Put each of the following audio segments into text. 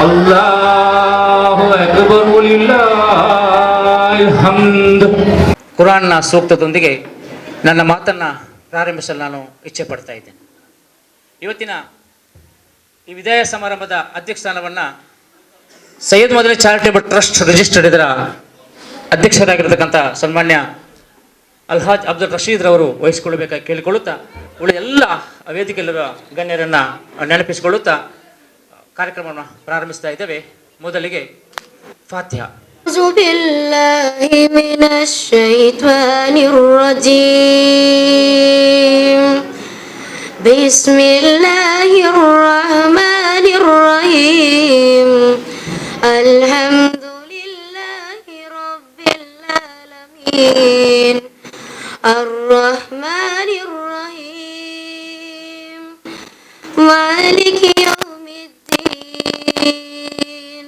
ಅಲ್ಲಾಹು ಅಕ್ಬರ್ ವಲಿಲ್ಲಾಹಿಲ್ ಹಮ್ದ್. ಕುರಾನ್ನ ಸೂಕ್ತದೊಂದಿಗೆ ನನ್ನ ಮಾತನ್ನು ಪ್ರಾರಂಭಿಸಲು ನಾನು ಇಚ್ಛೆ ಪಡ್ತಾ ಇದ್ದೇನೆ. ಇವತ್ತಿನ ಈ ವಿದಾಯ ಸಮಾರಂಭದ ಅಧ್ಯಕ್ಷ ಸ್ಥಾನವನ್ನು Syed Madani charitable trust registered ಇದರ ಅಧ್ಯಕ್ಷರಾಗಿರತಕ್ಕಂಥ ಸನ್ಮಾನ್ಯ ಅಲ್ಹಾಜ್ ಅಬ್ದುಲ್ ರಶೀದ್ ರವರು ವಹಿಸಿಕೊಳ್ಳಬೇಕಾಗಿ ಕೇಳಿಕೊಳ್ಳುತ್ತಾ, ಉಳಿದ ಎಲ್ಲ ವೇದಿಕೆಯಲ್ಲಿರುವ ಗಣ್ಯರನ್ನು ನೆನಪಿಸಿಕೊಳ್ಳುತ್ತಾ ಕಾರ್ಯಕ್ರಮವನ್ನು ಪ್ರಾರಂಭಿಸ್ತಾ ಇದ್ದೇವೆ. ಮೊದಲಿಗೆ ಫಾತಿಹಾ. أعوذ بالله من الشيطان الرجيم. بسم الله الرحمن الرحيم. الحمد لله رب العالمين. الرحمن الرحيم. مالك يوم الدين.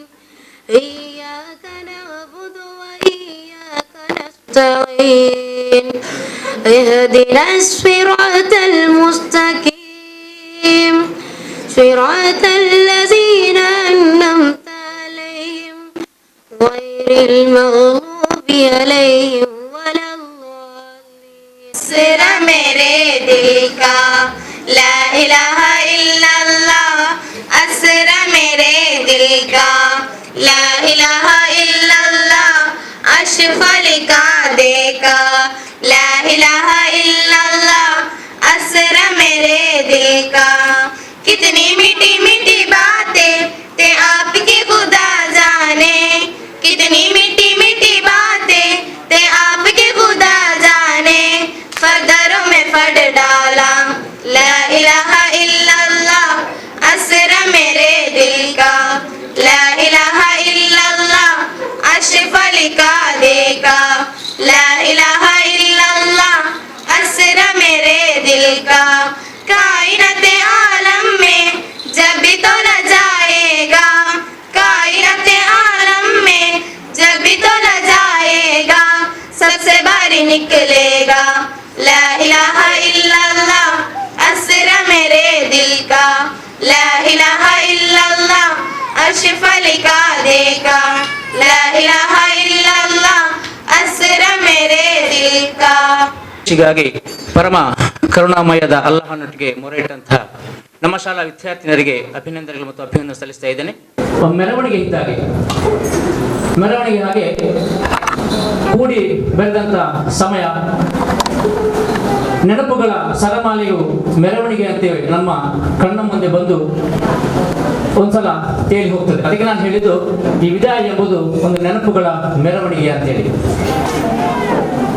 إياك نعبد وإياك نستعين. اهدنا الصراط المستقيم. صراط الذين أنعمت عليهم غير المغضوب عليهم ولا الضالين. सिरा मेरे दिल का ला इलाहा इल्लल्लाह. असरा मेरे दिल का ला इलाहा इल्लल्लाह. अशफल का देखा ला इलाहा इल्लल्लाह. असरा मेरे दिल का कितनी मीठी मीठी बातें ते आपकी खुदा जाने. कितनी मीठी मीठी बातें ते आपकी खुदा जाने. फदरों में फट डाला ला इलाहा इल्लल्लाह. असरा मेरे दिल का ला इलाहा इल्लल्लाह. अशफल का देखा ला इलाहा इल्लल्लाह. असरा मेरे दिल का कायनाते आलम में जब भी तो न जाएगा. कायनाते आलम में जब भी तो न जाएगा. सबसे बारी निकलेगा ला इलाहा इल्लल्लाह. असरा मेरे दिल का ला इलाहा इल्लल्लाह. अशफल का देखा ला इलाहा इल्लल्लाह. असरा मेरे दिल का. ಹೀಗಾಗಿ ಪರಮ ಕರುಣಾಮಯದ ಅಲ್ಲಾಹನೊಟ್ಟಿಗೆ ಮೊರೆ ಇಟ್ಟಂತಹ ನಮ್ಮ ಶಾಲಾ ವಿದ್ಯಾರ್ಥಿನಿಯರಿಗೆ ಅಭಿನಂದನೆಗಳು ಮತ್ತು ಅಭಿನಂದನೆ ಸಲ್ಲಿಸ್ತಾ ಇದ್ದೇನೆ. ಮೆರವಣಿಗೆ ಇದ್ದಾಗೆ ಮೆರವಣಿಗೆ ಹಾಗೆ ಕೂಡಿ ಬೆಳೆದಂಥ ಸಮಯ, ನೆನಪುಗಳ ಸರಮಾಲೆಯು ಮೆರವಣಿಗೆ ಅಂತೇಳಿ ನಮ್ಮ ಕಣ್ಣ ಮುಂದೆ ಬಂದು ಒಂದ್ಸಲ ತೇಲಿ ಹೋಗ್ತದೆ. ಅದಕ್ಕೆ ನಾನು ಹೇಳಿದ್ದು ಈ ವಿದಾಯ ಎಂಬುದು ಒಂದು ನೆನಪುಗಳ ಮೆರವಣಿಗೆ ಅಂತೇಳಿ.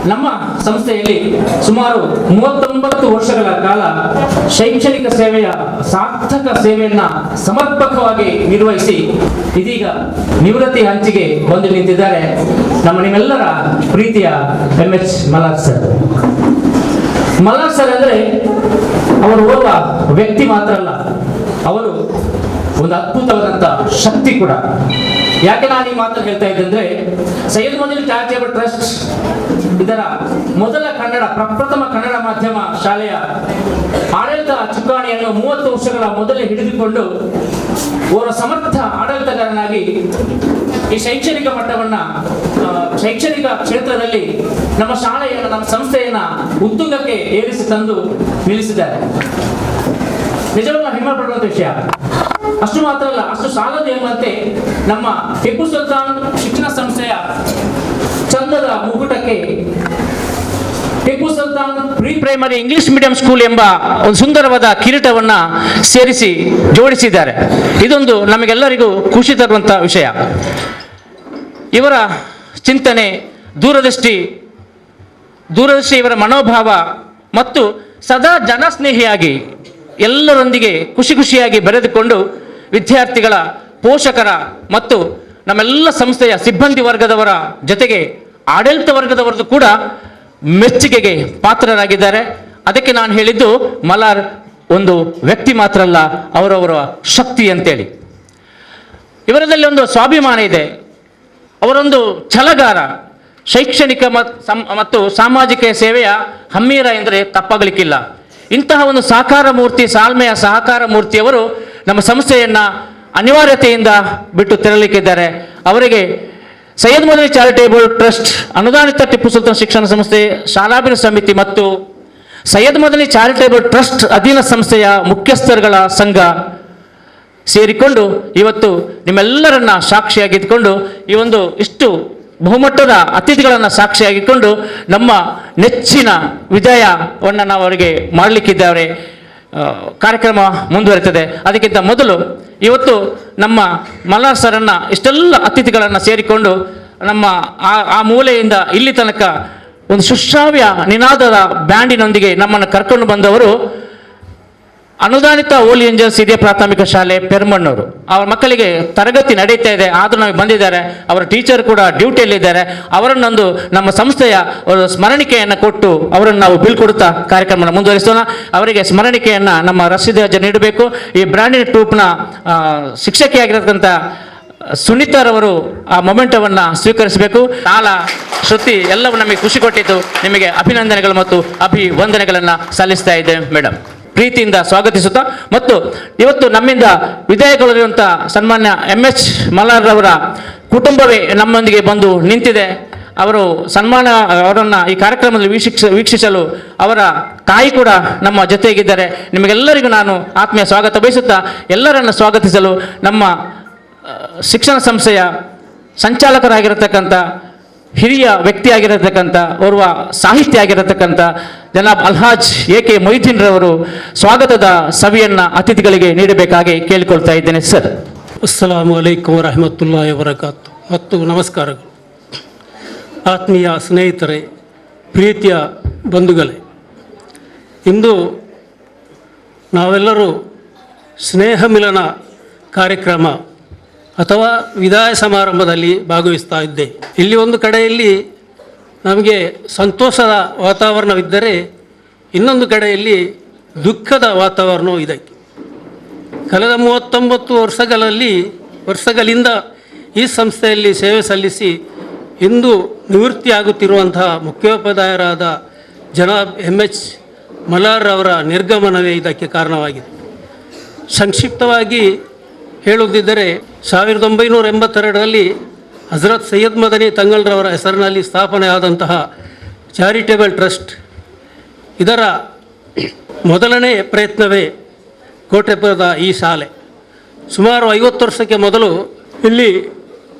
ನಮ್ಮ ಸಂಸ್ಥೆಯಲ್ಲಿ ಸುಮಾರು 39 ವರ್ಷಗಳ ಕಾಲ ಶೈಕ್ಷಣಿಕ ಸೇವೆಯ ಸಾರ್ಥಕ ಸೇವೆಯನ್ನ ಸಮರ್ಪಕವಾಗಿ ನಿರ್ವಹಿಸಿ ಇದೀಗ ನಿವೃತ್ತಿ ಹಂಚಿಗೆ ಬಂದು ನಿಂತಿದ್ದಾರೆ ನಮ್ಮ ನಿಮ್ಮೆಲ್ಲರ ಪ್ರೀತಿಯ MH Malar sir. Malar sir ಅಂದ್ರೆ ಅವರು ಓರ್ವ ವ್ಯಕ್ತಿ ಮಾತ್ರ ಅಲ್ಲ, ಅವರು ಒಂದು ಅದ್ಭುತವಾದಂಥ ಶಕ್ತಿ ಕೂಡ. ಯಾಕೆ ನಾನು ಈ ಮಾತನ್ನು ಹೇಳ್ತಾ ಇದ್ದೆ ಅಂದ್ರೆ, ಸೈಯದ್ ಮದನಿ ಚಾರಿಟೇಬಲ್ ಟ್ರಸ್ಟ್ ಇದರ ಮೊದಲ ಪ್ರಪ್ರಥಮ ಕನ್ನಡ ಮಾಧ್ಯಮ ಶಾಲೆಯ ಆಡಳಿತ ಚುಕ್ಕಾಣಿಯನ್ನು 30 ವರ್ಷಗಳ ಮೊದಲೇ ಹಿಡಿದುಕೊಂಡು ಓರ್ವ ಸಮರ್ಥ ಆಡಳಿತಗಾರನಾಗಿ ಈ ಶೈಕ್ಷಣಿಕ ಮಟ್ಟವನ್ನ, ಶೈಕ್ಷಣಿಕ ಕ್ಷೇತ್ರದಲ್ಲಿ ನಮ್ಮ ಶಾಲೆಯನ್ನು, ನಮ್ಮ ಸಂಸ್ಥೆಯನ್ನ ಉತ್ತುಂಗಕ್ಕೆ ಏರಿಸಿ ತಂದು ನಿಲ್ಲಿಸಿದ್ದಾರೆ. ನಿಜವಾಗ್ಲೂ ಹೆಮ್ಮೆ ಪಡುವಂತ ವಿಷಯ. ಅಷ್ಟು ಮಾತ್ರ ಅಲ್ಲ, ಅಷ್ಟು ಸಾಲದು ಎಂಬಂತೆ ನಮ್ಮ ಟಿಪ್ಪು ಸುಲ್ತಾನ್ ಶಿಕ್ಷಣ ಸಂಸ್ಥೆಯ ಚಂದದ ಮುಕುಟಕ್ಕೆ Tipu Sultan pre primary English medium school ಎಂಬ ಒಂದು ಸುಂದರವಾದ ಕಿರೀಟವನ್ನ ಸೇರಿಸಿ ಜೋಡಿಸಿದ್ದಾರೆ. ಇದೊಂದು ನಮಗೆಲ್ಲರಿಗೂ ಖುಷಿ ತರುವಂತಹ ವಿಷಯ. ಇವರ ಚಿಂತನೆ, ದೂರದೃಷ್ಟಿ, ಇವರ ಮನೋಭಾವ ಮತ್ತು ಸದಾ ಜನಸ್ನೇಹಿಯಾಗಿ ಎಲ್ಲರೊಂದಿಗೆ ಖುಷಿಯಾಗಿ ಬೆರೆದುಕೊಂಡು ವಿದ್ಯಾರ್ಥಿಗಳ, ಪೋಷಕರ ಮತ್ತು ನಮ್ಮೆಲ್ಲ ಸಂಸ್ಥೆಯ ಸಿಬ್ಬಂದಿ ವರ್ಗದವರ ಜೊತೆಗೆ ಆಡಳಿತ ವರ್ಗದವರದ್ದು ಕೂಡ ಮೆಚ್ಚುಗೆಗೆ ಪಾತ್ರರಾಗಿದ್ದಾರೆ. ಅದಕ್ಕೆ ನಾನು ಹೇಳಿದ್ದು ಮಲಾರ್ ಒಂದು ವ್ಯಕ್ತಿ ಮಾತ್ರ ಅಲ್ಲ, ಅವರವರ ಶಕ್ತಿ ಅಂತೇಳಿ. ಇವರದಲ್ಲಿ ಒಂದು ಸ್ವಾಭಿಮಾನ ಇದೆ, ಅವರೊಂದು ಛಲಗಾರ, ಶೈಕ್ಷಣಿಕ ಮತ್ತು ಸಾಮಾಜಿಕ ಸೇವೆಯ ಹಮ್ಮೀರ ಎಂದರೆ ತಪ್ಪಾಗಲಿಕ್ಕಿಲ್ಲ. ಇಂತಹ ಒಂದು ಸಾಕಾರ ಮೂರ್ತಿ, ಸಾಲ್ಮೆಯ ಸಹಕಾರ ಮೂರ್ತಿಯವರು ನಮ್ಮ ಸಂಸ್ಥೆಯನ್ನು ಅನಿವಾರ್ಯತೆಯಿಂದ ಬಿಟ್ಟು ತೆರಳಿಕ್ಕಿದ್ದಾರೆ. ಅವರಿಗೆ ಸೈಯದ್ ಮದನಿ ಚಾರಿಟೇಬಲ್ ಟ್ರಸ್ಟ್, ಅನುದಾನಿತ ಟಿಪ್ಪು ಸುಲ್ತಾನ್ ಶಿಕ್ಷಣ ಸಂಸ್ಥೆ, ಶಾಲಾಭಿವೃದ್ಧಿ ಸಮಿತಿ ಮತ್ತು ಸೈಯದ್ ಮದನಿ ಚಾರಿಟೇಬಲ್ ಟ್ರಸ್ಟ್ ಅಧೀನ ಸಂಸ್ಥೆಯ ಮುಖ್ಯಸ್ಥರುಗಳ ಸಂಘ ಸೇರಿಕೊಂಡು ಇವತ್ತು ನಿಮ್ಮೆಲ್ಲರನ್ನ ಸಾಕ್ಷಿಯಾಗಿದ್ದುಕೊಂಡು ಈ ಒಂದು ಇಷ್ಟು ಬಹುಮಟ್ಟದ ಅತಿಥಿಗಳನ್ನು ಸಾಕ್ಷಿಯಾಗಿಕೊಂಡು ನಮ್ಮ ನೆಚ್ಚಿನ ವಿಜಯವನ್ನು ನಾವು ಅವರಿಗೆ ಮಾಡಲಿಕ್ಕಿದ್ದಾರೆ. ಕಾರ್ಯಕ್ರಮ ಮುಂದುವರಿತದೆ. ಅದಕ್ಕಿಂತ ಮೊದಲು ಇವತ್ತು ನಮ್ಮ ಮಲ್ಲಾರ್ ಸರನ್ನ ಇಷ್ಟೆಲ್ಲ ಅತಿಥಿಗಳನ್ನು ಸೇರಿಕೊಂಡು ನಮ್ಮ ಆ ಮೂಲೆಯಿಂದ ಇಲ್ಲಿ ತನಕ ಒಂದು ಸುಶ್ರಾವ್ಯ ನಿನಾದದ ಬ್ಯಾಂಡಿನೊಂದಿಗೆ ನಮ್ಮನ್ನು ಕರ್ಕೊಂಡು ಬಂದವರು ಅನುದಾನಿತ ಓಲ್ ಏಂಜಲ್ಸ್ ಹಿರಿಯ ಪ್ರಾಥಮಿಕ ಶಾಲೆ ಪೆರ್ಮಣ್ಣವರು. ಅವರ ಮಕ್ಕಳಿಗೆ ತರಗತಿ ನಡೀತಾ ಇದೆ, ಆದರೂ ನಮಗೆ ಬಂದಿದ್ದಾರೆ. ಅವರ ಟೀಚರ್ ಕೂಡ ಡ್ಯೂಟಿಯಲ್ಲಿದ್ದಾರೆ. ಅವರನ್ನೊಂದು ನಮ್ಮ ಸಂಸ್ಥೆಯ ಒಂದು ಸ್ಮರಣಿಕೆಯನ್ನು ಕೊಟ್ಟು ಅವರನ್ನು ನಾವು ಬೀಳ್ಕೊಡುತ್ತಾ ಕಾರ್ಯಕ್ರಮ ಮುಂದುವರಿಸೋಣ. ಅವರಿಗೆ ಸ್ಮರಣಿಕೆಯನ್ನು ನಮ್ಮ ರಸೀದಿ ನೀಡಬೇಕು. ಈ ಬ್ರ್ಯಾಂಡಿನ ಟ್ರೂಪ್ನ ಶಿಕ್ಷಕಿಯಾಗಿರತಕ್ಕಂಥ ಸುನೀತಾರವರು ಆ ಮೊಮೆಂಟವನ್ನು ಸ್ವೀಕರಿಸಬೇಕು. ತಾಳ ಶ್ರುತಿ ಎಲ್ಲವೂ ನಮಗೆ ಖುಷಿ ಕೊಟ್ಟಿದ್ದು. ನಿಮಗೆ ಅಭಿನಂದನೆಗಳು ಮತ್ತು ಅಭಿವಂದನೆಗಳನ್ನು ಸಲ್ಲಿಸ್ತಾ ಇದ್ದೇವೆ ಮೇಡಮ್. ಪ್ರೀತಿಯಿಂದ ಸ್ವಾಗತಿಸುತ್ತಾ ಮತ್ತು ಇವತ್ತು ನಮ್ಮಿಂದ ವಿದಾಯಗೊಳ್ಳುವಂಥ ಸನ್ಮಾನ್ಯ MS ಮಲ್ಲಾರ್ ಅವರ ಕುಟುಂಬವೇ ನಮ್ಮೊಂದಿಗೆ ಬಂದು ನಿಂತಿದೆ. ಅವರು ಅವರನ್ನು ಈ ಕಾರ್ಯಕ್ರಮದಲ್ಲಿ ವೀಕ್ಷಿಸಲು ಅವರ ತಾಯಿ ಕೂಡ ನಮ್ಮ ಜೊತೆಗಿದ್ದಾರೆ. ನಿಮಗೆಲ್ಲರಿಗೂ ನಾನು ಆತ್ಮೀಯ ಸ್ವಾಗತ ಬಯಸುತ್ತಾ ಎಲ್ಲರನ್ನು ಸ್ವಾಗತಿಸಲು ನಮ್ಮ ಶಿಕ್ಷಣ ಸಂಸ್ಥೆಯ ಸಂಚಾಲಕರಾಗಿರತಕ್ಕಂಥ ಹಿರಿಯ ವ್ಯಕ್ತಿಯಾಗಿರತಕ್ಕಂಥ ಓರ್ವ ಸಾಹಿತ್ಯ ಆಗಿರತಕ್ಕಂಥ ಜನಾಬ್ ಅಲ್ಹಾಜ್ AK ಮೊಯ್ದೀನ್ ರವರು ಸ್ವಾಗತದ ಸವಿಯನ್ನು ಅತಿಥಿಗಳಿಗೆ ನೀಡಬೇಕಾಗಿ ಕೇಳಿಕೊಳ್ತಾ ಇದ್ದೇನೆ ಸರ್. ಅಸ್ಸಲಾಮು ಅಲೈಕುಂ ವರಹಮತುಲ್ಲಾಹಿ ವಬರಕಾತು. ಮತ್ತು ನಮಸ್ಕಾರಗಳು. ಆತ್ಮೀಯ ಸ್ನೇಹಿತರೆ, ಪ್ರೀತಿಯ ಬಂಧುಗಳೇ, ಇಂದು ನಾವೆಲ್ಲರೂ ಸ್ನೇಹ ಮಿಲನ ಕಾರ್ಯಕ್ರಮ ಅಥವಾ ವಿದಾಯ ಸಮಾರಂಭದಲ್ಲಿ ಭಾಗವಹಿಸ್ತಾ ಇದ್ದೆ. ಇಲ್ಲಿ ಒಂದು ಕಡೆಯಲ್ಲಿ ನಮಗೆ ಸಂತೋಷದ ವಾತಾವರಣವಿದ್ದರೆ ಇನ್ನೊಂದು ಕಡೆಯಲ್ಲಿ ದುಃಖದ ವಾತಾವರಣವೂ ಇದೆ. ಕಳೆದ 39 ವರ್ಷಗಳಿಂದ ಈ ಸಂಸ್ಥೆಯಲ್ಲಿ ಸೇವೆ ಸಲ್ಲಿಸಿ ಇಂದು ನಿವೃತ್ತಿಯಾಗುತ್ತಿರುವಂತಹ ಮುಖ್ಯೋಪಾಧ್ಯಾಯರಾದ ಜನಾಬ್ MS ಮಲ್ಲಾರ್ ಅವರ ನಿರ್ಗಮನವೇ ಇದಕ್ಕೆ ಕಾರಣವಾಗಿದೆ. ಸಂಕ್ಷಿಪ್ತವಾಗಿ ಹೇಳುವುದಿದ್ದರೆ 1982ರಲ್ಲಿ ಹಜರತ್ ಸೈಯದ್ ಮದನಿ ತಂಗಳ್ರವರ ಹೆಸರಿನಲ್ಲಿ ಸ್ಥಾಪನೆ ಆದಂತಹ ಚಾರಿಟೇಬಲ್ ಟ್ರಸ್ಟ್, ಇದರ ಮೊದಲನೇ ಪ್ರಯತ್ನವೇ ಕೋಟೆಪುರದ ಈ ಶಾಲೆ. ಸುಮಾರು 50 ವರ್ಷಕ್ಕೆ ಮೊದಲು ಇಲ್ಲಿ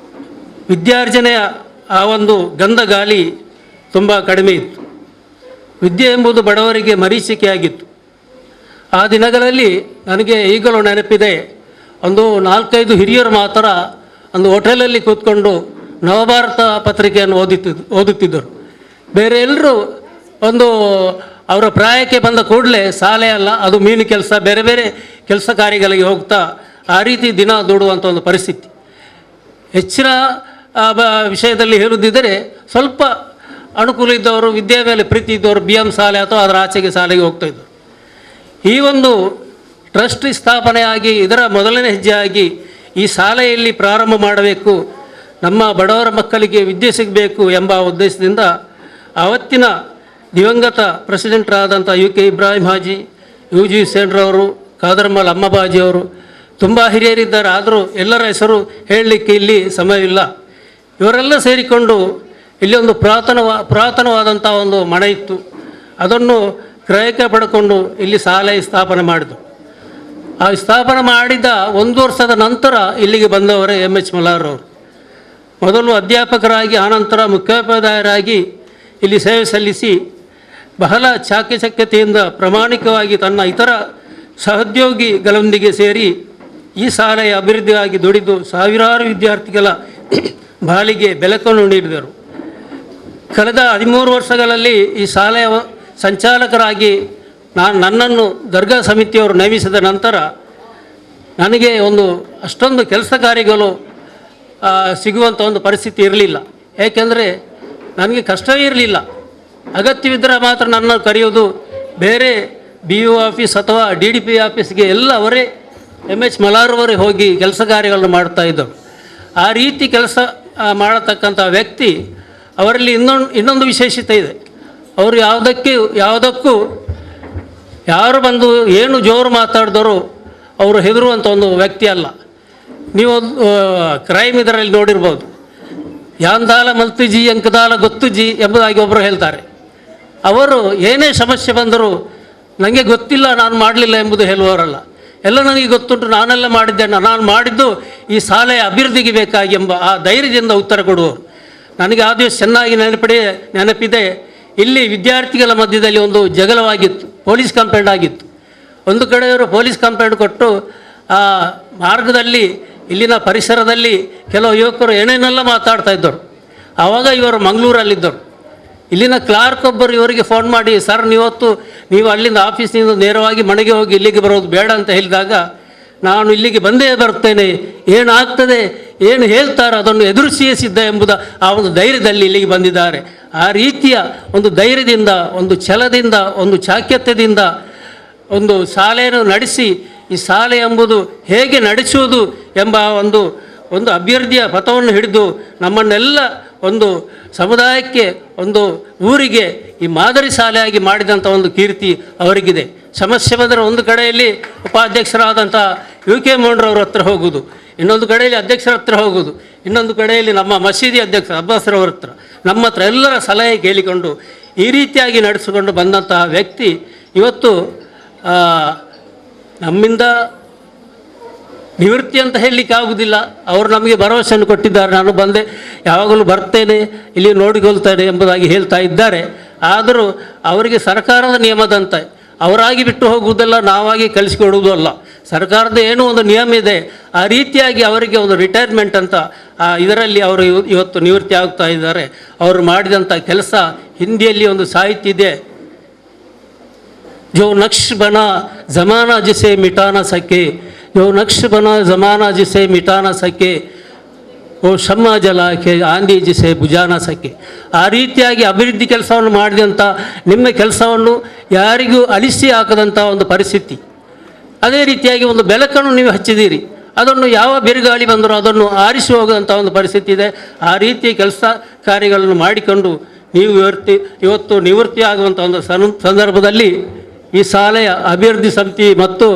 ವಿದ್ಯಾರ್ಜನೆಯ ಆ ಒಂದು ಗಂಧ ಗಾಳಿ ತುಂಬ ಕಡಿಮೆ ಇತ್ತು. ವಿದ್ಯೆ ಎಂಬುದು ಬಡವರಿಗೆ ಮರೀಚಿಕೆಯಾಗಿತ್ತು. ಆ ದಿನಗಳಲ್ಲಿ ನನಗೆ ಈಗಲೂ ನೆನಪಿದೆ, ಒಂದು 4-5 ಹಿರಿಯರು ಮಾತ್ರ ಒಂದು ಹೋಟೆಲಲ್ಲಿ ಕೂತ್ಕೊಂಡು ನವಭಾರತ ಪತ್ರಿಕೆಯನ್ನು ಓದುತ್ತಿದ್ದರು. ಬೇರೆ ಎಲ್ಲರೂ ಒಂದು ಅವರ ಪ್ರಾಯಕ್ಕೆ ಬಂದ ಕೂಡಲೇ ಶಾಲೆ ಅಲ್ಲ, ಅದು ಮೀನು ಕೆಲಸ, ಬೇರೆ ಬೇರೆ ಕೆಲಸ ಕಾರ್ಯಗಳಿಗೆ ಹೋಗ್ತಾ ಆ ರೀತಿ ದಿನ ದೂಡುವಂಥ ಒಂದು ಪರಿಸ್ಥಿತಿ. ಹೆಚ್ಚಿನ ವಿಷಯದಲ್ಲಿ ಹೇಳುತ್ತಿದ್ದರೆ ಸ್ವಲ್ಪ ಅನುಕೂಲ ಇದ್ದವರು, ವಿದ್ಯೆ ಮೇಲೆ ಪ್ರೀತಿ ಇದ್ದವರು BM ಶಾಲೆ ಅಥವಾ ಅದರ ಆಚೆಗೆ ಶಾಲೆಗೆ ಹೋಗ್ತಾಯಿದ್ದರು. ಈ ಒಂದು ಟ್ರಸ್ಟ್ ಸ್ಥಾಪನೆಯಾಗಿ ಇದರ ಮೊದಲನೇ ಹೆಜ್ಜೆಯಾಗಿ ಈ ಶಾಲೆಯಲ್ಲಿ ಪ್ರಾರಂಭ ಮಾಡಬೇಕು, ನಮ್ಮ ಬಡವರ ಮಕ್ಕಳಿಗೆ ವಿದ್ಯೆ ಸಿಗಬೇಕು ಎಂಬ ಉದ್ದೇಶದಿಂದ ಆವತ್ತಿನ ದಿವಂಗತ ಪ್ರೆಸಿಡೆಂಟ್ರಾದಂಥ UK ಇಬ್ರಾಹಿಂ ಹಾಜಿ, UG ಹುಸೇನ್ರವರು, ಕಾದರ್ಮಲ್ ಅಮ್ಮಬಾಜಿಯವರು, ತುಂಬ ಹಿರಿಯರಿದ್ದಾರೆ. ಆದರೂ ಎಲ್ಲರ ಹೆಸರು ಹೇಳಲಿಕ್ಕೆ ಇಲ್ಲಿ ಸಮಯವಿಲ್ಲ. ಇವರೆಲ್ಲ ಸೇರಿಕೊಂಡು ಇಲ್ಲಿ ಒಂದು ಪುರಾತನವಾದಂಥ ಒಂದು ಮನೆ ಇತ್ತು. ಅದನ್ನು ಕ್ರಯಕ್ಕೆ ಪಡ್ಕೊಂಡು ಇಲ್ಲಿ ಶಾಲೆ ಸ್ಥಾಪನೆ ಮಾಡಿದರು. ಆ ಸ್ಥಾಪನೆ ಮಾಡಿದ 1 ವರ್ಷದ ನಂತರ ಇಲ್ಲಿಗೆ ಬಂದವರೇ MS ಮಲ್ಲಾರ್ ಅವರು. ಮೊದಲು ಅಧ್ಯಾಪಕರಾಗಿ ಆನಂತರ ಮುಖ್ಯೋಪಾಧ್ಯಾಯರಾಗಿ ಇಲ್ಲಿ ಸೇವೆ ಸಲ್ಲಿಸಿ ಬಹಳ ಚಾಕಚಕ್ಯತೆಯಿಂದ ಪ್ರಾಮಾಣಿಕವಾಗಿ ತನ್ನ ಇತರ ಸಹೋದ್ಯೋಗಿಗಳೊಂದಿಗೆ ಸೇರಿ ಈ ಶಾಲೆಯ ಅಭಿವೃದ್ಧಿಗಾಗಿ ದುಡಿದು ಸಾವಿರಾರು ವಿದ್ಯಾರ್ಥಿಗಳ ಬಾಳಿಗೆ ಬೆಳಕನ್ನು ನೀಡಿದರು. ಕಳೆದ 13 ವರ್ಷಗಳಲ್ಲಿ ಈ ಶಾಲೆಯ ಸಂಚಾಲಕರಾಗಿ ನನ್ನನ್ನು ದರ್ಗಾ ಸಮಿತಿಯವರು ನೇಮಿಸಿದ ನಂತರ ನನಗೆ ಅಷ್ಟೊಂದು ಕೆಲಸ ಕಾರ್ಯಗಳು ಸಿಗುವಂಥ ಒಂದು ಪರಿಸ್ಥಿತಿ ಇರಲಿಲ್ಲ. ಏಕೆಂದರೆ ನನಗೆ ಕಷ್ಟವೇ ಇರಲಿಲ್ಲ. ಅಗತ್ಯವಿದ್ದರೆ ಮಾತ್ರ ನನ್ನನ್ನು ಕರೆಯೋದು. ಬೇರೆ BO ಆಫೀಸ್ ಅಥವಾ DDP ಆಫೀಸ್ಗೆ ಎಲ್ಲ ಅವರೇ MS ಮಲ್ಲಾರ್ ಅವರೇ ಹೋಗಿ ಕೆಲಸ ಕಾರ್ಯಗಳನ್ನು ಮಾಡ್ತಾಯಿದ್ದರು. ಆ ರೀತಿ ಕೆಲಸ ಮಾಡತಕ್ಕಂಥ ವ್ಯಕ್ತಿ. ಅವರಲ್ಲಿ ಇನ್ನೊಂದು ವಿಶೇಷತೆ ಇದೆ. ಅವರು ಯಾವುದಕ್ಕೂ ಯಾರು ಬಂದು ಏನು ಜೋರು ಮಾತಾಡಿದರೋ ಅವರು ಹೆದರುವಂಥ ಒಂದು ವ್ಯಕ್ತಿ ಅಲ್ಲ. ನೀವು ಕ್ರೈಮ್ ಇದರಲ್ಲಿ ನೋಡಿರ್ಬೋದು. ಯಾಂದಾಲ ಮಲ್ತುಜಿ ಅಂಕದಾಲ ಗೊತ್ತುಜಿ ಎಂಬುದಾಗಿ ಒಬ್ಬರು ಹೇಳ್ತಾರೆ. ಅವರು ಏನೇ ಸಮಸ್ಯೆ ಬಂದರೂ ನನಗೆ ಗೊತ್ತಿಲ್ಲ, ನಾನು ಮಾಡಲಿಲ್ಲ ಎಂಬುದು ಹೇಳುವವರಲ್ಲ. ಎಲ್ಲ ನನಗೆ ಗೊತ್ತುಂಟು, ನಾನೆಲ್ಲ ಮಾಡಿದ್ದೇನೆ, ನಾನು ಮಾಡಿದ್ದು ಈ ಶಾಲೆಯ ಅಭಿವೃದ್ಧಿಗೆ ಬೇಕಾಗಿ ಎಂಬ ಆ ಧೈರ್ಯದಿಂದ ಉತ್ತರ ಕೊಡುವವರು. ನನಗೆ ಆ ದಿವಸ ಚೆನ್ನಾಗಿ ನೆನಪಿದೆ. ಇಲ್ಲಿ ವಿದ್ಯಾರ್ಥಿಗಳ ಮಧ್ಯದಲ್ಲಿ ಒಂದು ಜಗಳವಾಗಿತ್ತು, ಪೊಲೀಸ್ ಕಂಪ್ಲೇಂಟ್ ಆಗಿತ್ತು. ಒಂದು ಕಡೆಯವರು ಪೊಲೀಸ್ ಕಂಪ್ಲೇಂಟ್ ಕೊಟ್ಟು ಆ ಮಾರ್ಗದಲ್ಲಿ ಇಲ್ಲಿನ ಪರಿಸರದಲ್ಲಿ ಕೆಲವು ಯುವಕರು ಏನೇನೆಲ್ಲ ಮಾತಾಡ್ತಾ ಇದ್ದರು. ಆವಾಗ ಇವರು ಮಂಗಳೂರಲ್ಲಿದ್ದರು. ಇಲ್ಲಿನ ಕ್ಲಾರ್ಕ್ ಒಬ್ಬರು ಇವರಿಗೆ ಫೋನ್ ಮಾಡಿ, ಸರ್ ನೀವು ಅಲ್ಲಿಂದ ಆಫೀಸ್ನಿಂದ ನೇರವಾಗಿ ಮನೆಗೆ ಹೋಗಿ ಇಲ್ಲಿಗೆ ಬರೋದು ಬೇಡ ಅಂತ ಹೇಳಿದಾಗ, ನಾನು ಇಲ್ಲಿಗೆ ಬಂದೇ ಬರ್ತೇನೆ, ಏನಾಗ್ತದೆ ಏನು ಹೇಳ್ತಾರೆ ಅದನ್ನು ಎದುರಿಸಿಯೇ ಸಿದ್ಧ ಎಂಬುದ ಆ ಒಂದು ಧೈರ್ಯದಲ್ಲಿ ಇಲ್ಲಿಗೆ ಬಂದಿದ್ದಾರೆ. ಆ ರೀತಿಯ ಒಂದು ಧೈರ್ಯದಿಂದ, ಒಂದು ಛಲದಿಂದ, ಒಂದು ಚಾಕ್ಯತ್ಯದಿಂದ ಒಂದು ಶಾಲೆಯನ್ನು ನಡೆಸಿ ಈ ಶಾಲೆ ಎಂಬುದು ಹೇಗೆ ನಡೆಸುವುದು ಎಂಬ ಒಂದು ಅಭಿವೃದ್ಧಿಯ ಪಥವನ್ನು ಹಿಡಿದು ನಮ್ಮನ್ನೆಲ್ಲ ಒಂದು ಸಮುದಾಯಕ್ಕೆ, ಒಂದು ಊರಿಗೆ ಈ ಮಾದರಿ ಶಾಲೆಯಾಗಿ ಮಾಡಿದಂಥ ಒಂದು ಕೀರ್ತಿ ಅವರಿಗಿದೆ. ಸಮಸ್ಯೆ ಬಂದರೆ ಒಂದು ಕಡೆಯಲ್ಲಿ ಉಪಾಧ್ಯಕ್ಷರಾದಂಥ UK ಮೋಹನ್ರವ್ರ ಹತ್ರ ಹೋಗುವುದು, ಇನ್ನೊಂದು ಕಡೆಯಲ್ಲಿ ಅಧ್ಯಕ್ಷರ ಹತ್ರ ಹೋಗುವುದು, ಇನ್ನೊಂದು ಕಡೆಯಲ್ಲಿ ನಮ್ಮ ಮಸೀದಿ ಅಧ್ಯಕ್ಷ ಅಬ್ಬಾಸ್ರವ್ರ ಹತ್ರ, ನಮ್ಮ ಹತ್ರ ಎಲ್ಲರ ಸಲಹೆ ಕೇಳಿಕೊಂಡು ಈ ರೀತಿಯಾಗಿ ನಡೆಸಿಕೊಂಡು ಬಂದಂತಹ ವ್ಯಕ್ತಿ ಇವತ್ತು ನಮ್ಮಿಂದ ನಿವೃತ್ತಿ ಅಂತ ಹೇಳಲಿಕ್ಕೆ ಆಗುವುದಿಲ್ಲ. ಅವರು ನಮಗೆ ಭರವಸೆಯನ್ನು ಕೊಟ್ಟಿದ್ದಾರೆ, ನಾನು ಬಂದೆ ಯಾವಾಗಲೂ ಬರ್ತೇನೆ, ಇಲ್ಲಿ ನೋಡಿಕೊಳ್ತೇನೆ ಎಂಬುದಾಗಿ ಹೇಳ್ತಾ ಇದ್ದಾರೆ. ಆದರೂ ಅವರಿಗೆ ಸರ್ಕಾರದ ನಿಯಮದಂತೆ ಅವರಾಗಿ ಬಿಟ್ಟು ಹೋಗುವುದಲ್ಲ, ನಾವಾಗಿ ಕಳಿಸಿಕೊಡುವುದೂ ಅಲ್ಲ. ಸರ್ಕಾರದ ಏನೋ ಒಂದು ನಿಯಮ ಇದೆ, ಆ ರೀತಿಯಾಗಿ ಅವರಿಗೆ ಒಂದು ರಿಟೈರ್ಮೆಂಟ್ ಅಂತ ಇದರಲ್ಲಿ ಅವರು ಇವತ್ತು ನಿವೃತ್ತಿ ಆಗ್ತಾ ಇದ್ದಾರೆ. ಅವರು ಮಾಡಿದಂಥ ಕೆಲಸ, ಹಿಂದಿಯಲ್ಲಿ ಒಂದು ಸಾಹಿತ್ಯ ಇದೆ, जो नक्श बना ज़माना जिसे मिटा ना सके, जो नक्श बना ज़माना जिसे मिटा ना सके, वो ಶಮ್ಮ ಜಲಾ ಕೆ ಆಂದಿ ಜಿಸೆ ಬುಜಾ ನಾ ಸಕೆ. ಆ ರೀತಿಯಾಗಿ ಅಭಿವೃದ್ಧಿ ಕೆಲಸವನ್ನು ಮಾಡಿದಂಥ ನಿಮ್ಮ ಕೆಲಸವನ್ನು ಯಾರಿಗೂ ಅಳಿಸಿ ಹಾಕದಂಥ ಒಂದು ಪರಿಸ್ಥಿತಿ. ಅದೇ ರೀತಿಯಾಗಿ ಒಂದು ಬೆಳಕನ್ನು ನೀವು ಹಚ್ಚಿದ್ದೀರಿ, ಅದನ್ನು ಯಾವ ಬಿರುಗಾಳಿ ಬಂದರೂ ಅದನ್ನು ಆರಿಸಿ ಹೋಗುವಂಥ ಒಂದು ಪರಿಸ್ಥಿತಿ ಇದೆ. ಆ ರೀತಿಯ ಕೆಲಸ ಕಾರ್ಯಗಳನ್ನು ಮಾಡಿಕೊಂಡು ನೀವು ಇವತ್ತು ನಿವೃತ್ತಿ ಆಗುವಂಥ ಒಂದು ಸಂದರ್ಭದಲ್ಲಿ ಈ ಶಾಲೆಯ ಅಭಿವೃದ್ಧಿ ಸಮಿತಿ ಮತ್ತು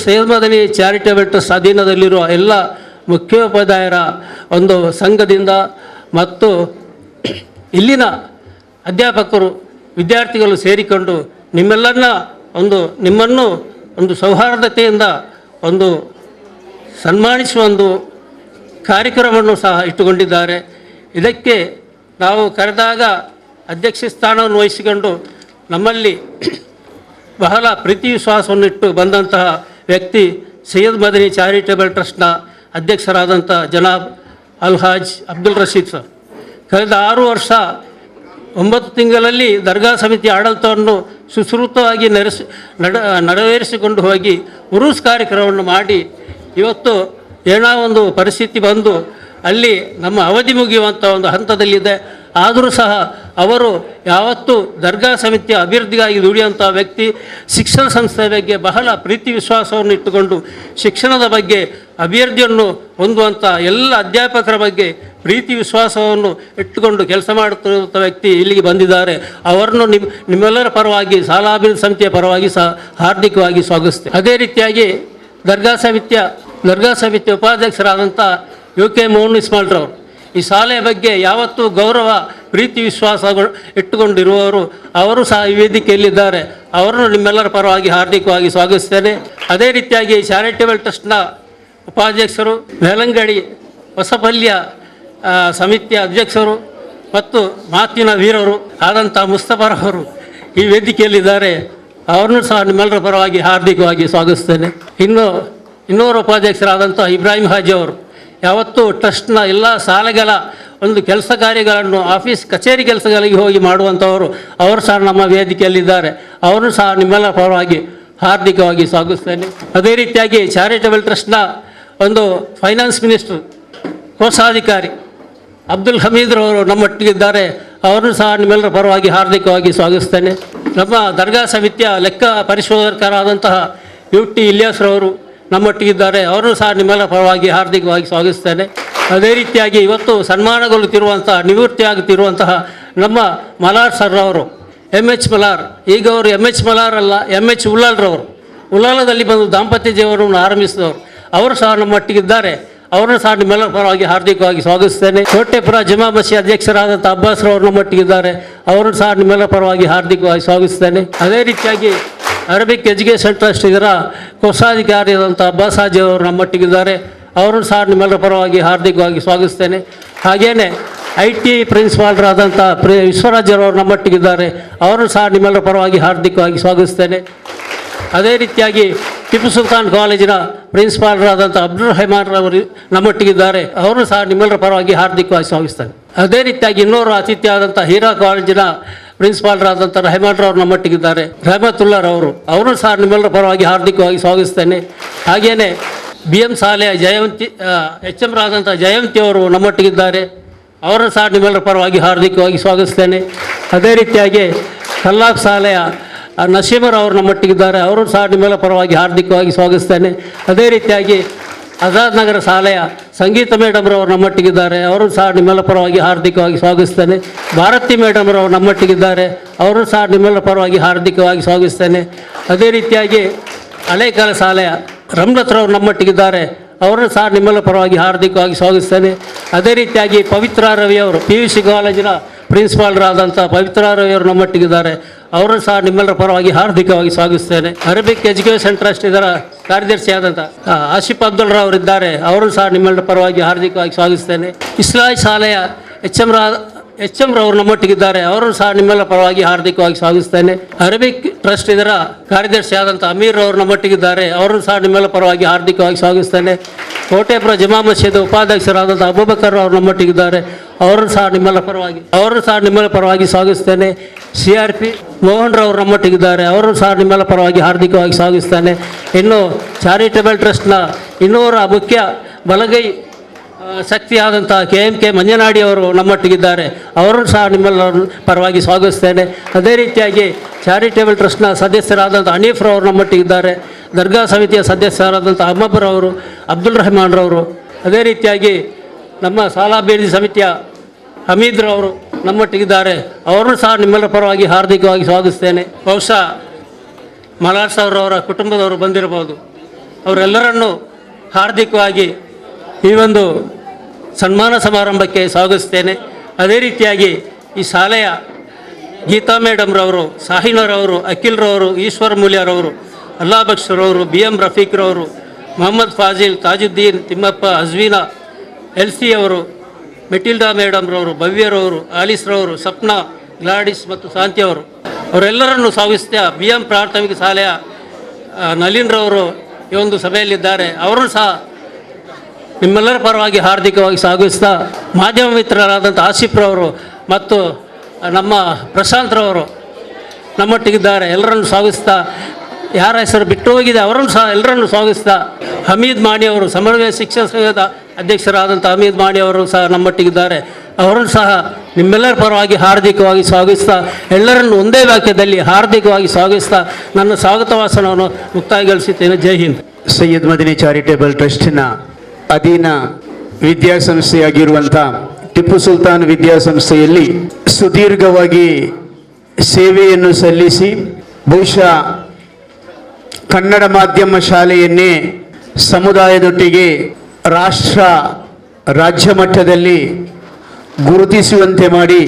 ಸೈಯದ್ ಮದನಿ ಚಾರಿಟೇಬಲ್ ಟ್ರಸ್ಟ್ ಅಧೀನದಲ್ಲಿರುವ ಎಲ್ಲ ಮುಖ್ಯೋಪಾಧ್ಯಾಯರ ಒಂದು ಸಂಘದಿಂದ ಮತ್ತು ಇಲ್ಲಿನ ಅಧ್ಯಾಪಕರು, ವಿದ್ಯಾರ್ಥಿಗಳು ಸೇರಿಕೊಂಡು ನಿಮ್ಮನ್ನು ಒಂದು ಸೌಹಾರ್ದತೆಯಿಂದ ಒಂದು ಸನ್ಮಾನಿಸುವ ಒಂದು ಕಾರ್ಯಕ್ರಮವನ್ನು ಸಹ ಇಟ್ಟುಕೊಂಡಿದ್ದಾರೆ. ಇದಕ್ಕೆ ನಾವು ಕರೆದಾಗ ಅಧ್ಯಕ್ಷ ಸ್ಥಾನವನ್ನು ವಹಿಸಿಕೊಂಡು ನಮ್ಮಲ್ಲಿ ಬಹಳ ಪ್ರೀತಿ ವಿಶ್ವಾಸವನ್ನು ಇಟ್ಟು ಬಂದಂತಹ ವ್ಯಕ್ತಿ ಸೈಯದ್ ಮದನಿ ಚಾರಿಟೇಬಲ್ ಟ್ರಸ್ಟ್ನ ಅಧ್ಯಕ್ಷರಾದಂಥ ಜನಾಬ್ ಅಲ್ಹಾಜ್ ಅಬ್ದುಲ್ ರಶೀದ್ ಸರ್. ಕಳೆದ 6 ವರ್ಷ 9 ತಿಂಗಳಲ್ಲಿ ದರ್ಗಾ ಸಮಿತಿ ಆಡಳಿತವನ್ನು ಸುಸೂತ್ರವಾಗಿ ನೆರವೇರಿಸಿಕೊಂಡು ಹೋಗಿ ಉರೂಸ್ ಕಾರ್ಯಕ್ರಮವನ್ನು ಮಾಡಿ ಇವತ್ತು ಏನೋ ಒಂದು ಪರಿಸ್ಥಿತಿ ಬಂದು ಅಲ್ಲಿ ನಮ್ಮ ಅವಧಿ ಮುಗಿಯುವಂಥ ಒಂದು ಹಂತದಲ್ಲಿದೆ. ಆದರೂ ಸಹ ಅವರು ಯಾವತ್ತೂ ದರ್ಗಾ ಸಮಿತಿಯ ಅಭಿವೃದ್ಧಿಗಾಗಿ ದುಡಿಯುವಂಥ ವ್ಯಕ್ತಿ. ಶಿಕ್ಷಣ ಸಂಸ್ಥೆಯ ಬಗ್ಗೆ ಬಹಳ ಪ್ರೀತಿ ವಿಶ್ವಾಸವನ್ನು ಇಟ್ಟುಕೊಂಡು ಶಿಕ್ಷಣದ ಬಗ್ಗೆ ಅಭಿವೃದ್ಧಿಯನ್ನು ಹೊಂದುವಂಥ ಎಲ್ಲ ಅಧ್ಯಾಪಕರ ಬಗ್ಗೆ ಪ್ರೀತಿ ವಿಶ್ವಾಸವನ್ನು ಇಟ್ಟುಕೊಂಡು ಕೆಲಸ ಮಾಡುತ್ತಿರುವಂಥ ವ್ಯಕ್ತಿ ಇಲ್ಲಿಗೆ ಬಂದಿದ್ದಾರೆ. ಅವರನ್ನು ನಿಮ್ಮೆಲ್ಲರ ಪರವಾಗಿ, ಶಾಲಾ ಅಭಿವೃದ್ಧಿ ಸಮಿತಿಯ ಪರವಾಗಿ ಸಹ ಹಾರ್ದಿಕವಾಗಿ ಸ್ವಾಗತಿಸ್ತೇವೆ. ಅದೇ ರೀತಿಯಾಗಿ ದರ್ಗಾ ಸಮಿತಿಯ ಉಪಾಧ್ಯಕ್ಷರಾದಂಥ UK ಮೋಹನ್ ಇಸ್ಮಾಲ್ರವರು ಈ ಶಾಲೆಯ ಬಗ್ಗೆ ಯಾವತ್ತೂ ಗೌರವ, ಪ್ರೀತಿ ವಿಶ್ವಾಸ ಇಟ್ಟುಕೊಂಡಿರುವವರು, ಅವರು ಸಹ ಈ ವೇದಿಕೆಯಲ್ಲಿದ್ದಾರೆ. ಅವರನ್ನು ನಿಮ್ಮೆಲ್ಲರ ಪರವಾಗಿ ಹಾರ್ದಿಕವಾಗಿ ಸ್ವಾಗತಿಸ್ತೇನೆ. ಅದೇ ರೀತಿಯಾಗಿ ಚಾರಿಟೇಬಲ್ ಟ್ರಸ್ಟ್ನ ಉಪಾಧ್ಯಕ್ಷರು, ವೇಲಂಗಡಿ ಹೊಸಪಲ್ಯ ಸಮಿತಿಯ ಅಧ್ಯಕ್ಷರು ಮತ್ತು ಮಾತಿನ ವೀರರು ಆದಂಥ ಮುಸ್ತಫರವರು ಈ ವೇದಿಕೆಯಲ್ಲಿದ್ದಾರೆ. ಅವರನ್ನು ಸಹ ನಿಮ್ಮೆಲ್ಲರ ಪರವಾಗಿ ಹಾರ್ದಿಕವಾಗಿ ಸ್ವಾಗತಿಸ್ತೇನೆ. ಇನ್ನೋರು ಉಪಾಧ್ಯಕ್ಷರಾದಂಥ ಇಬ್ರಾಹಿಂ ಹಾಜಿ ಅವರು ಯಾವತ್ತೂ ಟ್ರಸ್ಟ್ನ ಎಲ್ಲ ಶಾಲೆಗಳ ಒಂದು ಕೆಲಸ ಕಾರ್ಯಗಳನ್ನು ಆಫೀಸ್ ಕಚೇರಿ ಕೆಲಸಗಳಿಗೆ ಹೋಗಿ ಮಾಡುವಂಥವರು, ಅವರು ಸಹ ನಮ್ಮ ವೇದಿಕೆಯಲ್ಲಿದ್ದಾರೆ. ಅವರು ಸಹ ನಿಮ್ಮೆಲ್ಲ ಪರವಾಗಿ ಹಾರ್ದಿಕವಾಗಿ ಸ್ವಾಗತಿಸ್ತೇನೆ. ಅದೇ ರೀತಿಯಾಗಿ ಚಾರಿಟೇಬಲ್ ಟ್ರಸ್ಟ್ನ ಒಂದು ಫೈನಾನ್ಸ್ ಮಿನಿಸ್ಟರ್, ಕೋಶಾಧಿಕಾರಿ ಅಬ್ದುಲ್ ಹಮೀದ್ರವರು ನಮ್ಮೊಟ್ಟಿಗಿದ್ದಾರೆ. ಅವರನ್ನು ಸಹ ನಿಮ್ಮೆಲ್ಲರ ಪರವಾಗಿ ಹಾರ್ದಿಕವಾಗಿ ಸ್ವಾಗತಿಸ್ತೇನೆ. ನಮ್ಮ ದರ್ಗಾ ಸಮಿತಿಯ ಲೆಕ್ಕ ಪರಿಶೋಧಕರಾದಂತಹ UT ಇಲಿಯಾಸ್ರವರು ನಮ್ಮೊಟ್ಟಿಗಿದ್ದಾರೆ. ಅವರು ಸಹ ನಿಮ್ಮೆಲ್ಲ ಪರವಾಗಿ ಹಾರ್ದಿಕವಾಗಿ ಸ್ವಾಗತಿಸ್ತೇನೆ. ಅದೇ ರೀತಿಯಾಗಿ ಇವತ್ತು ಸನ್ಮಾನಗೊಳ್ಳುತ್ತಿರುವಂತಹ, ನಿವೃತ್ತಿಯಾಗುತ್ತಿರುವಂತಹ ನಮ್ಮ ಮಲಾರ್ ಸರ್ ಅವರು, MH ಮಲಾರ್, ಈಗ ಅವರು MH ಮಲಾರ್ ಅಲ್ಲ, MH ಉಲ್ಲಾಲ್ರವರು, ಉಲ್ಲಾಲದಲ್ಲಿ ಬಂದು ದಾಂಪತ್ಯ ಜೀವನವನ್ನು ಆರಂಭಿಸಿದವರು. ಅವರು ಸಹ ನಮ್ಮೊಟ್ಟಿಗಿದ್ದಾರೆ. ಅವರನ್ನು ಸಹ ನಿಮ್ಮೆಲ್ಲರ ಪರವಾಗಿ ಹಾರ್ದಿಕವಾಗಿ ಸ್ವಾಗತಿಸ್ತೇನೆ. ಕೋಟೆಪುರ ಜಮಾ ಮಸೀದಿ ಅಧ್ಯಕ್ಷರಾದಂಥ ಅಬ್ಬಾಸ್ ರವರು ನಮ್ಮೊಟ್ಟಿಗಿದ್ದಾರೆ. ಅವರನ್ನು ಸಹ ನಿಮ್ಮೆಲ್ಲರ ಪರವಾಗಿ ಹಾರ್ದಿಕವಾಗಿ ಸ್ವಾಗತಿಸ್ತೇನೆ. ಅದೇ ರೀತಿಯಾಗಿ ಅರಬಿಕ್ ಎಜುಕೇಷನ್ ಟ್ರಸ್ಟ್ ಇದರ ಕೋಶಾಧಿಕಾರಿಯಾದಂಥ ಅಬ್ಬಾಸ್ ಹಾಜಿ ಅವರು ನಮ್ಮೊಟ್ಟಿಗಿದ್ದಾರೆ. ಅವರನ್ನು ಸಹ ನಿಮ್ಮೆಲ್ಲರ ಪರವಾಗಿ ಹಾರ್ದಿಕವಾಗಿ ಸ್ವಾಗತಿಸ್ತೇನೆ. ಹಾಗೆಯೇ IT ಪ್ರಿನ್ಸಿಪಾಲ್ರಾದಂಥ ವಿಶ್ವರಾಜ್ಯರವರು ನಮ್ಮೊಟ್ಟಿಗಿದ್ದಾರೆ. ಅವರನ್ನು ಸಹ ನಿಮ್ಮೆಲ್ಲರ ಪರವಾಗಿ ಹಾರ್ದಿಕವಾಗಿ ಸ್ವಾಗತಿಸ್ತೇನೆ. ಅದೇ ರೀತಿಯಾಗಿ ಟಿಪ್ಪು ಸುಲ್ತಾನ್ ಕಾಲೇಜಿನ ಪ್ರಿನ್ಸಿಪಾಲ್ರಾದಂಥ ಅಬ್ದುಲ್ ರೆಹಮಾನ್ ರವರು ನಮ್ಮೊಟ್ಟಿಗಿದ್ದಾರೆ. ಅವರು ಸಹ ನಿಮ್ಮೆಲ್ಲರ ಪರವಾಗಿ ಹಾರ್ದಿಕವಾಗಿ ಸ್ವಾಗತಿಸ್ತಾರೆ. ಅದೇ ರೀತಿಯಾಗಿ ಇನ್ನೋರು ಅತಿಥಿಯಾದಂಥ ಹೀರಾ ಕಾಲೇಜಿನ ಪ್ರಿನ್ಸಿಪಾಲ್ರಾದಂಥ ರೆಹಮಾನ್ ರವರು ನಮ್ಮೊಟ್ಟಿಗಿದ್ದಾರೆ. ರಹಮತುಲ್ಲಾರವರು ಅವರು ಸಹ ನಿಮ್ಮೆಲ್ಲರ ಪರವಾಗಿ ಹಾರ್ದಿಕವಾಗಿ ಸ್ವಾಗತಿಸ್ತೇನೆ. ಹಾಗೆಯೇ BM ಶಾಲೆಯ ಜಯವಂತಿ HM ರಾದಂಥ ಜಯವಂತಿ ಅವರು ನಮ್ಮೊಟ್ಟಿಗಿದ್ದಾರೆ. ಅವರನ್ನು ಸಹ ನಿಮ್ಮೆಲ್ಲರ ಪರವಾಗಿ ಹಾರ್ದಿಕವಾಗಿ ಸ್ವಾಗತಿಸ್ತೇನೆ. ಅದೇ ರೀತಿಯಾಗಿ ಕಲ್ಲಾಬ್ ಶಾಲೆಯ ನಸೀಮರ್ ಅವರು ನಮ್ಮೊಟ್ಟಿಗಿದ್ದಾರೆ. ಅವರು ಸಹ ನಿಮ್ಮೆಲ್ಲ ಪರವಾಗಿ ಹಾರ್ದಿಕವಾಗಿ ಸ್ವಾಗತಿಸ್ತೇನೆ. ಅದೇ ರೀತಿಯಾಗಿ ಆಜಾದ್ ನಗರ ಶಾಲೆಯ ಸಂಗೀತ ಮೇಡಮ್ರವರು ನಮ್ಮೊಟ್ಟಿಗಿದ್ದಾರೆ. ಅವರು ಸಹ ನಿಮ್ಮೆಲ್ಲ ಪರವಾಗಿ ಹಾರ್ದಿಕವಾಗಿ ಸ್ವಾಗತಿಸ್ತೇನೆ. ಭಾರತಿ ಮೇಡಮ್ರವರು ನಮ್ಮೊಟ್ಟಿಗಿದ್ದಾರೆ. ಅವರು ಸಹ ನಿಮ್ಮೆಲ್ಲ ಪರವಾಗಿ ಹಾರ್ದಿಕವಾಗಿ ಸ್ವಾಗತಿಸ್ತೇನೆ. ಅದೇ ರೀತಿಯಾಗಿ ಹಳೇಕಾಲ ಶಾಲೆಯ ರಮ್ಲತ್ರವರು ನಮ್ಮೊಟ್ಟಿಗಿದ್ದಾರೆ. ಅವರನ್ನು ಸಹ ನಿಮ್ಮೆಲ್ಲ ಪರವಾಗಿ ಹಾರ್ದಿಕವಾಗಿ ಸ್ವಾಗತಿಸ್ತೇನೆ. ಅದೇ ರೀತಿಯಾಗಿ ಪವಿತ್ರ ರವಿಯವರು PUC ಕಾಲೇಜಿನ ಪ್ರಿನ್ಸಿಪಾಲ್ರಾದಂಥ ಪವಿತ್ರ ರವಿಯವರು ನಮ್ಮೊಟ್ಟಿಗಿದ್ದಾರೆ. ಅವರನ್ನು ಸಹ ನಿಮ್ಮೆಲ್ಲರ ಪರವಾಗಿ ಹಾರ್ದಿಕವಾಗಿ ಸ್ವಾಗತಿಸ್ತೇನೆ. ಅರಬಿಕ್ ಎಜುಕೇಷನ್ ಟ್ರಸ್ಟ್ ಇದರ ಕಾರ್ಯದರ್ಶಿಯಾದಂಥ ಆಸಿಫ್ ಅಬ್ದುಲ್ ಅವರಿದ್ದಾರೆ. ಅವರನ್ನು ಸಹ ನಿಮ್ಮೆಲ್ಲರ ಪರವಾಗಿ ಹಾರ್ದಿಕವಾಗಿ ಸ್ವಾಗತಿಸ್ತೇನೆ. ಇಸ್ಲಾಯಿ ಶಾಲೆಯ HM ರವರು ನಮ್ಮೊಟ್ಟಿಗಿದ್ದಾರೆ. ಅವರನ್ನು ಸಹ ನಿಮ್ಮೆಲ್ಲ ಪರವಾಗಿ ಹಾರ್ದಿಕವಾಗಿ ಸ್ವಾಗತಿಸ್ತೇನೆ. ಅರಬಿಕ್ ಟ್ರಸ್ಟ್ ಇದರ ಕಾರ್ಯದರ್ಶಿಯಾದಂಥ ಅಮೀರ್ ಅವರು ನಮ್ಮೊಟ್ಟಿಗಿದ್ದಾರೆ. ಅವರನ್ನು ಸಹ ನಿಮ್ಮೆಲ್ಲ ಪರವಾಗಿ ಹಾರ್ದಿಕವಾಗಿ ಸ್ವಾಗತಿಸ್ತೇನೆ. ಕೋಟೆಪುರ ಜಮಾ ಮಸೀದಿ ಉಪಾಧ್ಯಕ್ಷರಾದಂಥ ಅಬೂಬಕರ್ ಅವರು ನಮ್ಮೊಟ್ಟಿಗಿದ್ದಾರೆ. ಅವರನ್ನು ಸಹ ನಿಮ್ಮೆಲ್ಲ ಪರವಾಗಿ ಸ್ವಾಗತಿಸ್ತೇನೆ. CRP ಮೋಹನ್ ರವರು ನಮ್ಮೊಟ್ಟಿಗಿದ್ದಾರೆ. ಅವರನ್ನು ಸಹ ನಿಮ್ಮೆಲ್ಲ ಪರವಾಗಿ ಹಾರ್ದಿಕವಾಗಿ ಸ್ವಾಗತಿಸ್ತೇನೆ. ಇನ್ನು ಚಾರಿಟೇಬಲ್ ಟ್ರಸ್ಟ್ನ ಇನ್ನೂರ ಮುಖ್ಯ ಬಲಗೈ ಶಕ್ತಿಯಾದಂಥ KMK ಮಂಜನಾಡಿ ಅವರು ನಮ್ಮೊಟ್ಟಿಗಿದ್ದಾರೆ. ಅವರನ್ನು ಸಹ ನಿಮ್ಮೆಲ್ಲರ ಪರವಾಗಿ ಸ್ವಾಗತಿಸ್ತೇನೆ. ಅದೇ ರೀತಿಯಾಗಿ ಚಾರಿಟೇಬಲ್ ಟ್ರಸ್ಟ್ನ ಸದಸ್ಯರಾದಂಥ ಹನೀಫ್ ರವರು ನಮ್ಮೊಟ್ಟಿಗಿದ್ದಾರೆ. ದರ್ಗಾ ಸಮಿತಿಯ ಸದಸ್ಯರಾದಂಥ ಅಹಮದ್ ರವರು, ಅಬ್ದುಲ್ ರೆಹಮಾನ್ ರವರು, ಅದೇ ರೀತಿಯಾಗಿ ನಮ್ಮ ಸಾಲಾಭಿವೃದ್ಧಿ ಸಮಿತಿಯ ಹಮೀದ್ ರವರು ನಮ್ಮೊಟ್ಟಿಗಿದ್ದಾರೆ. ಅವರನ್ನು ಸಹ ನಿಮ್ಮೆಲ್ಲರ ಪರವಾಗಿ ಹಾರ್ದಿಕವಾಗಿ ಸ್ವಾಗತಿಸ್ತೇನೆ. ಬಹುಶಃ ಮಲಾರ್ ಸಾವ್ರವರ ಕುಟುಂಬದವರು ಬಂದಿರಬಹುದು. ಅವರೆಲ್ಲರನ್ನೂ ಹಾರ್ದಿಕವಾಗಿ ಈ ಒಂದು ಸನ್ಮಾನ ಸಮಾರಂಭಕ್ಕೆ ಸ್ವಾಗತಿಸ್ತೇನೆ. ಅದೇ ರೀತಿಯಾಗಿ ಈ ಶಾಲೆಯ ಗೀತಾ ಮೇಡಮ್ರವರು, ಸಾಹಿನರವರು, ಅಖಿಲ್ರವರು, ಈಶ್ವರ ಮೂಲ್ಯರವರು, ಅಲ್ಲಾ ಬಕ್ಷರವರು, BM ರಫೀಕ್ರವರು, ಮೊಹಮ್ಮದ್ ಫಾಜಿಲ್, ತಾಜುದ್ದೀನ್, ತಿಮ್ಮಪ್ಪ, ಅಜ್ವೀನಾ, LC ಅವರು, ಮೆಟಿಲ್ಡಾ ಮೇಡಮ್ರವರು, ಭವ್ಯರವರು, ಆಲಿಸ್ರವರು, ಸಪ್ನಾ, ಗ್ಲಾಡಿಸ್ ಮತ್ತು ಶಾಂತಿಯವರು ಅವರೆಲ್ಲರನ್ನು ಸ್ವಾಗತಿಸ್ತಾ BM ಪ್ರಾಥಮಿಕ ಶಾಲೆಯ ನಳಿನ್ರವರು ಈ ಒಂದು ಸಭೆಯಲ್ಲಿದ್ದಾರೆ. ಅವರನ್ನು ಸಹ ನಿಮ್ಮೆಲ್ಲರ ಪರವಾಗಿ ಹಾರ್ದಿಕವಾಗಿ ಸ್ವಾಗತಿಸ್ತಾ ಮಾಧ್ಯಮ ಮಿತ್ರರಾದಂಥ ಆಸಿಫ್ರವರು ಮತ್ತು ನಮ್ಮ ಪ್ರಶಾಂತ್ರವರು ನಮ್ಮೊಟ್ಟಿಗಿದ್ದಾರೆ. ಎಲ್ಲರನ್ನು ಸ್ವಾಗತಿಸ್ತಾ ಯಾರ ಹೆಸರು ಬಿಟ್ಟು ಹೋಗಿದೆ ಅವರನ್ನು ಸಹ ಎಲ್ಲರನ್ನು ಸ್ವಾಗತಿಸ್ತಾ ಹಮೀದ್ ಮಾಣಿಯವರು ಸಮನ್ವಯ ಶಿಕ್ಷಣ ಸಂಘದ ಅಧ್ಯಕ್ಷರಾದಂಥ ಹಮೀದ್ ಮಾಣಿಯವರು ಸಹ ನಮ್ಮೊಟ್ಟಿಗಿದ್ದಾರೆ. ಅವರನ್ನು ಸಹ ನಿಮ್ಮೆಲ್ಲರ ಪರವಾಗಿ ಹಾರ್ದಿಕವಾಗಿ ಸ್ವಾಗತಿಸ್ತಾ ಎಲ್ಲರನ್ನು ಒಂದೇ ವಾಕ್ಯದಲ್ಲಿ ಹಾರ್ದಿಕವಾಗಿ ಸ್ವಾಗತಿಸ್ತಾ ನನ್ನ ಸ್ವಾಗತ ಭಾಷಣವನ್ನು ಮುಕ್ತಾಯಗೊಳಿಸುತ್ತೇನೆ. ಜೈ ಹಿಂದ್. ಸೈಯದ್ ಮದನಿ ಚಾರಿಟೇಬಲ್ ಟ್ರಸ್ಟಿನ ಅಧೀನ ವಿದ್ಯಾಸಂಸ್ಥೆಯಾಗಿರುವಂಥ ಟಿಪ್ಪು ಸುಲ್ತಾನ್ ವಿದ್ಯಾಸಂಸ್ಥೆಯಲ್ಲಿ ಸುದೀರ್ಘವಾಗಿ ಸೇವೆಯನ್ನು ಸಲ್ಲಿಸಿ ಬಹುಶಃ ಕನ್ನಡ ಮಾಧ್ಯಮ ಶಾಲೆಯನ್ನೇ ಸಮುದಾಯದೊಟ್ಟಿಗೆ ರಾಜ್ಯ ಮಟ್ಟದಲ್ಲಿ ಗುರುತಿಸುವಂತೆ ಮಾಡಿ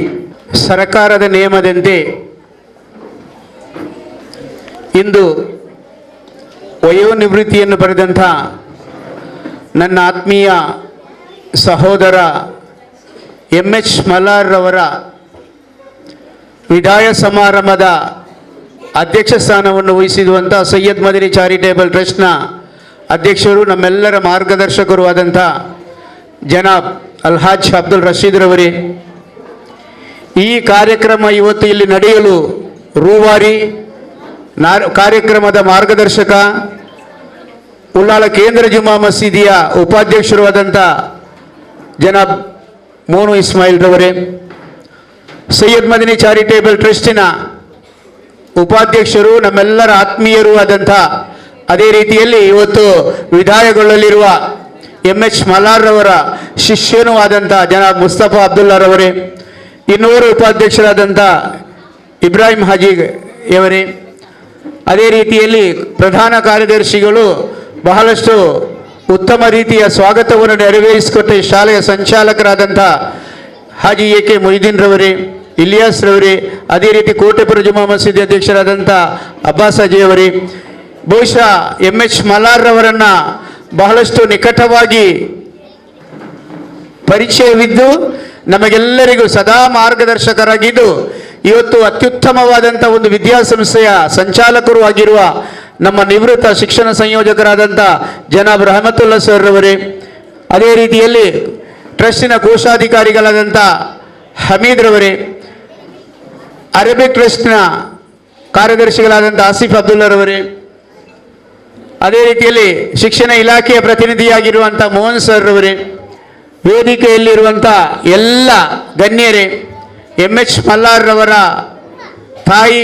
ಸರ್ಕಾರದ ನಿಯಮದಂತೆ ಇಂದು ವಯೋನಿವೃತ್ತಿಯನ್ನು ಪಡೆದಂಥ ನನ್ನ ಆತ್ಮೀಯ ಸಹೋದರ MH ಮಲ್ಲಾರ್ರವರ ವಿದಾಯ ಸಮಾರಂಭದ ಅಧ್ಯಕ್ಷ ಸ್ಥಾನವನ್ನು ವಹಿಸಿರುವಂಥ ಸೈಯದ್ ಮದನಿ ಚಾರಿಟೇಬಲ್ ಟ್ರಸ್ಟ್ನ ಅಧ್ಯಕ್ಷರು, ನಮ್ಮೆಲ್ಲರ ಮಾರ್ಗದರ್ಶಕರು ಆದಂಥ ಜನಾಬ್ ಅಲ್ಹಾಜ್ ಅಬ್ದುಲ್ ರಶೀದ್ರವರೇ, ಈ ಕಾರ್ಯಕ್ರಮ ಇವತ್ತು ಇಲ್ಲಿ ನಡೆಯಲು ರೂವಾರಿ ಕಾರ್ಯಕ್ರಮದ ಮಾರ್ಗದರ್ಶಕ, ಉಳ್ಳಾಲ ಕೇಂದ್ರ ಜುಮಾ ಮಸೀದಿಯ ಉಪಾಧ್ಯಕ್ಷರು ಆದಂಥ ಜನಾಬ್ ಮೋನು ಇಸ್ಮಾಯಿಲ್ ರವರೇ, ಸೈಯದ್ ಮದನಿ ಚಾರಿಟೇಬಲ್ ಟ್ರಸ್ಟಿನ ಉಪಾಧ್ಯಕ್ಷರು, ನಮ್ಮೆಲ್ಲರ ಆತ್ಮೀಯರು ಆದಂಥ, ಅದೇ ರೀತಿಯಲ್ಲಿ ಇವತ್ತು ವಿದಾಯಗೊಳ್ಳಲಿರುವ MH ಮಲ್ಲಾರ್ರವರ ಶಿಷ್ಯನೂ ಆದಂಥ ಜನಾಬ್ ಮುಸ್ತಫಾ ಅಬ್ದುಲ್ಲಾರವರೇ, ಇನ್ನೂರು ಉಪಾಧ್ಯಕ್ಷರಾದಂಥ ಇಬ್ರಾಹಿಂ ಹಾಜಿಯವರೇ, ಅದೇ ರೀತಿಯಲ್ಲಿ ಪ್ರಧಾನ ಕಾರ್ಯದರ್ಶಿಗಳು ಬಹಳಷ್ಟು ಉತ್ತಮ ರೀತಿಯ ಸ್ವಾಗತವನ್ನು ನೆರವೇರಿಸಿಕೊಟ್ಟ ಈ ಶಾಲೆಯ ಸಂಚಾಲಕರಾದಂಥ ಹಾಜಿ ಎ ಕೆ ಮೊಯ್ದೀನ್ ರವರೇ, ಇಲಿಯಾಸ್ ರವರೇ, ಅದೇ ರೀತಿ ಕೋಟೆಪುರ ಜುಮಾ ಮಸೀದಿ ಅಧ್ಯಕ್ಷರಾದಂಥ ಅಬ್ಬಾಸ್ ಅಜಿಯವರೇ, ಬಹುಶಃ ಎಚ್ ಮಲಾರ್ ರವರನ್ನು ಬಹಳಷ್ಟು ನಿಕಟವಾಗಿ ಪರಿಚಯವಿದ್ದು ನಮಗೆಲ್ಲರಿಗೂ ಸದಾ ಮಾರ್ಗದರ್ಶಕರಾಗಿದ್ದು ಇವತ್ತು ಅತ್ಯುತ್ತಮವಾದಂಥ ಒಂದು ವಿದ್ಯಾಸಂಸ್ಥೆಯ ಸಂಚಾಲಕರು ಆಗಿರುವ ನಮ್ಮ ನಿವೃತ್ತ ಶಿಕ್ಷಣ ಸಂಯೋಜಕರಾದಂಥ ಜನಾಬ್ ರಹಮತುಲ್ಲಾ ಸರ್ ರವರೇ, ಅದೇ ರೀತಿಯಲ್ಲಿ ಟ್ರಸ್ಟಿನ ಕೋಶಾಧಿಕಾರಿಗಳಾದಂಥ ಹಮೀದ್ ರವರೇ, ಅರೇಬಿಕ್ ಟ್ರಸ್ಟ್ನ ಕಾರ್ಯದರ್ಶಿಗಳಾದಂಥ ಆಸಿಫ್ ಅಬ್ದುಲ್ಲಾ ರವರೇ, ಅದೇ ರೀತಿಯಲ್ಲಿ ಶಿಕ್ಷಣ ಇಲಾಖೆಯ ಪ್ರತಿನಿಧಿಯಾಗಿರುವಂಥ ಮೋಹನ್ ಸರ್ ರವರೇ, ವೇದಿಕೆಯಲ್ಲಿರುವಂಥ ಎಲ್ಲ ಗಣ್ಯರೇ, ಎಚ್ ಮಲ್ಲಾರ್ ರವರ ತಾಯಿ,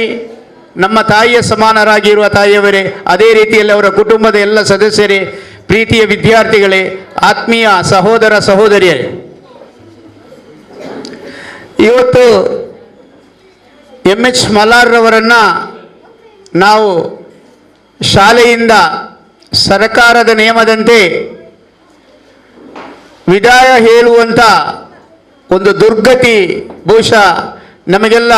ನಮ್ಮ ತಾಯಿಯ ಸಮಾನರಾಗಿರುವ ತಾಯಿಯವರೇ, ಅದೇ ರೀತಿಯಲ್ಲಿ ಅವರ ಕುಟುಂಬದ ಎಲ್ಲ ಸದಸ್ಯರೇ, ಪ್ರೀತಿಯ ವಿದ್ಯಾರ್ಥಿಗಳೇ, ಆತ್ಮೀಯ ಸಹೋದರ ಸಹೋದರಿಯರೇ, ಇವತ್ತು ಎಚ್ ಮಲ್ಲಾರ್ ರವರನ್ನು ನಾವು ಶಾಲೆಯಿಂದ ಸರ್ಕಾರದ ನಿಯಮದಂತೆ ವಿದಾಯ ಹೇಳುವಂಥ ಒಂದು ದುರ್ಗತಿ ಬಹುಶಃ ನಮಗೆಲ್ಲ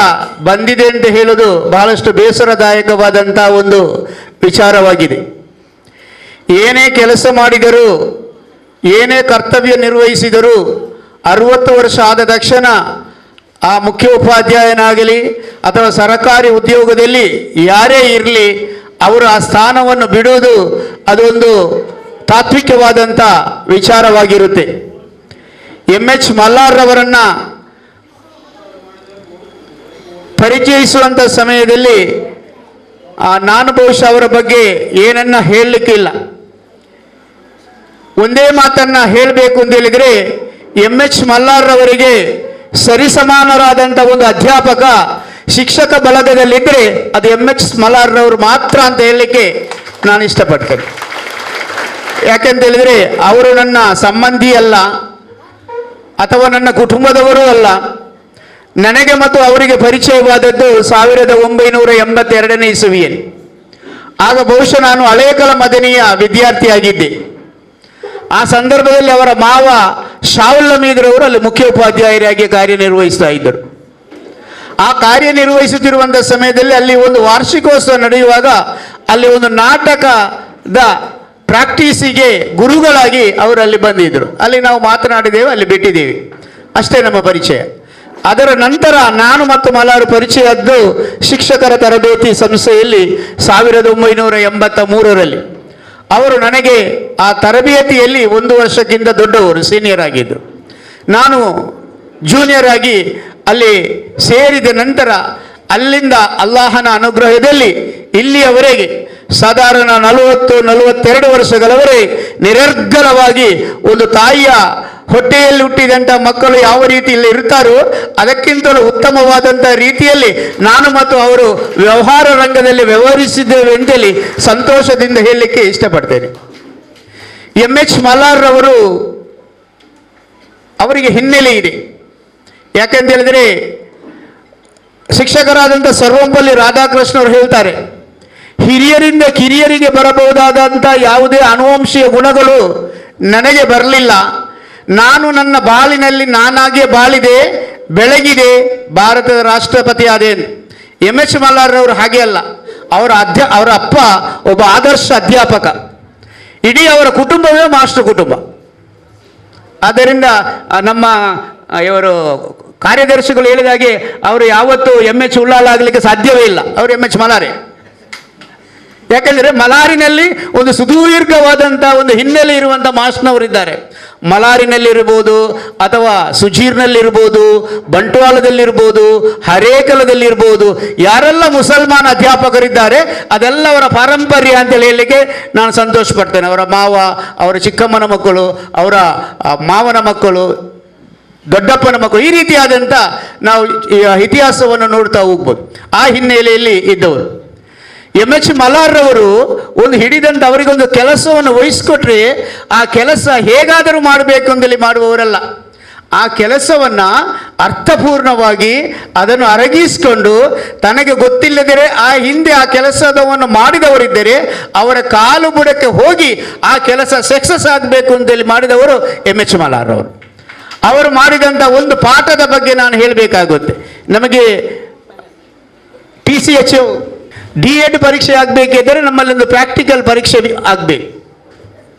ಬಂದಿದೆ ಅಂತ ಹೇಳೋದು ಬಹಳಷ್ಟು ಬೇಸರದಾಯಕವಾದಂಥ ಒಂದು ವಿಚಾರವಾಗಿದೆ. ಏನೇ ಕೆಲಸ ಮಾಡಿದರೂ, ಏನೇ ಕರ್ತವ್ಯ ನಿರ್ವಹಿಸಿದರೂ 60 ವರ್ಷ ಆದ ತಕ್ಷಣ ಆ ಮುಖ್ಯ ಉಪಾಧ್ಯಾಯನಾಗಲಿ ಅಥವಾ ಸರ್ಕಾರಿ ಉದ್ಯೋಗದಲ್ಲಿ ಯಾರೇ ಇರಲಿ ಅವರು ಆ ಸ್ಥಾನವನ್ನು ಬಿಡುವುದು ಅದೊಂದು ತಾತ್ವಿಕವಾದಂಥ ವಿಚಾರವಾಗಿರುತ್ತೆ. ಎಚ್ ಮಲ್ಲಾರ್ ರವರನ್ನು ಪರಿಚಯಿಸುವಂಥ ಸಮಯದಲ್ಲಿ ನಾನು ಬಹುಶಃ ಅವರ ಬಗ್ಗೆ ಏನನ್ನ ಹೇಳಲಿಕ್ಕಿಲ್ಲ. ಒಂದೇ ಮಾತನ್ನು ಹೇಳಬೇಕು ಅಂತ ಹೇಳಿದರೆ, ಎಚ್ ಮಲ್ಲಾರ್ ರವರಿಗೆ ಸರಿಸಮಾನರಾದಂಥ ಒಂದು ಅಧ್ಯಾಪಕ ಶಿಕ್ಷಕ ಬಳಗದಲ್ಲಿದ್ದರೆ ಅದು ಎಚ್ ಮಲ್ಲಾರ್ ರವರು ಮಾತ್ರ ಅಂತ ಹೇಳಲಿಕ್ಕೆ ನಾನು ಇಷ್ಟಪಡ್ತೇನೆ. ಯಾಕೆಂತ ಹೇಳಿದರೆ ಅವರು ನನ್ನ ಸಂಬಂಧಿ ಅಲ್ಲ ಅಥವಾ ನನ್ನ ಕುಟುಂಬದವರೂ ಅಲ್ಲ. ನನಗೆ ಮತ್ತು ಅವರಿಗೆ ಪರಿಚಯವಾದದ್ದು 1982ನೇ ಇಸವಿಯಲ್ಲಿ. ಆಗ ಬಹುಶಃ ನಾನು ಹಳೇಕಲ ಮದನಿಯ ವಿದ್ಯಾರ್ಥಿಯಾಗಿದ್ದೆ. ಆ ಸಂದರ್ಭದಲ್ಲಿ ಅವರ ಮಾವ ಶಾಹುಲ್ ಹಮೀದ್ರವರು ಅಲ್ಲಿ ಮುಖ್ಯ ಉಪಾಧ್ಯಾಯರಾಗಿ ಕಾರ್ಯನಿರ್ವಹಿಸ್ತಾ ಇದ್ದರು. ಆ ಕಾರ್ಯನಿರ್ವಹಿಸುತ್ತಿರುವಂಥ ಸಮಯದಲ್ಲಿ ಅಲ್ಲಿ ಒಂದು ವಾರ್ಷಿಕೋತ್ಸವ ನಡೆಯುವಾಗ ಅಲ್ಲಿ ಒಂದು ನಾಟಕದ ಪ್ರಾಕ್ಟೀಸಿಗೆ ಗುರುಗಳಾಗಿ ಅವರು ಅಲ್ಲಿ ಬಂದಿದ್ದರು. ಅಲ್ಲಿ ನಾವು ಮಾತನಾಡಿದ್ದೇವೆ, ಅಲ್ಲಿ ಬಿಟ್ಟಿದ್ದೇವೆ, ಅಷ್ಟೇ ನಮ್ಮ ಪರಿಚಯ. ಅದರ ನಂತರ ನಾನು ಮತ್ತು ಮಲ್ಲಾರು ಪರಿಚಯದ್ದು ಶಿಕ್ಷಕರ ತರಬೇತಿ ಸಂಸ್ಥೆಯಲ್ಲಿ 1983ರಲ್ಲಿ. ಅವರು ನನಗೆ ಆ ತರಬೇತಿಯಲ್ಲಿ 1 ವರ್ಷಕ್ಕಿಂತ ದೊಡ್ಡವರು, ಸೀನಿಯರ್ ಆಗಿದ್ದರು. ನಾನು ಜೂನಿಯರ್ ಆಗಿ ಅಲ್ಲಿ ಸೇರಿದ ನಂತರ ಅಲ್ಲಿಂದ ಅಲ್ಲಾಹನ ಅನುಗ್ರಹದಲ್ಲಿ ಇಲ್ಲಿಯವರೆಗೆ ಸಾಧಾರಣ 40-42 ವರ್ಷಗಳವರೆಗೆ ನಿರರ್ಗಳವಾಗಿ ಒಂದು ತಾಯಿಯ ಹೊಟ್ಟೆಯಲ್ಲಿ ಹುಟ್ಟಿದಂಥ ಮಕ್ಕಳು ಯಾವ ರೀತಿಯಲ್ಲಿ ಇರ್ತಾರೋ ಅದಕ್ಕಿಂತಲೂ ಉತ್ತಮವಾದಂಥ ರೀತಿಯಲ್ಲಿ ನಾನು ಮತ್ತು ಅವರು ವ್ಯವಹಾರ ರಂಗದಲ್ಲಿ ವ್ಯವಹರಿಸಿದ್ದೇವೆ ಅಂತೇಳಿ ಸಂತೋಷದಿಂದ ಹೇಳಲಿಕ್ಕೆ ಇಷ್ಟಪಡ್ತೇನೆ. ಎಚ್ ಮಲ್ಲಾರ್ ರವರು ಅವರಿಗೆ ಹಿನ್ನೆಲೆ ಇದೆ. ಯಾಕೆಂತ ಹೇಳಿದರೆ ಶಿಕ್ಷಕರಾದಂಥ ಸರ್ವಂಪಲ್ಲಿ ರಾಧಾಕೃಷ್ಣ ಅವರು ಹೇಳ್ತಾರೆ, ಹಿರಿಯರಿಂದ ಕಿರಿಯರಿಗೆ ಬರಬಹುದಾದಂಥ ಯಾವುದೇ ಆನುವಂಶೀಯ ಗುಣಗಳು ನನಗೆ ಬರಲಿಲ್ಲ. ನಾನು ನನ್ನ ಬಾಳಿನಲ್ಲಿ ನಾನಾಗಿಯೇ ಬಾಳಿದೆ, ಬೆಳಗಿದೆ, ಭಾರತದ ರಾಷ್ಟ್ರಪತಿ ಆದೆ. ಎಚ್ ಮಲ್ಲಾರ್ ಅವರು ಹಾಗೆ ಅಲ್ಲ. ಅವರ ಅಪ್ಪ ಒಬ್ಬ ಆದರ್ಶ ಅಧ್ಯಾಪಕ. ಇಡೀ ಅವರ ಕುಟುಂಬವೇ ಮಾಸ್ಟರ್ ಕುಟುಂಬ. ಆದ್ದರಿಂದ ನಮ್ಮ ಇವರು ಕಾರ್ಯದರ್ಶಿಗಳು ಹೇಳಿದ ಹಾಗೆ ಅವರು ಯಾವತ್ತೂ ಎಚ್ ಉಳ್ಳಾಳಾಗಲಿಕ್ಕೆ ಸಾಧ್ಯವೇ ಇಲ್ಲ. ಅವರು ಎಚ್ ಮಲ್ಲಾರೇ. ಯಾಕೆಂದರೆ ಮಲಾರಿನಲ್ಲಿ ಒಂದು ಸುದೀರ್ಘವಾದಂಥ ಒಂದು ಹಿನ್ನೆಲೆ ಇರುವಂಥ ಮಾಸ್ಟ್ನವರಿದ್ದಾರೆ. ಮಲಾರಿನಲ್ಲಿರ್ಬೋದು ಅಥವಾ ಸುಜೀರ್ನಲ್ಲಿರ್ಬೋದು, ಬಂಟ್ವಾಳದಲ್ಲಿರ್ಬೋದು, ಹರೇಕಲದಲ್ಲಿರ್ಬೋದು, ಯಾರೆಲ್ಲ ಮುಸಲ್ಮಾನ ಅಧ್ಯಾಪಕರಿದ್ದಾರೆ ಅದೆಲ್ಲ ಅವರ ಪಾರಂಪರ್ಯ ಅಂತೇಳಿ ಹೇಳಲಿಕ್ಕೆ ನಾನು ಸಂತೋಷ ಪಡ್ತೇನೆ. ಅವರ ಮಾವ, ಅವರ ಚಿಕ್ಕಮ್ಮನ ಮಕ್ಕಳು, ಅವರ ಮಾವನ ಮಕ್ಕಳು, ದೊಡ್ಡಪ್ಪನ ಮಕ್ಕಳು, ಈ ರೀತಿಯಾದಂಥ ನಾವು ಇತಿಹಾಸವನ್ನು ನೋಡ್ತಾ ಹೋಗ್ಬೋದು. ಆ ಹಿನ್ನೆಲೆಯಲ್ಲಿ ಇದ್ದವರು ಎಚ್ ಮಲ್ಲಾರ್ ರವರು ಒಂದು ಹಿಡಿದಂಥ ಅವರಿಗೊಂದು ಕೆಲಸವನ್ನು ವಹಿಸ್ಕೊಟ್ರೆ ಆ ಕೆಲಸ ಹೇಗಾದರೂ ಮಾಡಬೇಕು ಅಂತೇಳಿ ಮಾಡುವವರಲ್ಲ. ಆ ಕೆಲಸವನ್ನು ಅರ್ಥಪೂರ್ಣವಾಗಿ ಅದನ್ನು ಅರಗಿಸಿಕೊಂಡು ತನಗೆ ಗೊತ್ತಿಲ್ಲದರೆ ಆ ಹಿಂದೆ ಆ ಕೆಲಸವನ್ನು ಮಾಡಿದವರಿದ್ದರೆ ಅವರ ಕಾಲು ಬುಡಕ್ಕೆ ಹೋಗಿ ಆ ಕೆಲಸ ಸಕ್ಸಸ್ ಆಗಬೇಕು ಅಂತೇಳಿ ಮಾಡಿದವರು ಎಚ್ ಮಲಾರ್ ಅವರು. ಅವರು ಮಾಡಿದಂಥ ಒಂದು ಪಾಠದ ಬಗ್ಗೆ ನಾನು ಹೇಳಬೇಕಾಗುತ್ತೆ. ನಮಗೆ TCH D.Ed ಪರೀಕ್ಷೆ ಆಗಬೇಕಿದ್ದರೆ ನಮ್ಮಲ್ಲಿ ಒಂದು ಪ್ರಾಕ್ಟಿಕಲ್ ಪರೀಕ್ಷೆ ಆಗಬೇಕು.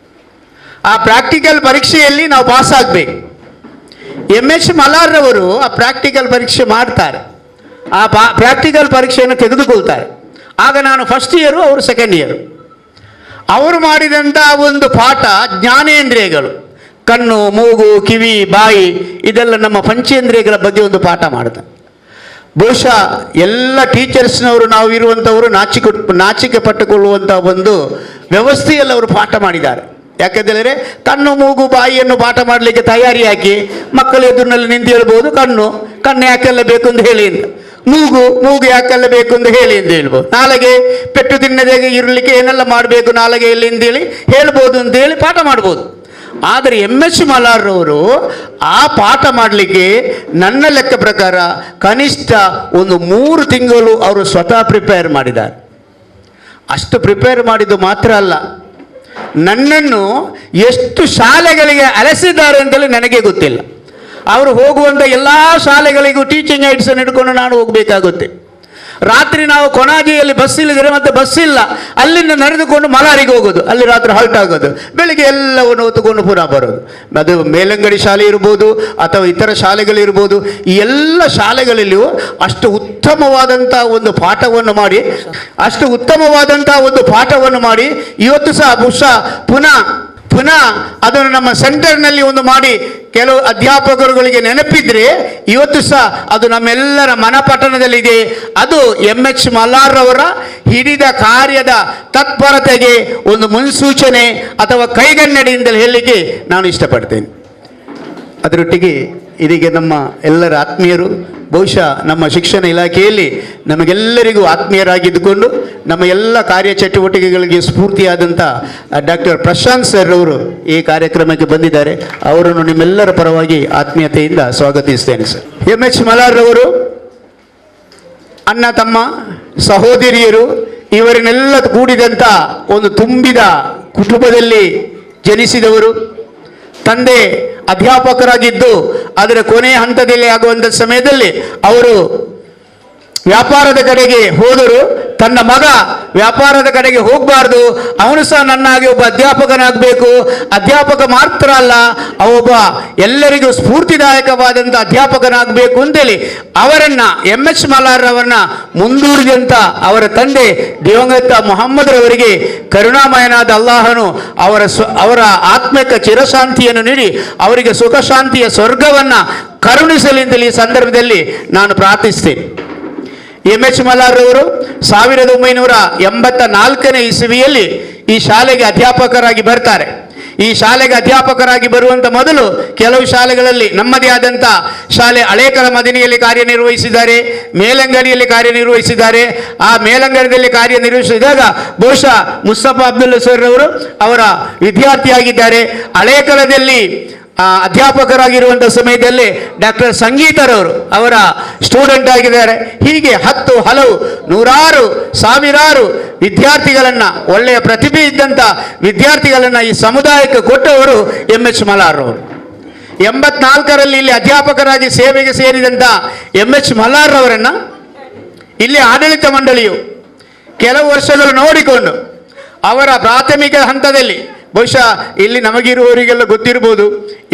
ಆ ಪ್ರಾಕ್ಟಿಕಲ್ ಪರೀಕ್ಷೆಯಲ್ಲಿ ನಾವು ಪಾಸ್ ಆಗಬೇಕು. ಎಚ್ ಮಲಾರ್ ಅವರು ಆ ಪ್ರಾಕ್ಟಿಕಲ್ ಪರೀಕ್ಷೆ ಮಾಡ್ತಾರೆ. ಆ ಪ್ರಾಕ್ಟಿಕಲ್ ಪರೀಕ್ಷೆಯನ್ನು ತೆಗೆದುಕೊಳ್ತಾರೆ. ಆಗ ನಾನು ಫಸ್ಟ್ ಇಯರು, ಅವರು ಸೆಕೆಂಡ್ ಇಯರು. ಅವರು ಮಾಡಿದಂಥ ಒಂದು ಪಾಠ ಜ್ಞಾನೇಂದ್ರಿಯಗಳು, ಕಣ್ಣು, ಮೂಗು, ಕಿವಿ, ಬಾಯಿ, ಇದೆಲ್ಲ ನಮ್ಮ ಪಂಚೇಂದ್ರಿಯಗಳ ಬಗ್ಗೆ ಒಂದು ಪಾಠ ಮಾಡ್ತಾರೆ. ಬಹುಶಃ ಎಲ್ಲ ಟೀಚರ್ಸ್ನವರು ನಾವು ಇರುವಂಥವರು ನಾಚಿಕೆ ಪಟ್ಟುಕೊಳ್ಳುವಂಥ ಒಂದು ವ್ಯವಸ್ಥೆಯಲ್ಲಿ ಅವರು ಪಾಠ ಮಾಡಿದ್ದಾರೆ. ಯಾಕೆಂದರೆ ಕಣ್ಣು, ಮೂಗು, ಬಾಯಿಯನ್ನು ಪಾಠ ಮಾಡಲಿಕ್ಕೆ ತಯಾರಿ ಹಾಕಿ ಮಕ್ಕಳ ಎದುರಿನಲ್ಲಿ ನಿಂತು ಹೇಳ್ಬೋದು, ಕಣ್ಣು ಯಾಕೆಲ್ಲ ಬೇಕು ಅಂತ ಹೇಳಿ ಅಂತ, ಮೂಗು ಯಾಕೆಲ್ಲ ಬೇಕು ಅಂತ ಹೇಳಿ ಅಂತ ಹೇಳ್ಬೋದು, ನಾಲೆಗೆ ಪೆಟ್ಟು ತಿನ್ನದೇ ಇರಲಿಕ್ಕೆ ಏನೆಲ್ಲ ಮಾಡಬೇಕು ನಾಲೆಗೆಯಲ್ಲಿ ಅಂತೇಳಿ ಹೇಳ್ಬೋದು ಅಂತೇಳಿ ಪಾಠ ಮಾಡ್ಬೋದು. ಆದರೆ ಎಚ್ ಮಲಾರ್ ಅವರು ಆ ಪಾಠ ಮಾಡಲಿಕ್ಕೆ ನನ್ನ ಲೆಕ್ಕ ಪ್ರಕಾರ ಕನಿಷ್ಠ ಒಂದು 3 ತಿಂಗಳು ಅವರು ಸ್ವತಃ ಪ್ರಿಪೇರ್ ಮಾಡಿದ್ದಾರೆ. ಅಷ್ಟು ಪ್ರಿಪೇರ್ ಮಾಡಿದ್ದು ಮಾತ್ರ ಅಲ್ಲ, ನನ್ನನ್ನು ಎಷ್ಟು ಶಾಲೆಗಳಿಗೆ ಅಲೆಸಿದ್ದಾರೆ ಅಂತೇಳಿ ನನಗೆ ಗೊತ್ತಿಲ್ಲ. ಅವರು ಹೋಗುವಂಥ ಎಲ್ಲ ಶಾಲೆಗಳಿಗೂ ಟೀಚಿಂಗ್ ಐಡ್ಸನ್ನು ಹಿಡ್ಕೊಂಡು ನಾನು ಹೋಗಬೇಕಾಗುತ್ತೆ. ರಾತ್ರಿ ನಾವು ಕೊಣಾಜಿಯಲ್ಲಿ ಬಸ್ ಇಲ್ಲದಿದ್ರೆ ಮತ್ತೆ ಬಸ್ ಇಲ್ಲ, ಅಲ್ಲಿಂದ ನಡೆದುಕೊಂಡು ಮಲಾರಿಗೆ ಹೋಗೋದು, ಅಲ್ಲಿ ರಾತ್ರಿ ಹಾಲ್ಟ್ ಆಗೋದು, ಬೆಳಿಗ್ಗೆ ಎಲ್ಲವನ್ನು ಹೊತ್ತುಕೊಂಡು ಪುನಃ ಬರೋದು. ಅದು ಮೇಲಂಗಡಿ ಶಾಲೆ ಇರ್ಬೋದು ಅಥವಾ ಇತರ ಶಾಲೆಗಳಿರ್ಬೋದು, ಈ ಎಲ್ಲ ಶಾಲೆಗಳಲ್ಲಿಯೂ ಅಷ್ಟು ಉತ್ತಮವಾದಂಥ ಒಂದು ಪಾಠವನ್ನು ಮಾಡಿ ಇವತ್ತು ಸಹ ಬಹುಶಃ ಪುನಃ ಅದನ್ನು ನಮ್ಮ ಸೆಂಟರ್ನಲ್ಲಿ ಒಂದು ಮಾಡಿ ಕೆಲವು ಅಧ್ಯಾಪಕರುಗಳಿಗೆ ನೆನಪಿದ್ರೆ ಇವತ್ತು ಸಹ ಅದು ನಮ್ಮೆಲ್ಲರ ಮನಪಟ್ಟಣದಲ್ಲಿದೆ. ಅದು ಎಚ್ ಮಲಾರ್ ಅವರ ಹಿಡಿದ ಕಾರ್ಯದ ತತ್ಪರತೆಗೆ ಒಂದು ಮುನ್ಸೂಚನೆ ಅಥವಾ ಕೈಗನ್ನಡಿ ಅಂತೇಳಿ ಹೇಳಲಿಕ್ಕೆ ನಾನು ಇಷ್ಟಪಡ್ತೇನೆ. ಅದರೊಟ್ಟಿಗೆ ಇದೀಗ ನಮ್ಮ ಎಲ್ಲರ ಆತ್ಮೀಯರು, ಬಹುಶಃ ನಮ್ಮ ಶಿಕ್ಷಣ ಇಲಾಖೆಯಲ್ಲಿ ನಮಗೆಲ್ಲರಿಗೂ ಆತ್ಮೀಯರಾಗಿದ್ದುಕೊಂಡು ನಮ್ಮ ಎಲ್ಲ ಕಾರ್ಯಚಟುವಟಿಕೆಗಳಿಗೆ ಸ್ಫೂರ್ತಿಯಾದಂಥ ಡಾಕ್ಟರ್ ಪ್ರಶಾಂತ್ ಸರ್ ಅವರು ಈ ಕಾರ್ಯಕ್ರಮಕ್ಕೆ ಬಂದಿದ್ದಾರೆ. ಅವರನ್ನು ನಿಮ್ಮೆಲ್ಲರ ಪರವಾಗಿ ಆತ್ಮೀಯತೆಯಿಂದ ಸ್ವಾಗತಿಸ್ತೇನೆ. ಸರ್, ಎಚ್ ಮಲಾರ್ ಅವರು ಅಣ್ಣ ತಮ್ಮ ಸಹೋದರಿಯರು ಇವರನ್ನೆಲ್ಲ ಕೂಡಿದಂಥ ಒಂದು ತುಂಬಿದ ಕುಟುಂಬದಲ್ಲಿ ಜನಿಸಿದವರು. ತಂದೆ ಅಧ್ಯಾಪಕರಾಗಿದ್ದು ಅದರ ಕೊನೆಯ ಹಂತದಲ್ಲಿ ಆಗುವಂಥ ಸಮಯದಲ್ಲಿ ಅವರು ವ್ಯಾಪಾರದ ಕಡೆಗೆ ಹೋದರು. ತನ್ನ ಮಗ ವ್ಯಾಪಾರದ ಕಡೆಗೆ ಹೋಗಬಾರ್ದು, ಅವನು ಸಹ ನನ್ನಾಗಿ ಒಬ್ಬ ಅಧ್ಯಾಪಕನಾಗಬೇಕು, ಅಧ್ಯಾಪಕ ಮಾತ್ರ ಅಲ್ಲ ಒಬ್ಬ ಎಲ್ಲರಿಗೂ ಸ್ಫೂರ್ತಿದಾಯಕವಾದಂಥ ಅಧ್ಯಾಪಕನಾಗಬೇಕು ಅಂತೇಳಿ ಅವರನ್ನು ಎಚ್ ಮಲಾರ್ ಅವರನ್ನ ಮುಂದೂಡಿದಂಥ ಅವರ ತಂದೆ ದಿವಂಗತ ಮೊಹಮ್ಮದ್ ರವರಿಗೆ ಕರುಣಾಮಯನಾದ ಅಲ್ಲಾಹನು ಅವರ ಆತ್ಮಕ್ಕೆ ಚಿರಶಾಂತಿಯನ್ನು ನೀಡಿ ಅವರಿಗೆ ಸುಖ ಶಾಂತಿಯ ಸ್ವರ್ಗವನ್ನು ಕರುಣಿಸಲಿ ಅಂತೇಳಿ ಈ ಸಂದರ್ಭದಲ್ಲಿ ನಾನು ಪ್ರಾರ್ಥಿಸ್ತೇನೆ. ಎಚ್ ಮಲಾರ್ ಅವರು 1984ನೇ ಇಸವಿಯಲ್ಲಿ ಈ ಶಾಲೆಗೆ ಅಧ್ಯಾಪಕರಾಗಿ ಬರ್ತಾರೆ. ಈ ಶಾಲೆಗೆ ಅಧ್ಯಾಪಕರಾಗಿ ಬರುವಂಥ ಮೊದಲು ಕೆಲವು ಶಾಲೆಗಳಲ್ಲಿ ನಮ್ಮದೇ ಆದಂಥ ಶಾಲೆ ಹಳೇಕರ ಮದಿನಿಯಲ್ಲಿ ಕಾರ್ಯನಿರ್ವಹಿಸಿದ್ದಾರೆ, ಮೇಲಂಗಡಿಯಲ್ಲಿ ಕಾರ್ಯನಿರ್ವಹಿಸಿದ್ದಾರೆ. ಆ ಮೇಲಂಗಡದಲ್ಲಿ ಕಾರ್ಯನಿರ್ವಹಿಸಿದಾಗ ಬಹುಶಃ ಮುಸ್ತಫಾ ಅಬ್ದುಲ್ಲಾ ಸರ್ ಅವರು ಅವರ ವಿದ್ಯಾರ್ಥಿಯಾಗಿದ್ದಾರೆ. ಹಳೇಕರದಲ್ಲಿ ಅಧ್ಯಾಪಕರಾಗಿರುವಂಥ ಸಮಯದಲ್ಲಿ ಡಾಕ್ಟರ್ ಸಂಗೀತರವರು ಅವರ ಸ್ಟೂಡೆಂಟ್ ಆಗಿದ್ದಾರೆ. ಹೀಗೆ ಹಲವು ನೂರಾರು ಸಾವಿರಾರು ವಿದ್ಯಾರ್ಥಿಗಳನ್ನು, ಒಳ್ಳೆಯ ಪ್ರತಿಭೆ ಇದ್ದಂಥ ವಿದ್ಯಾರ್ಥಿಗಳನ್ನು ಈ ಸಮುದಾಯಕ್ಕೆ ಕೊಟ್ಟವರು ಎಚ್ ಮಲಾರ್ ಅವರು. 84ರಲ್ಲಿ ಇಲ್ಲಿ ಅಧ್ಯಾಪಕರಾಗಿ ಸೇವೆಗೆ ಸೇರಿದಂಥ ಎಚ್ ಮಲಾರ್ ಅವರನ್ನು ಇಲ್ಲಿ ಆಡಳಿತ ಮಂಡಳಿಯು ಕೆಲವು ವರ್ಷಗಳು ನೋಡಿಕೊಂಡು ಅವರ ಪ್ರಾಥಮಿಕ ಹಂತದಲ್ಲಿ, ಬಹುಶಃ ಇಲ್ಲಿ ನಮಗಿರುವವರಿಗೆಲ್ಲ ಗೊತ್ತಿರ್ಬೋದು,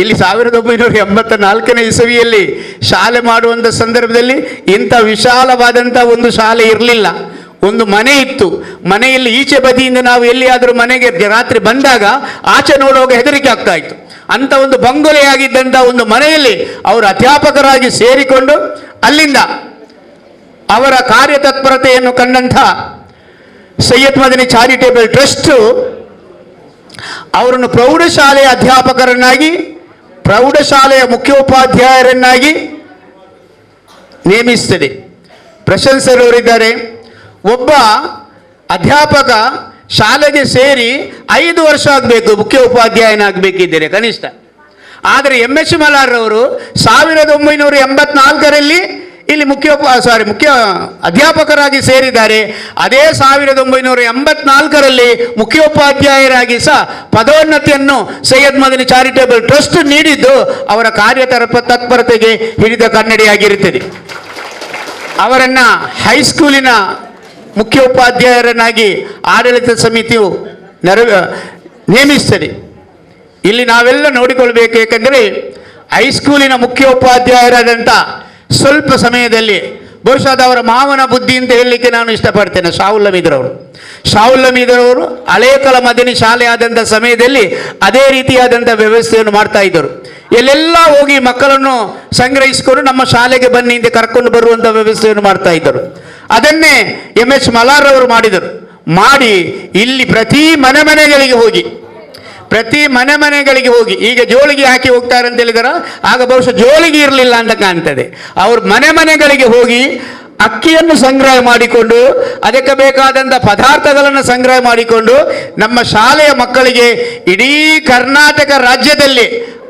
ಇಲ್ಲಿ 1984ನೇ ಇಸವಿಯಲ್ಲಿ ಶಾಲೆ ಮಾಡುವಂಥ ಸಂದರ್ಭದಲ್ಲಿ ಇಂಥ ವಿಶಾಲವಾದಂಥ ಒಂದು ಶಾಲೆ ಇರಲಿಲ್ಲ. ಒಂದು ಮನೆ ಇತ್ತು. ಮನೆಯಲ್ಲಿ ಈಚೆ ಬದಿಯಿಂದ ನಾವು ಎಲ್ಲಿಯಾದರೂ ಮನೆಗೆ ರಾತ್ರಿ ಬಂದಾಗ ಆಚೆ ನೋಡುವಾಗ ಹೆದರಿಕೆ ಆಗ್ತಾ ಇತ್ತು. ಅಂಥ ಒಂದು ಬಂಗುಲೆಯಾಗಿದ್ದಂಥ ಒಂದು ಮನೆಯಲ್ಲಿ ಅವರು ಅಧ್ಯಾಪಕರಾಗಿ ಸೇರಿಕೊಂಡು ಅಲ್ಲಿಂದ ಅವರ ಕಾರ್ಯತತ್ಪರತೆಯನ್ನು ಕಂಡಂಥ ಸೈಯದ್ ಮದನಿ ಚಾರಿಟೇಬಲ್ ಟ್ರಸ್ಟು ಅವರನ್ನು ಪ್ರೌಢಶಾಲೆಯ ಅಧ್ಯಾಪಕರನ್ನಾಗಿ, ಪ್ರೌಢಶಾಲೆಯ ಮುಖ್ಯೋಪಾಧ್ಯಾಯರನ್ನಾಗಿ ನೇಮಿಸ್ತದೆ. ಪ್ರಶಂಸರವರಿದ್ದಾರೆ. ಒಬ್ಬ ಅಧ್ಯಾಪಕ ಶಾಲೆಗೆ ಸೇರಿ 5 ವರ್ಷ ಆಗಬೇಕು ಮುಖ್ಯ ಉಪಾಧ್ಯಾಯನಾಗಬೇಕಿದ್ದರೆ ಕನಿಷ್ಠ. ಆದರೆ ಎಚ್ ಮಲಾರ್ರವರು 1984ರಲ್ಲಿ ಇಲ್ಲಿ ಮುಖ್ಯ ಅಧ್ಯಾಪಕರಾಗಿ ಸೇರಿದ್ದಾರೆ. ಅದೇ 1984ರಲ್ಲಿ ಮುಖ್ಯೋಪಾಧ್ಯಾಯರಾಗಿ ಸಹ ಪದೋನ್ನತಿಯನ್ನು ಸೈಯದ್ ಮದನಿ ಚಾರಿಟೇಬಲ್ ಟ್ರಸ್ಟ್ ನೀಡಿದ್ದು ಅವರ ತತ್ಪರತೆಗೆ ಹಿಡಿದ ಕನ್ನಡಿಯಾಗಿರುತ್ತದೆ. ಅವರನ್ನು ಹೈಸ್ಕೂಲಿನ ಮುಖ್ಯೋಪಾಧ್ಯಾಯರನ್ನಾಗಿ ಆಡಳಿತ ಸಮಿತಿಯು ನೇಮಿಸ್ತದೆ. ಇಲ್ಲಿ ನಾವೆಲ್ಲ ನೋಡಿಕೊಳ್ಬೇಕು, ಏಕೆಂದರೆ ಹೈಸ್ಕೂಲಿನ ಮುಖ್ಯೋಪಾಧ್ಯಾಯರಾದಂಥ ಸ್ವಲ್ಪ ಸಮಯದಲ್ಲಿ ಬಹುಶಃ ಅದು ಅವರ ಮಾವನ ಬುದ್ಧಿ ಅಂತ ಹೇಳಲಿಕ್ಕೆ ನಾನು ಇಷ್ಟಪಡ್ತೇನೆ. ಶಾಹುಲ್ ಹಮೀದ್ರವರು ಹಳೇಕಲ ಮದನಿ ಶಾಲೆ ಆದಂಥ ಸಮಯದಲ್ಲಿ ಅದೇ ರೀತಿಯಾದಂಥ ವ್ಯವಸ್ಥೆಯನ್ನು ಮಾಡ್ತಾ ಇದ್ದರು. ಎಲ್ಲೆಲ್ಲ ಹೋಗಿ ಮಕ್ಕಳನ್ನು ಸಂಗ್ರಹಿಸಿಕೊಂಡು ನಮ್ಮ ಶಾಲೆಗೆ ಬನ್ನಿ ಅಂತ ಕರ್ಕೊಂಡು ಬರುವಂಥ ವ್ಯವಸ್ಥೆಯನ್ನು ಮಾಡ್ತಾ ಇದ್ದರು. ಅದನ್ನೇ ಎಚ್ ಮಲಾರ್ರವರು ಮಾಡಿದರು. ಮಾಡಿ ಇಲ್ಲಿ ಪ್ರತಿ ಮನೆಗಳಿಗೆ ಹೋಗಿ ಈಗ ಜೋಳಿಗೆ ಹಾಕಿ ಹೋಗ್ತಾರೆ ಅಂತ ಹೇಳಿದಾರ, ಆಗ ಬಹುಶಃ ಜೋಳಿಗೆ ಇರಲಿಲ್ಲ ಅಂತ ಕಾಣ್ತದೆ. ಅವರು ಮನೆಗಳಿಗೆ ಹೋಗಿ ಅಕ್ಕಿಯನ್ನು ಸಂಗ್ರಹ ಮಾಡಿಕೊಂಡು ಅದಕ್ಕೆ ಬೇಕಾದಂಥ ಪದಾರ್ಥಗಳನ್ನು ಸಂಗ್ರಹ ಮಾಡಿಕೊಂಡು ನಮ್ಮ ಶಾಲೆಯ ಮಕ್ಕಳಿಗೆ ಇಡೀ ಕರ್ನಾಟಕ ರಾಜ್ಯದಲ್ಲಿ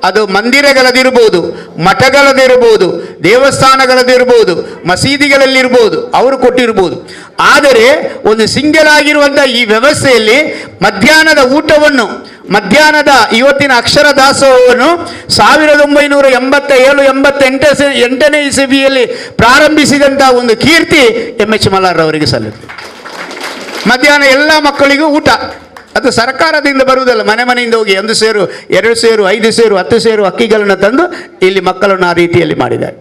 ಅದು ಮಂದಿರಗಳದಿರ್ಬೋದು, ಮಠಗಳದಿರ್ಬೋದು, ದೇವಸ್ಥಾನಗಳದಿರ್ಬೋದು, ಮಸೀದಿಗಳಲ್ಲಿರ್ಬೋದು ಅವರು ಕೊಟ್ಟಿರ್ಬೋದು. ಆದರೆ ಒಂದು ಸಿಂಗಲ್ ಆಗಿರುವಂಥ ಈ ವ್ಯವಸ್ಥೆಯಲ್ಲಿ ಮಧ್ಯಾಹ್ನದ ಇವತ್ತಿನ ಅಕ್ಷರ ದಾಸೋಹವನ್ನು 1987-88ನೇ ಇಸವಿಯಲ್ಲಿ ಪ್ರಾರಂಭಿಸಿದಂಥ ಒಂದು ಕೀರ್ತಿ ಎಚ್ ಮಲಾರ್ರವರಿಗೆ ಸಲ್ಲುತ್ತೆ. ಮಧ್ಯಾಹ್ನ ಎಲ್ಲ ಮಕ್ಕಳಿಗೂ ಊಟ, ಅದು ಸರ್ಕಾರದಿಂದ ಬರುವುದಲ್ಲ, ಮನೆಯಿಂದ ಹೋಗಿ 1 ಸೇರು 2 ಸೇರು 5 ಸೇರು 10 ಸೇರು ಅಕ್ಕಿಗಳನ್ನು ತಂದು ಇಲ್ಲಿ ಮಕ್ಕಳನ್ನು ಆ ರೀತಿಯಲ್ಲಿ ಮಾಡಿದ್ದಾರೆ.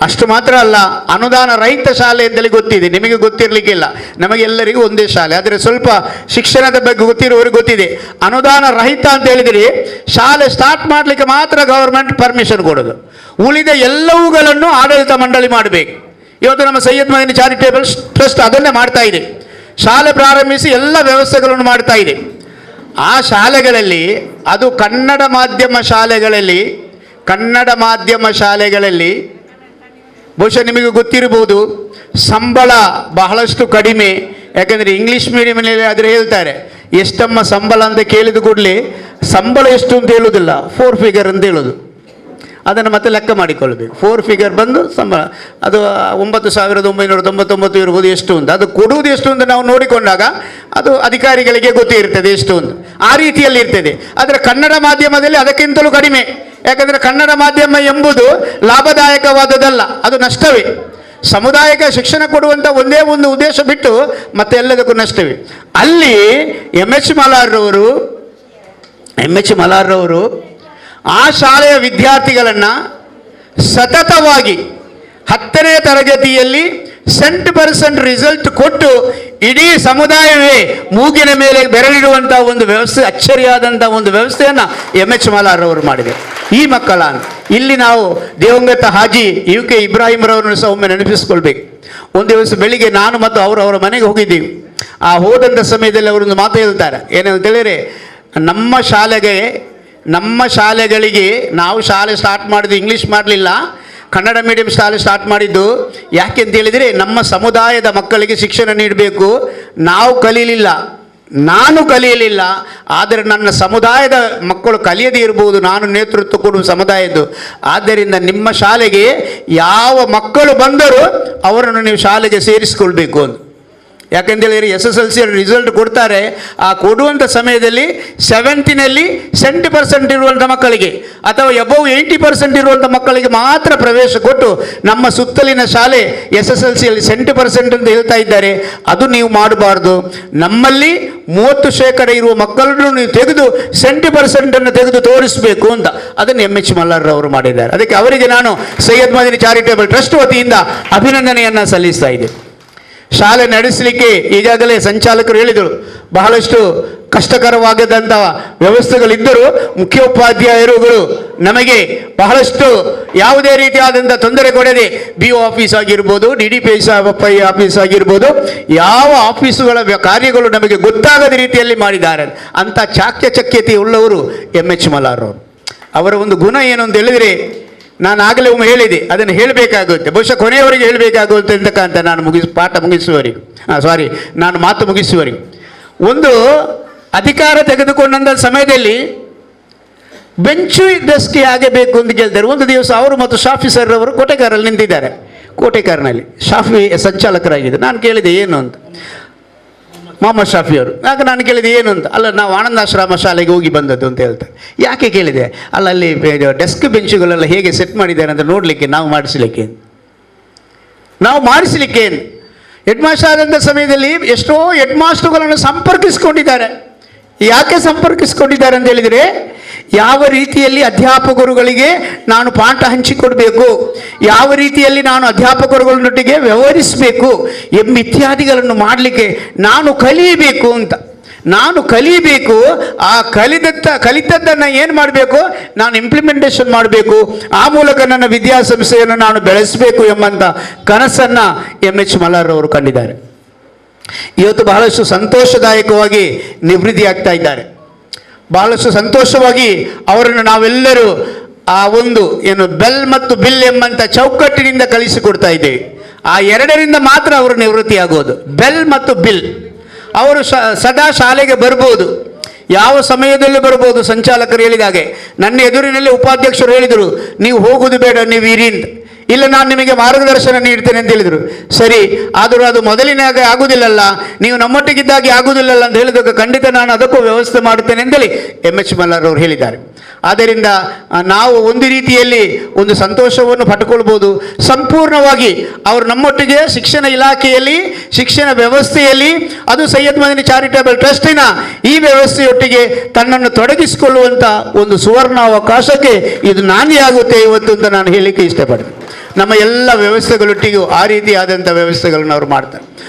ಅಷ್ಟು ಮಾತ್ರ ಅಲ್ಲ, ಅನುದಾನ ರಹಿತ ಶಾಲೆ ಅಂತೇಳಿ ಗೊತ್ತಿದೆ, ನಿಮಗೆ ಗೊತ್ತಿರಲಿಕ್ಕಿಲ್ಲ, ನಮಗೆಲ್ಲರಿಗೂ ಒಂದೇ ಶಾಲೆ. ಆದರೆ ಸ್ವಲ್ಪ ಶಿಕ್ಷಣದ ಬಗ್ಗೆ ಗೊತ್ತಿರುವವರಿಗೆ ಗೊತ್ತಿದೆ. ಅನುದಾನ ರಹಿತ ಅಂತ ಹೇಳಿದರೆ ಶಾಲೆ ಸ್ಟಾರ್ಟ್ ಮಾಡಲಿಕ್ಕೆ ಮಾತ್ರ ಗವರ್ಮೆಂಟ್ ಪರ್ಮಿಷನ್ ಕೊಡೋದು, ಉಳಿದ ಎಲ್ಲವುಗಳನ್ನು ಆಡಳಿತ ಮಂಡಳಿ ಮಾಡಬೇಕು. ಇವತ್ತು ನಮ್ಮ ಸೈಯದ್ ಮದನಿ ಚಾರಿಟೇಬಲ್ ಟ್ರಸ್ಟ್ ಅದನ್ನೇ ಮಾಡ್ತಾ ಇದೆ. ಶಾಲೆ ಪ್ರಾರಂಭಿಸಿ ಎಲ್ಲ ವ್ಯವಸ್ಥೆಗಳನ್ನು ಮಾಡ್ತಾ ಇದೆ. ಆ ಶಾಲೆಗಳಲ್ಲಿ, ಅದು ಕನ್ನಡ ಮಾಧ್ಯಮ ಶಾಲೆಗಳಲ್ಲಿ ಬಹುಶಃ ನಿಮಗೆ ಗೊತ್ತಿರಬಹುದು, ಸಂಬಳ ಬಹಳಷ್ಟು ಕಡಿಮೆ. ಯಾಕಂದರೆ ಇಂಗ್ಲೀಷ್ ಮೀಡಿಯಮ್ನಲ್ಲಿ ಆದರೆ ಹೇಳ್ತಾರೆ ಎಷ್ಟಮ್ಮ ಸಂಬಳ ಅಂತ ಕೇಳಿದ ಕೂಡಲೇ ಸಂಬಳ ಎಷ್ಟು ಅಂತ ಹೇಳೋದಿಲ್ಲ, 4 ಫಿಗರ್ ಅಂತ ಹೇಳೋದು. ಅದನ್ನು ಮತ್ತೆ ಲೆಕ್ಕ ಮಾಡಿಕೊಳ್ಬೇಕು. 4 ಫಿಗರ್ ಬಂದು ಸಂಬಳ, ಅದು 9,999 ಇರ್ಬೋದು. ಎಷ್ಟು ಅಂತ ಅದು ಕೊಡುವುದು ಎಷ್ಟು ಅಂತ ನಾವು ನೋಡಿಕೊಂಡಾಗ ಅದು ಅಧಿಕಾರಿಗಳಿಗೆ ಗೊತ್ತಿರ್ತದೆ ಎಷ್ಟು ಅಂತ, ಆ ರೀತಿಯಲ್ಲಿ ಇರ್ತದೆ. ಆದರೆ ಕನ್ನಡ ಮಾಧ್ಯಮದಲ್ಲಿ ಅದಕ್ಕಿಂತಲೂ ಕಡಿಮೆ. ಯಾಕಂದರೆ ಕನ್ನಡ ಮಾಧ್ಯಮ ಎಂಬುದು ಲಾಭದಾಯಕವಾದದಲ್ಲ, ಅದು ನಷ್ಟವೇ. ಸಮುದಾಯಕ್ಕೆ ಶಿಕ್ಷಣ ಕೊಡುವಂಥ ಒಂದೇ ಒಂದು ಉದ್ದೇಶ ಬಿಟ್ಟು ಮತ್ತೆ ಎಲ್ಲದಕ್ಕೂ ನಷ್ಟವೇ. ಅಲ್ಲಿ ಎಚ್ ಮಲಾರ್ರವರು ಆ ಶಾಲೆಯ ವಿದ್ಯಾರ್ಥಿಗಳನ್ನು ಸತತವಾಗಿ 10ನೇ ತರಗತಿಯಲ್ಲಿ 100% ರಿಸಲ್ಟ್ ಕೊಟ್ಟು ಇಡೀ ಸಮುದಾಯವೇ ಮೂಗಿನ ಮೇಲೆ ಬೆರಳಿಡುವಂಥ ಒಂದು ವ್ಯವಸ್ಥೆ, ಅಚ್ಚರಿಯಾದಂಥ ಒಂದು ವ್ಯವಸ್ಥೆಯನ್ನು ಎಚ್ ಮಲಾರ್ರವರು ಮಾಡಿದ್ದಾರೆ. ಈ ಮಕ್ಕಳ ಇಲ್ಲಿ ನಾವು ದಿವಂಗತ ಹಾಜಿ UK ಇಬ್ರಾಹಿಂರವರನ್ನು ಸಹ ಒಮ್ಮೆ ನೆನಪಿಸ್ಕೊಳ್ಬೇಕು. ಒಂದು ದಿವಸ ಬೆಳಿಗ್ಗೆ ನಾನು ಮತ್ತು ಅವರ ಮನೆಗೆ ಹೋಗಿದ್ದೀವಿ. ಆ ಹೋದಂಥ ಸಮಯದಲ್ಲಿ ಅವರೊಂದು ಮಾತು ಹೇಳ್ತಾರೆ, ಏನಂತ ಹೇಳಿದರೆ, ನಮ್ಮ ಶಾಲೆಗಳಿಗೆ ನಾವು ಶಾಲೆ ಸ್ಟಾರ್ಟ್ ಮಾಡಿದ್ದು ಇಂಗ್ಲೀಷ್ ಮಾಡಲಿಲ್ಲ, ಕನ್ನಡ ಮೀಡಿಯಂ ಶಾಲೆ ಸ್ಟಾರ್ಟ್ ಮಾಡಿದ್ದು. ಯಾಕೆ ಅಂತ ಹೇಳಿದರೆ ನಮ್ಮ ಸಮುದಾಯದ ಮಕ್ಕಳಿಗೆ ಶಿಕ್ಷಣ ನೀಡಬೇಕು. ನಾನು ಕಲಿಯಲಿಲ್ಲ, ಆದರೆ ನನ್ನ ಸಮುದಾಯದ ಮಕ್ಕಳು ಕಲಿಯದೇ ಇರ್ಬೋದು, ನಾನು ನೇತೃತ್ವ ಕೊಡುವ ಸಮುದಾಯದ್ದು. ಆದ್ದರಿಂದ ನಿಮ್ಮ ಶಾಲೆಗೆ ಯಾವ ಮಕ್ಕಳು ಬಂದರೂ ಅವರನ್ನು ನೀವು ಶಾಲೆಗೆ ಸೇರಿಸಿಕೊಳ್ಬೇಕು ಅಂತ. ಯಾಕೆಂದೇಳಿದರೆ SSLC ರಿಸಲ್ಟ್ ಕೊಡ್ತಾರೆ, ಆ ಕೊಡುವಂಥ ಸಮಯದಲ್ಲಿ 70ನಲ್ಲಿ 70% ಇರುವಂಥ ಮಕ್ಕಳಿಗೆ ಅಥವಾ ಎಬವ್ 80% ಇರುವಂಥ ಮಕ್ಕಳಿಗೆ ಮಾತ್ರ ಪ್ರವೇಶ ಕೊಟ್ಟು ನಮ್ಮ ಸುತ್ತಲಿನ ಶಾಲೆ SSLCಯಲ್ಲಿ 70% ಅಂತ ಹೇಳ್ತಾ ಇದ್ದಾರೆ. ಅದು ನೀವು ಮಾಡಬಾರ್ದು. ನಮ್ಮಲ್ಲಿ 30% ಇರುವ ಮಕ್ಕಳನ್ನು ನೀವು ತೆಗೆದು 70% ತೆಗೆದು ತೋರಿಸಬೇಕು ಅಂತ ಅದನ್ನು ಎಚ್ ಮಲಾರ್ರವರು ಮಾಡಿದ್ದಾರೆ. ಅದಕ್ಕೆ ಅವರಿಗೆ ನಾನು ಸೈಯದ್ ಮದನಿ ಚಾರಿಟೇಬಲ್ ಟ್ರಸ್ಟ್ ವತಿಯಿಂದ ಅಭಿನಂದನೆಯನ್ನು ಸಲ್ಲಿಸ್ತಾ ಇದ್ದೆ. ಶಾಲೆ ನಡೆಸಲಿಕ್ಕೆ ಈಗಾಗಲೇ ಸಂಚಾಲಕರು ಹೇಳಿದರು, ಬಹಳಷ್ಟು ಕಷ್ಟಕರವಾಗದಂಥ ವ್ಯವಸ್ಥೆಗಳಿದ್ದರೂ ಮುಖ್ಯೋಪಾಧ್ಯಾಯರುಗಳು ನಮಗೆ ಬಹಳಷ್ಟು ಯಾವುದೇ ರೀತಿಯಾದಂಥ ತೊಂದರೆ ಕೊಡದೆ BO ಆಫೀಸ್ ಆಗಿರ್ಬೋದು, DDPI ಆಫೀಸ್ ಆಗಿರ್ಬೋದು, ಯಾವ ಆಫೀಸುಗಳ ಕಾರ್ಯಗಳು ನಮಗೆ ಗೊತ್ತಾಗದ ರೀತಿಯಲ್ಲಿ ಮಾಡಿದ್ದಾರೆ. ಅಂಥ ಚಾಕ್ಯಚಕ್ಯತೆ ಉಳ್ಳವರು ಎಚ್ ಮಲಾರ್ರವರು. ಅವರ ಒಂದು ಗುಣ ಏನು ಅಂತ ಹೇಳಿದರೆ, ನಾನು ಆಗಲೇ ಒಮ್ಮೆ ಹೇಳಿದೆ, ಅದನ್ನು ಹೇಳಬೇಕಾಗುತ್ತೆ, ಬಹುಶಃ ಕೊನೆಯವರೆಗೆ ಹೇಳಬೇಕಾಗುತ್ತೆ ಅಂತಕ್ಕಂಥ ನಾನು ಮಾತು ಮುಗಿಸುವವರೆಗೆ ಒಂದು ಅಧಿಕಾರ ತೆಗೆದುಕೊಂಡಂಥ ಸಮಯದಲ್ಲಿ ಬೆಂಚು ಡೆಸ್ಕ್ ಹೇಗೆ ಬೇಕು ಅಂತ ಕೇಳ್ತಾರೆ. ಒಂದು ದಿವಸ ಅವರು ಮತ್ತು ಶಾಫಿ ಸರ್ ಅವರು ಕೋಟೆಕಾರಲ್ಲಿ ನಿಂತಿದ್ದಾರೆ. ಕೋಟೆಕಾರಿನಲ್ಲಿ ಶಾಫಿ ಸಂಚಾಲಕರಾಗಿದೆ. ನಾನು ಕೇಳಿದೆ ಏನು ಅಂತ, ಮೊಹಮ್ಮದ್ ಶಾಫಿ ಅವರು. ಆಗ ನಾನು ಕೇಳಿದೆ ಏನು ಅಂತ. ಅಲ್ಲ, ನಾವು ಆನಂದಾಶ್ರಮ ಶಾಲೆಗೆ ಹೋಗಿ ಬಂದದ್ದು ಅಂತ ಹೇಳ್ತಾರೆ. ಯಾಕೆ ಕೇಳಿದೆ? ಅಲ್ಲ, ಅಲ್ಲಿ ಡೆಸ್ಕ್ ಬೆಂಚುಗಳೆಲ್ಲ ಹೇಗೆ ಸೆಟ್ ಮಾಡಿದ್ದಾರೆ ಅಂತ ನೋಡಲಿಕ್ಕೆ, ನಾವು ಮಾಡಿಸಲಿಕ್ಕೆ ಹೆಡ್ ಮಾಸ್ಟರ್ ಆದಂಥ ಸಮಯದಲ್ಲಿ ಎಷ್ಟೋ ಹೆಡ್ ಮಾಸ್ಟರ್ಗಳನ್ನು ಸಂಪರ್ಕಿಸಿಕೊಂಡಿದ್ದಾರೆ. ಯಾಕೆ ಸಂಪರ್ಕಿಸಿಕೊಂಡಿದ್ದಾರೆ ಅಂತ ಹೇಳಿದರೆ, ಯಾವ ರೀತಿಯಲ್ಲಿ ಅಧ್ಯಾಪಕರುಗಳಿಗೆ ನಾನು ಪಾಠ ಹಂಚಿಕೊಡಬೇಕು, ಯಾವ ರೀತಿಯಲ್ಲಿ ನಾನು ಅಧ್ಯಾಪಕರುಗಳನ್ನೊಟ್ಟಿಗೆ ವ್ಯವಹರಿಸಬೇಕು ಇತ್ಯಾದಿಗಳನ್ನು ಮಾಡಲಿಕ್ಕೆ ನಾನು ಕಲಿಯಬೇಕು ಅಂತ. ನಾನು ಕಲಿಯಬೇಕು. ಆ ಕಲಿತದ್ದನ್ನು ಏನು ಮಾಡಬೇಕು, ನಾನು ಇಂಪ್ಲಿಮೆಂಟೇಷನ್ ಮಾಡಬೇಕು. ಆ ಮೂಲಕ ನನ್ನ ವಿದ್ಯಾಸಂಸ್ಥೆಯನ್ನು ನಾನು ಬೆಳೆಸಬೇಕು ಎಂಬಂಥ ಕನಸನ್ನು ಎಚ್ ಮಲ್ಲಾರ್ ಅವರು ಕಂಡಿದ್ದಾರೆ. ಇವತ್ತು ಬಹಳಷ್ಟು ಸಂತೋಷದಾಯಕವಾಗಿ ನಿವೃತ್ತಿ ಆಗ್ತಾ ಇದ್ದಾರೆ. ಬಹಳಷ್ಟು ಸಂತೋಷವಾಗಿ ಅವರನ್ನು ನಾವೆಲ್ಲರೂ ಆ ಒಂದು ಏನು ಬೆಲ್ ಮತ್ತು ಬಿಲ್ ಎಂಬಂಥ ಚೌಕಟ್ಟಿನಿಂದ ಕಳಿಸಿಕೊಡ್ತಾ ಇದ್ದೇವೆ. ಆ ಎರಡರಿಂದ ಮಾತ್ರ ಅವರು ನಿವೃತ್ತಿ ಆಗೋದು, ಬೆಲ್ ಮತ್ತು ಬಿಲ್. ಅವರು ಸದಾ ಶಾಲೆಗೆ ಬರ್ಬೋದು, ಯಾವ ಸಮಯದಲ್ಲಿ ಬರ್ಬೋದು. ಸಂಚಾಲಕರು ಹೇಳಿದ ಹಾಗೆ ನನ್ನ ಎದುರಿನಲ್ಲಿ ಉಪಾಧ್ಯಕ್ಷರು ಹೇಳಿದರು, ನೀವು ಹೋಗೋದು ಬೇಡ, ನೀವು ಇರಿ ಅಂತ. ಇಲ್ಲ, ನಾನು ನಿಮಗೆ ಮಾರ್ಗದರ್ಶನ ನೀಡ್ತೇನೆ ಅಂತ ಹೇಳಿದರು. ಸರಿ, ಆದರೂ ಅದು ಮೊದಲಿನಾಗೆ ಆಗುವುದಿಲ್ಲಲ್ಲ, ನೀವು ನಮ್ಮೊಟ್ಟಿಗಿದ್ದಾಗೆ ಆಗುವುದಿಲ್ಲಲ್ಲ ಅಂತ ಹೇಳಿದಾಗ ಖಂಡಿತ ನಾನು ಅದಕ್ಕೂ ವ್ಯವಸ್ಥೆ ಮಾಡುತ್ತೇನೆ ಅಂತೇಳಿ ಎಚ್ ಮಲ್ಲಾರ್ ಅವರು ಹೇಳಿದ್ದಾರೆ. ಆದ್ದರಿಂದ ನಾವು ಒಂದು ರೀತಿಯಲ್ಲಿ ಒಂದು ಸಂತೋಷವನ್ನು ಪಡ್ಕೊಳ್ಬೋದು. ಸಂಪೂರ್ಣವಾಗಿ ಅವರು ನಮ್ಮೊಟ್ಟಿಗೆ ಶಿಕ್ಷಣ ಇಲಾಖೆಯಲ್ಲಿ, ಶಿಕ್ಷಣ ವ್ಯವಸ್ಥೆಯಲ್ಲಿ, ಅದು ಸೈಯದ್ ಮದನಿ ಚಾರಿಟೇಬಲ್ ಟ್ರಸ್ಟಿನ ಈ ವ್ಯವಸ್ಥೆಯೊಟ್ಟಿಗೆ ತನ್ನನ್ನು ತೊಡಗಿಸಿಕೊಳ್ಳುವಂಥ ಒಂದು ಸುವರ್ಣಾವಕಾಶಕ್ಕೆ ಇದು ನಾಂದಿ ಆಗುತ್ತೆ ಇವತ್ತು ಅಂತ ನಾನು ಹೇಳಲಿಕ್ಕೆ ಇಷ್ಟಪಡ್ತೀನಿ. ನಮ್ಮ ಎಲ್ಲ ವ್ಯವಸ್ಥೆಗಳೊಟ್ಟಿಗೂ ಆ ರೀತಿಯಾದಂಥ ವ್ಯವಸ್ಥೆಗಳನ್ನು ಅವರು ಮಾಡ್ತಾರೆ.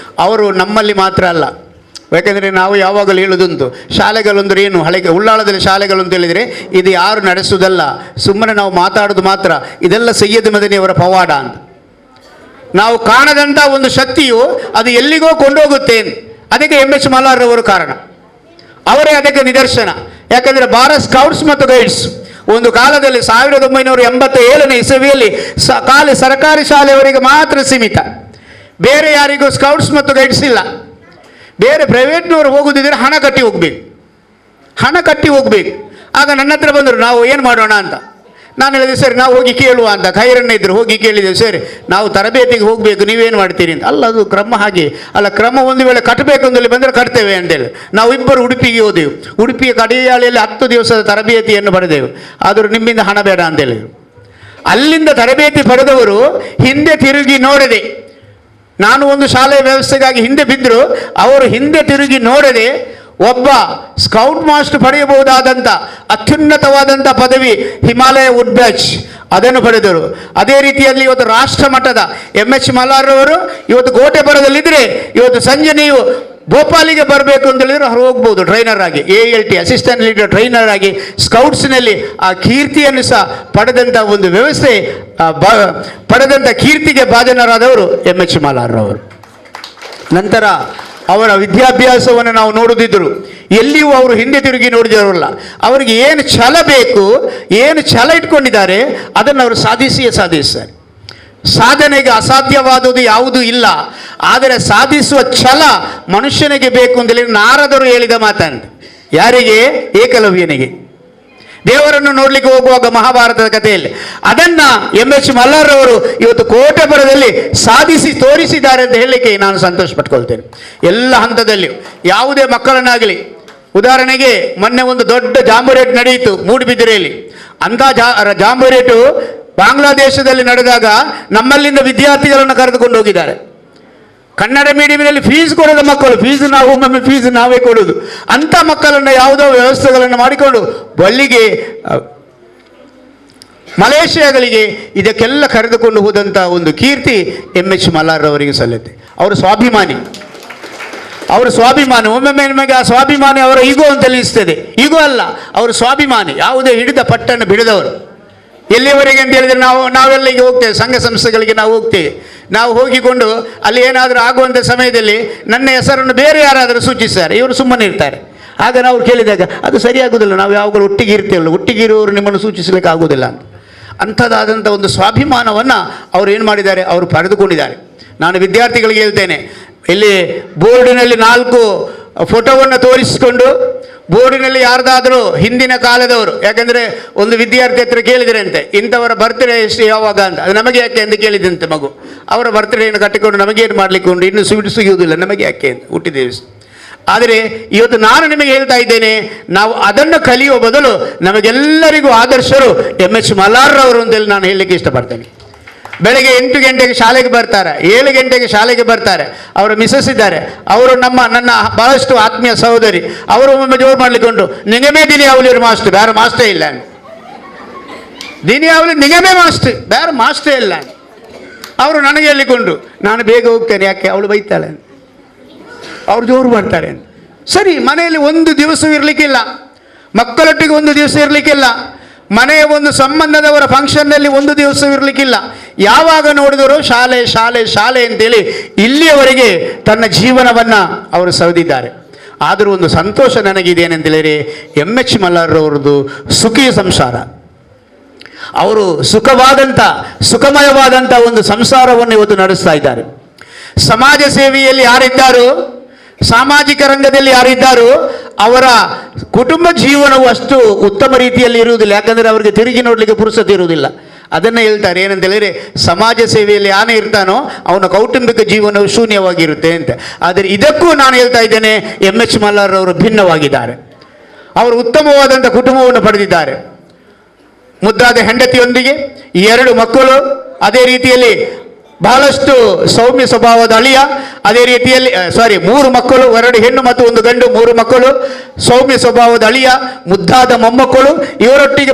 ಅವರು ನಮ್ಮಲ್ಲಿ ಮಾತ್ರ ಅಲ್ಲ, ಯಾಕೆಂದರೆ ನಾವು ಯಾವಾಗಲೂ ಹೇಳೋದುಂಟು, ಶಾಲೆಗಳಂದ್ರೆ ಏನು, ಉಳ್ಳಾಳದಲ್ಲಿ ಶಾಲೆಗಳು ಅಂತ ಹೇಳಿದರೆ ಇದು ಯಾರು ನಡೆಸುವುದಲ್ಲ, ಸುಮ್ಮನೆ ನಾವು ಮಾತಾಡೋದು ಮಾತ್ರ, ಇದೆಲ್ಲ ಸೈಯದ್ ಮದನಿಯವರ ಪವಾಡ ಅಂತ. ನಾವು ಕಾಣದಂಥ ಒಂದು ಶಕ್ತಿಯು ಅದು ಎಲ್ಲಿಗೋ ಕೊಂಡೋಗುತ್ತೆ. ಅದಕ್ಕೆ ಎಚ್ ಮಲ್ಲಾರ್ ಅವರು ಕಾರಣ, ಅವರೇ ಅದಕ್ಕೆ ನಿದರ್ಶನ. ಯಾಕಂದರೆ ಭಾರತ್ ಸ್ಕೌಟ್ಸ್ ಮತ್ತು ಗೈಡ್ಸ್ ಒಂದು ಕಾಲದಲ್ಲಿ 1987ನೇ ಇಸವಿಯಲ್ಲಿ ಖಾಲಿ ಸರ್ಕಾರಿ ಶಾಲೆಯವರಿಗೆ ಮಾತ್ರ ಸೀಮಿತ, ಬೇರೆ ಯಾರಿಗೂ ಸ್ಕೌಟ್ಸ್ ಮತ್ತು ಗೈಡ್ಸ್ ಇಲ್ಲ. ಬೇರೆ ಪ್ರೈವೇಟ್ನವರು ಹೋಗೋದಿದ್ರೆ ಹಣ ಕಟ್ಟಿ ಹೋಗಬೇಕು. ಆಗ ನನ್ನ ಹತ್ರ ಬಂದರು, ನಾವು ಏನು ಮಾಡೋಣ ಅಂತ. ನಾನು ಹೇಳಿದೆ, ಸರಿ ನಾವು ಹೋಗಿ ಕೇಳುವ ಅಂತ. ಖೈರಣ್ಣ ಇದ್ದರು, ಹೋಗಿ ಕೇಳಿದ್ದೇವೆ, ಸರಿ ನಾವು ತರಬೇತಿಗೆ ಹೋಗಬೇಕು, ನೀವೇನು ಮಾಡ್ತೀರಿ ಅಂತ. ಅಲ್ಲ, ಅದು ಕ್ರಮ ಹಾಗೆ ಅಲ್ಲ, ಕ್ರಮ ಒಂದು ವೇಳೆ ಕಟ್ಟಬೇಕು ಅಂತೇಳಿ ಬಂದರೆ ಕಟ್ತೇವೆ ಅಂತೇಳಿ ನಾವು ಇಬ್ಬರು ಉಡುಪಿಗೆ ಹೋದೆವು. ಉಡುಪಿಯ ಕಡಿಯಾಳಿಯಲ್ಲಿ 10 ದಿವಸದ ತರಬೇತಿಯನ್ನು ಪಡೆದೆವು. ಆದರೂ ನಿಮ್ಮಿಂದ ಹಣ ಬೇಡ ಅಂತೇಳಿದರು. ಅಲ್ಲಿಂದ ತರಬೇತಿ ಪಡೆದವರು ಹಿಂದೆ ತಿರುಗಿ ನೋಡದೆ, ನಾನು ಒಂದು ಶಾಲೆಯ ವ್ಯವಸ್ಥೆಗಾಗಿ ಹಿಂದೆ ಬಿದ್ದರು, ಅವರು ಹಿಂದೆ ತಿರುಗಿ ನೋಡದೆ ಒಬ್ಬ ಸ್ಕೌಟ್ ಮಾಸ್ಟರ್ ಪಡೆಯಬಹುದಾದಂಥ ಅತ್ಯುನ್ನತವಾದಂಥ ಪದವಿ ಹಿಮಾಲಯ ವುಡ್ ಬ್ಯಾಚ್ ಅದನ್ನು ಪಡೆದರು. ಅದೇ ರೀತಿಯಲ್ಲಿ ಇವತ್ತು ರಾಷ್ಟ್ರ ಮಟ್ಟದ ಎಚ್ ಮಲ್ಲಾರ್ ಅವರು ಇವತ್ತು ಕೋಟೆಪುರದಲ್ಲಿದ್ದರೆ ಇವತ್ತು ಸಂಜೆ ನೀವು ಭೋಪಾಲಿಗೆ ಬರಬೇಕು ಅಂತ ಹೇಳಿದ್ರೆ ಅವ್ರು ಹೋಗ್ಬೋದು ಟ್ರೈನರ್ ಆಗಿ, ALT ಅಸಿಸ್ಟೆಂಟ್ ಲೀಡರ್ ಟ್ರೈನರ್ ಆಗಿ ಸ್ಕೌಟ್ಸ್ನಲ್ಲಿ ಆ ಕೀರ್ತಿಯನ್ನು ಸಹ ಪಡೆದಂಥ ಒಂದು ವ್ಯವಸ್ಥೆ, ಪಡೆದಂಥ ಕೀರ್ತಿಗೆ ಭಾಜನರಾದವರು ಎಚ್ ಮಲ್ಲಾರ್ ಅವರು. ನಂತರ ಅವರ ವಿದ್ಯಾಭ್ಯಾಸವನ್ನು ನಾವು ನೋಡುತ್ತಿದ್ದರು, ಎಲ್ಲಿಯೂ ಅವರು ಹಿಂದೆ ತಿರುಗಿ ನೋಡಿದವರಲ್ಲ. ಅವರಿಗೆ ಏನು ಛಲ ಬೇಕು, ಏನು ಛಲ ಇಟ್ಕೊಂಡಿದ್ದಾರೆ ಅದನ್ನು ಅವರು ಸಾಧಿಸ್ತಾರೆ. ಸಾಧನೆಗೆ ಅಸಾಧ್ಯವಾದುದು ಯಾವುದೂ ಇಲ್ಲ, ಆದರೆ ಸಾಧಿಸುವ ಛಲ ಮನುಷ್ಯನಿಗೆ ಬೇಕು ಅಂತೇಳಿ ನಾರದರು ಹೇಳಿದ ಮಾತಂತ. ಯಾರಿಗೆ? ಏಕಲವ್ಯನಿಗೆ. ದೇವರನ್ನು ನೋಡಲಿಕ್ಕೆ ಹೋಗುವಾಗ ಮಹಾಭಾರತದ ಕಥೆಯಲ್ಲಿ ಅದನ್ನು ಎಚ್ ಮಲ್ಲಾರ್ ಅವರು ಇವತ್ತು ಕೋಟೆಪುರದಲ್ಲಿ ಸಾಧಿಸಿ ತೋರಿಸಿದ್ದಾರೆ ಅಂತ ಹೇಳಲಿಕ್ಕೆ ನಾನು ಸಂತೋಷ ಪಟ್ಕೊಳ್ತೇನೆ. ಎಲ್ಲ ಹಂತದಲ್ಲಿಯೂ ಯಾವುದೇ ಮಕ್ಕಳನ್ನಾಗಲಿ, ಉದಾಹರಣೆಗೆ ಮೊನ್ನೆ ಒಂದು ದೊಡ್ಡ ಜಾಂಬುರೇಟ್ ನಡೆಯಿತು ಮೂಡುಬಿದಿರೆಯಲ್ಲಿ. ಅಂಥ ಜಾಂಬುರೇಟು ಬಾಂಗ್ಲಾದೇಶದಲ್ಲಿ ನಡೆದಾಗ ನಮ್ಮಲ್ಲಿಂದ ವಿದ್ಯಾರ್ಥಿಗಳನ್ನು ಕರೆದುಕೊಂಡು ಹೋಗಿದ್ದಾರೆ. ಕನ್ನಡ ಮೀಡಿಯಂನಲ್ಲಿ ಫೀಸ್ ಕೊಡೋದ ಮಕ್ಕಳು, ಫೀಸ್ ನಾವೇ ಕೊಡೋದು. ಅಂಥ ಮಕ್ಕಳನ್ನು ಯಾವುದೋ ವ್ಯವಸ್ಥೆಗಳನ್ನು ಮಾಡಿಕೊಂಡು ಬಳ್ಳಿಗೆ, ಮಲೇಷಿಯಾಗಳಿಗೆ ಇದಕ್ಕೆಲ್ಲ ಕರೆದುಕೊಂಡು ಹೋದಂಥ ಒಂದು ಕೀರ್ತಿ ಎಚ್ ಮಲ್ಲಾರ್ ಅವರಿಗೆ ಸಲ್ಲುತ್ತೆ. ಅವರು ಸ್ವಾಭಿಮಾನಿ. ಒಮ್ಮೊಮ್ಮೆ ನಿಮಗೆ ಆ ಸ್ವಾಭಿಮಾನಿ ಅವರ ಈಗೋ ಅಂತ ಅನಿಸ್ತದೆ. ಈಗೋ ಅಲ್ಲ, ಅವರು ಸ್ವಾಭಿಮಾನಿ. ಯಾವುದೇ ಹಿಡಿದ ಪಟ್ಟನ್ನು ಬಿಡದವರು. ಎಲ್ಲಿವರೆಗೆ ಅಂತ ಹೇಳಿದರೆ ನಾವೆಲ್ಲ ಈಗ ಹೋಗ್ತೇವೆ, ಸಂಘ ಸಂಸ್ಥೆಗಳಿಗೆ ನಾವು ಹೋಗ್ತೇವೆ. ನಾವು ಹೋಗಿಕೊಂಡು ಅಲ್ಲಿ ಏನಾದರೂ ಆಗುವಂಥ ಸಮಯದಲ್ಲಿ ನನ್ನ ಹೆಸರನ್ನು ಬೇರೆ ಯಾರಾದರೂ ಸೂಚಿಸ್ತಾರೆ, ಇವರು ಸುಮ್ಮನೆ ಇರ್ತಾರೆ. ಆಗ ನಾವು ಕೇಳಿದಾಗ ಅದು ಸರಿಯಾಗುವುದಿಲ್ಲ, ನಾವು ಯಾವಾಗಲೂ ಒಟ್ಟಿಗೆ ಇರ್ತೇವಲ್ಲ, ಒಟ್ಟಿಗೆ ಇರುವವರು ನಿಮ್ಮನ್ನು ಸೂಚಿಸಲಿಕ್ಕೆ ಆಗುವುದಿಲ್ಲ ಅಂತ. ಅಂಥದ್ದಾದಂಥ ಒಂದು ಸ್ವಾಭಿಮಾನವನ್ನು ಅವರು ಏನು ಮಾಡಿದ್ದಾರೆ, ಅವರು ಪಡೆದುಕೊಂಡಿದ್ದಾರೆ. ನಾನು ವಿದ್ಯಾರ್ಥಿಗಳಿಗೆ ಹೇಳ್ತೇನೆ, ಇಲ್ಲಿ ಬೋರ್ಡಿನಲ್ಲಿ 4 ಫೋಟೋವನ್ನು ತೋರಿಸಿಕೊಂಡು ಬೋರ್ಡಿನಲ್ಲಿ ಯಾರ್ದಾದರೂ ಹಿಂದಿನ ಕಾಲದವರು, ಯಾಕಂದರೆ ಒಂದು ವಿದ್ಯಾರ್ಥಿ ಹತ್ರ ಕೇಳಿದ್ರಂತೆ ಇಂಥವರ ಬರ್ತ್ಡೇ ಎಷ್ಟು ಯಾವಾಗ ಅಂತ. ಅದು ನಮಗೆ ಯಾಕೆ ಅಂತ ಕೇಳಿದಂತೆ ಮಗು. ಅವರ ಬರ್ತ್ಡೇಯನ್ನು ಕಟ್ಟಿಕೊಂಡು ನಮಗೇನು ಮಾಡಲಿಕ್ಕೆ ಉಂಟು, ಇನ್ನು ಸ್ವೀಟ್ ಸಿಗುವುದಿಲ್ಲ ನಮಗೆ ಯಾಕೆ ಅಂತ ಹುಟ್ಟಿದ್ದೇವೆ. ಆದರೆ ಇವತ್ತು ನಾನು ನಿಮಗೆ ಹೇಳ್ತಾ ಇದ್ದೇನೆ, ನಾವು ಅದನ್ನು ಕಲಿಯುವ ಬದಲು ನಮಗೆಲ್ಲರಿಗೂ ಆದರ್ಶರು ಎಚ್ ಮಲ್ಲಾರ್ರವರು ಅಂತೇಳಿ ನಾನು ಹೇಳಲಿಕ್ಕೆ ಇಷ್ಟಪಡ್ತೇನೆ. ಬೆಳಗ್ಗೆ 8 ಗಂಟೆಗೆ ಶಾಲೆಗೆ ಬರ್ತಾರೆ, 7 ಗಂಟೆಗೆ ಶಾಲೆಗೆ ಬರ್ತಾರೆ. ಅವರ ಮಿಸಸ್ ಇದ್ದಾರೆ, ಅವರು ನನ್ನ ಬಹಳಷ್ಟು ಆತ್ಮೀಯ ಸಹೋದರಿ. ಅವರು ಒಮ್ಮೆ ಜೋರು ಮಾಡಲಿಕ್ಕೆ ಉಂಟು, ನಿಗಮೇ ದಿನಿಯಾವಲಿಯರು ಮಾಸ್ಟರ್, ಬೇರೆ ಮಾಸ್ಟೇ ಇಲ್ಲ. ದಿನಿಯಾವಲಿ ನಿಗಮೇ ಮಾಸ್ಟರ್, ಬೇರೆ ಮಾಸ್ಟೇ ಇಲ್ಲ. ಅವರು ನನಗೆ ಹೇಳಿಕೊಂಡು ನಾನು ಬೇಗ ಹೋಗ್ತೇನೆ, ಯಾಕೆ ಅವಳು ಬೈತಾಳೆ, ಅವ್ರು ಜೋರು ಮಾಡ್ತಾರೆ. ಸರಿ, ಮನೆಯಲ್ಲಿ ಒಂದು ದಿವಸ ಇರಲಿಕ್ಕಿಲ್ಲ, ಮಕ್ಕಳೊಟ್ಟಿಗೆ ಒಂದು ದಿವಸ ಇರಲಿಕ್ಕಿಲ್ಲ, ಮನೆಯ ಒಂದು ಸಂಬಂಧದವರ ಫಂಕ್ಷನ್ನಲ್ಲಿ ಒಂದು ದಿವಸ ಇರಲಿಕ್ಕಿಲ್ಲ. ಯಾವಾಗ ನೋಡಿದರೂ ಶಾಲೆ ಶಾಲೆ ಶಾಲೆ ಅಂತೇಳಿ ಇಲ್ಲಿಯವರೆಗೆ ತನ್ನ ಜೀವನವನ್ನು ಅವರು ಸವೆದಿದ್ದಾರೆ. ಆದರೂ ಒಂದು ಸಂತೋಷ ನನಗಿದೆ ಏನಂತೇಳಿದರೆ, ಎಚ್ ಮಲ್ಲಾರ್ರವ್ರದ್ದು ಸುಖಿ ಸಂಸಾರ. ಅವರು ಸುಖಮಯವಾದಂಥ ಒಂದು ಸಂಸಾರವನ್ನು ಇವತ್ತು ನಡೆಸ್ತಾ ಇದ್ದಾರೆ. ಸಮಾಜ ಸೇವೆಯಲ್ಲಿ ಯಾರಿದ್ದಾರೋ, ಸಾಮಾಜಿಕ ರಂಗದಲ್ಲಿ ಯಾರಿದ್ದಾರೋ ಅವರ ಕುಟುಂಬ ಜೀವನವು ಅಷ್ಟು ಉತ್ತಮ ರೀತಿಯಲ್ಲಿ ಇರುವುದಿಲ್ಲ. ಯಾಕಂದರೆ ಅವರಿಗೆ ತಿರುಗಿ ನೋಡಲಿಕ್ಕೆ ಪುರುಸತಿ ಇರುವುದಿಲ್ಲ. ಅದನ್ನು ಹೇಳ್ತಾರೆ, ಏನಂತ ಹೇಳಿದರೆ ಸಮಾಜ ಸೇವೆಯಲ್ಲಿ ಯಾನೇ ಇರ್ತಾನೋ ಅವನ ಕೌಟುಂಬಿಕ ಜೀವನವು ಶೂನ್ಯವಾಗಿರುತ್ತೆ ಅಂತ. ಆದರೆ ಇದಕ್ಕೂ ನಾನು ಹೇಳ್ತಾ ಇದ್ದೇನೆ, ಎಚ್ ಮಲ್ಲಾರ್ರವರು ಭಿನ್ನವಾಗಿದ್ದಾರೆ. ಅವರು ಉತ್ತಮವಾದಂಥ ಕುಟುಂಬವನ್ನು ಪಡೆದಿದ್ದಾರೆ. ಮುದ್ದಾದ ಹೆಂಡತಿಯೊಂದಿಗೆ 2 ಮಕ್ಕಳು, ಅದೇ ರೀತಿಯಲ್ಲಿ ಬಹಳಷ್ಟು ಸೌಮ್ಯ ಸ್ವಭಾವದ ಅಳಿಯ, ಅದೇ ರೀತಿಯಲ್ಲಿ 3 ಮಕ್ಕಳು, 2 ಹೆಣ್ಣು ಮತ್ತು 1 ಗಂಡು, 3 ಮಕ್ಕಳು, ಸೌಮ್ಯ ಸ್ವಭಾವದ ಅಳಿಯ, ಮುದ್ದಾದ ಮೊಮ್ಮಕ್ಕಳು. ಇವರೊಟ್ಟಿಗೆ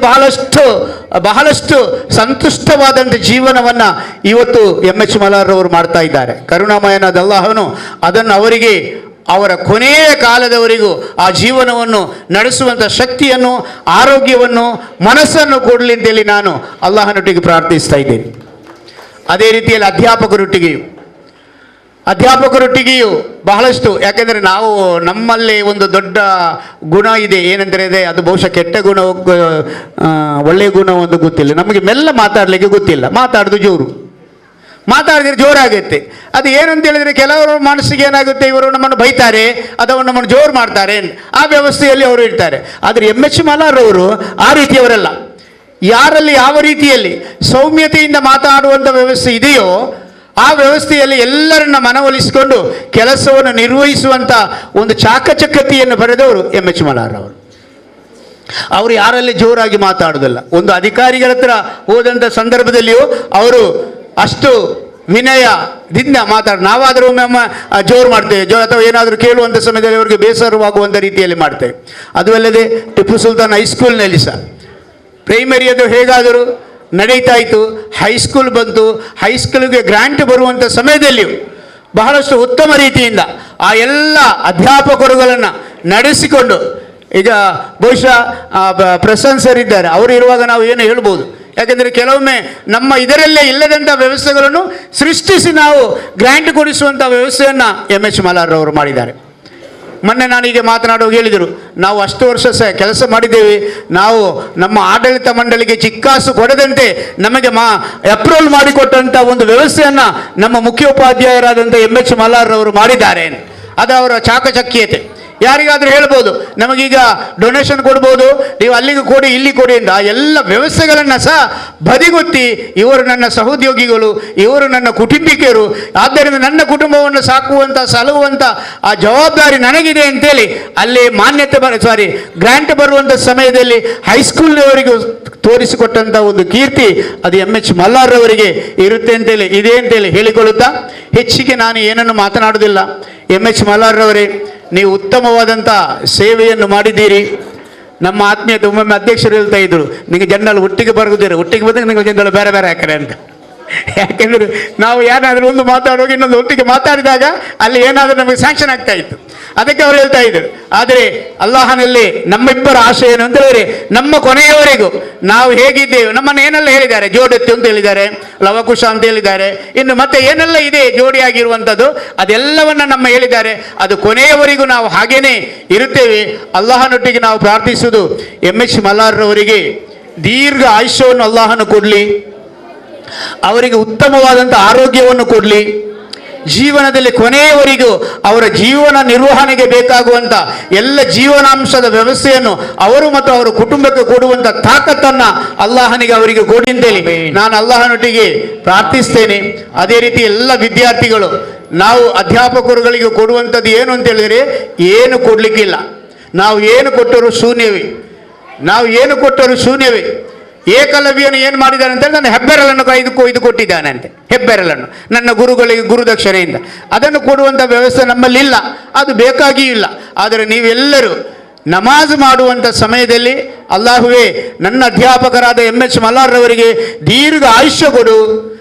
ಬಹಳಷ್ಟು ಸಂತುಷ್ಟವಾದಂಥ ಜೀವನವನ್ನು ಇವತ್ತು ಎಚ್ ಮಲ್ಲಾರ್ರವರು ಮಾಡ್ತಾ ಇದ್ದಾರೆ. ಕರುಣಾಮಯನಾದ ಅಲ್ಲಾಹನು ಅದನ್ನು ಅವರಿಗೆ ಅವರ ಕೊನೆಯ ಕಾಲದವರೆಗೂ ಆ ಜೀವನವನ್ನು ನಡೆಸುವಂಥ ಶಕ್ತಿಯನ್ನು, ಆರೋಗ್ಯವನ್ನು, ಮನಸ್ಸನ್ನು ಕೊಡಲಿ ಅಂತೇಳಿ ನಾನು ಅಲ್ಲಾಹನೊಟ್ಟಿಗೆ ಪ್ರಾರ್ಥಿಸ್ತಾ ಇದ್ದೇನೆ. ಅದೇ ರೀತಿಯಲ್ಲಿ ಅಧ್ಯಾಪಕರೊಟ್ಟಿಗೆಯೂ ಬಹಳಷ್ಟು, ಯಾಕೆಂದರೆ ನಾವು ನಮ್ಮಲ್ಲಿ ಒಂದು ದೊಡ್ಡ ಗುಣ ಇದೆ, ಏನಂದರೆ ಅದು ಬಹುಶಃ ಕೆಟ್ಟ ಗುಣ ಒಳ್ಳೆಯ ಗುಣ ಒಂದು ಗೊತ್ತಿಲ್ಲ ನಮಗೆ. ಮೆಲ್ಲ ಮಾತಾಡಲಿಕ್ಕೆ ಗೊತ್ತಿಲ್ಲ, ಮಾತಾಡೋದು ಜೋರು, ಮಾತಾಡಿದ್ರೆ ಜೋರಾಗುತ್ತೆ. ಅದು ಏನಂತ ಹೇಳಿದರೆ ಕೆಲವರು ಮನಸ್ಸಿಗೆ ಏನಾಗುತ್ತೆ, ಇವರು ನಮ್ಮನ್ನು ಬೈತಾರೆ ಅಥವಾ ನಮ್ಮನ್ನು ಜೋರು ಮಾಡ್ತಾರೆ, ಆ ವ್ಯವಸ್ಥೆಯಲ್ಲಿ ಅವರು ಇರ್ತಾರೆ. ಆದರೆ ಎಚ್ ಮಲ್ಲಾರ್ರವರು ಆ ರೀತಿಯವರಲ್ಲ. ಯಾರಲ್ಲಿ ಯಾವ ರೀತಿಯಲ್ಲಿ ಸೌಮ್ಯತೆಯಿಂದ ಮಾತಾಡುವಂಥ ವ್ಯವಸ್ಥೆ ಇದೆಯೋ ಆ ವ್ಯವಸ್ಥೆಯಲ್ಲಿ ಎಲ್ಲರನ್ನ ಮನವೊಲಿಸಿಕೊಂಡು ಕೆಲಸವನ್ನು ನಿರ್ವಹಿಸುವಂಥ ಒಂದು ಚಾಕಚಕ್ಯತೆಯನ್ನು ಪಡೆದವರು ಎಚ್ ಮಲ್ಲಾರ್ರವರು. ಅವರು ಯಾರಲ್ಲಿ ಜೋರಾಗಿ ಮಾತಾಡುವುದಿಲ್ಲ. ಒಂದು ಅಧಿಕಾರಿಗಳ ಹತ್ರ ಹೋದಂಥ ಸಂದರ್ಭದಲ್ಲಿಯೂ ಅವರು ಅಷ್ಟು ವಿನಯದಿಂದ ನಾವಾದರೂ ಒಮ್ಮೆ ಜೋರು ಮಾಡ್ತೇವೆ, ಅಥವಾ ಏನಾದರೂ ಕೇಳುವಂಥ ಸಮಯದಲ್ಲಿ ಅವರಿಗೆ ಬೇಸರವಾಗುವಂಥ ರೀತಿಯಲ್ಲಿ ಮಾಡ್ತೇವೆ. ಅದು ಅಲ್ಲದೆ ಟಿಪ್ಪು ಸುಲ್ತಾನ್ ಹೈಸ್ಕೂಲ್ನಲ್ಲಿ ಸಹ ಪ್ರೈಮರಿ ಅದು ಹೇಗಾದರೂ ನಡೀತಾ ಇತ್ತು, ಹೈಸ್ಕೂಲ್ ಬಂತು. ಹೈಸ್ಕೂಲಿಗೆ ಗ್ರಾಂಟ್ ಬರುವಂಥ ಸಮಯದಲ್ಲಿಯೂ ಬಹಳಷ್ಟು ಉತ್ತಮ ರೀತಿಯಿಂದ ಆ ಎಲ್ಲ ಅಧ್ಯಾಪಕರುಗಳನ್ನು ನಡೆಸಿಕೊಂಡು, ಈಗ ಬಹುಶಃ ಪ್ರಶಂಸರ್ ಇದ್ದಾರೆ, ಅವರು ಇರುವಾಗ ನಾವು ಏನು ಹೇಳ್ಬೋದು. ಯಾಕೆಂದರೆ ಕೆಲವೊಮ್ಮೆ ನಮ್ಮ ಇದರಲ್ಲೇ ಇಲ್ಲದಂಥ ವ್ಯವಸ್ಥೆಗಳನ್ನು ಸೃಷ್ಟಿಸಿ ನಾವು ಗ್ರಾಂಟ್ ಕೊಡಿಸುವಂಥ ವ್ಯವಸ್ಥೆಯನ್ನು ಎಚ್ ಮಲ್ಲಾರ್ರವರು ಮಾಡಿದ್ದಾರೆ. ಮೊನ್ನೆ ನಾನೀಗ ಮಾತನಾಡುವಾಗ ಹೇಳಿದರು, ನಾವು ಅಷ್ಟು ವರ್ಷ ಕೆಲಸ ಮಾಡಿದ್ದೇವೆ, ನಾವು ನಮ್ಮ ಆಡಳಿತ ಮಂಡಳಿಗೆ ಚಿಕ್ಕಾಸು ಕೊಡದಂತೆ ನಮಗೆ ಅಪ್ರೂವಲ್ ಮಾಡಿಕೊಟ್ಟಂಥ ಒಂದು ವ್ಯವಸ್ಥೆಯನ್ನು ನಮ್ಮ ಮುಖ್ಯೋಪಾಧ್ಯಾಯರಾದಂಥ ಎಚ್ ಮಲ್ಲಾರ್ರವರು ಮಾಡಿದ್ದಾರೆ. ಅದು ಅವರ ಚಾಕಚಕ್ಯತೆ. ಯಾರಿಗಾದರೂ ಹೇಳ್ಬೋದು, ನಮಗೀಗ ಡೊನೇಷನ್ ಕೊಡ್ಬೋದು, ನೀವು ಅಲ್ಲಿಗೆ ಕೊಡಿ ಇಲ್ಲಿ ಕೊಡಿ ಅಂತ. ಆ ಎಲ್ಲ ವ್ಯವಸ್ಥೆಗಳನ್ನು ಸಹ ಬದಿಗೊತ್ತಿ, ಇವರು ನನ್ನ ಸಹೋದ್ಯೋಗಿಗಳು, ಇವರು ನನ್ನ ಕುಟುಂಬಿಕರು, ಆದ್ದರಿಂದ ನನ್ನ ಕುಟುಂಬವನ್ನು ಸಾಕುವಂಥ ಸಲಹುವಂಥ ಆ ಜವಾಬ್ದಾರಿ ನನಗಿದೆ ಅಂತೇಳಿ ಅಲ್ಲಿ ಗ್ರಾಂಟ್ ಬರುವಂಥ ಸಮಯದಲ್ಲಿ ಹೈಸ್ಕೂಲ್ನವರಿಗೂ ತೋರಿಸಿಕೊಟ್ಟಂಥ ಒಂದು ಕೀರ್ತಿ ಅದು ಎಚ್ ಮಲ್ಲಾರ್ರವರಿಗೆ ಇರುತ್ತೆ ಅಂತೇಳಿ ಇದೆ ಅಂತೇಳಿ ಹೇಳಿಕೊಳ್ಳುತ್ತಾ ಹೆಚ್ಚಿಗೆ ನಾನು ಏನನ್ನು ಮಾತನಾಡುವುದಿಲ್ಲ. ಎಚ್ ಮಲ್ಲಾರ್ರವರೇ, ನೀವು ಉತ್ತಮವಾದಂಥ ಸೇವೆಯನ್ನು ಮಾಡಿದ್ದೀರಿ. ನಮ್ಮ ಆತ್ಮೀಯತೆ ಒಮ್ಮೊಮ್ಮೆ ಅಧ್ಯಕ್ಷರು ಹೇಳ್ತಾ ಇದ್ರು, ನಿಮಗೆ ಜನರಲ್ ಒಟ್ಟಿಗೆ ಬರುವುದಿಲ್ಲ, ಒಟ್ಟಿಗೆ ಬಂದಾಗ ನೀವು ಜನರಲ್ ಬೇರೆ ಬೇರೆ ಹಾಕರೆ ಅಂತ. ಯಾಕೆಂದರೆ ನಾವು ಏನಾದರೂ ಒಂದು ಮಾತಾಡುವಾಗ ಇನ್ನೊಂದು ಒಟ್ಟಿಗೆ ಮಾತಾಡಿದಾಗ ಅಲ್ಲಿ ಏನಾದರೂ ನಮಗೆ ಸ್ಯಾಂಕ್ಷನ್ ಆಗ್ತಾ ಇತ್ತು. ಅದಕ್ಕೆ ಅವರು ಹೇಳ್ತಾ ಇದ್ದರು. ಆದರೆ ಅಲ್ಲಾಹನಲ್ಲಿ ನಮ್ಮಿಬ್ಬರ ಆಶೆ ಏನು ಅಂತ ಹೇಳಿದರೆ, ನಮ್ಮ ಕೊನೆಯವರೆಗೂ ನಾವು ಹೇಗಿದ್ದೇವೆ, ನಮ್ಮನ್ನು ಏನೆಲ್ಲ ಹೇಳಿದ್ದಾರೆ, ಜೋಡೆತ್ತು ಅಂತ ಹೇಳಿದ್ದಾರೆ, ಲವಕುಶ ಅಂತ ಹೇಳಿದ್ದಾರೆ, ಇನ್ನು ಮತ್ತೆ ಏನೆಲ್ಲ ಇದೆ ಜೋಡಿಯಾಗಿರುವಂಥದ್ದು ಅದೆಲ್ಲವನ್ನು ನಮ್ಮ ಹೇಳಿದ್ದಾರೆ. ಅದು ಕೊನೆಯವರೆಗೂ ನಾವು ಹಾಗೇನೇ ಇರುತ್ತೇವೆ. ಅಲ್ಲಾಹನೊಟ್ಟಿಗೆ ನಾವು ಪ್ರಾರ್ಥಿಸುವುದು ಎಚ್ ಮಲ್ಲಾರ್ರವರಿಗೆ ದೀರ್ಘ ಆಯುಷ್ಯವನ್ನು ಅಲ್ಲಾಹನು ಕೊಡಲಿ, ಅವರಿಗೆ ಉತ್ತಮವಾದಂಥ ಆರೋಗ್ಯವನ್ನು ಕೊಡಲಿ, ಜೀವನದಲ್ಲಿ ಕೊನೆಯವರೆಗೂ ಅವರ ಜೀವನ ನಿರ್ವಹಣೆಗೆ ಬೇಕಾಗುವಂಥ ಎಲ್ಲ ಜೀವನಾಂಶದ ವ್ಯವಸ್ಥೆಯನ್ನು ಅವರು ಮತ್ತು ಅವರ ಕುಟುಂಬಕ್ಕೆ ಕೊಡುವಂಥ ತಾಕತ್ತನ್ನು ಅಲ್ಲಾಹನಿಗೆ ಅವರಿಗೆ ಕೊಡಿ ಅಂತೇಳಿ ನಾನು ಅಲ್ಲಾಹನೊಟ್ಟಿಗೆ ಪ್ರಾರ್ಥಿಸ್ತೇನೆ. ಅದೇ ರೀತಿ ಎಲ್ಲ ವಿದ್ಯಾರ್ಥಿಗಳು ನಾವು ಅಧ್ಯಾಪಕರುಗಳಿಗೆ ಕೊಡುವಂಥದ್ದು ಏನು ಅಂತ ಹೇಳಿದರೆ ಏನು ಕೊಡಲಿಕ್ಕಿಲ್ಲ. ನಾವು ಏನು ಕೊಟ್ಟರೂ ಶೂನ್ಯವೇ. ಏಕಲವ್ಯನು ಏನು ಮಾಡಿದ್ದಾನೆ ಅಂತೇಳಿ ನನ್ನ ಹೆಬ್ಬೆರಳನ್ನು ಇದು ಕೊಟ್ಟಿದ್ದಾನೆ ಅಂತೆ. ಹೆಬ್ಬೆರಳನ್ನು ನನ್ನ ಗುರುಗಳಿಗೆ ಗುರುದಕ್ಷಿಣೆಯಿಂದ ಅದನ್ನು ಕೊಡುವಂಥ ವ್ಯವಸ್ಥೆ ನಮ್ಮಲ್ಲಿಲ್ಲ, ಅದು ಬೇಕಾಗಿಯೂ ಇಲ್ಲ. ಆದರೆ ನೀವೆಲ್ಲರೂ ನಮಾಜ್ ಮಾಡುವಂಥ ಸಮಯದಲ್ಲಿ ಅಲ್ಲಾಹುವೇ ನನ್ನ ಅಧ್ಯಾಪಕರಾದ MS ಮಲ್ಲಾರ್ರವರಿಗೆ ದೀರ್ಘ ಆಯುಷ್ಯ ಕೊಡು,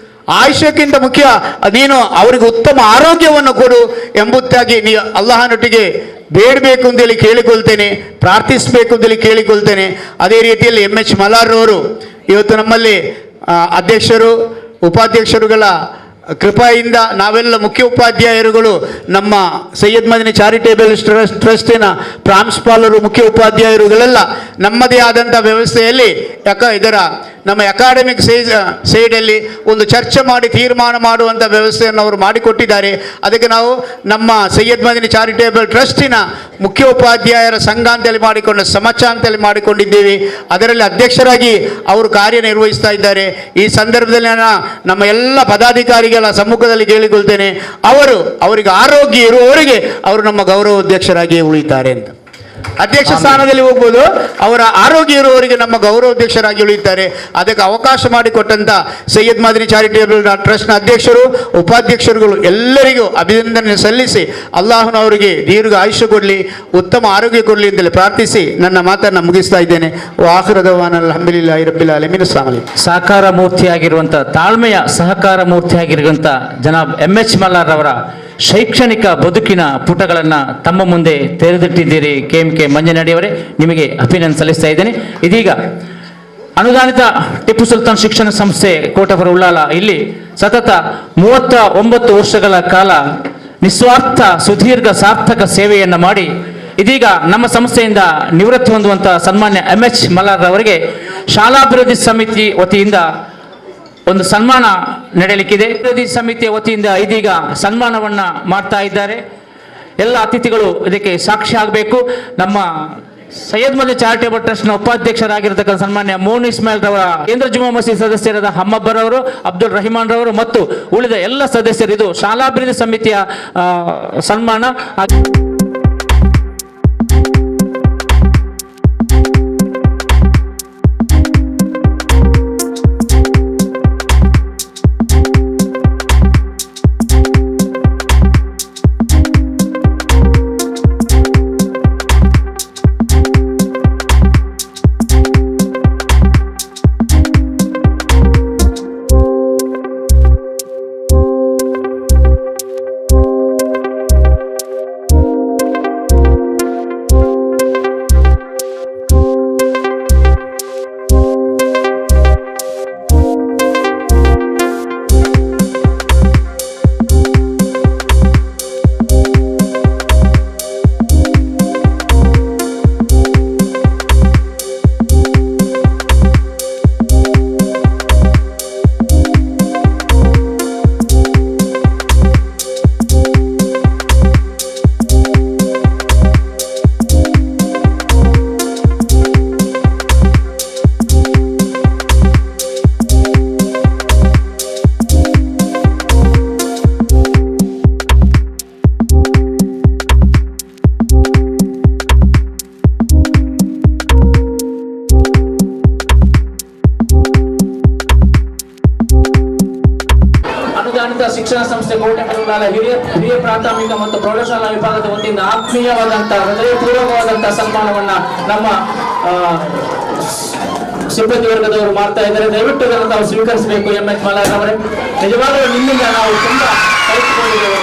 ಆಯುಷ್ಯಕ್ಕಿಂತ ಮುಖ್ಯ ನೀನು ಅವರಿಗೆ ಉತ್ತಮ ಆರೋಗ್ಯವನ್ನು ಕೊಡು ಎಂಬುದಾಗಿ ನೀವು ಅಲ್ಲಾಹನೊಟ್ಟಿಗೆ ಬೇಡಬೇಕು ಅಂತೇಳಿ ಕೇಳಿಕೊಳ್ತೇನೆ, ಪ್ರಾರ್ಥಿಸಬೇಕು ಅಂತೇಳಿ ಕೇಳಿಕೊಳ್ತೇನೆ. ಅದೇ ರೀತಿಯಲ್ಲಿ MS ಮಲ್ಲಾರ್ರವರು ಇವತ್ತು ನಮ್ಮಲ್ಲಿ ಅಧ್ಯಕ್ಷರು ಉಪಾಧ್ಯಕ್ಷರುಗಳ ಕೃಪೆಯಿಂದ ನಾವೆಲ್ಲ ಮುಖ್ಯ ಉಪಾಧ್ಯಾಯರುಗಳು ನಮ್ಮ ಸೈಯದ್ ಮದನಿ ಚಾರಿಟೇಬಲ್ ಟ್ರಸ್ಟಿನ ಪ್ರಾಂಶುಪಾಲರು ಮುಖ್ಯ ಉಪಾಧ್ಯಾಯರುಗಳೆಲ್ಲ ನಮ್ಮದೇ ಆದಂಥ ವ್ಯವಸ್ಥೆಯಲ್ಲಿ ಇದರ ನಮ್ಮ ಅಕಾಡೆಮಿಕ್ ಸೈಡಲ್ಲಿ ಒಂದು ಚರ್ಚೆ ಮಾಡಿ ತೀರ್ಮಾನ ಮಾಡುವಂಥ ವ್ಯವಸ್ಥೆಯನ್ನು ಅವರು ಮಾಡಿಕೊಟ್ಟಿದ್ದಾರೆ. ಅದಕ್ಕೆ ನಾವು ನಮ್ಮ ಸೈಯದ್ ಮದನಿ ಚಾರಿಟೇಬಲ್ ಟ್ರಸ್ಟಿನ ಮುಖ್ಯ ಉಪಾಧ್ಯಾಯರ ಸಂಘ ಅಂತೇಳಿ ಮಾಡಿಕೊಂಡು ಸಮಚ ಅಂತೇಳಿ ಮಾಡಿಕೊಂಡಿದ್ದೀವಿ. ಅದರಲ್ಲಿ ಅಧ್ಯಕ್ಷರಾಗಿ ಅವರು ಕಾರ್ಯನಿರ್ವಹಿಸ್ತಾ ಇದ್ದಾರೆ. ಈ ಸಂದರ್ಭದಲ್ಲಿ ನಾನು ನಮ್ಮ ಎಲ್ಲ ಪದಾಧಿಕಾರಿಗಳ ಸಮ್ಮುಖದಲ್ಲಿ ಕೇಳಿಕೊಳ್ತೇನೆ, ಅವರಿಗೆ ಆರೋಗ್ಯ ಇರುವವರಿಗೆ ಅವರು ನಮ್ಮ ಗೌರವಾಧ್ಯಕ್ಷರಾಗಿ ಉಳಿತಾರೆ ಅಂತ. ಅಧ್ಯಕ್ಷ ಸ್ಥಾನದಲ್ಲಿ ಹೋಗ್ಬೋದು, ಅವರ ಆರೋಗ್ಯ ಇರುವವರಿಗೆ ನಮ್ಮ ಗೌರವಾಧ್ಯಕ್ಷರಾಗಿ ಉಳಿಯುತ್ತಾರೆ. ಅದಕ್ಕೆ ಅವಕಾಶ ಮಾಡಿಕೊಟ್ಟಂಥ ಸೈಯದ್ ಮದನಿ ಚಾರಿಟೇಬಲ್ ಟ್ರಸ್ಟ್ನ ಅಧ್ಯಕ್ಷರು ಉಪಾಧ್ಯಕ್ಷರುಗಳು ಎಲ್ಲರಿಗೂ ಅಭಿನಂದನೆ ಸಲ್ಲಿಸಿ ಅಲ್ಲಾಹನವರಿಗೆ ದೀರ್ಘ ಆಯುಷ್ಯ ಕೊಡಲಿ, ಉತ್ತಮ ಆರೋಗ್ಯ ಕೊಡಲಿ ಅಂತೇಳಿ ಪ್ರಾರ್ಥಿಸಿ ನನ್ನ ಮಾತನ್ನು ಮುಗಿಸ್ತಾ ಇದ್ದೇನೆ. ಆಖಿರದವಾನ ಅಲ್ಹಮ್ದುಲಿಲ್ಲಾಹಿ ರಬ್ಬಿಲ್ ಆಲಮೀನ್. ಅಸ್ಸಲಾಮು ಅಲೈಕುಂ. ಸಾಕಾರ ಮೂರ್ತಿಯಾಗಿರುವಂಥ ತಾಳ್ಮೆಯ ಸಹಕಾರ ಮೂರ್ತಿಯಾಗಿರುವಂಥ ಜನಾಬ್ MS ಮಲ್ಲಾರ್ ಅವರ ಶೈಕ್ಷಣಿಕ ಬದುಕಿನ ಪುಟಗಳನ್ನು ತಮ್ಮ ಮುಂದೆ ತೆರೆದಿಟ್ಟಿದ್ದೀರಿ. KMK ಮಂಜನಡಿಯವರೇ, ನಿಮಗೆ ಅಭಿನಂದನೆ ಸಲ್ಲಿಸ್ತಾ ಇದ್ದೇನೆ. ಇದೀಗ ಅನುದಾನಿತ ಟಿಪ್ಪು ಸುಲ್ತಾನ್ ಶಿಕ್ಷಣ ಸಂಸ್ಥೆ ಕೋಟಪುರ ಉಳ್ಳಾಲ ಇಲ್ಲಿ ಸತತ 39 ವರ್ಷಗಳ ಕಾಲ ನಿಸ್ವಾರ್ಥ ಸುದೀರ್ಘ ಸಾರ್ಥಕ ಸೇವೆಯನ್ನು ಮಾಡಿ ಇದೀಗ ನಮ್ಮ ಸಂಸ್ಥೆಯಿಂದ ನಿವೃತ್ತಿ ಹೊಂದುವಂಥ ಸನ್ಮಾನ್ಯ MS ಮಲ್ಲಾರ್ ಅವರಿಗೆ ಶಾಲಾಭಿವೃದ್ಧಿ ಸಮಿತಿ ವತಿಯಿಂದ ಒಂದು ಸನ್ಮಾನ ನಡೆಯಲಿಕ್ಕಿದೆ. ಅಭಿವೃದ್ಧಿ ಸಮಿತಿಯ ವತಿಯಿಂದ ಇದೀಗ ಸನ್ಮಾನವನ್ನ ಮಾಡ್ತಾ ಇದ್ದಾರೆ. ಎಲ್ಲ ಅತಿಥಿಗಳು ಇದಕ್ಕೆ ಸಾಕ್ಷಿ ಆಗಬೇಕು. ನಮ್ಮ ಸೈಯದ್ ಮದನಿ ಚಾರಿಟೇಬಲ್ ಟ್ರಸ್ಟ್ನ ಉಪಾಧ್ಯಕ್ಷರಾಗಿರತಕ್ಕಂಥ ಸನ್ಮಾನ್ಯ ಮೋನ್ ಇಸ್ಮಾಯಿಲ್ ರವರ ಕೇಂದ್ರ ಜುಮಾ ಮಸೀದ್ ಸದಸ್ಯರಾದ ಹಮ್ಮಬ್ಬರ್ ಅವರು, ಅಬ್ದುಲ್ ರಹಿಮಾನ್ ರವರು ಮತ್ತು ಉಳಿದ ಎಲ್ಲ ಸದಸ್ಯರು ಇದು ಶಾಲಾಭಿವೃದ್ಧಿ ಸಮಿತಿಯ ಸನ್ಮಾನ. ಶಿಕ್ಷಣ ಸಂಸ್ಥೆ ಕೋಟೆಪುರ ಹಿರಿಯ ಪ್ರಾಥಮಿಕ ಮತ್ತು ಪ್ರೌಢಶಾಲಾ ವಿಭಾಗದ ವತಿಯಿಂದ ಆತ್ಮೀಯವಾದಂತಹ ಹೃದಯಪೂರ್ವಕವಾದಂತಹ ಸನ್ಮಾನವನ್ನ ನಮ್ಮ ಸಿಬ್ಬಂದಿ ವರ್ಗದವರು ಮಾಡ್ತಾ ಇದ್ದಾರೆ. ದಯವಿಟ್ಟು ಅದನ್ನು ತಾವು ಸ್ವೀಕರಿಸಬೇಕು. MS ಮಲ್ಲಾರ್ ಅವರೇ, ನಿಜವಾಗಲೂ ನಿಮ್ಮಿಂದ ನಾವು ತುಂಬಾ ಕಲಿತುಕೊಂಡಿದ್ದೇವೆ.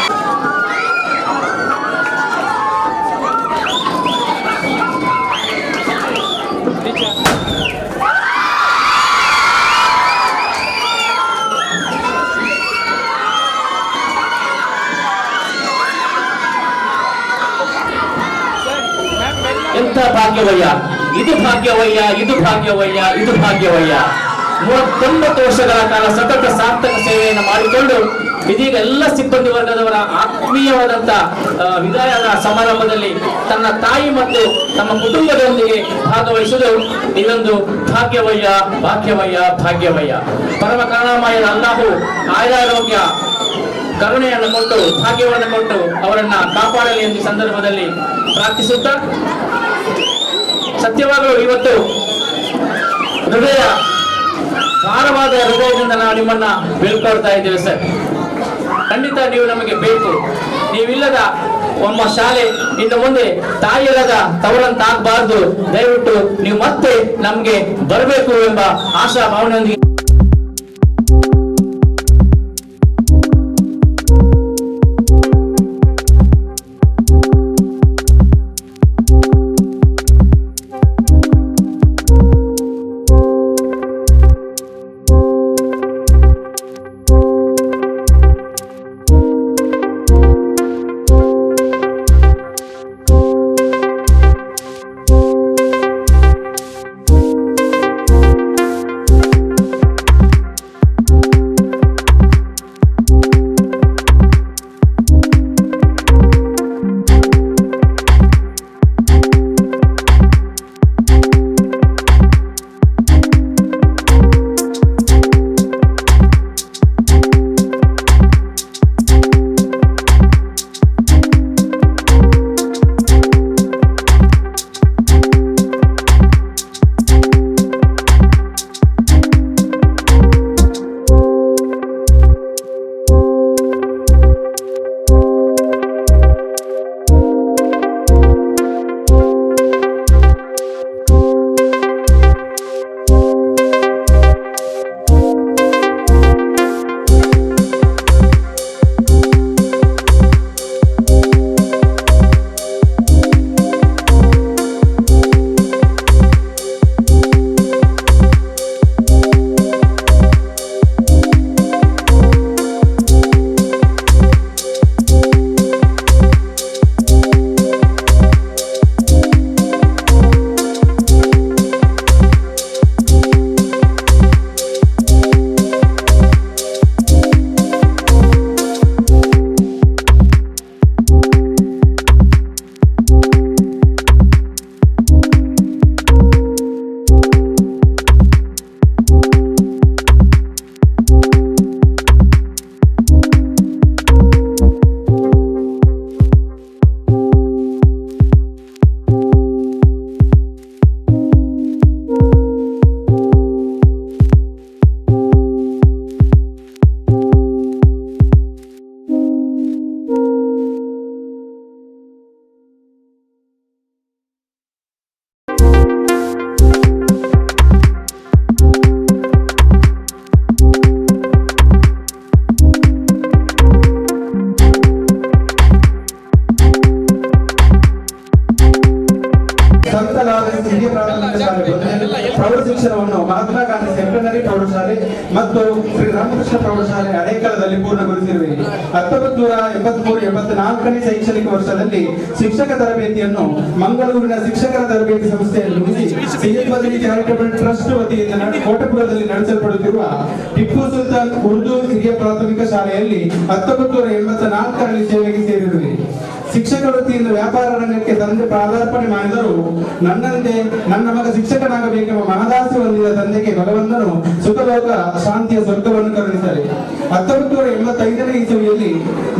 ಎಂಥ ಭಾಗ್ಯವಯ್ಯ ಇದು, ಭಾಗ್ಯವಯ್ಯ ಇದು, ಭಾಗ್ಯವಯ್ಯ ಇದು, ಭಾಗ್ಯವಯ್ಯ. 39 ವರ್ಷಗಳ ಕಾಲ ಸತತ ಸಾರ್ಥಕ ಸೇವೆಯನ್ನು ಮಾಡಿಕೊಂಡು ಇದೀಗ ಎಲ್ಲ ಸಿಬ್ಬಂದಿ ವರ್ಗದವರ ಆತ್ಮೀಯವಾದಂತ ವಿದಾಯದ ಸಮಾರಂಭದಲ್ಲಿ ತನ್ನ ತಾಯಿ ಮತ್ತು ತಮ್ಮ ಕುಟುಂಬದೊಂದಿಗೆ ಭಾಗವಹಿಸುವುದು ಇದೊಂದು ಭಾಗ್ಯವಯ್ಯ ಭಾಗ್ಯವಯ್ಯ ಭಾಗ್ಯವಯ್ಯ. ಪರಮ ಕರುಣಾಮಯ ಅಲ್ಲಾಹು ಆಯುರಾರೋಗ್ಯ ಕರುಣೆಯನ್ನು ಕೊಟ್ಟು ಭಾಗ್ಯವನ್ನು ಕೊಟ್ಟು ಅವರನ್ನ ಕಾಪಾಡಲಿ ಎಂದು ಸಂದರ್ಭದಲ್ಲಿ ಪ್ರಾರ್ಥಿಸುತ್ತಾ, ಸತ್ಯವಾಗಲೂ ಇವತ್ತು ಭಾರವಾದ ಹೃದಯದಿಂದ ನಾವು ನಿಮ್ಮನ್ನ ಬೇಳ್ಕೊಳ್ತಾ ಇದ್ದೇವೆ ಸರ್. ಖಂಡಿತ ನೀವು ನಮಗೆ ಬೇಕು. ನೀವಿಲ್ಲದ ಒಮ್ಮ ಶಾಲೆ ಇನ್ನು ಮುಂದೆ ತಾಯಿಯಲ್ಲದ ತವರಂತಾಗಬಾರ್ದು. ದಯವಿಟ್ಟು ನೀವು ಮತ್ತೆ ನಮ್ಗೆ ಬರಬೇಕು ಎಂಬ ಆಶಾ ಭಾವನೆಯೊಂದಿಗೆ ಪ್ರೌಢ ಶಿಕ್ಷಣವನ್ನು ಮಹಾತ್ಮ ಗಾಂಧಿ ಸೆಕೆಂಡರಿ ಪ್ರೌಢಶಾಲೆ ಮತ್ತು ಶ್ರೀ ರಾಮಕೃಷ್ಣ ಪ್ರೌಢಶಾಲೆ ಅಡೇಕಲದಲ್ಲಿ ಪೂರ್ಣಗೊಳಿಸಿರುವೆ. 1983-84ನೇ ಶೈಕ್ಷಣಿಕ ವರ್ಷದಲ್ಲಿ ಶಿಕ್ಷಕ ತರಬೇತಿಯನ್ನು ಮಂಗಳೂರಿನ ಶಿಕ್ಷಕರ ತರಬೇತಿ ಸಂಸ್ಥೆಯಲ್ಲಿ ಮುಗಿಸಿ ಸಿಎಂ ಬದಲಿ ಚಾರಿಟಬಲ್ ಟ್ರಸ್ಟ್ ವತಿಯಿಂದ ಕೋಟಪುರದಲ್ಲಿ ನಡೆಸಲ್ಪಡುತ್ತಿರುವ ಟಿಪ್ಪು ಸುಲ್ತಾನ್ ಉರ್ದು ಹಿರಿಯ ಪ್ರಾಥಮಿಕ ಶಾಲೆಯಲ್ಲಿ 1984ರಲ್ಲಿ ಸೇವೆಗೆ ಸೇರಿರುವೆ. ಶಿಕ್ಷಕ ವೃತ್ತಿಯಿಂದ ವ್ಯಾಪಾರ ರಂಗಕ್ಕೆ ತಂದೆ ಪಾದಾರ್ಪಣೆ ಮಾಡಿದರು. ನನ್ನಂತೆ ನನ್ನ ಮಗ ಶಿಕ್ಷಕನಾಗಬೇಕೆಂಬ ಮಹದಾಸೆ ಹೊಂದಿದ ತಂದೆಗೆ ಭಗವಂತನು ಸುಖಲೋಕ ಶಾಂತಿಯ ಸ್ವರ್ಗವನ್ನು ಕರುಣಿಸಲಿ. 1985ನೇ ಇಸವಿಯಲ್ಲಿ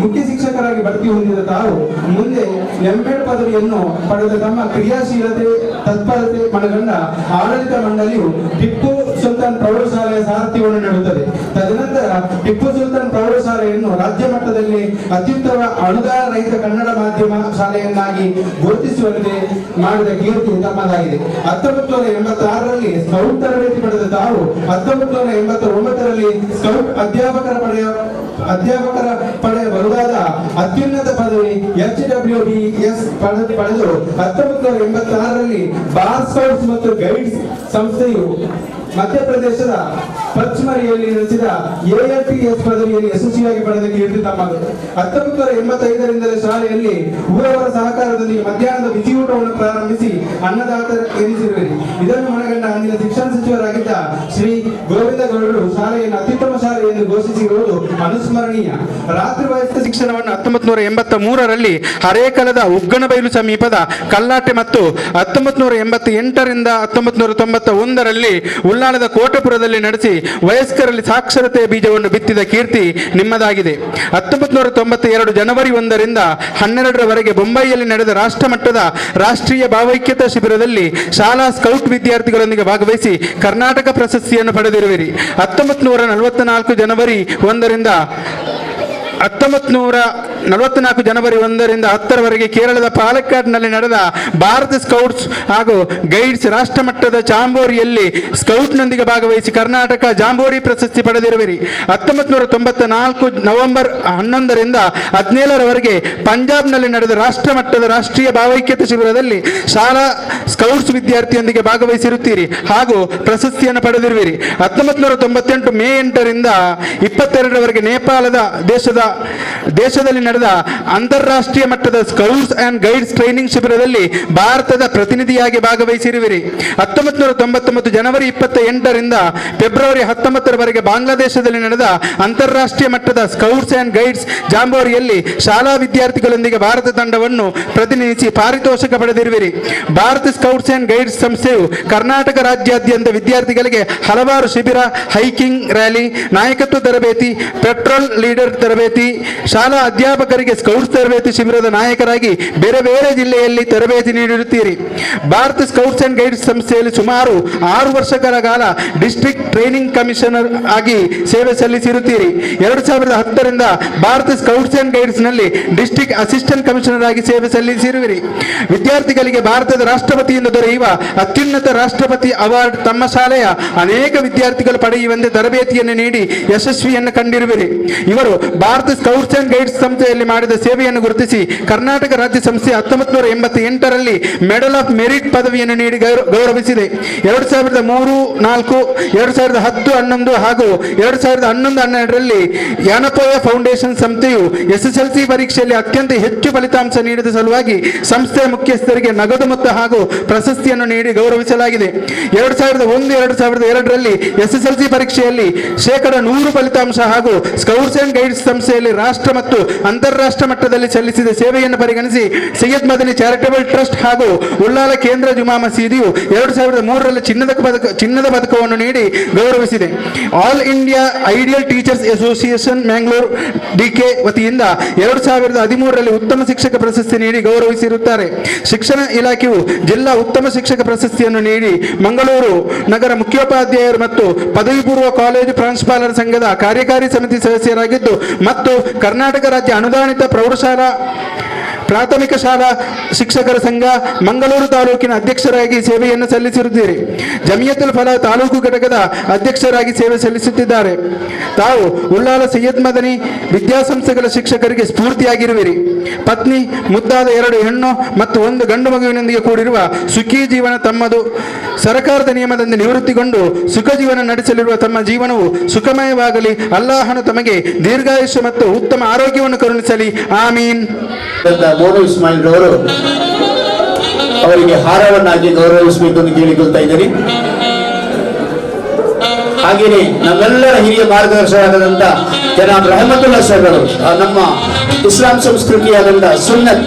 ಮುಖ್ಯ ಶಿಕ್ಷಕರಾಗಿ ಬಡ್ತಿ ಹೊಂದಿದ ತಾವು ಮುಂದೆ ಎಂಎಡ್ ಪದವಿಯನ್ನು ಪಡೆದ ತಮ್ಮ ಕ್ರಿಯಾಶೀಲತೆ ತತ್ಪರತೆ ಮನಗಂಡ ಆಡಳಿತ ಮಂಡಳಿಯು ಟಿಪ್ಪು ಸುಲ್ತಾನ್ ಪ್ರೌಢಶಾಲೆಯ ಸಾರಥ್ಯವನ್ನು ನೀಡುತ್ತದೆ. ತದನಂತರ ಟಿಪ್ಪು ಸುಲ್ತಾನ್ ಪ್ರೌಢಶಾಲೆಯನ್ನು ರಾಜ್ಯ ಮಟ್ಟದಲ್ಲಿ ಅತ್ಯುತ್ತಮ ಅನುದಾನ ರಹಿತ ಕನ್ನಡ ಮಾಧ್ಯಮ ಶಾಲೆಯನ್ನಾಗಿ ಗುರುತಿಸುವಂತೆ ಮಾಡಿದ ಕೀರ್ತಿ ತಮ್ಮದಾಗಿದೆ. 1986ರಲ್ಲಿ ಸ್ಕೌಟ್ ತರಬೇತಿ ಪಡೆದ ತಾವು 1989ರಲ್ಲಿ ಸ್ಕೌಟ್ ಅಧ್ಯಾಪಕರ ಪಡೆಯ ಬರುವಾದ ಅತ್ಯುನ್ನತ ಪದವಿ HWDS ಪಡೆದು 1986ರಲ್ಲಿ ಬಾರ್ ಸ್ಕೌಟ್ಸ್ ಮತ್ತು ಗೈಡ್ಸ್ ಸಂಸ್ಥೆಯು ಮಧ್ಯಪ್ರದೇಶದ ಪಚ್ಮರಿಯಲ್ಲಿ ನಡೆಸಿದ ALTS ಪದವಿಯಲ್ಲಿ ಯಶಸ್ವಿಯಾಗಿ ಪಡೆದ ಕೀರ್ತಿ ತಮ್ಮದು. 1985ರಿಂದಲೇ ಶಾಲೆಯಲ್ಲಿ ಊರವರ ಸಹಕಾರದೊಂದಿಗೆ ಮಧ್ಯಾಹ್ನದ ಬಿಸಿ ಊಟವನ್ನು ಪ್ರಾರಂಭಿಸಿ ಅನ್ನದಾತ ಎನಿಸಿರುವಿರಿ. ಇದನ್ನು ಮನಗಂಡ ಅಂದಿನ ಶಿಕ್ಷಣ ಸಚಿವರಾಗಿದ್ದ ಶ್ರೀ ಗೋವಿಂದ ಗೌಡರು ಶಾಲೆಯನ್ನು ಅತ್ಯುತ್ತಮ ಶಾಲೆ ಎಂದು ಘೋಷಿಸಿರುವುದು ಅನುಸ್ಮರಣೀಯ. ರಾತ್ರಿ ವಯಸ್ಸಿನ ಶಿಕ್ಷಣವನ್ನು 1983ರಲ್ಲಿ ಹರೇಕಲದ ಉಗ್ಗನಬೈಲು ಸಮೀಪದ ಕಲ್ಲಾಟೆ ಮತ್ತು 1988ರಿಂದ 1991ರಲ್ಲಿ ಉಳ್ಳಾಲದ ಕೋಟಪುರದಲ್ಲಿ ನಡೆಸಿ ವಯಸ್ಕರಲ್ಲಿ ಸಾಕ್ಷರತೆಯ ಬೀಜವನ್ನು ಬಿತ್ತಿದ ಕೀರ್ತಿ ನಿಮ್ಮದಾಗಿದೆ. 1992 ಜನವರಿ 1ರಿಂದ 12ರವರೆಗೆ ಬೊಂಬೈಯಲ್ಲಿ ನಡೆದ ರಾಷ್ಟ್ರಮಟ್ಟದ ರಾಷ್ಟ್ರೀಯ ಭಾವೈಕ್ಯತಾ ಶಿಬಿರದಲ್ಲಿ ಶಾಲಾ ಸ್ಕೌಟ್ ವಿದ್ಯಾರ್ಥಿಗಳೊಂದಿಗೆ ಭಾಗವಹಿಸಿ ಕರ್ನಾಟಕ ಪ್ರಶಸ್ತಿಯನ್ನು ಪಡೆದಿರುವಿರಿ. 1944 ಜನವರಿ 1ರಿಂದ 10ರವರೆಗೆ ಕೇರಳದ ಪಾಲಕ್ಕಾಡ್ನಲ್ಲಿ ನಡೆದ ಭಾರತ ಸ್ಕೌಟ್ಸ್ ಹಾಗೂ ಗೈಡ್ಸ್ ರಾಷ್ಟ್ರಮಟ್ಟದ ಜಾಂಬೋರಿಯಲ್ಲಿ ಸ್ಕೌಟ್ನೊಂದಿಗೆ ಭಾಗವಹಿಸಿ ಕರ್ನಾಟಕ ಜಾಂಬೋರಿ ಪ್ರಶಸ್ತಿ ಪಡೆದಿರುವಿರಿ. 1994 ನವೆಂಬರ್ 11ರಿಂದ 17ರವರೆಗೆ ಪಂಜಾಬ್ನಲ್ಲಿ ನಡೆದ ರಾಷ್ಟ್ರಮಟ್ಟದ ರಾಷ್ಟ್ರೀಯ ಭಾವೈಕ್ಯತೆ ಶಿಬಿರದಲ್ಲಿ ಶಾಲಾ ಸ್ಕೌಟ್ಸ್ ವಿದ್ಯಾರ್ಥಿಯೊಂದಿಗೆ ಭಾಗವಹಿಸಿರುತ್ತೀರಿ ಹಾಗೂ ಪ್ರಶಸ್ತಿಯನ್ನು ಪಡೆದಿರುವಿರಿ. 1998 ಮೇ 8ರಿಂದ 22ರವರೆಗೆ ನೇಪಾಳದ ದೇಶದಲ್ಲಿ ನಡೆದ ಅಂತಾರಾಷ್ಟ್ರೀಯ ಮಟ್ಟದ ಸ್ಕೌಟ್ಸ್ ಅಂಡ್ ಗೈಡ್ಸ್ ಟ್ರೈನಿಂಗ್ ಶಿಬಿರದಲ್ಲಿ ಭಾರತದ ಪ್ರತಿನಿಧಿಯಾಗಿ ಭಾಗವಹಿಸಿರುವಿರಿ. 1999 ಜನವರಿ 28ರಿಂದ ಫೆಬ್ರವರಿ 19ರವರೆಗೆ ಬಾಂಗ್ಲಾದೇಶದಲ್ಲಿ ನಡೆದ ಅಂತಾರಾಷ್ಟ್ರೀಯ ಮಟ್ಟದ ಸ್ಕೌಟ್ಸ್ ಅಂಡ್ ಗೈಡ್ಸ್ ಜಾಂಬೋರಿಯಲ್ಲಿ ಶಾಲಾ ವಿದ್ಯಾರ್ಥಿಗಳೊಂದಿಗೆ ಭಾರತ ತಂಡವನ್ನು ಪ್ರತಿನಿಧಿಸಿ ಪಾರಿತೋಷಕ ಪಡೆದಿರುವಿರಿ. ಭಾರತ ಸ್ಕೌಟ್ಸ್ ಅಂಡ್ ಗೈಡ್ಸ್ ಸಂಸ್ಥೆಯು ಕರ್ನಾಟಕ ರಾಜ್ಯಾದ್ಯಂತ ವಿದ್ಯಾರ್ಥಿಗಳಿಗೆ ಹಲವಾರು ಶಿಬಿರ, ಹೈಕಿಂಗ್ ರ್ಯಾಲಿ, ನಾಯಕತ್ವ ತರಬೇತಿ, ಪೆಟ್ರೋಲ್ ಲೀಡರ್ ತರಬೇತಿ, ಶಾಲಾ ಅಧ್ಯಾಪಕರಿಗೆ ಸ್ಕೌಟ್ಸ್ ತರಬೇತಿ ಶಿಬಿರದ ನಾಯಕರಾಗಿ ಬೇರೆ ಬೇರೆ ಜಿಲ್ಲೆಯಲ್ಲಿ ತರಬೇತಿ ನೀಡಿರುತ್ತೀರಿ. ಭಾರತ ಸ್ಕೌಟ್ಸ್ ಅಂಡ್ ಗೈಡ್ಸ್ ಸಂಸ್ಥೆಯಲ್ಲಿ ಸುಮಾರು 6 ವರ್ಷಗಳ ಕಾಲ ಡಿಸ್ಟ್ರಿಕ್ಟ್ ಟ್ರೈನಿಂಗ್ ಕಮಿಷನರ್ ಆಗಿ ಸೇವೆ ಸಲ್ಲಿಸಿರುತ್ತೀರಿ. 2010ರಿಂದ ಭಾರತ ಸ್ಕೌಟ್ಸ್ ಅಂಡ್ ಗೈಡ್ಸ್ ನಲ್ಲಿ ಡಿಸ್ಟ್ರಿಕ್ಟ್ ಅಸಿಸ್ಟೆಂಟ್ ಕಮಿಷನರ್ ಆಗಿ ಸೇವೆ ಸಲ್ಲಿಸಿರುವಿರಿ. ವಿದ್ಯಾರ್ಥಿಗಳಿಗೆ ಭಾರತದ ರಾಷ್ಟ್ರಪತಿಯಿಂದ ದೊರೆಯುವ ಅತ್ಯುನ್ನತ ರಾಷ್ಟ್ರಪತಿ ಅವಾರ್ಡ್ ತಮ್ಮ ಶಾಲೆಯ ಅನೇಕ ವಿದ್ಯಾರ್ಥಿಗಳು ಪಡೆಯುವಂತೆ ತರಬೇತಿಯನ್ನು ನೀಡಿ ಯಶಸ್ವಿಯನ್ನು ಕಂಡಿರುವಿರಿ. ಇವರು ಭಾರತ ಸ್ಕೌಟ್ಸ್ ಅಂಡ್ ಗೈಡ್ಸ್ ಸಂಸ್ಥೆಯಲ್ಲಿ ಮಾಡಿದ ಸೇವೆಯನ್ನು ಗುರುತಿಸಿ ಕರ್ನಾಟಕ ರಾಜ್ಯ ಸಂಸ್ಥೆ 1988ರಲ್ಲಿ ಮೆಡಲ್ ಆಫ್ ಮೆರಿಟ್ ಪದವಿಯನ್ನು ನೀಡಿ ಗೌರವಿಸಿದೆ. 2003, 4, 2010, 11 ಹಾಗೂ 2011-12ರಲ್ಲಿ ಯಾನಪೋಯ ಫೌಂಡೇಶನ್ ಸಂಸ್ಥೆಯು SSLC ಪರೀಕ್ಷೆಯಲ್ಲಿ ಅತ್ಯಂತ ಹೆಚ್ಚು ಫಲಿತಾಂಶ ನೀಡಿದ ಸಲುವಾಗಿ ಸಂಸ್ಥೆಯ ಮುಖ್ಯಸ್ಥರಿಗೆ ನಗದು ಮೊತ್ತ ಹಾಗೂ ಪ್ರಶಸ್ತಿಯನ್ನು ನೀಡಿ ಗೌರವಿಸಲಾಗಿದೆ. 2001-2002ರಲ್ಲಿ SSLC ಪರೀಕ್ಷೆಯಲ್ಲಿ 100% ಫಲಿತಾಂಶ ಹಾಗೂ ಸ್ಕೌಟ್ಸ್ ಅಂಡ್ ಗೈಡ್ಸ್ ಸಂಸ್ಥೆಯಲ್ಲಿ ರಾಷ್ಟ್ರ ಮತ್ತು ಅಂತಾರಾಷ್ಟ್ರ ಮಟ್ಟದಲ್ಲಿ ಸಲ್ಲಿಸಿದ ಸೇವೆಯನ್ನು ಪರಿಗಣಿಸಿ ಸೈಯದ್ ಮದನಿ ಚಾರಿಟಬಲ್ ಟ್ರಸ್ಟ್ ಹಾಗೂ ಉಳ್ಳಾಲ ಕೇಂದ್ರ ಜುಮಾ ಮಸೀದಿಯು 2003ರಲ್ಲಿ ಚಿನ್ನದ ಪದಕವನ್ನು ನೀಡಿ ಗೌರವಿಸಿದೆ. All India ideal teachers association Mangalore DK ವತಿಯಿಂದ 2013ರಲ್ಲಿ ಉತ್ತಮ ಶಿಕ್ಷಕ ಪ್ರಶಸ್ತಿ ನೀಡಿ ಗೌರವಿಸಿರುತ್ತಾರೆ. ಶಿಕ್ಷಣ ಇಲಾಖೆಯು ಜಿಲ್ಲಾ ಉತ್ತಮ ಶಿಕ್ಷಕ ಪ್ರಶಸ್ತಿಯನ್ನು ನೀಡಿ ಮಂಗಳೂರು ನಗರ ಮುಖ್ಯೋಪಾಧ್ಯಾಯರು ಮತ್ತು ಪದವಿ ಪೂರ್ವ ಕಾಲೇಜು ಪ್ರಾಂಶುಪಾಲರ ಸಂಘದ ಕಾರ್ಯಕಾರಿ ಸಮಿತಿ ಸದಸ್ಯರಾಗಿದ್ದು ಮತ್ತು ಕರ್ನಾಟಕ ರಾಜ್ಯ ಅನುದಾನಿತ ಪ್ರೌಢಶಾಲಾ ಪ್ರಾಥಮಿಕ ಶಾಲಾ ಶಿಕ್ಷಕರ ಸಂಘ ಮಂಗಳೂರು ತಾಲೂಕಿನ ಅಧ್ಯಕ್ಷರಾಗಿ ಸೇವೆಯನ್ನು ಸಲ್ಲಿಸಿರುತ್ತೀರಿ. ಜಮಿಯತುಲ್ ಫಲಾಹ್ ತಾಲೂಕು ಘಟಕದ ಅಧ್ಯಕ್ಷರಾಗಿ ಸೇವೆ ಸಲ್ಲಿಸುತ್ತಿದ್ದಾರೆ. ತಾವು ಉಳ್ಳಾಲ ಸೈಯದ್ ಮದನಿ ವಿದ್ಯಾಸಂಸ್ಥೆಗಳ ಶಿಕ್ಷಕರಿಗೆ ಸ್ಫೂರ್ತಿಯಾಗಿರುವಿರಿ. ಪತ್ನಿ, ಮುದ್ದಾದ 2 ಹೆಣ್ಣು ಮತ್ತು 1 ಗಂಡು ಮಗುವಿನೊಂದಿಗೆ ಕೂಡಿರುವ ಸುಖಿ ಜೀವನ ತಮ್ಮದು. ಸರ್ಕಾರದ ನಿಯಮದಂತೆ ನಿವೃತ್ತಿಗೊಂಡು ಸುಖ ಜೀವನ ನಡೆಸಲಿರುವ ತಮ್ಮ ಜೀವನವು ಸುಖಮಯವಾಗಲಿ. ಅಲ್ಲಾಹನು ತಮಗೆ ದೀರ್ಘಾಯುಷ್ಯ ಮತ್ತು ಉತ್ತಮ ಆರೋಗ್ಯವನ್ನು ಕರುಣಿಸಲಿ. ಆಮೀನ್. ಮೋನು ಇಸ್ಮಾಯಿಲ್ ರವರು ಅವರಿಗೆ ಹಾರವನ್ನಾಗಿ ಗೌರವಿಸಬೇಕು ಎಂದು ಕೇಳಿಕೊಳ್ತಾ ಇದ್ದೀರಿ. ಹಾಗೆಯೇ ನಮ್ಮೆಲ್ಲರ ಹಿರಿಯ ಮಾರ್ಗದರ್ಶಕರಾದಂಥ ಜನಾಬ್ ರಹಮತುಲ್ಲಾ ಸರ್ ಅವರು ನಮ್ಮ ಇಸ್ಲಾಂ ಸಂಸ್ಕೃತಿಯಾದಂಥ ಸುನ್ನತ್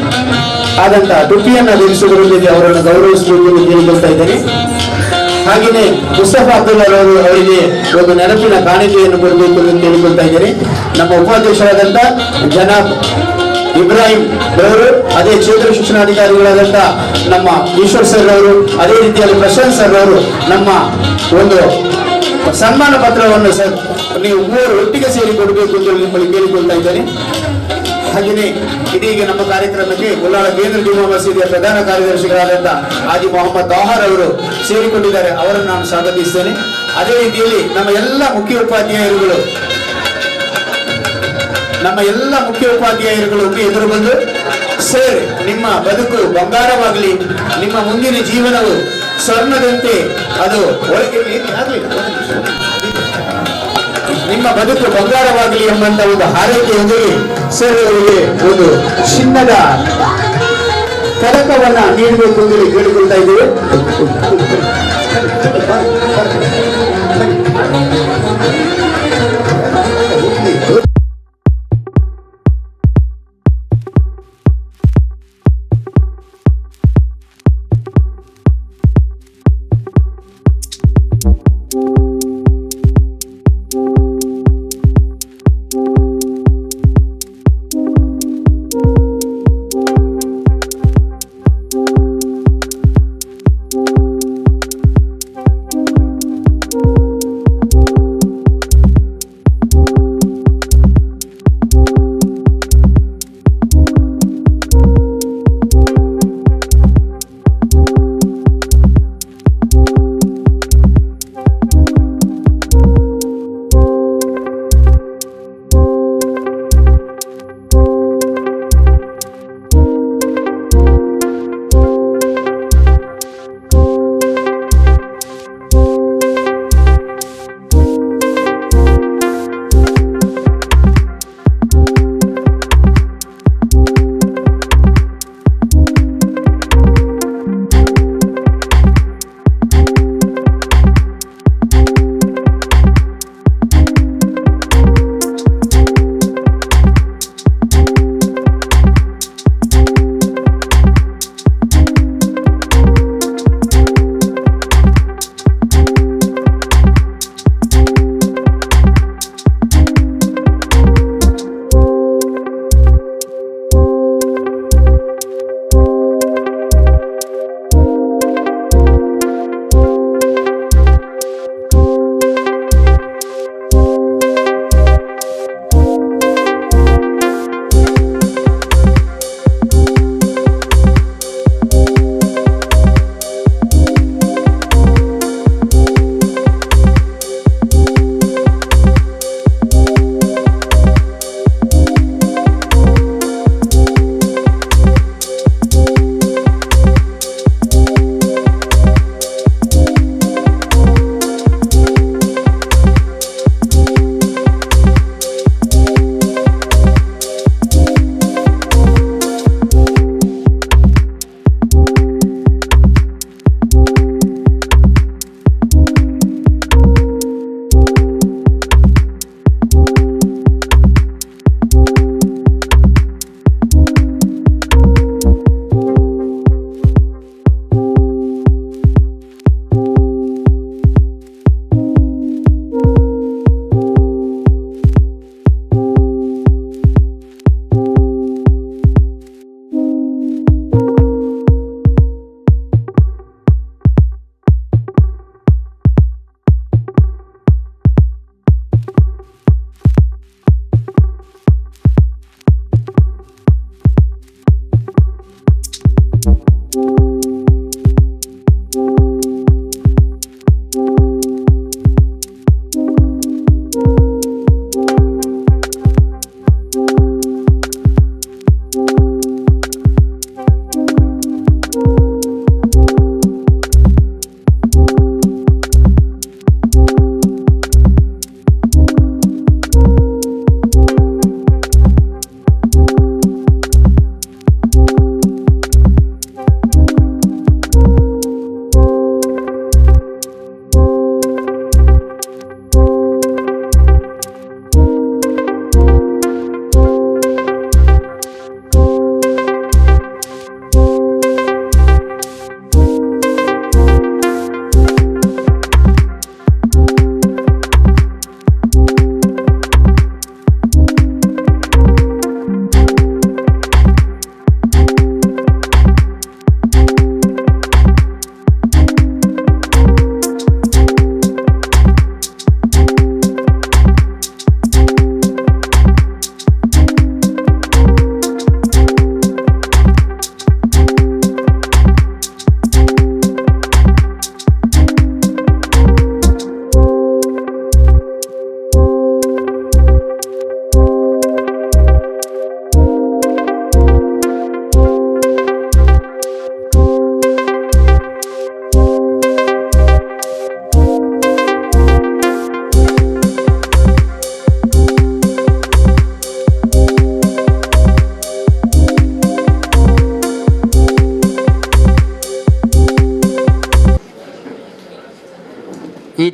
ಆದಂಥ ಟುಪಿಯನ್ನು ಧರಿಸುವುದರೊಂದಿಗೆ ಅವರನ್ನು ಗೌರವಿಸಬೇಕು ಎಂದು ಕೇಳಿಕೊಳ್ತಾ ಇದ್ದೇನೆ. ಹಾಗೆಯೇ ಮುಸ್ತಫಾ ಅಬ್ದುಲ್ಲಾ ಅವರು ಅವರಿಗೆ ಒಂದು ನೆನಪಿನ ಕಾಣಿಕೆಯನ್ನು ಕೊಡಬೇಕು ಎಂದು ಕೇಳಿಕೊಳ್ತಾ ಇದ್ದೇನೆ. ನಮ್ಮ ಉಪಾಧ್ಯಕ್ಷರಾದಂಥ ಜನಾಬ್ ಇಬ್ರಾಹಿಂ ಅವರು, ಅದೇ ಕ್ಷೇತ್ರ ಶಿಕ್ಷಣಾಧಿಕಾರಿಗಳಾದಂಥ ನಮ್ಮ ಈಶ್ವರ್ ಸರ್ ಅವರು, ಅದೇ ರೀತಿಯಾಗಿ ಪ್ರಶಾಂತ್ ಸರ್ ಅವರು ನಮ್ಮ ಒಂದು ಸನ್ಮಾನ ಪತ್ರವನ್ನು ಸರ್ ನೀವು 3 ಒಟ್ಟಿಗೆ ಸೇರಿ ಕೊಡಬೇಕು ಎಂದು ನಿಮ್ಮಲ್ಲಿ ಕೇಳಿಕೊಳ್ತಾ ಇದ್ದೇನೆ. ಹಾಗೆಯೇ ಇದೀಗ ನಮ್ಮ ಕಾರ್ಯಕ್ರಮಕ್ಕೆ ಉಳ್ಳಾಲ ಕೇಂದ್ರ ಜುಮಾ ಮಸೀದಿಯ ಪ್ರಧಾನ ಕಾರ್ಯದರ್ಶಿಗಳಾದಂಥ ಹಾಜಿ ಮೊಹಮ್ಮದ್ ತಾಹರ್ ಅವರು ಸೇರಿಕೊಂಡಿದ್ದಾರೆ. ಅವರನ್ನು ನಾನು ಸ್ವಾಗತಿಸ್ತೇನೆ. ಅದೇ ರೀತಿಯಲ್ಲಿ ನಮ್ಮ ಎಲ್ಲ ಮುಖ್ಯ ಉಪಾಧ್ಯಾಯರುಗಳು ಒಮ್ಮೆ ಎದುರು ಬಂದು, ಸರ್ ನಿಮ್ಮ ಬದುಕು ಬಂಗಾರವಾಗಲಿ, ನಿಮ್ಮ ಮುಂದಿನ ಜೀವನವು ಸ್ವರ್ಣದಂತೆ ಅದು ನಿಮ್ಮ ಬದುಕು ಬಂಗಾರವಾಗಲಿ ಎಂಬಂತ ಒಂದು ಹಾರೈಕೆಯೊಂದಿಗೆ ಸರ್ ಅವರಿಗೆ ಒಂದು ಚಿನ್ನದ ಪದಕವನ್ನ ನೀಡಬೇಕು ಎಂದು ಕೇಳಿಕೊಳ್ತಾ ಇದ್ದೇವೆ.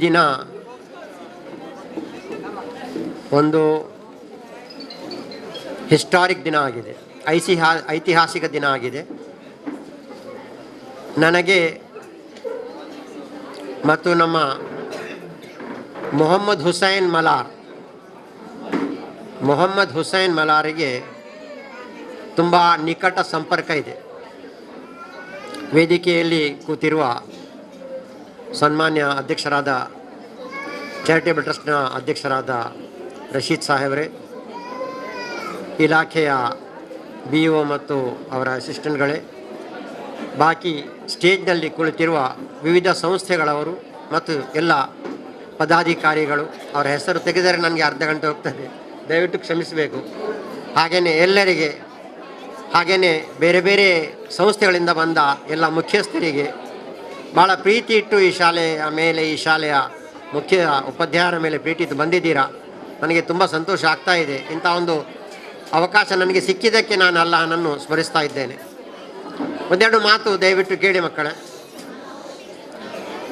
ದಿನ ಒಂದು ಹಿಸ್ಟಾರಿಕ್ ದಿನ ಆಗಿದೆ, ಐತಿಹಾಸಿಕ ದಿನ ಆಗಿದೆ. ನನಗೆ ಮತ್ತು ನಮ್ಮ ಮೊಹಮ್ಮದ್ ಹುಸೈನ್ ಮಲಾರಿಗೆ ತುಂಬ ನಿಕಟ ಸಂಪರ್ಕ ಇದೆ. ವೇದಿಕೆಯಲ್ಲಿ ಕೂತಿರುವ ಸನ್ಮಾನ್ಯ ಅಧ್ಯಕ್ಷರಾದ ಚಾರಿಟೇಬಲ್ ಟ್ರಸ್ಟ್ನ ಅಧ್ಯಕ್ಷರಾದ ರಶೀದ್ ಸಾಹೇಬ್ರೆ, ಇಲಾಖೆಯ BO ಮತ್ತು ಅವರ ಅಸಿಸ್ಟೆಂಟ್ಗಳೇ, ಬಾಕಿ ಸ್ಟೇಜ್ನಲ್ಲಿ ಕುಳಿತಿರುವ ವಿವಿಧ ಸಂಸ್ಥೆಗಳವರು ಮತ್ತು ಎಲ್ಲ ಪದಾಧಿಕಾರಿಗಳು, ಅವರ ಹೆಸರು ತೆಗೆದರೆ ನನಗೆ ಅರ್ಧ ಗಂಟೆ ಹೋಗ್ತದೆ, ದಯವಿಟ್ಟು ಕ್ಷಮಿಸಬೇಕು. ಹಾಗೆಯೇ ಎಲ್ಲರಿಗೆ, ಹಾಗೆಯೇ ಬೇರೆ ಬೇರೆ ಸಂಸ್ಥೆಗಳಿಂದ ಬಂದ ಎಲ್ಲ ಮುಖ್ಯಸ್ಥರಿಗೆ ಭಾಳ ಪ್ರೀತಿ ಇಟ್ಟು ಈ ಶಾಲೆಯ ಮೇಲೆ, ಈ ಶಾಲೆಯ ಮುಖ್ಯ ಉಪಾಧ್ಯಾಯರ ಮೇಲೆ ಪ್ರೀತಿ ಇಟ್ಟು ಬಂದಿದ್ದೀರಾ. ನನಗೆ ತುಂಬ ಸಂತೋಷ ಆಗ್ತಾ ಇದೆ. ಇಂಥ ಒಂದು ಅವಕಾಶ ನನಗೆ ಸಿಕ್ಕಿದ್ದಕ್ಕೆ ನಾನು ಅಲ್ಲಾಹನನ್ನು ಸ್ಮರಿಸ್ತಾ ಇದ್ದೇನೆ. ಒಂದೆರಡು ಮಾತು ದಯವಿಟ್ಟು ಕೇಳಿ ಮಕ್ಕಳೇ.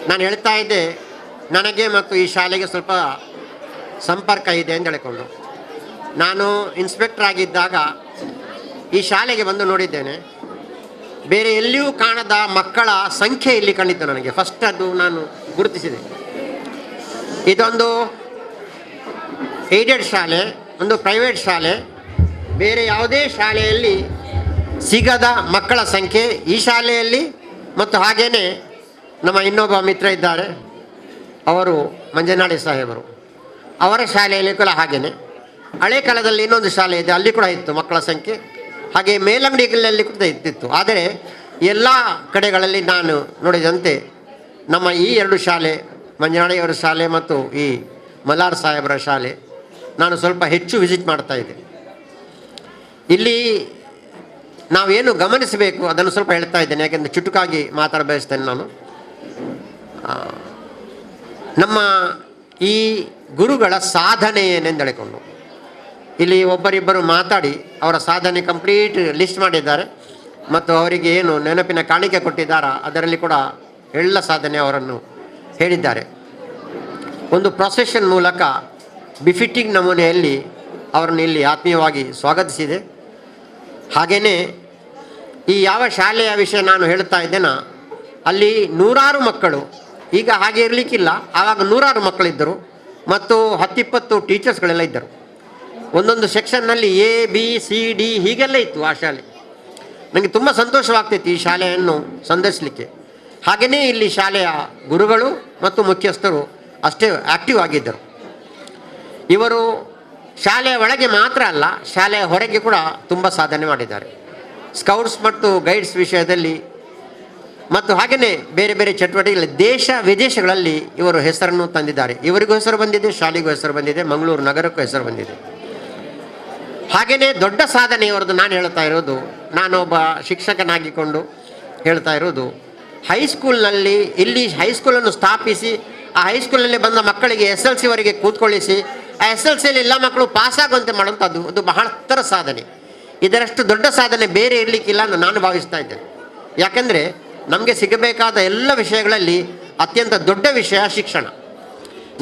ನಾನು ಹೇಳ್ತಾ ಇದ್ದೆ, ನನಗೆ ಮತ್ತು ಈ ಶಾಲೆಗೆ ಸ್ವಲ್ಪ ಸಂಪರ್ಕ ಇದೆ ಅಂತ ಹೇಳಿಕೊಂಡು. ನಾನು ಇನ್ಸ್ಪೆಕ್ಟರ್ ಆಗಿದ್ದಾಗ ಈ ಶಾಲೆಗೆ ಬಂದು ನೋಡಿದ್ದೇನೆ. ಬೇರೆ ಎಲ್ಲಿಯೂ ಕಾಣದ ಮಕ್ಕಳ ಸಂಖ್ಯೆ ಇಲ್ಲಿ ಕಂಡಿತ್ತು ನನಗೆ. ಫಸ್ಟ್ ಅದು ನಾನು ಗುರುತಿಸಿದೆ. ಇದೊಂದು ಏಡೆಡ್ ಶಾಲೆ, ಒಂದು ಪ್ರೈವೇಟ್ ಶಾಲೆ. ಬೇರೆ ಯಾವುದೇ ಶಾಲೆಯಲ್ಲಿ ಸಿಗದ ಮಕ್ಕಳ ಸಂಖ್ಯೆ ಈ ಶಾಲೆಯಲ್ಲಿ. ಮತ್ತು ಹಾಗೆಯೇ ನಮ್ಮ ಇನ್ನೊಬ್ಬ ಮಿತ್ರ ಇದ್ದಾರೆ, ಅವರು ಮಂಜನಾಡಿ ಸಾಹೇಬರು, ಅವರ ಶಾಲೆಯಲ್ಲಿ ಕೂಡ ಹಾಗೆಯೇ. ಹಳೆ ಕಾಲದಲ್ಲಿ ಇನ್ನೊಂದು ಶಾಲೆ ಇದೆ, ಅಲ್ಲಿ ಕೂಡ ಇತ್ತು ಮಕ್ಕಳ ಸಂಖ್ಯೆ. ಹಾಗೆ ಮೇಲಂಗಡಿಗಳಲ್ಲಿ ಕೂಡ ಇತ್ತಿತ್ತು. ಆದರೆ ಎಲ್ಲ ಕಡೆಗಳಲ್ಲಿ ನಾನು ನೋಡಿದಂತೆ ನಮ್ಮ ಈ ಎರಡು ಶಾಲೆ, ಮಂಜನಾಡಿಯವರ ಶಾಲೆ ಮತ್ತು ಈ ಮಲಾರ್ ಸಾಹೇಬರ ಶಾಲೆ, ನಾನು ಸ್ವಲ್ಪ ಹೆಚ್ಚು ವಿಸಿಟ್ ಮಾಡ್ತಾ ಇದ್ದೆ. ಇಲ್ಲಿ ನಾವೇನು ಗಮನಿಸಬೇಕು ಅದನ್ನು ಸ್ವಲ್ಪ ಹೇಳ್ತಾ ಇದ್ದೇನೆ, ಯಾಕೆಂದರೆ ಚುಟುಕಾಗಿ ಮಾತಾಡ ಬಯಸ್ತೇನೆ ನಾನು. ನಮ್ಮ ಈ ಗುರುಗಳ ಸಾಧನೆ ಏನೆಂದು ಹೇಳಿಕೊಂಡು ಇಲ್ಲಿ ಒಬ್ಬರಿಬ್ಬರು ಮಾತಾಡಿ ಅವರ ಸಾಧನೆ ಕಂಪ್ಲೀಟ್ ಲಿಸ್ಟ್ ಮಾಡಿದ್ದಾರೆ ಮತ್ತು ಅವರಿಗೆ ಏನು ನೆನಪಿನ ಕಾಣಿಕೆ ಕೊಟ್ಟಿದ್ದಾರಾ ಅದರಲ್ಲಿ ಕೂಡ ಎಲ್ಲ ಸಾಧನೆ ಅವರನ್ನು ಹೇಳಿದ್ದಾರೆ. ಒಂದು ಪ್ರೊಸೆಷನ್ ಮೂಲಕ ಬಿಫಿಟ್ಟಿಂಗ್ ನಮೂನೆಯಲ್ಲಿ ಅವರನ್ನು ಇಲ್ಲಿ ಆತ್ಮೀಯವಾಗಿ ಸ್ವಾಗತಿಸಿದೆ. ಹಾಗೆಯೇ ಈ ಯಾವ ಶಾಲೆಯ ವಿಷಯ ನಾನು ಹೇಳ್ತಾ ಇದ್ದೇನೋ ಅಲ್ಲಿ ನೂರಾರು ಮಕ್ಕಳು, ಈಗ ಹಾಗೆ ಇರಲಿಕ್ಕಿಲ್ಲ, ಆವಾಗ ನೂರಾರು ಮಕ್ಕಳಿದ್ದರು ಮತ್ತು 10-20 ಟೀಚರ್ಸ್ಗಳೆಲ್ಲ ಇದ್ದರು. ಒಂದೊಂದು ಸೆಕ್ಷನ್ನಲ್ಲಿ ABCD ಹೀಗೆಲ್ಲ ಇತ್ತು ಆ ಶಾಲೆ. ನನಗೆ ತುಂಬ ಸಂತೋಷವಾಗ್ತಿತ್ತು ಈ ಶಾಲೆಯನ್ನು ಸಂದರ್ಶಿಸಲಿಕ್ಕೆ. ಹಾಗೆಯೇ ಇಲ್ಲಿ ಶಾಲೆಯ ಗುರುಗಳು ಮತ್ತು ಮುಖ್ಯಸ್ಥರು ಅಷ್ಟೇ ಆ್ಯಕ್ಟಿವ್ ಆಗಿದ್ದರು. ಇವರು ಶಾಲೆಯ ಒಳಗೆ ಮಾತ್ರ ಅಲ್ಲ, ಶಾಲೆಯ ಹೊರಗೆ ಕೂಡ ತುಂಬ ಸಾಧನೆ ಮಾಡಿದ್ದಾರೆ. ಸ್ಕೌಟ್ಸ್ ಮತ್ತು ಗೈಡ್ಸ್ ವಿಷಯದಲ್ಲಿ ಮತ್ತು ಹಾಗೆಯೇ ಬೇರೆ ಬೇರೆ ಚಟುವಟಿಕೆಗಳಲ್ಲಿ ದೇಶ ವಿದೇಶಗಳಲ್ಲಿ ಇವರು ಹೆಸರನ್ನು ತಂದಿದ್ದಾರೆ. ಇವರಿಗೂ ಹೆಸರು ಬಂದಿದೆ, ಶಾಲೆಗೂ ಹೆಸರು ಬಂದಿದೆ, ಮಂಗಳೂರು ನಗರಕ್ಕೂ ಹೆಸರು ಬಂದಿದೆ. ಹಾಗೆಯೇ ದೊಡ್ಡ ಸಾಧನೆ ಇವರದ್ದು ನಾನು ಹೇಳ್ತಾ ಇರೋದು, ನಾನೊಬ್ಬ ಶಿಕ್ಷಕನಾಗಿಕೊಂಡು ಹೇಳ್ತಾ ಇರೋದು, ಹೈಸ್ಕೂಲ್ನಲ್ಲಿ ಇಲ್ಲಿ ಹೈಸ್ಕೂಲನ್ನು ಸ್ಥಾಪಿಸಿ ಆ ಹೈಸ್ಕೂಲಲ್ಲಿ ಬಂದ ಮಕ್ಕಳಿಗೆ SLC ಕೂತ್ಕೊಳ್ಳಿಸಿ ಆ SLCಯಲ್ಲಿ ಎಲ್ಲ ಮಕ್ಕಳು ಪಾಸಾಗುವಂತೆ ಮಾಡುವಂಥದ್ದು ಅದು ಬಹಳ ಸಾಧನೆ. ಇದರಷ್ಟು ದೊಡ್ಡ ಸಾಧನೆ ಬೇರೆ ಇರಲಿಕ್ಕಿಲ್ಲ ಅಂತ ನಾನು ಭಾವಿಸ್ತಾ ಇದ್ದೇನೆ. ಯಾಕೆಂದರೆ ನಮಗೆ ಸಿಗಬೇಕಾದ ಎಲ್ಲ ವಿಷಯಗಳಲ್ಲಿ ಅತ್ಯಂತ ದೊಡ್ಡ ವಿಷಯ ಶಿಕ್ಷಣ.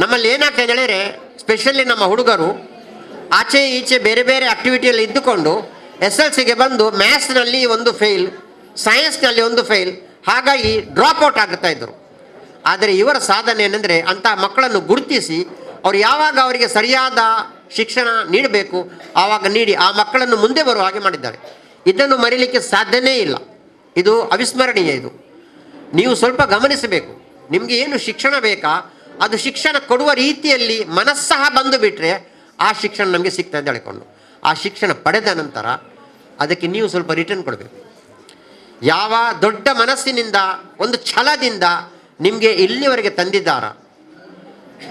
ನಮ್ಮಲ್ಲಿ ಏನಾಗ್ತದೆ ಹೇಳಿದರೆ, ಸ್ಪೆಷಲಿ ನಮ್ಮ ಹುಡುಗರು ಆಚೆ ಈಚೆ ಬೇರೆ ಬೇರೆ ಆ್ಯಕ್ಟಿವಿಟಿಯಲ್ಲಿ ಇದ್ದುಕೊಂಡು SLCಗೆ ಬಂದು ಮ್ಯಾಥ್ಸ್ನಲ್ಲಿ ಒಂದು ಫೇಲ್, ಸೈನ್ಸ್ನಲ್ಲಿ ಒಂದು ಫೇಲ್, ಹಾಗಾಗಿ ಡ್ರಾಪ್ಔಟ್ ಆಗುತ್ತಾ ಇದ್ದರು. ಆದರೆ ಇವರ ಸಾಧನೆ ಏನೆಂದರೆ ಅಂಥ ಮಕ್ಕಳನ್ನು ಗುರುತಿಸಿ ಅವರು ಯಾವಾಗ ಅವರಿಗೆ ಸರಿಯಾದ ಶಿಕ್ಷಣ ನೀಡಬೇಕು ಆವಾಗ ನೀಡಿ ಆ ಮಕ್ಕಳನ್ನು ಮುಂದೆ ಬರುವ ಹಾಗೆ ಮಾಡಿದ್ದಾರೆ. ಇದನ್ನು ಮರೀಲಿಕ್ಕೆ ಸಾಧ್ಯನೇ ಇಲ್ಲ. ಇದು ಅವಿಸ್ಮರಣೀಯ. ಇದು ನೀವು ಸ್ವಲ್ಪ ಗಮನಿಸಬೇಕು. ನಿಮಗೆ ಏನು ಶಿಕ್ಷಣ ಬೇಕಾ ಅದು ಶಿಕ್ಷಣ ಕೊಡುವ ರೀತಿಯಲ್ಲಿ ಮನಸ್ಸಹ ಬಂದು ಬಿಟ್ಟರೆ ಆ ಶಿಕ್ಷಣ ನಮಗೆ ಸಿಗ್ತದೆ ಅಂತ ಹೇಳಿಕೊಂಡು ಆ ಶಿಕ್ಷಣ ಪಡೆದ ನಂತರ ಅದಕ್ಕೆ ನೀವು ಸ್ವಲ್ಪ ರಿಟರ್ನ್ ಕೊಡಬೇಕು. ಯಾವ ದೊಡ್ಡ ಮನಸ್ಸಿನಿಂದ ಒಂದು ಛಲದಿಂದ ನಿಮಗೆ ಇಲ್ಲಿವರೆಗೆ ತಂದಿದ್ದಾರ.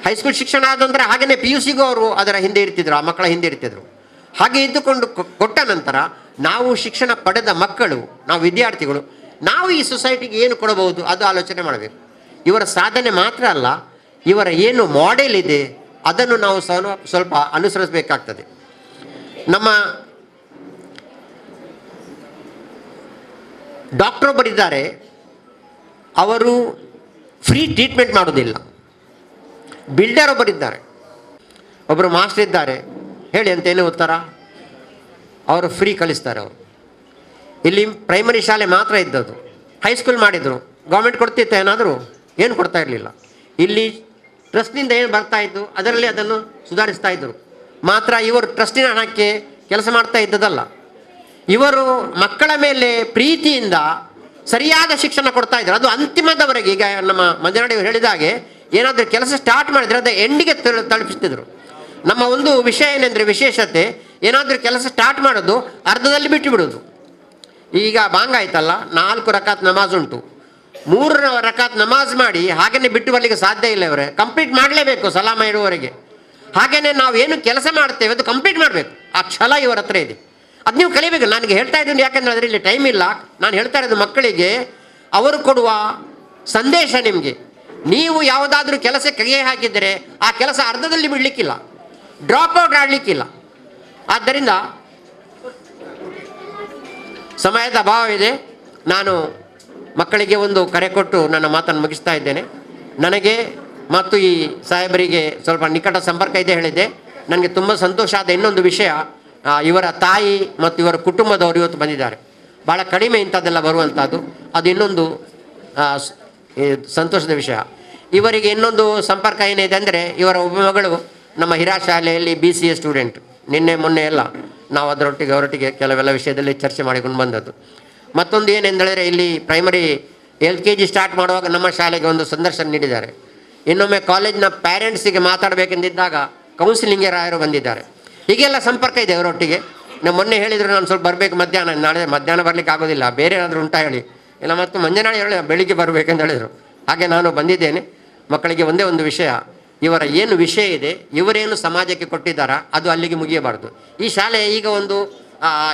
ಹೈಸ್ಕೂಲ್ ಶಿಕ್ಷಣ ಆದ ನಂತರ ಹಾಗೆಯೇ PUCಗೂ ಅವರು ಅದರ ಹಿಂದೆ ಇರ್ತಿದ್ರು, ಆ ಮಕ್ಕಳ ಹಿಂದೆ ಇರ್ತಿದ್ರು. ಹಾಗೆ ಇದ್ದುಕೊಂಡು ಕೊಟ್ಟ ನಂತರ ನಾವು ಶಿಕ್ಷಣ ಪಡೆದ ಮಕ್ಕಳು, ನಾವು ವಿದ್ಯಾರ್ಥಿಗಳು, ನಾವು ಈ ಸೊಸೈಟಿಗೆ ಏನು ಕೊಡಬಹುದು ಅದು ಆಲೋಚನೆ ಮಾಡಬೇಕು. ಇವರ ಸಾಧನೆ ಮಾತ್ರ ಅಲ್ಲ, ಇವರ ಏನು ಮಾಡೆಲ್ ಇದೆ ಅದನ್ನು ನಾವು ಸ್ವಲ್ಪ ಅನುಸರಿಸಬೇಕಾಗ್ತದೆ. ನಮ್ಮ ಡಾಕ್ಟರ್ ಒಬ್ಬರಿದ್ದಾರೆ, ಅವರು ಫ್ರೀ ಟ್ರೀಟ್ಮೆಂಟ್ ಮಾಡೋದಿಲ್ಲ. ಬಿಲ್ಡರ್ ಒಬ್ಬರಿದ್ದಾರೆ, ಒಬ್ಬರು ಮಾಸ್ಟರ್ ಇದ್ದಾರೆ. ಹೇಳಿ ಅಂತ ಏನು ಉತ್ತರ? ಅವರು ಫ್ರೀ ಕಲಿಸ್ತಾರೆ. ಅವರು ಇಲ್ಲಿ ಪ್ರೈಮರಿ ಶಾಲೆ ಮಾತ್ರ ಇದ್ದದ್ದು, ಹೈಸ್ಕೂಲ್ ಮಾಡಿದರು. ಗೌರ್ಮೆಂಟ್ ಕೊಡ್ತಿತ್ತು ಏನಾದರೂ? ಏನು ಕೊಡ್ತಾ ಇರಲಿಲ್ಲ. ಇಲ್ಲಿ ಟ್ರಸ್ಟ್ನಿಂದ ಏನು ಬರ್ತಾ ಇತ್ತು ಅದರಲ್ಲಿ ಅದನ್ನು ಸುಧಾರಿಸ್ತಾ ಇದ್ದರು. ಮಾತ್ರ ಇವರು ಟ್ರಸ್ಟಿನ ಹಣಕ್ಕೆ ಕೆಲಸ ಮಾಡ್ತಾ ಇದ್ದದಲ್ಲ, ಇವರು ಮಕ್ಕಳ ಮೇಲೆ ಪ್ರೀತಿಯಿಂದ ಸರಿಯಾದ ಶಿಕ್ಷಣ ಕೊಡ್ತಾ ಇದ್ರು. ಅದು ಅಂತಿಮದವರೆಗೆ. ಈಗ ನಮ್ಮ ಮಂಜನಾಡಿಯವರು ಹೇಳಿದ ಹಾಗೆ ಏನಾದರೂ ಕೆಲಸ ಸ್ಟಾರ್ಟ್ ಮಾಡಿದರೆ ಅದು ಎಂಡಿಗೆ ತಲುಪಿಸ್ತಿದ್ರು. ನಮ್ಮ ಒಂದು ವಿಷಯ ಏನೆಂದರೆ, ವಿಶೇಷತೆ ಏನಾದರೂ ಕೆಲಸ ಸ್ಟಾರ್ಟ್ ಮಾಡೋದು ಅರ್ಧದಲ್ಲಿ ಬಿಟ್ಟು ಬಿಡೋದು. ಈಗ ಬಾಂಗ್ ಆಯ್ತಲ್ಲ, 4 ರಕಾತ್ ನಮಾಜ್ ಉಂಟು, 3 ರಕಾತ್ ನಮಾಜ್ ಮಾಡಿ ಹಾಗೆಯೇ ಬಿಟ್ಟು ಬರಲಿಕ್ಕೆ ಸಾಧ್ಯ ಇಲ್ಲ. ಇವರೇ ಕಂಪ್ಲೀಟ್ ಮಾಡಲೇಬೇಕು ಸಲಾಮ ಇಡುವವರೆಗೆ. ಹಾಗೆಯೇ ನಾವು ಏನು ಕೆಲಸ ಮಾಡ್ತೇವೆ ಅದು ಕಂಪ್ಲೀಟ್ ಮಾಡಬೇಕು. ಆ ಛಲ ಇವರ ಹತ್ರ ಇದೆ, ಅದು ನೀವು ಕಲಿಬೇಕು. ನನಗೆ ಹೇಳ್ತಾ ಇದ್ದೀನಿ ಯಾಕೆಂದರೆ ಅದರಲ್ಲಿ ಟೈಮ್ ಇಲ್ಲ. ನಾನು ಹೇಳ್ತಾ ಇರೋದು ಮಕ್ಕಳಿಗೆ ಅವರು ಕೊಡುವ ಸಂದೇಶ ನಿಮಗೆ. ನೀವು ಯಾವುದಾದ್ರೂ ಕೆಲಸಕ್ಕೆ ಕೈ ಹಾಕಿದರೆ ಆ ಕೆಲಸ ಅರ್ಧದಲ್ಲಿ ಬಿಡಲಿಕ್ಕಿಲ್ಲ, ಡ್ರಾಪ್ ಔಟ್ ಆಡಲಿಕ್ಕಿಲ್ಲ. ಆದ್ದರಿಂದ ಸಮಯದ ಅಭಾವವಿದೆ. ನಾನು ಮಕ್ಕಳಿಗೆ ಒಂದು ಕರೆ ಕೊಟ್ಟು ನನ್ನ ಮಾತನ್ನು ಮುಗಿಸ್ತಾ ಇದ್ದೇನೆ. ನನಗೆ ಮತ್ತು ಈ ಸಾಹೇಬರಿಗೆ ಸ್ವಲ್ಪ ನಿಕಟ ಸಂಪರ್ಕ ಇದೆ ಹೇಳಿದ್ದೆ. ನನಗೆ ತುಂಬ ಸಂತೋಷ ಆದ ಇನ್ನೊಂದು ವಿಷಯ, ಇವರ ತಾಯಿ ಮತ್ತು ಇವರ ಕುಟುಂಬದವರು ಇವತ್ತು ಬಂದಿದ್ದಾರೆ. ಭಾಳ ಕಡಿಮೆ ಇಂಥದ್ದೆಲ್ಲ ಬರುವಂಥದ್ದು, ಅದು ಇನ್ನೊಂದು ಸಂತೋಷದ ವಿಷಯ. ಇವರಿಗೆ ಇನ್ನೊಂದು ಸಂಪರ್ಕ ಏನಿದೆ ಅಂದರೆ, ಇವರ ಒಬ್ಬ ಮಗಳು ನಮ್ಮ ಹಿರಾ ಶಾಲೆಯಲ್ಲಿ BCA ಸ್ಟೂಡೆಂಟ್. ನಿನ್ನೆ ಮೊನ್ನೆ ಎಲ್ಲ ನಾವು ಅವರೊಟ್ಟಿಗೆ ಕೆಲವೆಲ್ಲ ವಿಷಯದಲ್ಲಿ ಚರ್ಚೆ ಮಾಡಿಕೊಂಡು ಬಂದದ್ದು. ಮತ್ತೊಂದು ಏನೆಂದರೆ, ಇಲ್ಲಿ ಪ್ರೈಮರಿ LKG ಸ್ಟಾರ್ಟ್ ಮಾಡುವಾಗ ನಮ್ಮ ಶಾಲೆಗೆ ಒಂದು ಸಂದರ್ಶನ ನೀಡಿದ್ದಾರೆ. ಇನ್ನೊಮ್ಮೆ ಕಾಲೇಜಿನ ಪ್ಯಾರೆಂಟ್ಸಿಗೆ ಮಾತಾಡಬೇಕೆಂದಿದ್ದಾಗ ಕೌನ್ಸಿಲಿಂಗ್ಗೆ ರಾಯರು ಬಂದಿದ್ದಾರೆ. ಹೀಗೆಲ್ಲ ಸಂಪರ್ಕ ಇದೆ ಅವರೊಟ್ಟಿಗೆ. ನಾವು ಮೊನ್ನೆ ಹೇಳಿದರು ನಾನು ಸ್ವಲ್ಪ ಬರಬೇಕು ಮಧ್ಯಾಹ್ನ, ನಾಳೆ ಮಧ್ಯಾಹ್ನ ಬರಲಿಕ್ಕೆ ಆಗೋದಿಲ್ಲ, ಬೇರೆ ಏನಾದರೂ ಉಂಟಾ ಹೇಳಿ. ಇಲ್ಲ ಮತ್ತು ಮಂಜನಾಳೆ ಹೇಳಿ ಬೆಳಿಗ್ಗೆ ಬರಬೇಕಂತ ಹೇಳಿದರು. ಹಾಗೆ ನಾನು ಬಂದಿದ್ದೇನೆ. ಮಕ್ಕಳಿಗೆ ಒಂದೇ ಒಂದು ವಿಷಯ, ಇವರ ಏನು ವಿಷಯ ಇದೆ, ಇವರೇನು ಸಮಾಜಕ್ಕೆ ಕೊಟ್ಟಿದ್ದಾರಾ ಅದು ಅಲ್ಲಿಗೆ ಮುಗಿಯಬಾರ್ದು. ಈ ಶಾಲೆ ಈಗ ಒಂದು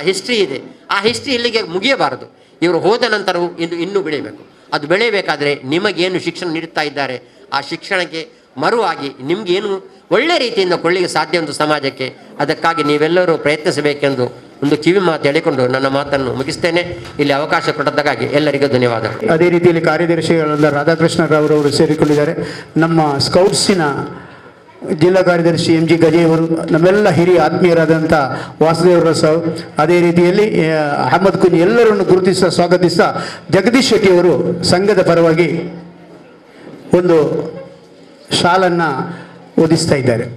ಹಿಸ್ಟ್ರಿ ಇದೆ, ಆ ಹಿಸ್ಟ್ರಿ ಇಲ್ಲಿಗೆ ಮುಗಿಯಬಾರದು. ಇವರು ಹೋದ ನಂತರವೂ ಇದು ಇನ್ನೂ ಬೆಳೀಬೇಕು. ಅದು ಬೆಳೆಯಬೇಕಾದ್ರೆ ನಿಮಗೇನು ಶಿಕ್ಷಣ ನೀಡುತ್ತಾ ಇದ್ದಾರೆ ಆ ಶಿಕ್ಷಣಕ್ಕೆ ಮರುವಾಗಿ ನಿಮಗೇನು ಒಳ್ಳೆ ರೀತಿಯಿಂದ ಕೊಳ್ಳಿಗೆ ಸಾಧ್ಯ ಒಂದು ಸಮಾಜಕ್ಕೆ, ಅದಕ್ಕಾಗಿ ನೀವೆಲ್ಲರೂ ಪ್ರಯತ್ನಿಸಬೇಕೆಂದು ಒಂದು ಕಿವಿ ಮಾತು ಹೇಳಿಕೊಂಡು ನನ್ನ ಮಾತನ್ನು ಮುಗಿಸ್ತೇನೆ. ಇಲ್ಲಿ ಅವಕಾಶ ಕೊಟ್ಟದ್ದಕ್ಕಾಗಿ ಎಲ್ಲರಿಗೂ ಧನ್ಯವಾದ. ಅದೇ ರೀತಿಯಲ್ಲಿ ಕಾರ್ಯದರ್ಶಿಗಳಾದ ರಾಧಾಕೃಷ್ಣರವರು ಸೇರಿಕೊಂಡಿದ್ದಾರೆ. ನಮ್ಮ ಸ್ಕೌಟ್ಸಿನ ಜಿಲ್ಲಾ ಕಾರ್ಯದರ್ಶಿ MG ಗಜೆಯವರು, ನಮ್ಮೆಲ್ಲ ಹಿರಿಯ ಆತ್ಮೀಯರಾದಂಥ ವಾಸುದೇವರ ಸಾವು, ಅದೇ ರೀತಿಯಲ್ಲಿ ಅಹಮದ್ ಕುಂಜ್, ಎಲ್ಲರನ್ನು ಗುರುತಿಸ ಸ್ವಾಗತಿಸ್ತಾ ಜಗದೀಶ್ ಶೆಟ್ಟಿಯವರು ಸಂಘದ ಪರವಾಗಿ ಒಂದು ಶಾಲನ್ನು ಓದಿಸ್ತಾ ಇದ್ದಾರೆ.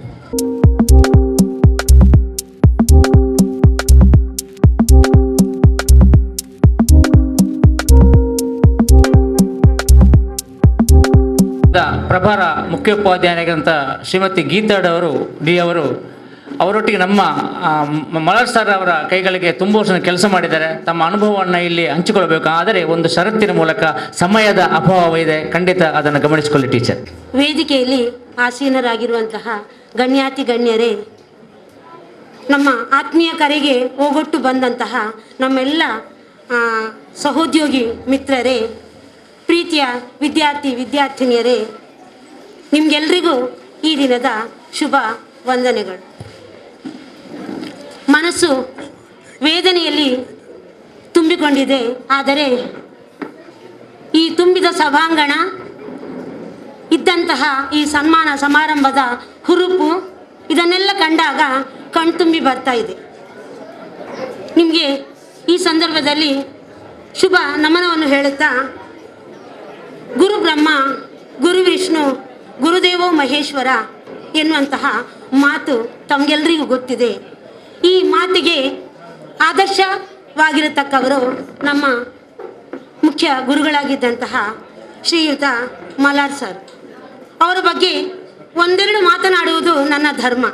ಪ್ರಭಾರ ಮುಖ್ಯೋಪಾಧ್ಯಾಯರಾಗಿರುವಂಥ ಶ್ರೀಮತಿ ಗೀತಾಡವರು ಡಿ ಅವರು ಅವರೊಟ್ಟಿಗೆ ನಮ್ಮ ಮಲರ್ ಸರ್ ಅವರ ಕೈಗಳಿಗೆ ತುಂಬ ವರ್ಷ ಕೆಲಸ ಮಾಡಿದ್ದಾರೆ. ತಮ್ಮ ಅನುಭವವನ್ನು ಇಲ್ಲಿ ಹಂಚಿಕೊಳ್ಬೇಕು, ಆದರೆ ಒಂದು ಷರತ್ತಿನ ಮೂಲಕ ಸಮಯದ ಅಭಾವ ಇದೆ, ಖಂಡಿತ ಅದನ್ನು ಗಮನಿಸಿಕೊಳ್ಳಿ ಟೀಚರ್. ವೇದಿಕೆಯಲ್ಲಿ ಆಸೀನರಾಗಿರುವಂತಹ ಗಣ್ಯಾತಿ ಗಣ್ಯರೇ, ನಮ್ಮ ಆತ್ಮೀಯ ಕರೆಗೆ ಓಗೊಟ್ಟು ಬಂದಂತಹ ನಮ್ಮೆಲ್ಲ ಸಹೋದ್ಯೋಗಿ ಮಿತ್ರರೇ, ಪ್ರೀತಿಯ ವಿದ್ಯಾರ್ಥಿನಿಯರೇ, ನಿಮಗೆಲ್ರಿಗೂ ಈ ದಿನದ ಶುಭ ವಂದನೆಗಳು. ಮನಸ್ಸು ವೇದನೆಯಲ್ಲಿ ತುಂಬಿಕೊಂಡಿದೆ. ಆದರೆ ಈ ತುಂಬಿದ ಸಭಾಂಗಣ, ಇದ್ದಂತಹ ಈ ಸನ್ಮಾನ ಸಮಾರಂಭದ ಹುರುಪು, ಇದನ್ನೆಲ್ಲ ಕಂಡಾಗ ಕಣ್ತುಂಬಿ ಬರ್ತಾ ಇದೆ. ನಿಮಗೆ ಈ ಸಂದರ್ಭದಲ್ಲಿ ಶುಭ ನಮನವನ್ನು ಹೇಳುತ್ತಾ, ಗುರು ಬ್ರಹ್ಮ ಗುರು ವಿಷ್ಣು ಗುರುದೇವೋ ಮಹೇಶ್ವರ ಎನ್ನುವಂತಹ ಮಾತು ತಮಗೆಲ್ಲರಿಗೂ ಗೊತ್ತಿದೆ. ಈ ಮಾತಿಗೆ ಆದರ್ಶವಾಗಿರತಕ್ಕವರು ನಮ್ಮ ಮುಖ್ಯ ಗುರುಗಳಾಗಿದ್ದಂತಹ ಶ್ರೀಯುತ ಮಲಾರ್ ಸರ್. ಅವರ ಬಗ್ಗೆ ಒಂದೆರಡು ಮಾತನಾಡುವುದು ನನ್ನ ಧರ್ಮ.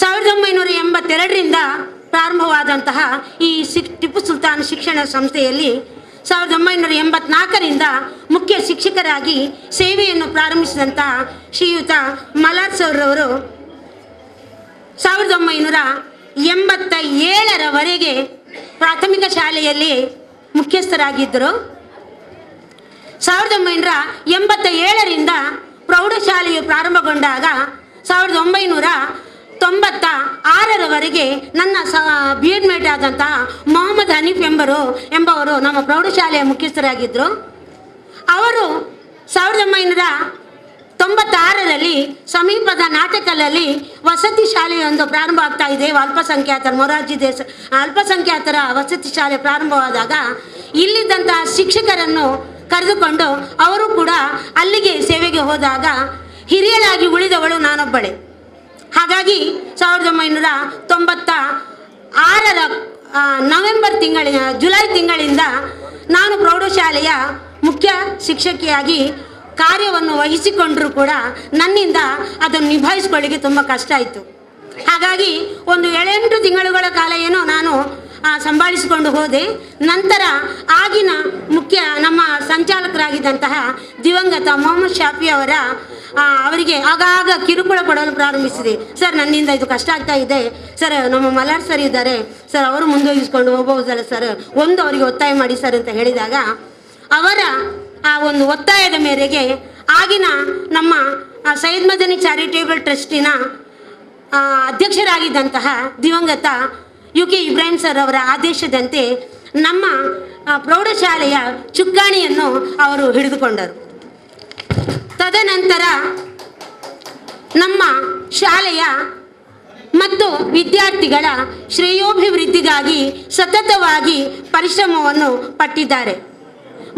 1982ರಿಂದ ಪ್ರಾರಂಭವಾದಂತಹ ಈ ಟಿಪ್ಪು ಸುಲ್ತಾನ್ ಶಿಕ್ಷಣ ಸಂಸ್ಥೆಯಲ್ಲಿ 1984ರಿಂದ ಮುಖ್ಯ ಶಿಕ್ಷಕರಾಗಿ ಸೇವೆಯನ್ನು ಪ್ರಾರಂಭಿಸಿದಂತಹ ಶ್ರೀಯುತ ಮಲಾರ್ ಸರ್ ಅವರು 1987ರವರೆಗೆ ಪ್ರಾಥಮಿಕ ಶಾಲೆಯಲ್ಲಿ ಮುಖ್ಯಸ್ಥರಾಗಿದ್ದರು. 1987ರಿಂದ ಪ್ರೌಢಶಾಲೆಯು ಪ್ರಾರಂಭಗೊಂಡಾಗ 1996ರವರೆಗೆ ನನ್ನ BEd ಮೇಟ್ ಆದಂತಹ ಮೊಹಮ್ಮದ್ ಹನೀಫ್ ಎಂಬವರು ನಮ್ಮ ಪ್ರೌಢಶಾಲೆಯ ಮುಖ್ಯಸ್ಥರಾಗಿದ್ದರು. ಅವರು 96ರಲ್ಲಿ ಸಮೀಪದ ನಾಟಕಲಲ್ಲಿ ವಸತಿ ಶಾಲೆಯೊಂದು ಪ್ರಾರಂಭ ಆಗ್ತಾ ಇದೆ. ಅಲ್ಪಸಂಖ್ಯಾತರ ವಸತಿ ಶಾಲೆ ಪ್ರಾರಂಭವಾದಾಗ ಇಲ್ಲಿದ್ದಂತಹ ಶಿಕ್ಷಕರನ್ನು ಕರೆದುಕೊಂಡು ಅವರು ಕೂಡ ಅಲ್ಲಿಗೆ ಸೇವೆಗೆ ಹೋದಾಗ ಹಿರಿಯಳಾಗಿ ಉಳಿದವಳು ನಾನೊಬ್ಬಳೆ. ಹಾಗಾಗಿ 1996ರ ಜುಲೈ ತಿಂಗಳಿಂದ ನಾನು ಪ್ರೌಢಶಾಲೆಯ ಮುಖ್ಯ ಶಿಕ್ಷಕಿಯಾಗಿ ಕಾರ್ಯವನ್ನು ವಹಿಸಿಕೊಂಡರೂ ಕೂಡ ನನ್ನಿಂದ ಅದನ್ನು ನಿಭಾಯಿಸ್ಕೊಳ್ಳಿಕ್ಕೆ ತುಂಬ ಕಷ್ಟ ಆಯಿತು. ಹಾಗಾಗಿ ಒಂದು 7-8 ತಿಂಗಳುಗಳ ಕಾಲ ಏನೋ ನಾನು ಸಂಭಾಳಿಸಿಕೊಂಡು ಹೋದೆ. ನಂತರ ಆಗಿನ ನಮ್ಮ ಸಂಚಾಲಕರಾಗಿದ್ದಂತಹ ದಿವಂಗತ ಮೊಹಮ್ಮದ್ ಶಾಫಿ ಅವರಿಗೆ ಆಗಾಗ ಕಿರುಕುಳ ಕೊಡಲು ಪ್ರಾರಂಭಿಸಿದೆ. ಸರ್, ನನ್ನಿಂದ ಇದು ಕಷ್ಟ ಆಗ್ತಾ ಇದೆ ಸರ್, ನಮ್ಮ ಮಲಾರ್ ಸರ್ ಇದ್ದಾರೆ ಸರ್, ಅವರು ಮುಂದೋಗಿಸ್ಕೊಂಡು ಹೋಗ್ಬೋದಲ್ಲ ಸರ್, ಅವರಿಗೆ ಒತ್ತಾಯ ಮಾಡಿ ಸರ್ ಅಂತ ಹೇಳಿದಾಗ ಅವರ ಆ ಒಂದು ಒತ್ತಾಯದ ಮೇರೆಗೆ ಆಗಿನ ನಮ್ಮ ಸೈಯದ್ ಮದನಿ ಚಾರಿಟೇಬಲ್ ಟ್ರಸ್ಟಿನ ಅಧ್ಯಕ್ಷರಾಗಿದ್ದಂತಹ ದಿವಂಗತ UK ಇಬ್ರಾಹಿಂ ಸರ್ ಅವರ ಆದೇಶದಂತೆ ನಮ್ಮ ಪ್ರೌಢಶಾಲೆಯ ಚುಕ್ಕಾಣಿಯನ್ನು ಅವರು ಹಿಡಿದುಕೊಂಡರು. ತದನಂತರ ನಮ್ಮ ಶಾಲೆಯ ಮತ್ತು ವಿದ್ಯಾರ್ಥಿಗಳ ಶ್ರೇಯೋಭಿವೃದ್ಧಿಗಾಗಿ ಸತತವಾಗಿ ಪರಿಶ್ರಮವನ್ನು ಪಟ್ಟಿದ್ದಾರೆ.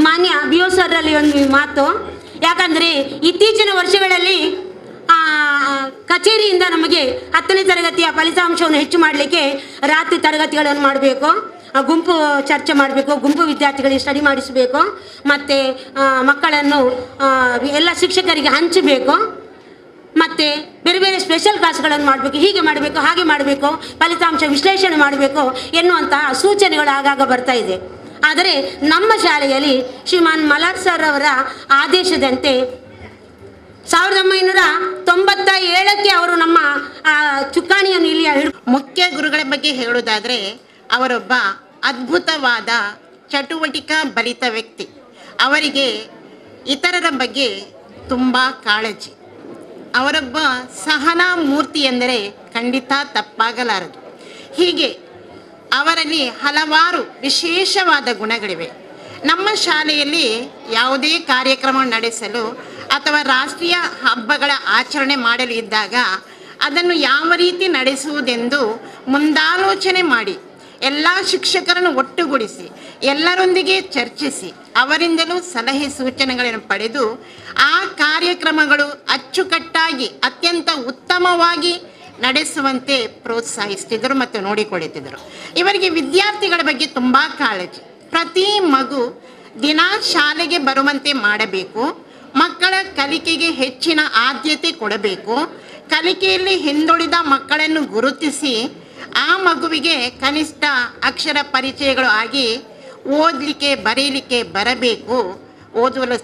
ಮಾನ್ಯ BO ಸರ್ರಲ್ಲಿ ಒಂದು ಮಾತು, ಯಾಕಂದರೆ ಇತ್ತೀಚಿನ ವರ್ಷಗಳಲ್ಲಿ ಕಚೇರಿಯಿಂದ ನಮಗೆ 10ನೇ ತರಗತಿಯ ಫಲಿತಾಂಶವನ್ನು ಹೆಚ್ಚು ಮಾಡಲಿಕ್ಕೆ ರಾತ್ರಿ ತರಗತಿಗಳನ್ನು ಮಾಡಬೇಕು, ಗುಂಪು ಚರ್ಚೆ ಮಾಡಬೇಕು, ಗುಂಪು ವಿದ್ಯಾರ್ಥಿಗಳಿಗೆ ಸ್ಟಡಿ ಮಾಡಿಸಬೇಕು, ಮತ್ತು ಮಕ್ಕಳನ್ನು ಎಲ್ಲ ಶಿಕ್ಷಕರಿಗೆ ಹಂಚಬೇಕು, ಮತ್ತು ಬೇರೆ ಬೇರೆ ಸ್ಪೆಷಲ್ ಕ್ಲಾಸ್ಗಳನ್ನು ಮಾಡಬೇಕು, ಹೀಗೆ ಮಾಡಬೇಕು, ಹಾಗೆ ಮಾಡಬೇಕು, ಫಲಿತಾಂಶ ವಿಶ್ಲೇಷಣೆ ಮಾಡಬೇಕು ಎನ್ನುವಂತಹ ಸೂಚನೆಗಳು ಆಗಾಗ ಬರ್ತಾ ಇದೆ. ಆದರೆ ನಮ್ಮ ಶಾಲೆಯಲ್ಲಿ ಶ್ರೀಮಾನ್ ಮಲಾರ್ ಸರ್ ಅವರ ಆದೇಶದಂತೆ 1997ಕ್ಕೆ ಅವರು ನಮ್ಮ ಚುಕ್ಕಾಣಿಯನ್ನು ಇಲ್ಲಿ ಮುಖ್ಯ ಗುರುಗಳ ಬಗ್ಗೆ ಹೇಳುವುದಾದರೆ ಅವರೊಬ್ಬ ಅದ್ಭುತವಾದ ಚಟುವಟಿಕಾ ಭರಿತ ವ್ಯಕ್ತಿ. ಅವರಿಗೆ ಇತರರ ಬಗ್ಗೆ ತುಂಬ ಕಾಳಜಿ. ಅವರೊಬ್ಬ ಸಹನಾ ಮೂರ್ತಿ ಎಂದರೆ ಖಂಡಿತ ತಪ್ಪಾಗಲಾರದು. ಹೀಗೆ ಅವರಲ್ಲಿ ಹಲವಾರು ವಿಶೇಷವಾದ ಗುಣಗಳಿವೆ. ನಮ್ಮ ಶಾಲೆಯಲ್ಲಿ ಯಾವುದೇ ಕಾರ್ಯಕ್ರಮ ನಡೆಸಲು ಅಥವಾ ರಾಷ್ಟ್ರೀಯ ಹಬ್ಬಗಳ ಆಚರಣೆ ಮಾಡಲು ಇದ್ದಾಗ ಅದನ್ನು ಯಾವ ರೀತಿ ನಡೆಸುವುದೆಂದು ಮುಂದಾಲೋಚನೆ ಮಾಡಿ ಎಲ್ಲ ಶಿಕ್ಷಕರನ್ನು ಒಟ್ಟುಗೂಡಿಸಿ ಎಲ್ಲರೊಂದಿಗೆ ಚರ್ಚಿಸಿ ಅವರಿಂದಲೂ ಸಲಹೆ ಸೂಚನೆಗಳನ್ನು ಪಡೆದು ಆ ಕಾರ್ಯಕ್ರಮಗಳು ಅಚ್ಚುಕಟ್ಟಾಗಿ ಅತ್ಯಂತ ಉತ್ತಮವಾಗಿ ನಡೆಸುವಂತೆ ಪ್ರೋತ್ಸಾಹಿಸ್ತಿದ್ದರು ಮತ್ತು ನೋಡಿಕೊಳ್ಳುತ್ತಿದ್ದರು. ಇವರಿಗೆ ವಿದ್ಯಾರ್ಥಿಗಳ ಬಗ್ಗೆ ತುಂಬ ಕಾಳಜಿ. ಪ್ರತಿ ಮಗು ದಿನ ಶಾಲೆಗೆ ಬರುವಂತೆ ಮಾಡಬೇಕು, ಮಕ್ಕಳ ಕಲಿಕೆಗೆ ಹೆಚ್ಚಿನ ಆದ್ಯತೆ ಕೊಡಬೇಕು, ಕಲಿಕೆಯಲ್ಲಿ ಹಿಂದುಳಿದ ಮಕ್ಕಳನ್ನು ಗುರುತಿಸಿ ಆ ಮಗುವಿಗೆ ಕನಿಷ್ಠ ಅಕ್ಷರ ಪರಿಚಯಗಳು ಆಗಿ ಓದಲಿಕ್ಕೆ ಬರೀಲಿಕ್ಕೆ ಬರಬೇಕು, ಓದುವಲು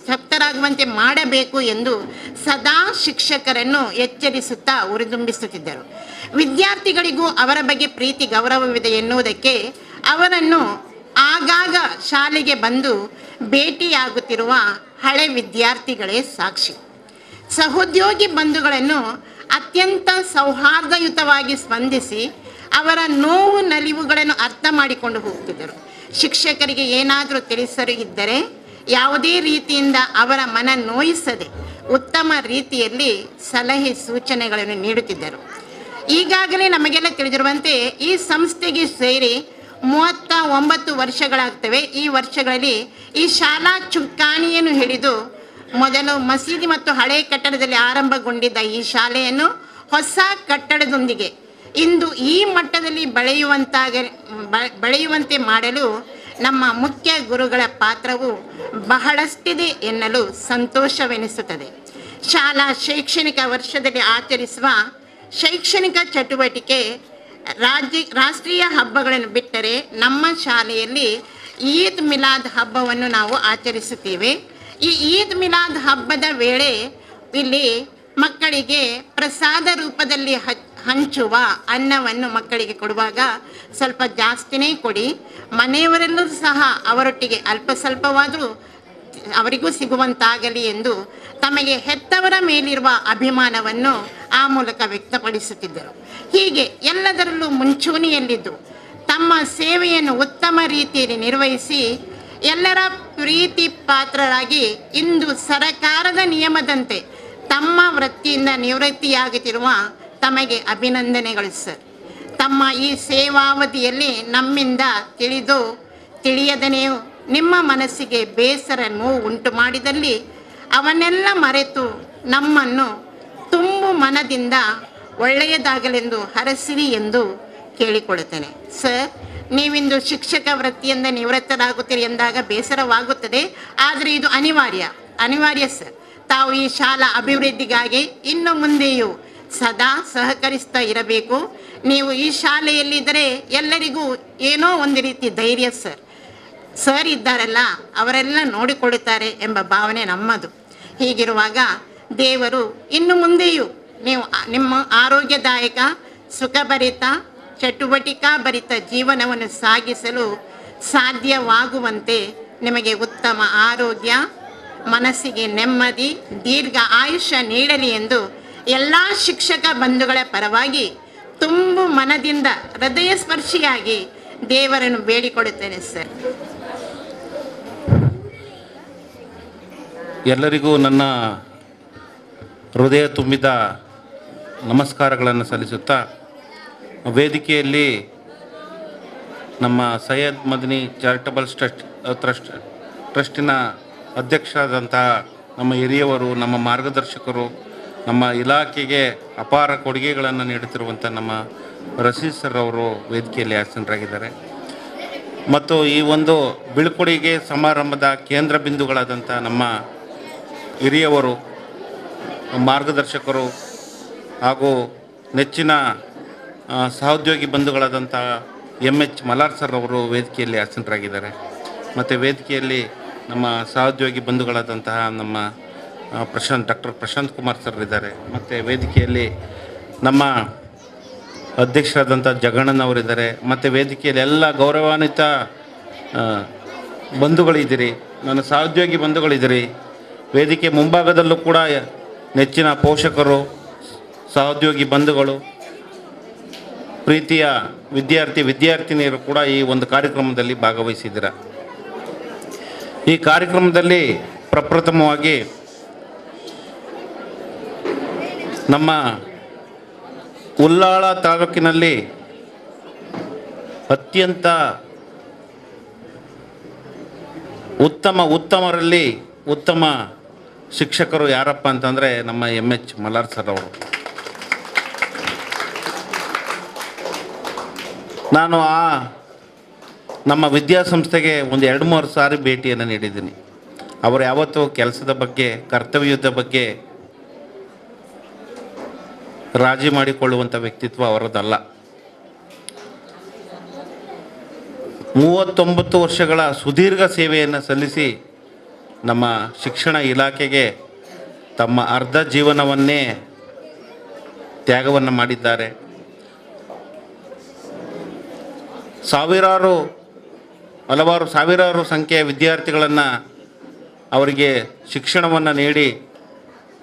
ಶಕ್ತರಾಗುವಂತೆ ಮಾಡಬೇಕು ಎಂದು ಸದಾ ಶಿಕ್ಷಕರನ್ನು ಎಚ್ಚರಿಸುತ್ತಾ ಉರಿದುಂಬಿಸುತ್ತಿದ್ದರು. ವಿದ್ಯಾರ್ಥಿಗಳಿಗೂ ಅವರ ಬಗ್ಗೆ ಪ್ರೀತಿ ಗೌರವವಿದೆ ಎನ್ನುವುದಕ್ಕೆ ಅವರನ್ನು ಆಗಾಗ ಶಾಲೆಗೆ ಬಂದು ಭೇಟಿಯಾಗುತ್ತಿರುವ ಹಳೆ ವಿದ್ಯಾರ್ಥಿಗಳೇ ಸಾಕ್ಷಿ. ಸಹೋದ್ಯೋಗಿ ಬಂಧುಗಳನ್ನು ಅತ್ಯಂತ ಸೌಹಾರ್ದಯುತವಾಗಿ ಸ್ಪಂದಿಸಿ ಅವರ ನೋವು ನಲಿವುಗಳನ್ನು ಅರ್ಥ ಮಾಡಿಕೊಂಡು ಹೋಗ್ತಿದ್ದರು. ಶಿಕ್ಷಕರಿಗೆ ಏನಾದರೂ ತಿಳಿಸಲು ಇದ್ದರೆ ಯಾವುದೇ ರೀತಿಯಿಂದ ಅವರ ಮನ ನೋಯಿಸದೆ ಉತ್ತಮ ರೀತಿಯಲ್ಲಿ ಸಲಹೆ ಸೂಚನೆಗಳನ್ನು ನೀಡುತ್ತಿದ್ದರು. ಈಗಾಗಲೇ ನಮಗೆಲ್ಲ ತಿಳಿದಿರುವಂತೆ ಈ ಸಂಸ್ಥೆಗೆ ಸೇರಿ 39 ವರ್ಷಗಳಾಗ್ತವೆ. ಈ ವರ್ಷಗಳಲ್ಲಿ ಈ ಶಾಲಾ ಚುಕ್ಕಾಣಿಯನ್ನು ಹಿಡಿದು ಮೊದಲು ಮಸೀದಿ ಮತ್ತು ಹಳೆಯ ಕಟ್ಟಡದಲ್ಲಿ ಆರಂಭಗೊಂಡಿದ್ದ ಈ ಶಾಲೆಯನ್ನು ಹೊಸ ಕಟ್ಟಡದೊಂದಿಗೆ ಇಂದು ಈ ಮಟ್ಟದಲ್ಲಿ ಬೆಳೆಯುವಂತೆ ಮಾಡಲು ನಮ್ಮ ಮುಖ್ಯ ಗುರುಗಳ ಪಾತ್ರವು ಬಹಳಷ್ಟಿದೆ ಎನ್ನಲು ಸಂತೋಷವೆನಿಸುತ್ತದೆ. ಶಾಲಾ ಶೈಕ್ಷಣಿಕ ವರ್ಷದಲ್ಲಿ ಆಚರಿಸುವ ಶೈಕ್ಷಣಿಕ ಚಟುವಟಿಕೆ ರಾಷ್ಟ್ರೀಯ ಹಬ್ಬಗಳನ್ನು ಬಿಟ್ಟರೆ ನಮ್ಮ ಶಾಲೆಯಲ್ಲಿ ಈದ್ ಮಿಲಾದ್ ಹಬ್ಬವನ್ನು ನಾವು ಆಚರಿಸುತ್ತೇವೆ. ಈ ಈದ್ ಮಿಲಾದ್ ಹಬ್ಬದ ವೇಳೆ ಇಲ್ಲಿ ಮಕ್ಕಳಿಗೆ ಪ್ರಸಾದ ರೂಪದಲ್ಲಿ ಹಂಚುವ ಅನ್ನವನ್ನು ಮಕ್ಕಳಿಗೆ ಕೊಡುವಾಗ ಸ್ವಲ್ಪ ಜಾಸ್ತಿನೇ ಕೊಡಿ, ಮನೆಯವರೆಲ್ಲೂ ಸಹ ಅವರೊಟ್ಟಿಗೆ ಅಲ್ಪ ಸ್ವಲ್ಪವಾದರೂ ಅವರಿಗೂ ಸಿಗುವಂತಾಗಲಿ ಎಂದು ತಮಗೆ ಹೆತ್ತವರ ಮೇಲಿರುವ ಅಭಿಮಾನವನ್ನು ಆ ಮೂಲಕ ವ್ಯಕ್ತಪಡಿಸುತ್ತಿದ್ದರು. ಹೀಗೆ ಎಲ್ಲದರಲ್ಲೂ ಮುಂಚೂಣಿಯಲ್ಲಿದ್ದು ತಮ್ಮ ಸೇವೆಯನ್ನು ಉತ್ತಮ ರೀತಿಯಲ್ಲಿ ನಿರ್ವಹಿಸಿ ಎಲ್ಲರ ಪ್ರೀತಿ ಪಾತ್ರರಾಗಿ ಇಂದು ಸರಕಾರದ ನಿಯಮದಂತೆ ತಮ್ಮ ವೃತ್ತಿಯಿಂದ ನಿವೃತ್ತಿಯಾಗುತ್ತಿರುವ ತಮಗೆ ಅಭಿನಂದನೆಗಳು ಸರ್. ತಮ್ಮ ಈ ಸೇವಾವಧಿಯಲ್ಲಿ ನಮ್ಮಿಂದ ತಿಳಿಯದನೆಯೂ ನಿಮ್ಮ ಮನಸ್ಸಿಗೆ ಬೇಸರ ನೋವು ಉಂಟು ಮಾಡಿದಲ್ಲಿ ಅವನ್ನೆಲ್ಲ ಮರೆತು ನಮ್ಮನ್ನು ತುಂಬು ಮನದಿಂದ ಒಳ್ಳೆಯದಾಗಲೆಂದು ಹರಸಿರಿ ಎಂದು ಕೇಳಿಕೊಳ್ಳುತ್ತೇನೆ. ಸರ್, ನೀವಿಂದು ಶಿಕ್ಷಕ ವೃತ್ತಿಯಿಂದ ನಿವೃತ್ತರಾಗುತ್ತೀರಿ ಎಂದಾಗ ಬೇಸರವಾಗುತ್ತದೆ, ಆದರೆ ಇದು ಅನಿವಾರ್ಯ ಸರ್. ತಾವು ಈ ಶಾಲಾ ಅಭಿವೃದ್ಧಿಗಾಗಿ ಇನ್ನು ಮುಂದೆಯೂ ಸದಾ ಸಹಕರಿಸ್ತಾ ಇರಬೇಕು. ನೀವು ಈ ಶಾಲೆಯಲ್ಲಿದ್ದರೆ ಎಲ್ಲರಿಗೂ ಏನೋ ಒಂದು ರೀತಿ ಧೈರ್ಯ ಸರ್ ಇದ್ದಾರಲ್ಲ ಅವರೆಲ್ಲ ನೋಡಿಕೊಳ್ಳುತ್ತಾರೆ ಎಂಬ ಭಾವನೆ ನಮ್ಮದು. ಹೀಗಿರುವಾಗ ದೇವರು ಇನ್ನು ಮುಂದೆಯೂ ನೀವು ನಿಮ್ಮ ಆರೋಗ್ಯದಾಯಕ ಸುಖಭರಿತ ಚಟುವಟಿಕಾಭರಿತ ಜೀವನವನ್ನು ಸಾಗಿಸಲು ಸಾಧ್ಯವಾಗುವಂತೆ ನಿಮಗೆ ಉತ್ತಮ ಆರೋಗ್ಯ, ಮನಸ್ಸಿಗೆ ನೆಮ್ಮದಿ, ದೀರ್ಘ ಆಯುಷ್ಯ ನೀಡಲಿ ಎಂದು ಎಲ್ಲ ಶಿಕ್ಷಕ ಬಂಧುಗಳ ಪರವಾಗಿ ತುಂಬು ಮನದಿಂದ ಹೃದಯ ಸ್ಪರ್ಶಿಯಾಗಿ ದೇವರನ್ನು ಬೇಡಿಕೊಳ್ಳುತ್ತೇನೆ ಸರ್. ಎಲ್ಲರಿಗೂ ನನ್ನ ಹೃದಯ ತುಂಬಿದ ನಮಸ್ಕಾರಗಳನ್ನು ಸಲ್ಲಿಸುತ್ತಾ, ವೇದಿಕೆಯಲ್ಲಿ ನಮ್ಮ ಸೈಯದ್ ಮದನಿ ಚಾರಿಟಬಲ್ ಟ್ರಸ್ಟಿನ ಅಧ್ಯಕ್ಷರಾದಂತಹ ನಮ್ಮ ಹಿರಿಯವರು, ನಮ್ಮ ಮಾರ್ಗದರ್ಶಕರು, ನಮ್ಮ ಇಲಾಖೆಗೆ ಅಪಾರ ಕೊಡುಗೆಗಳನ್ನು ನೀಡುತ್ತಿರುವಂಥ ನಮ್ಮ ರಶೀದ್ ಸರ್ ಅವರು ವೇದಿಕೆಯಲ್ಲಿ ಆಸೀನರಾಗಿದ್ದಾರೆ. ಮತ್ತು ಈ ಒಂದು ಬೀಳ್ಕೊಡುಗೆ ಸಮಾರಂಭದ ಕೇಂದ್ರ ಬಿಂದುಗಳಾದಂಥ ನಮ್ಮ ಹಿರಿಯವರು, ಮಾರ್ಗದರ್ಶಕರು ಹಾಗೂ ನೆಚ್ಚಿನ ಸಹೋದ್ಯೋಗಿ ಬಂಧುಗಳಾದಂಥ MH ಮಲಾರ್ ಸರ್ ಅವರು ವೇದಿಕೆಯಲ್ಲಿ ಆಸೀನರಾಗಿದ್ದಾರೆ. ಮತ್ತು ವೇದಿಕೆಯಲ್ಲಿ ನಮ್ಮ ಸಹೋದ್ಯೋಗಿ ಬಂಧುಗಳಾದಂತಹ ನಮ್ಮ ಡಾಕ್ಟರ್ ಪ್ರಶಾಂತ್ ಕುಮಾರ್ ಸರ್ ಇದ್ದಾರೆ. ಮತ್ತು ವೇದಿಕೆಯಲ್ಲಿ ನಮ್ಮ ಅಧ್ಯಕ್ಷರಾದಂಥ ಜಗಣ್ಣನವರಿದ್ದಾರೆ. ಮತ್ತು ವೇದಿಕೆಯಲ್ಲಿ ಎಲ್ಲ ಗೌರವಾನ್ವಿತ ಬಂಧುಗಳಿದ್ದೀರಿ, ನನ್ನ ಸಹೋದ್ಯೋಗಿ ಬಂಧುಗಳಿದ್ದೀರಿ. ವೇದಿಕೆ ಮುಂಭಾಗದಲ್ಲೂ ಕೂಡ ನೆಚ್ಚಿನ ಪೋಷಕರು, ಸಹೋದ್ಯೋಗಿ ಬಂಧುಗಳು, ಪ್ರೀತಿಯ ವಿದ್ಯಾರ್ಥಿನಿಯರು ಕೂಡ ಈ ಒಂದು ಕಾರ್ಯಕ್ರಮದಲ್ಲಿ ಭಾಗವಹಿಸಿದ್ದೀರ. ಈ ಕಾರ್ಯಕ್ರಮದಲ್ಲಿ ಪ್ರಪ್ರಥಮವಾಗಿ ನಮ್ಮ ಉಲ್ಲಾಳ ತಾಲೂಕಿನಲ್ಲಿ ಅತ್ಯಂತ ಉತ್ತಮರಲ್ಲಿ ಉತ್ತಮ ಶಿಕ್ಷಕರು ಯಾರಪ್ಪ ಅಂತಂದರೆ ನಮ್ಮ MH ಮಲಾರ್ ಸರ್ ಅವರು. ನಾನು ನಮ್ಮ ವಿದ್ಯಾಸಂಸ್ಥೆಗೆ ಒಂದು 2-3 ಸಾರಿ ಭೇಟಿಯನ್ನು ನೀಡಿದ್ದೀನಿ. ಅವರು ಯಾವತ್ತೂ ಕೆಲಸದ ಬಗ್ಗೆ, ಕರ್ತವ್ಯದ ಬಗ್ಗೆ ರಾಜಿ ಮಾಡಿಕೊಳ್ಳುವಂಥ ವ್ಯಕ್ತಿತ್ವ ಅವರದಲ್ಲ. 39 ವರ್ಷಗಳ ಸುದೀರ್ಘ ಸೇವೆಯನ್ನು ಸಲ್ಲಿಸಿ ನಮ್ಮ ಶಿಕ್ಷಣ ಇಲಾಖೆಗೆ ತಮ್ಮ ಅರ್ಧ ಜೀವನವನ್ನೇ ತ್ಯಾಗವನ್ನು ಮಾಡಿದ್ದಾರೆ. ಸಾವಿರಾರು ಸಂಖ್ಯೆಯ ವಿದ್ಯಾರ್ಥಿಗಳನ್ನು ಅವರಿಗೆ ಶಿಕ್ಷಣವನ್ನು ನೀಡಿ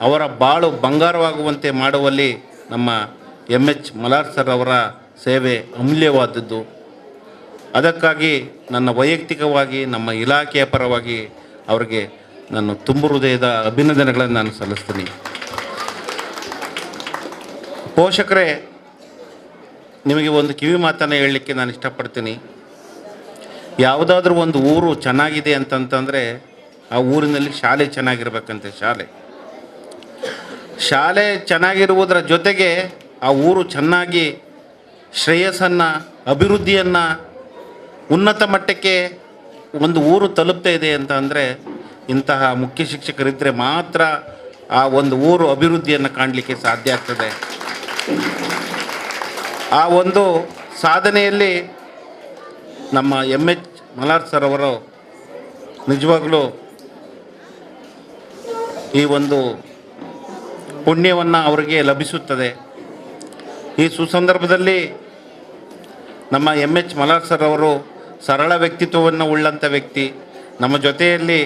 ಅವರ ಬಾಳು ಬಂಗಾರವಾಗುವಂತೆ ಮಾಡುವಲ್ಲಿ ನಮ್ಮ MH ಮಲಾರ್ ಸರ್ ಅವರ ಸೇವೆ ಅಮೂಲ್ಯವಾದದ್ದು. ಅದಕ್ಕಾಗಿ ನನ್ನ ವೈಯಕ್ತಿಕವಾಗಿ ನಮ್ಮ ಇಲಾಖೆಯ ಪರವಾಗಿ ಅವರಿಗೆ ನಾನು ತುಂಬು ಹೃದಯದ ಅಭಿನಂದನೆಗಳನ್ನು ನಾನು ಸಲ್ಲಿಸ್ತೀನಿ. ಪೋಷಕರೇ, ನಿಮಗೆ ಒಂದು ಕಿವಿ ಮಾತನ್ನು ಹೇಳಲಿಕ್ಕೆ ನಾನು ಇಷ್ಟಪಡ್ತೀನಿ. ಯಾವುದಾದ್ರೂ ಒಂದು ಊರು ಚೆನ್ನಾಗಿದೆ ಅಂತಂತಂದರೆ ಆ ಊರಿನಲ್ಲಿ ಶಾಲೆ ಚೆನ್ನಾಗಿರ್ಬೇಕಂತೆ. ಶಾಲೆ ಚೆನ್ನಾಗಿರುವುದರ ಜೊತೆಗೆ ಆ ಊರು ಚೆನ್ನಾಗಿ ಶ್ರೇಯಸ್ಸನ್ನು, ಅಭಿವೃದ್ಧಿಯನ್ನು, ಉನ್ನತ ಮಟ್ಟಕ್ಕೆ ಒಂದು ಊರು ತಲುಪ್ತಾ ಇದೆ ಅಂತ ಅಂದರೆ ಇಂತಹ ಮುಖ್ಯ ಶಿಕ್ಷಕರಿದ್ದರೆ ಮಾತ್ರ ಆ ಒಂದು ಊರು ಅಭಿವೃದ್ಧಿಯನ್ನು ಕಾಣಲಿಕ್ಕೆ ಸಾಧ್ಯ ಆಗ್ತದೆ. ಆ ಒಂದು ಸಾಧನೆಯಲ್ಲಿ ನಮ್ಮ MH ಮಲಾರ್ ಸರ್ ಅವರು ನಿಜವಾಗಲೂ ಈ ಒಂದು ಪುಣ್ಯವನ್ನು ಅವರಿಗೆ ಲಭಿಸುತ್ತದೆ. ಈ ಸುಸಂದರ್ಭದಲ್ಲಿ ನಮ್ಮ MH ಮಲಾರ್ ಸರ್ ಅವರು ಸರಳ ವ್ಯಕ್ತಿತ್ವವನ್ನು ಉಳ್ಳಂಥ ವ್ಯಕ್ತಿ. ನಮ್ಮ ಜೊತೆಯಲ್ಲಿ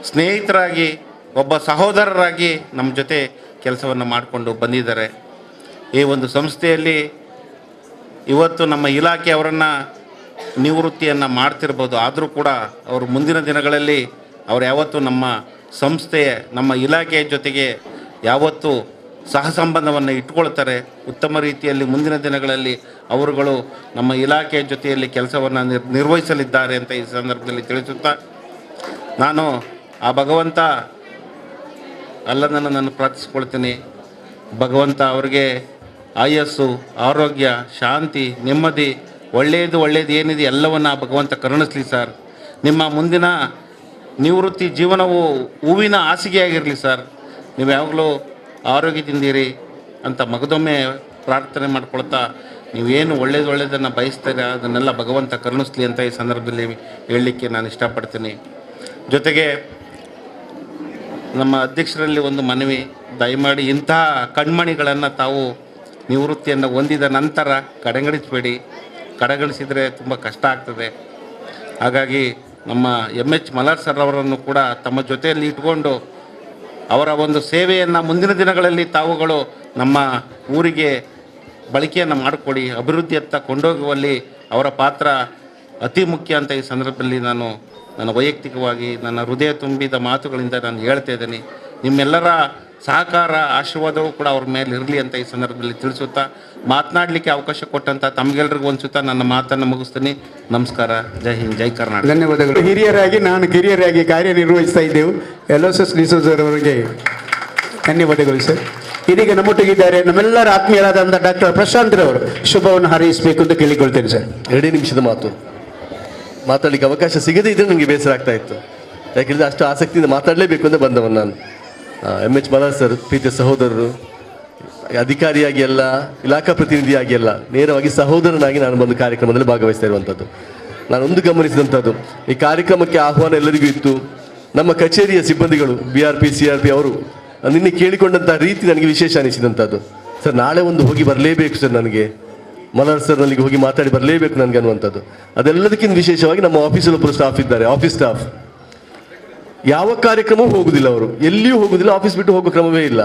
ಸ್ನೇಹಿತರಾಗಿ, ಒಬ್ಬ ಸಹೋದರರಾಗಿ ನಮ್ಮ ಜೊತೆ ಕೆಲಸವನ್ನು ಮಾಡಿಕೊಂಡು ಬಂದಿದ್ದಾರೆ. ಈ ಒಂದು ಸಂಸ್ಥೆಯಲ್ಲಿ ಇವತ್ತು ನಮ್ಮ ಇಲಾಖೆ ಅವರನ್ನು ನಿವೃತ್ತಿಯನ್ನು ಮಾಡ್ತಿರ್ಬೋದು. ಆದರೂ ಕೂಡ ಅವರು ಮುಂದಿನ ದಿನಗಳಲ್ಲಿ ಅವ್ರು ಯಾವತ್ತೂ ನಮ್ಮ ಸಂಸ್ಥೆಯ ನಮ್ಮ ಇಲಾಖೆಯ ಜೊತೆಗೆ ಯಾವತ್ತೂ ಸಹಸಂಬಂಧವನ್ನು ಇಟ್ಕೊಳ್ತಾರೆ. ಉತ್ತಮ ರೀತಿಯಲ್ಲಿ ಮುಂದಿನ ದಿನಗಳಲ್ಲಿ ಅವರುಗಳು ನಮ್ಮ ಇಲಾಖೆಯ ಜೊತೆಯಲ್ಲಿ ಕೆಲಸವನ್ನು ನಿರ್ವಹಿಸಲಿದ್ದಾರೆ ಅಂತ ಈ ಸಂದರ್ಭದಲ್ಲಿ ತಿಳಿಸುತ್ತಾ, ನಾನು ಆ ಭಗವಂತ ಅಲ್ಲದನ್ನು ನಾನು ಪ್ರಾರ್ಥಿಸ್ಕೊಳ್ತೀನಿ. ಭಗವಂತ ಅವರಿಗೆ ಆಯಸ್ಸು, ಆರೋಗ್ಯ, ಶಾಂತಿ, ನೆಮ್ಮದಿ, ಒಳ್ಳೆಯದು ಏನಿದೆ ಎಲ್ಲವನ್ನು ಭಗವಂತ ಕರುಣಿಸಲಿ ಸರ್. ನಿಮ್ಮ ಮುಂದಿನ ನಿವೃತ್ತಿ ಜೀವನವು ಹೂವಿನ ಹಾಸಿಗೆಯಾಗಿರಲಿ ಸರ್. ನೀವು ಯಾವಾಗಲೂ ಆರೋಗ್ಯದಿಂದಿರಿ ಅಂತ ಮಗದೊಮ್ಮೆ ಪ್ರಾರ್ಥನೆ ಮಾಡ್ಕೊಳ್ತಾ, ನೀವೇನು ಒಳ್ಳೇದನ್ನು ಬಯಸ್ತಾರೆ ಅದನ್ನೆಲ್ಲ ಭಗವಂತ ಕರುಣಿಸ್ಲಿ ಅಂತ ಈ ಸಂದರ್ಭದಲ್ಲಿ ಹೇಳಲಿಕ್ಕೆ ನಾನು ಇಷ್ಟಪಡ್ತೀನಿ. ಜೊತೆಗೆ ನಮ್ಮ ಅಧ್ಯಕ್ಷರಲ್ಲಿ ಒಂದು ಮನವಿ, ದಯಮಾಡಿ ಇಂತಹ ಕಣ್ಮಣಿಗಳನ್ನು ತಾವು ನಿವೃತ್ತಿಯನ್ನು ಹೊಂದಿದ ನಂತರ ಕಡೆಗಣಿಸಬೇಡಿ. ಕಡೆಗಣಿಸಿದರೆ ತುಂಬ ಕಷ್ಟ ಆಗ್ತದೆ. ಹಾಗಾಗಿ ನಮ್ಮ ಎಚ್ ಮಲಾರ್ ಸರ್ ಅವರನ್ನು ಕೂಡ ತಮ್ಮ ಜೊತೆಯಲ್ಲಿ ಇಟ್ಕೊಂಡು ಅವರ ಒಂದು ಸೇವೆಯನ್ನು ಮುಂದಿನ ದಿನಗಳಲ್ಲಿ ತಾವುಗಳು ನಮ್ಮ ಊರಿಗೆ ಬಳಕೆಯನ್ನು ಮಾಡಿಕೊಡಿ. ಅಭಿವೃದ್ಧಿಯತ್ತ ಕೊಂಡೋಗುವಲ್ಲಿ ಅವರ ಪಾತ್ರ ಅತಿ ಮುಖ್ಯ ಅಂತ ಈ ಸಂದರ್ಭದಲ್ಲಿ ನಾನು ನನ್ನ ವೈಯಕ್ತಿಕವಾಗಿ ನನ್ನ ಹೃದಯ ತುಂಬಿದ ಮಾತುಗಳಿಂದ ನಾನು ಹೇಳ್ತಾ ಇದ್ದೀನಿ. ನಿಮ್ಮೆಲ್ಲರ ಸಹಕಾರ, ಆಶೀರ್ವಾದವೂ ಕೂಡ ಅವ್ರ ಮೇಲೆ ಇರಲಿ ಅಂತ ಈ ಸಂದರ್ಭದಲ್ಲಿ ತಿಳಿಸುತ್ತಾ, ಮಾತನಾಡಲಿಕ್ಕೆ ಅವಕಾಶ ಕೊಟ್ಟಂಥ ತಮಗೆಲ್ಲರಿಗೂ ಅನಿಸುತ್ತಾ ನನ್ನ ಮಾತನ್ನು ಮುಗಿಸ್ತೀನಿ. ನಮಸ್ಕಾರ. ಜೈ ಹಿಂದ್, ಜೈ ಕರ್ನಾಟಕ. ಧನ್ಯವಾದಗಳು. ಹಿರಿಯರಾಗಿ ನಾನು ಕಿರಿಯರಾಗಿ ಕಾರ್ಯನಿರ್ವಹಿಸ್ತಾ ಇದ್ದೆವು. LSS ಡಿಸೋಜರ್ ಅವರಿಗೆ ಧನ್ಯವಾದಗಳು ಸರ್. ಇದೀಗ ನಮ್ಮೊಟ್ಟಿಗಿದ್ದಾರೆ ನಮ್ಮೆಲ್ಲರ ಆತ್ಮೀಯರಾದಂಥ ಡಾಕ್ಟರ್ ಪ್ರಶಾಂತ್ ರವರು ಶುಭವನ್ನು ಹಾರೈಸಬೇಕು ಅಂತ ಕೇಳಿಕೊಳ್ತೇನೆ ಸರ್. 2 ನಿಮಿಷದ ಮಾತು ಮಾತಾಡಲಿಕ್ಕೆ ಅವಕಾಶ ಸಿಗದೇ ಇದ್ದರೆ ನನಗೆ ಬೇಸರ ಆಗ್ತಾ ಇತ್ತು. ಯಾಕೆಂದರೆ ಅಷ್ಟು ಆಸಕ್ತಿಯಿಂದ ಮಾತಾಡಲೇಬೇಕು ಅಂತ ಬಂದವನು ನಾನು. ಎಚ್ ಮಲಾರ್ ಸರ್ ಪ್ರೀತಿಯ ಸಹೋದರರು, ಅಧಿಕಾರಿಯಾಗಿ ಅಲ್ಲ, ಇಲಾಖಾ ಪ್ರತಿನಿಧಿಯಾಗಿ ಅಲ್ಲ, ನೇರವಾಗಿ ಸಹೋದರನಾಗಿ ನಾನು ಬಂದು ಕಾರ್ಯಕ್ರಮದಲ್ಲಿ ಭಾಗವಹಿಸ್ತಾ ಇರುವಂಥದ್ದು. ನಾನೊಂದು ಗಮನಿಸಿದಂಥದ್ದು, ಈ ಕಾರ್ಯಕ್ರಮಕ್ಕೆ ಆಹ್ವಾನ ಎಲ್ಲರಿಗೂ ಇತ್ತು. ನಮ್ಮ ಕಚೇರಿಯ ಸಿಬ್ಬಂದಿಗಳು BRP CRP ಅವರು ನಿನ್ನೆ ಕೇಳಿಕೊಂಡಂಥ ರೀತಿ ನನಗೆ ವಿಶೇಷ ಅನಿಸಿದಂಥದ್ದು. ಸರ್ ನಾಳೆ ಒಂದು ಹೋಗಿ ಬರಲೇಬೇಕು ಸರ್, ನನಗೆ ಮಲಾರ್ ಸರ್ನಲ್ಲಿಗೆ ಹೋಗಿ ಮಾತಾಡಿ ಬರಲೇಬೇಕು ನನಗೆ ಅನ್ನುವಂಥದ್ದು. ಅದೆಲ್ಲದಕ್ಕಿಂತ ವಿಶೇಷವಾಗಿ ನಮ್ಮ ಆಫೀಸಲ್ಲಿ ಒಬ್ಬರು ಸ್ಟಾಫ್ ಇದ್ದಾರೆ, ಆಫೀಸ್ ಸ್ಟಾಫ್. ಯಾವ ಕಾರ್ಯಕ್ರಮವೂ ಹೋಗುದಿಲ್ಲ, ಅವರು ಎಲ್ಲಿಯೂ ಹೋಗುದಿಲ್ಲ, ಆಫೀಸ್ ಬಿಟ್ಟು ಹೋಗೋ ಕ್ರಮವೇ ಇಲ್ಲ.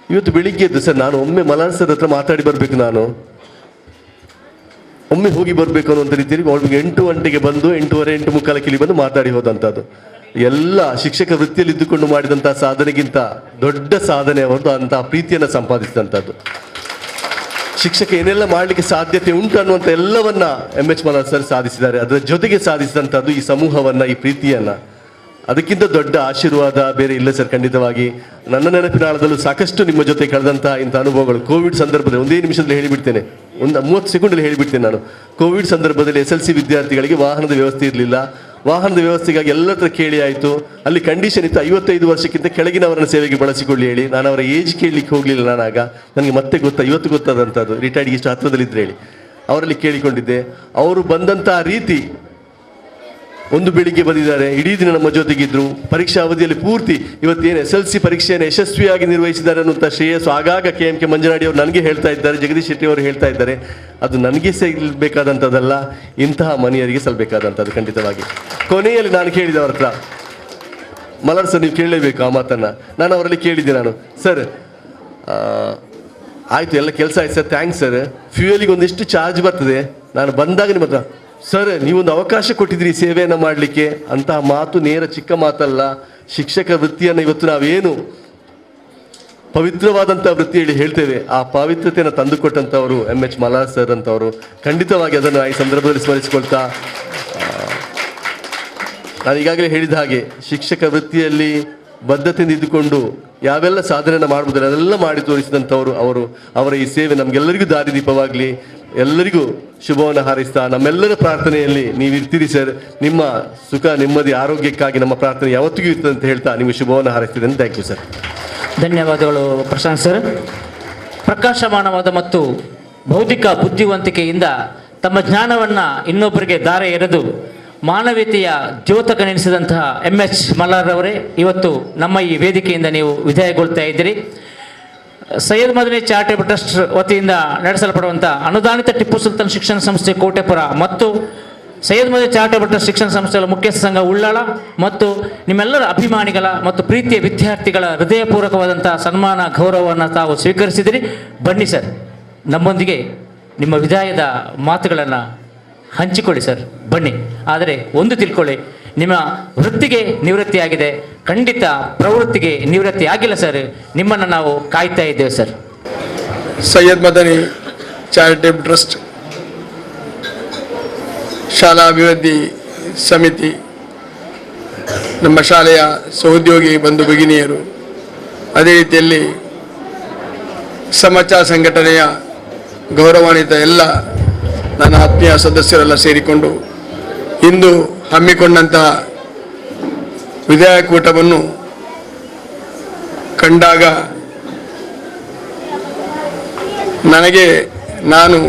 ಇವತ್ತು ಬೆಳಿಗ್ಗೆ ಎದ್ದು ಸರ್ ನಾನು ಒಮ್ಮೆ ಮಲಾರ್ ಸರ್ ಹತ್ರ ಮಾತಾಡಿ ಬರಬೇಕು, ನಾನು ಒಮ್ಮೆ ಹೋಗಿ ಬರಬೇಕು ಅನ್ನುವಂಥ ರೀತಿಯಲ್ಲಿ ಅವ್ರಿಗೆ 8 ಗಂಟೆಗೆ ಬಂದು 8:30 8:45 ಬಂದು ಮಾತಾಡಿ ಹೋದಂಥದ್ದು. ಎಲ್ಲ ಶಿಕ್ಷಕ ವೃತ್ತಿಯಲ್ಲಿ ಇದ್ದುಕೊಂಡು ಮಾಡಿದಂಥ ಸಾಧನೆಗಿಂತ ದೊಡ್ಡ ಸಾಧನೆ ಅವರದ್ದು ಅಂತಹ ಪ್ರೀತಿಯನ್ನು ಸಂಪಾದಿಸಿದಂಥದ್ದು. ಶಿಕ್ಷಕ ಏನೆಲ್ಲ ಮಾಡಲಿಕ್ಕೆ ಸಾಧ್ಯತೆ ಉಂಟು ಅನ್ನುವಂಥ ಎಲ್ಲವನ್ನ ಎಚ್ ಮಲಾರ್ ಸರ್ ಸಾಧಿಸಿದ್ದಾರೆ. ಅದರ ಜೊತೆಗೆ ಸಾಧಿಸಿದಂಥದ್ದು ಈ ಸಮೂಹವನ್ನು, ಈ ಪ್ರೀತಿಯನ್ನು. ಅದಕ್ಕಿಂತ ದೊಡ್ಡ ಆಶೀರ್ವಾದ ಬೇರೆ ಇಲ್ಲ ಸರ್. ಖಂಡಿತವಾಗಿ ನನ್ನ ನೆನಪಿನಾಳದಲ್ಲೂ ಸಾಕಷ್ಟು ನಿಮ್ಮ ಜೊತೆ ಕಳೆದಂಥ ಇಂಥ ಅನುಭವಗಳು. ಕೋವಿಡ್ ಸಂದರ್ಭದಲ್ಲಿ ಒಂದೇ ನಿಮಿಷದಲ್ಲಿ ಹೇಳಿಬಿಡ್ತೇನೆ, 30 ಸೆಕೆಂಡಲ್ಲಿ ಹೇಳಿಬಿಡ್ತೇನೆ ನಾನು. ಕೋವಿಡ್ ಸಂದರ್ಭದಲ್ಲಿ SLC ವಿದ್ಯಾರ್ಥಿಗಳಿಗೆ ವಾಹನದ ವ್ಯವಸ್ಥೆ ಇರಲಿಲ್ಲ. ವಾಹನದ ವ್ಯವಸ್ಥೆಗಾಗಿ ಎಲ್ಲರ ಹತ್ರ ಕೇಳಿ ಆಯಿತು. ಅಲ್ಲಿ ಕಂಡೀಷನ್ ಇತ್ತು 55 ವರ್ಷಕ್ಕಿಂತ ಕೆಳಗಿನವರನ್ನ ಸೇವೆಗೆ ಬಳಸಿಕೊಳ್ಳಿ ಹೇಳಿ. ನಾನು ಅವರ ಏಜ್ ಕೇಳಲಿಕ್ಕೆ ಹೋಗಲಿಲ್ಲ. ನಾನಾಗ ನನಗೆ ಮತ್ತೆ ಇವತ್ತು ಗೊತ್ತಾದಂಥದ್ದು, ರಿಟೈರ್ಡ್ಗೆ ಇಷ್ಟು ಹತ್ತಿರದಲ್ಲಿದ್ದರೆ ಹೇಳಿ ಅವರಲ್ಲಿ ಕೇಳಿಕೊಂಡಿದ್ದೆ. ಅವರು ಬಂದಂಥ ರೀತಿ, ಒಂದು ಬೆಳಿಗ್ಗೆ ಬಂದಿದ್ದಾರೆ, ಇಡೀ ದಿನ ನಮ್ಮ ಜೊತೆಗಿದ್ರು. ಪರೀಕ್ಷಾ ಅವಧಿಯಲ್ಲಿ ಪೂರ್ತಿ ಇವತ್ತೇನು SLC ಪರೀಕ್ಷೆಯನ್ನು ಯಶಸ್ವಿಯಾಗಿ ನಿರ್ವಹಿಸಿದ್ದಾರೆ ಅನ್ನುವಂಥ ಶ್ರೇಯಸ್ಸು ಆಗಾಗ KMK ಮಂಜನಾಡಿ ಅವರು ನನಗೆ ಹೇಳ್ತಾ ಇದ್ದಾರೆ, ಜಗದೀಶ್ ಶೆಟ್ಟಿ ಅವರು ಹೇಳ್ತಾ ಇದ್ದಾರೆ. ಅದು ನನಗೆ ಸಲ್ಲಬೇಕಾದಂಥದ್ದಲ್ಲ, ಇಂತಹ ಮನೆಯವರಿಗೆ ಸಲ್ಲಬೇಕಾದಂಥದ್ದು ಖಂಡಿತವಾಗಿ. ಕೊನೆಯಲ್ಲಿ ನಾನು ಕೇಳಿದೆ ಅವ್ರ ಹತ್ರ, ಮಲಾರ್ ಸರ್ ನೀವು ಕೇಳಲೇಬೇಕು ಆ ಮಾತನ್ನು. ನಾನು ಅವರಲ್ಲಿ ಕೇಳಿದ್ದೆ, ನಾನು ಸರ್ ಆಯಿತು ಎಲ್ಲ ಕೆಲಸ ಆಯ್ತು ಸರ್, ಥ್ಯಾಂಕ್ಸ್ ಸರ್, ಫ್ಯೂಯಲಿಗೆ ಒಂದಿಷ್ಟು ಚಾರ್ಜ್ ಬರ್ತದೆ, ನಾನು ಬಂದಾಗ ನಿಮ್ಮ ಹತ್ರ ಸರ್ ನೀವೊಂದು ಅವಕಾಶ ಕೊಟ್ಟಿದ್ರಿ ಸೇವೆಯನ್ನು ಮಾಡಲಿಕ್ಕೆ. ಅಂತಹ ಮಾತು ನೇರ ಚಿಕ್ಕ ಮಾತಲ್ಲ. ಶಿಕ್ಷಕ ವೃತ್ತಿಯನ್ನು ಇವತ್ತು ನಾವೇನು ಪವಿತ್ರವಾದಂಥ ವೃತ್ತಿ ಹೇಳಿ ಹೇಳ್ತೇವೆ, ಆ ಪವಿತ್ರತೆಯನ್ನು ತಂದುಕೊಟ್ಟಂಥವರು ಎಚ್ ಮಲಾರ್ ಸರ್ ಅಂತವರು. ಖಂಡಿತವಾಗಿ ಅದನ್ನು ಈ ಸಂದರ್ಭದಲ್ಲಿ ಸ್ಮರಿಸಿಕೊಳ್ತಾ, ನಾನು ಈಗಾಗಲೇ ಹೇಳಿದ ಹಾಗೆ ಶಿಕ್ಷಕ ವೃತ್ತಿಯಲ್ಲಿ ಬದ್ಧತೆಯಿಂದ ಇದ್ದುಕೊಂಡು ಯಾವೆಲ್ಲ ಸಾಧನೆಯನ್ನು ಮಾಡ್ಬೋದಿಲ್ಲ ಅದೆಲ್ಲ ಮಾಡಿ ತೋರಿಸಿದಂಥವರು ಅವರು. ಅವರ ಈ ಸೇವೆ ನಮಗೆಲ್ಲರಿಗೂ ದಾರಿದೀಪವಾಗಲಿ. ಎಲ್ಲರಿಗೂ ಶುಭವನ್ನು ಹಾರೈಸ್ತಾ, ನಮ್ಮೆಲ್ಲರ ಪ್ರಾರ್ಥನೆಯಲ್ಲಿ ನೀವು ಇರ್ತೀರಿ ಸರ್. ನಿಮ್ಮ ಸುಖ ನೆಮ್ಮದಿ ಆರೋಗ್ಯಕ್ಕಾಗಿ ನಮ್ಮ ಪ್ರಾರ್ಥನೆ ಯಾವತ್ತಿಗೂ ಇರ್ತದೆ ಅಂತ ಹೇಳ್ತಾ ನಿಮಗೆ ಶುಭವನ್ನು ಹಾರೈಸ್ತಿದ್ದೇನೆ. Thank you sir. ಧನ್ಯವಾದಗಳು ಪ್ರಶಾಂತ್ ಸರ್. ಪ್ರಕಾಶಮಾನವಾದ ಮತ್ತು ಬೌದ್ಧಿಕ ಬುದ್ಧಿವಂತಿಕೆಯಿಂದ ತಮ್ಮ ಜ್ಞಾನವನ್ನು ಇನ್ನೊಬ್ಬರಿಗೆ ದಾರೆ ಎರೆದು ಮಾನವೀಯತೆಯ ದ್ಯೋತಕನೆನಿಸಿದಂತಹ ಎಚ್ ಮಲಾರ್ ಅವರೇ, ಇವತ್ತು ನಮ್ಮ ಈ ವೇದಿಕೆಯಿಂದ ನೀವು ವಿದಾಯಗೊಳ್ತಾ ಇದ್ದೀರಿ. ಸೈಯದ್ ಮದನಿ ಚಾರಿಟೇಬಲ್ ಟ್ರಸ್ಟ್ ವತಿಯಿಂದ ನಡೆಸಲ್ಪಡುವಂಥ ಅನುದಾನಿತ ಟಿಪ್ಪು ಸುಲ್ತಾನ್ ಶಿಕ್ಷಣ ಸಂಸ್ಥೆ ಕೋಟೆಪುರ ಮತ್ತು ಸೈಯದ್ ಮದನಿ ಚಾರಿಟೇಬಲ್ ಟ್ರಸ್ಟ್ ಶಿಕ್ಷಣ ಸಂಸ್ಥೆಗಳ ಮುಖ್ಯಸ್ಥ ಸಂಘ ಉಳ್ಳಾಳ ಮತ್ತು ನಿಮ್ಮೆಲ್ಲರ ಅಭಿಮಾನಿಗಳ ಮತ್ತು ಪ್ರೀತಿಯ ವಿದ್ಯಾರ್ಥಿಗಳ ಹೃದಯಪೂರ್ವಕವಾದಂಥ ಸನ್ಮಾನ ಗೌರವವನ್ನು ತಾವು ಸ್ವೀಕರಿಸಿದಿರಿ. ಬನ್ನಿ ಸರ್, ನಮ್ಮೊಂದಿಗೆ ನಿಮ್ಮ ವಿದಾಯದ ಮಾತುಗಳನ್ನು ಹಂಚಿಕೊಳ್ಳಿ ಸರ್, ಬನ್ನಿ. ಆದರೆ ಒಂದು ತಿಳ್ಕೊಳ್ಳಿ, ನಿಮ್ಮ ವೃತ್ತಿಗೆ ನಿವೃತ್ತಿ ಆಗಿದೆ, ಖಂಡಿತ ಪ್ರವೃತ್ತಿಗೆ ನಿವೃತ್ತಿ ಆಗಿಲ್ಲ ಸರ್. ನಿಮ್ಮನ್ನು ನಾವು ಕಾಯ್ತಾ ಇದ್ದೇವೆ sir. Syed Madani charitable trust, ಶಾಲಾ ಅಭಿವೃದ್ಧಿ ಸಮಿತಿ, ನಮ್ಮ ಶಾಲೆಯ ಸಹೋದ್ಯೋಗಿ ಬಂಧು ಭಗಿನಿಯರು, ಅದೇ ರೀತಿಯಲ್ಲಿ ಸಮಾಚಾರ ಸಂಘಟನೆಯ ಗೌರವಾನ್ವಿತ ಎಲ್ಲ ನನ್ನ ಆತ್ಮೀಯ ಸದಸ್ಯರೆಲ್ಲ ಸೇರಿಕೊಂಡು ಇಂದು ಹಮ್ಮಿಕೊಂಡಂತಹ ವಿಧಾಯಕೂಟವನ್ನು ಕಂಡಾಗ ನನಗೆ ನಾನು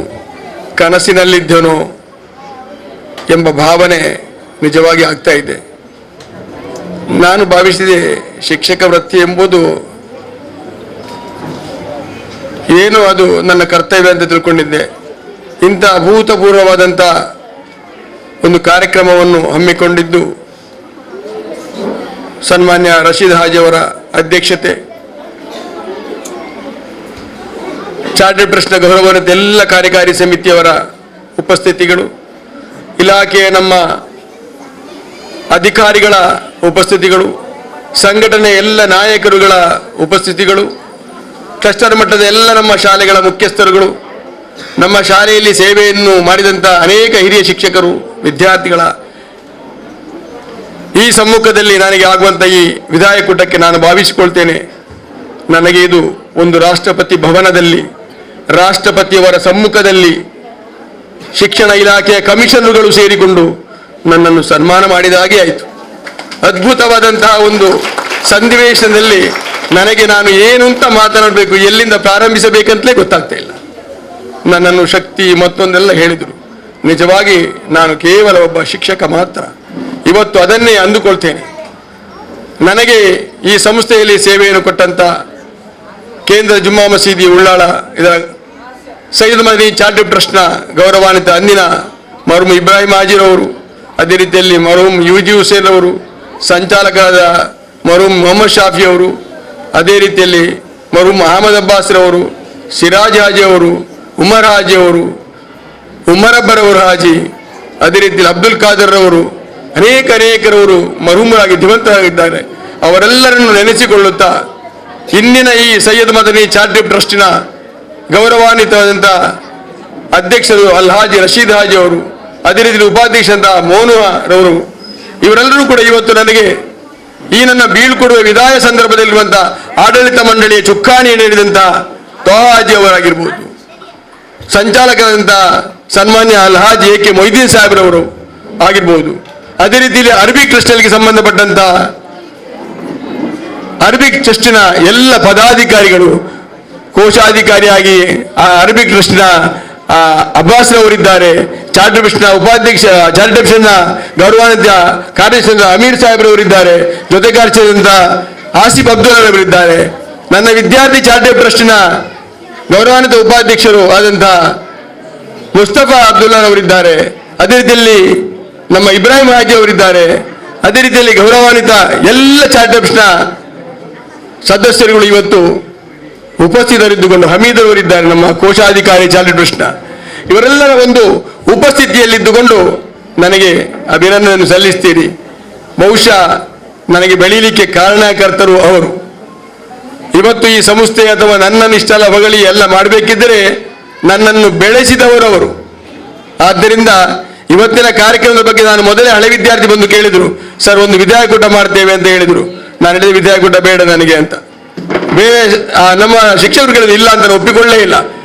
ಕನಸಿನಲ್ಲಿದ್ದೇನೋ ಎಂಬ ಭಾವನೆ ನಿಜವಾಗಿ ಆಗ್ತಾ ಇದೆ. ನಾನು ಭಾವಿಸಿದೆ ಶಿಕ್ಷಕ ವೃತ್ತಿ ಎಂಬುದು ಏನು, ಅದು ನನ್ನ ಕರ್ತವ್ಯ ಅಂತ ತಿಳ್ಕೊಂಡಿದ್ದೆ. ಇಂಥ ಅಭೂತಪೂರ್ವವಾದಂಥ ಒಂದು ಕಾರ್ಯಕ್ರಮವನ್ನು ಹಮ್ಮಿಕೊಂಡಿದ್ದು ಸನ್ಮಾನ್ಯ ರಶೀದ್ ಹಾಜಿಯವರ ಅಧ್ಯಕ್ಷತೆ, ಚಾರ್ಟರ್ಡ್ ಟ್ರಸ್ಟ್ನ ಗೌರವಾನ್ವಿತ ಎಲ್ಲ ಕಾರ್ಯಕಾರಿ ಸಮಿತಿಯವರ ಉಪಸ್ಥಿತಿಗಳು, ಇಲಾಖೆಯ ನಮ್ಮ ಅಧಿಕಾರಿಗಳ ಉಪಸ್ಥಿತಿಗಳು, ಸಂಘಟನೆ ಎಲ್ಲ ನಾಯಕರುಗಳ ಉಪಸ್ಥಿತಿಗಳು, ಕ್ಲಸ್ಟರ್ ಮಟ್ಟದ ಎಲ್ಲ ನಮ್ಮ ಶಾಲೆಗಳ ಮುಖ್ಯಸ್ಥರುಗಳು, ನಮ್ಮ ಶಾಲೆಯಲ್ಲಿ ಸೇವೆಯನ್ನು ಮಾಡಿದಂಥ ಅನೇಕ ಹಿರಿಯ ಶಿಕ್ಷಕರು, ವಿದ್ಯಾರ್ಥಿಗಳ ಈ ಸಮ್ಮುಖದಲ್ಲಿ ನನಗೆ ಆಗುವಂಥ ಈ ವಿಧಾಯಕೂಟಕ್ಕೆ ನಾನು ಭಾವಿಸಿಕೊಳ್ತೇನೆ, ನನಗೆ ಇದು ಒಂದು ರಾಷ್ಟ್ರಪತಿ ಭವನದಲ್ಲಿ ರಾಷ್ಟ್ರಪತಿಯವರ ಸಮ್ಮುಖದಲ್ಲಿ ಶಿಕ್ಷಣ ಇಲಾಖೆಯ ಕಮಿಷನರ್ಗಳು ಸೇರಿಕೊಂಡು ನನ್ನನ್ನು ಸನ್ಮಾನ ಮಾಡಿದ ಹಾಗೆ ಆಯಿತು. ಅದ್ಭುತವಾದಂತಹ ಒಂದು ಸನ್ನಿವೇಶದಲ್ಲಿ ನನಗೆ ನಾನು ಏನು ಅಂತ ಮಾತನಾಡಬೇಕು, ಎಲ್ಲಿಂದ ಪ್ರಾರಂಭಿಸಬೇಕಂತಲೇ ಗೊತ್ತಾಗ್ತಾ ಇಲ್ಲ. ನನ್ನನ್ನು ಶಕ್ತಿ ಮತ್ತೊಂದೆಲ್ಲ ಹೇಳಿದರು. ನಿಜವಾಗಿ ನಾನು ಕೇವಲ ಒಬ್ಬ ಶಿಕ್ಷಕ ಮಾತ್ರ. ಇವತ್ತು ಅದನ್ನೇ ಅಂದುಕೊಳ್ತೇನೆ. ನನಗೆ ಈ ಸಂಸ್ಥೆಯಲ್ಲಿ ಸೇವೆಯನ್ನು ಕೊಟ್ಟಂಥ ಕೇಂದ್ರ ಜುಮ್ಮಾ ಮಸೀದಿ ಉಳ್ಳಾಳ ಇದರ ಸೈಯದ್ ಮದನಿ ಚಾರಿಟೇಬಲ್ ಟ್ರಸ್ಟ್ನ ಗೌರವಾನ್ವಿತ ಅಂದಿನ ಮರುಮ್ ಇಬ್ರಾಹಿಂ ಹಾಜಿರವರು, ಅದೇ ರೀತಿಯಲ್ಲಿ ಮರುಮ್ ಯುಜಿ ಹುಸೇನ್ ಅವರು, ಸಂಚಾಲಕರಾದ ಮರುಮ್ ಮೊಹಮ್ಮದ್ ಶಾಫಿ ಅವರು, ಅದೇ ರೀತಿಯಲ್ಲಿ ಮರುಮ್ ಅಹಮದ್ ಅಬ್ಬಾಸ್ರವರು, ಸಿರಾಜ್ ಹಾಜಿ ಅವರು, ಉಮರ್ ಹಾಜಿ ಅವರು, ಉಮರ್ ಅಬ್ಬರವರು ಹಾಜಿ, ಅದೇ ರೀತಿಯಲ್ಲಿ ಅಬ್ದುಲ್ ಖಾದರ್ ಅವರು, ಅನೇಕರವರು ಮರುಮರಾಗಿ ಜೀವಂತರಾಗಿದ್ದಾರೆ. ಅವರೆಲ್ಲರನ್ನು ನೆನೆಸಿಕೊಳ್ಳುತ್ತಾ ಇಂದಿನ ಈ ಸೈಯದ್ ಮದನಿ ಚಾರಿಟೇಬಲ್ ಟ್ರಸ್ಟಿನ ಗೌರವಾನ್ವಿತವಾದಂಥ ಅಧ್ಯಕ್ಷರು ಹಾಜಿ ರಶೀದ್ ಹಾಜಿ ಅವರು, ಅದೇ ರೀತಿಯಲ್ಲಿ ಉಪಾಧ್ಯಕ್ಷರಾದ ಮೋನುರವರು, ಇವರೆಲ್ಲರೂ ಕೂಡ ಇವತ್ತು ನನಗೆ ಈ ನನ್ನ ಬೀಳ್ಕೊಡುವ ವಿದಾಯ ಸಂದರ್ಭದಲ್ಲಿರುವಂಥ ಆಡಳಿತ ಮಂಡಳಿಯ ಚುಕ್ಕಾಣಿ ನೀಡಿದಂಥ ಹಾಜಿ ಅವರಾಗಿರ್ಬೋದು, ಸಂಚಾಲಕರಾದಂಥ ಸನ್ಮಾನ್ಯ ಹಾಜಿ ಎ ಕೆ ಮೊಯ್ದೀನ್ ಸಾಹೇಬ್ರವರು ಆಗಿರ್ಬೋದು, ಅದೇ ರೀತಿಯಲ್ಲಿ ಅರಬಿಕ್ ಟ್ರಸ್ಟ್ಗೆ ಸಂಬಂಧಪಟ್ಟಂತ ಅರಬಿಕ್ ಟ್ರಸ್ಟಿನ ಎಲ್ಲ ಪದಾಧಿಕಾರಿಗಳು, ಕೋಶಾಧಿಕಾರಿಯಾಗಿ ಆ ಅರಬಿಕ್ ಟ್ರಸ್ಟಿನ ಅಬ್ಬಾಸ್ ಅವರಿದ್ದಾರೆ, ಚಾರ್ಟರ್ಡ್ ಟ್ರಸ್ಟ್ನ ಉಪಾಧ್ಯಕ್ಷ, ಚಾರ್ಟರ್ಡ್ ಟ್ರಸ್ಟ್ನ ಗೌರವಾನ್ವಿತ ಕಾರ್ಯದರ್ಶಿ ಅಮೀರ್ ಸಾಹೇಬ್ರವರಿದ್ದಾರೆ, ಜೊತೆ ಕಾರ್ಯದರ್ಶಿಯಾದಂಥ ಆಸಿಫ್ ಅಬ್ದುಲ್ಲಾ ಅವರಿದ್ದಾರೆ, ನನ್ನ ವಿದ್ಯಾರ್ಥಿ ಚಾರ್ಟರ್ಡ್ ಟ್ರಸ್ಟಿನ ಗೌರವಾನ್ವಿತ ಉಪಾಧ್ಯಕ್ಷರು ಆದಂಥ ಮುಸ್ತಫಾ ಅಬ್ದುಲ್ಲಾ ಅವರಿದ್ದಾರೆ, ಅದೇ ರೀತಿಯಲ್ಲಿ ನಮ್ಮ ಇಬ್ರಾಹಿಂ ಹಾಜಿ ಅವರಿದ್ದಾರೆ, ಅದೇ ರೀತಿಯಲ್ಲಿ ಗೌರವಾನ್ವಿತ ಎಲ್ಲ ಚಾರ್ಟರ್ಡ್ ಟ್ರಸ್ಟ್ನ ಸದಸ್ಯರುಗಳು ಇವತ್ತು ಉಪಸ್ಥಿತರಿದ್ದುಕೊಂಡು ಹಮೀದ್ ಅವರಿದ್ದಾರೆ, ನಮ್ಮ ಕೋಶಾಧಿಕಾರಿ ಚಾರ್ಟರ್ಡ್ ಟ್ರಸ್ಟ್ನ. ಇವರೆಲ್ಲರ ಒಂದು ಉಪಸ್ಥಿತಿಯಲ್ಲಿದ್ದುಕೊಂಡು ನನಗೆ ಅಭಿನಂದನೆ ಸಲ್ಲಿಸ್ತೀರಿ. ಬಹುಶಃ ನನಗೆ ಬೆಳೀಲಿಕ್ಕೆ ಕಾರಣಕರ್ತರು ಅವರು. ಇವತ್ತು ಈ ಸಂಸ್ಥೆ ಅಥವಾ ನನ್ನನ್ನು ಇಷ್ಟೆಲ್ಲ ಹೊಗಳಿ ಎಲ್ಲ ಮಾಡಬೇಕಿದ್ದರೆ ನನ್ನನ್ನು ಬೆಳೆಸಿದವರು ಅವರು. ಆದ್ದರಿಂದ ಇವತ್ತಿನ ಕಾರ್ಯಕ್ರಮದ ಬಗ್ಗೆ ನಾನು ಮೊದಲೇ ಹಳೆ ವಿದ್ಯಾರ್ಥಿ ಬಂದು ಕೇಳಿದರು, ಸರ್ ಒಂದು ವಿಧಾಯಕೂಟ ಮಾಡ್ತೇವೆ ಅಂತ ಹೇಳಿದರು. ನಾನು ಹೇಳಿದ ವಿಧಾಯಕೂಟ ಬೇಡ ನನಗೆ ಅಂತ. ಬೇರೆ ನಮ್ಮ ಶಿಕ್ಷಕರು ಇಲ್ಲ ಅಂತ ನಾನು ಒಪ್ಪಿಕೊಳ್ಳೇ ಇಲ್ಲ.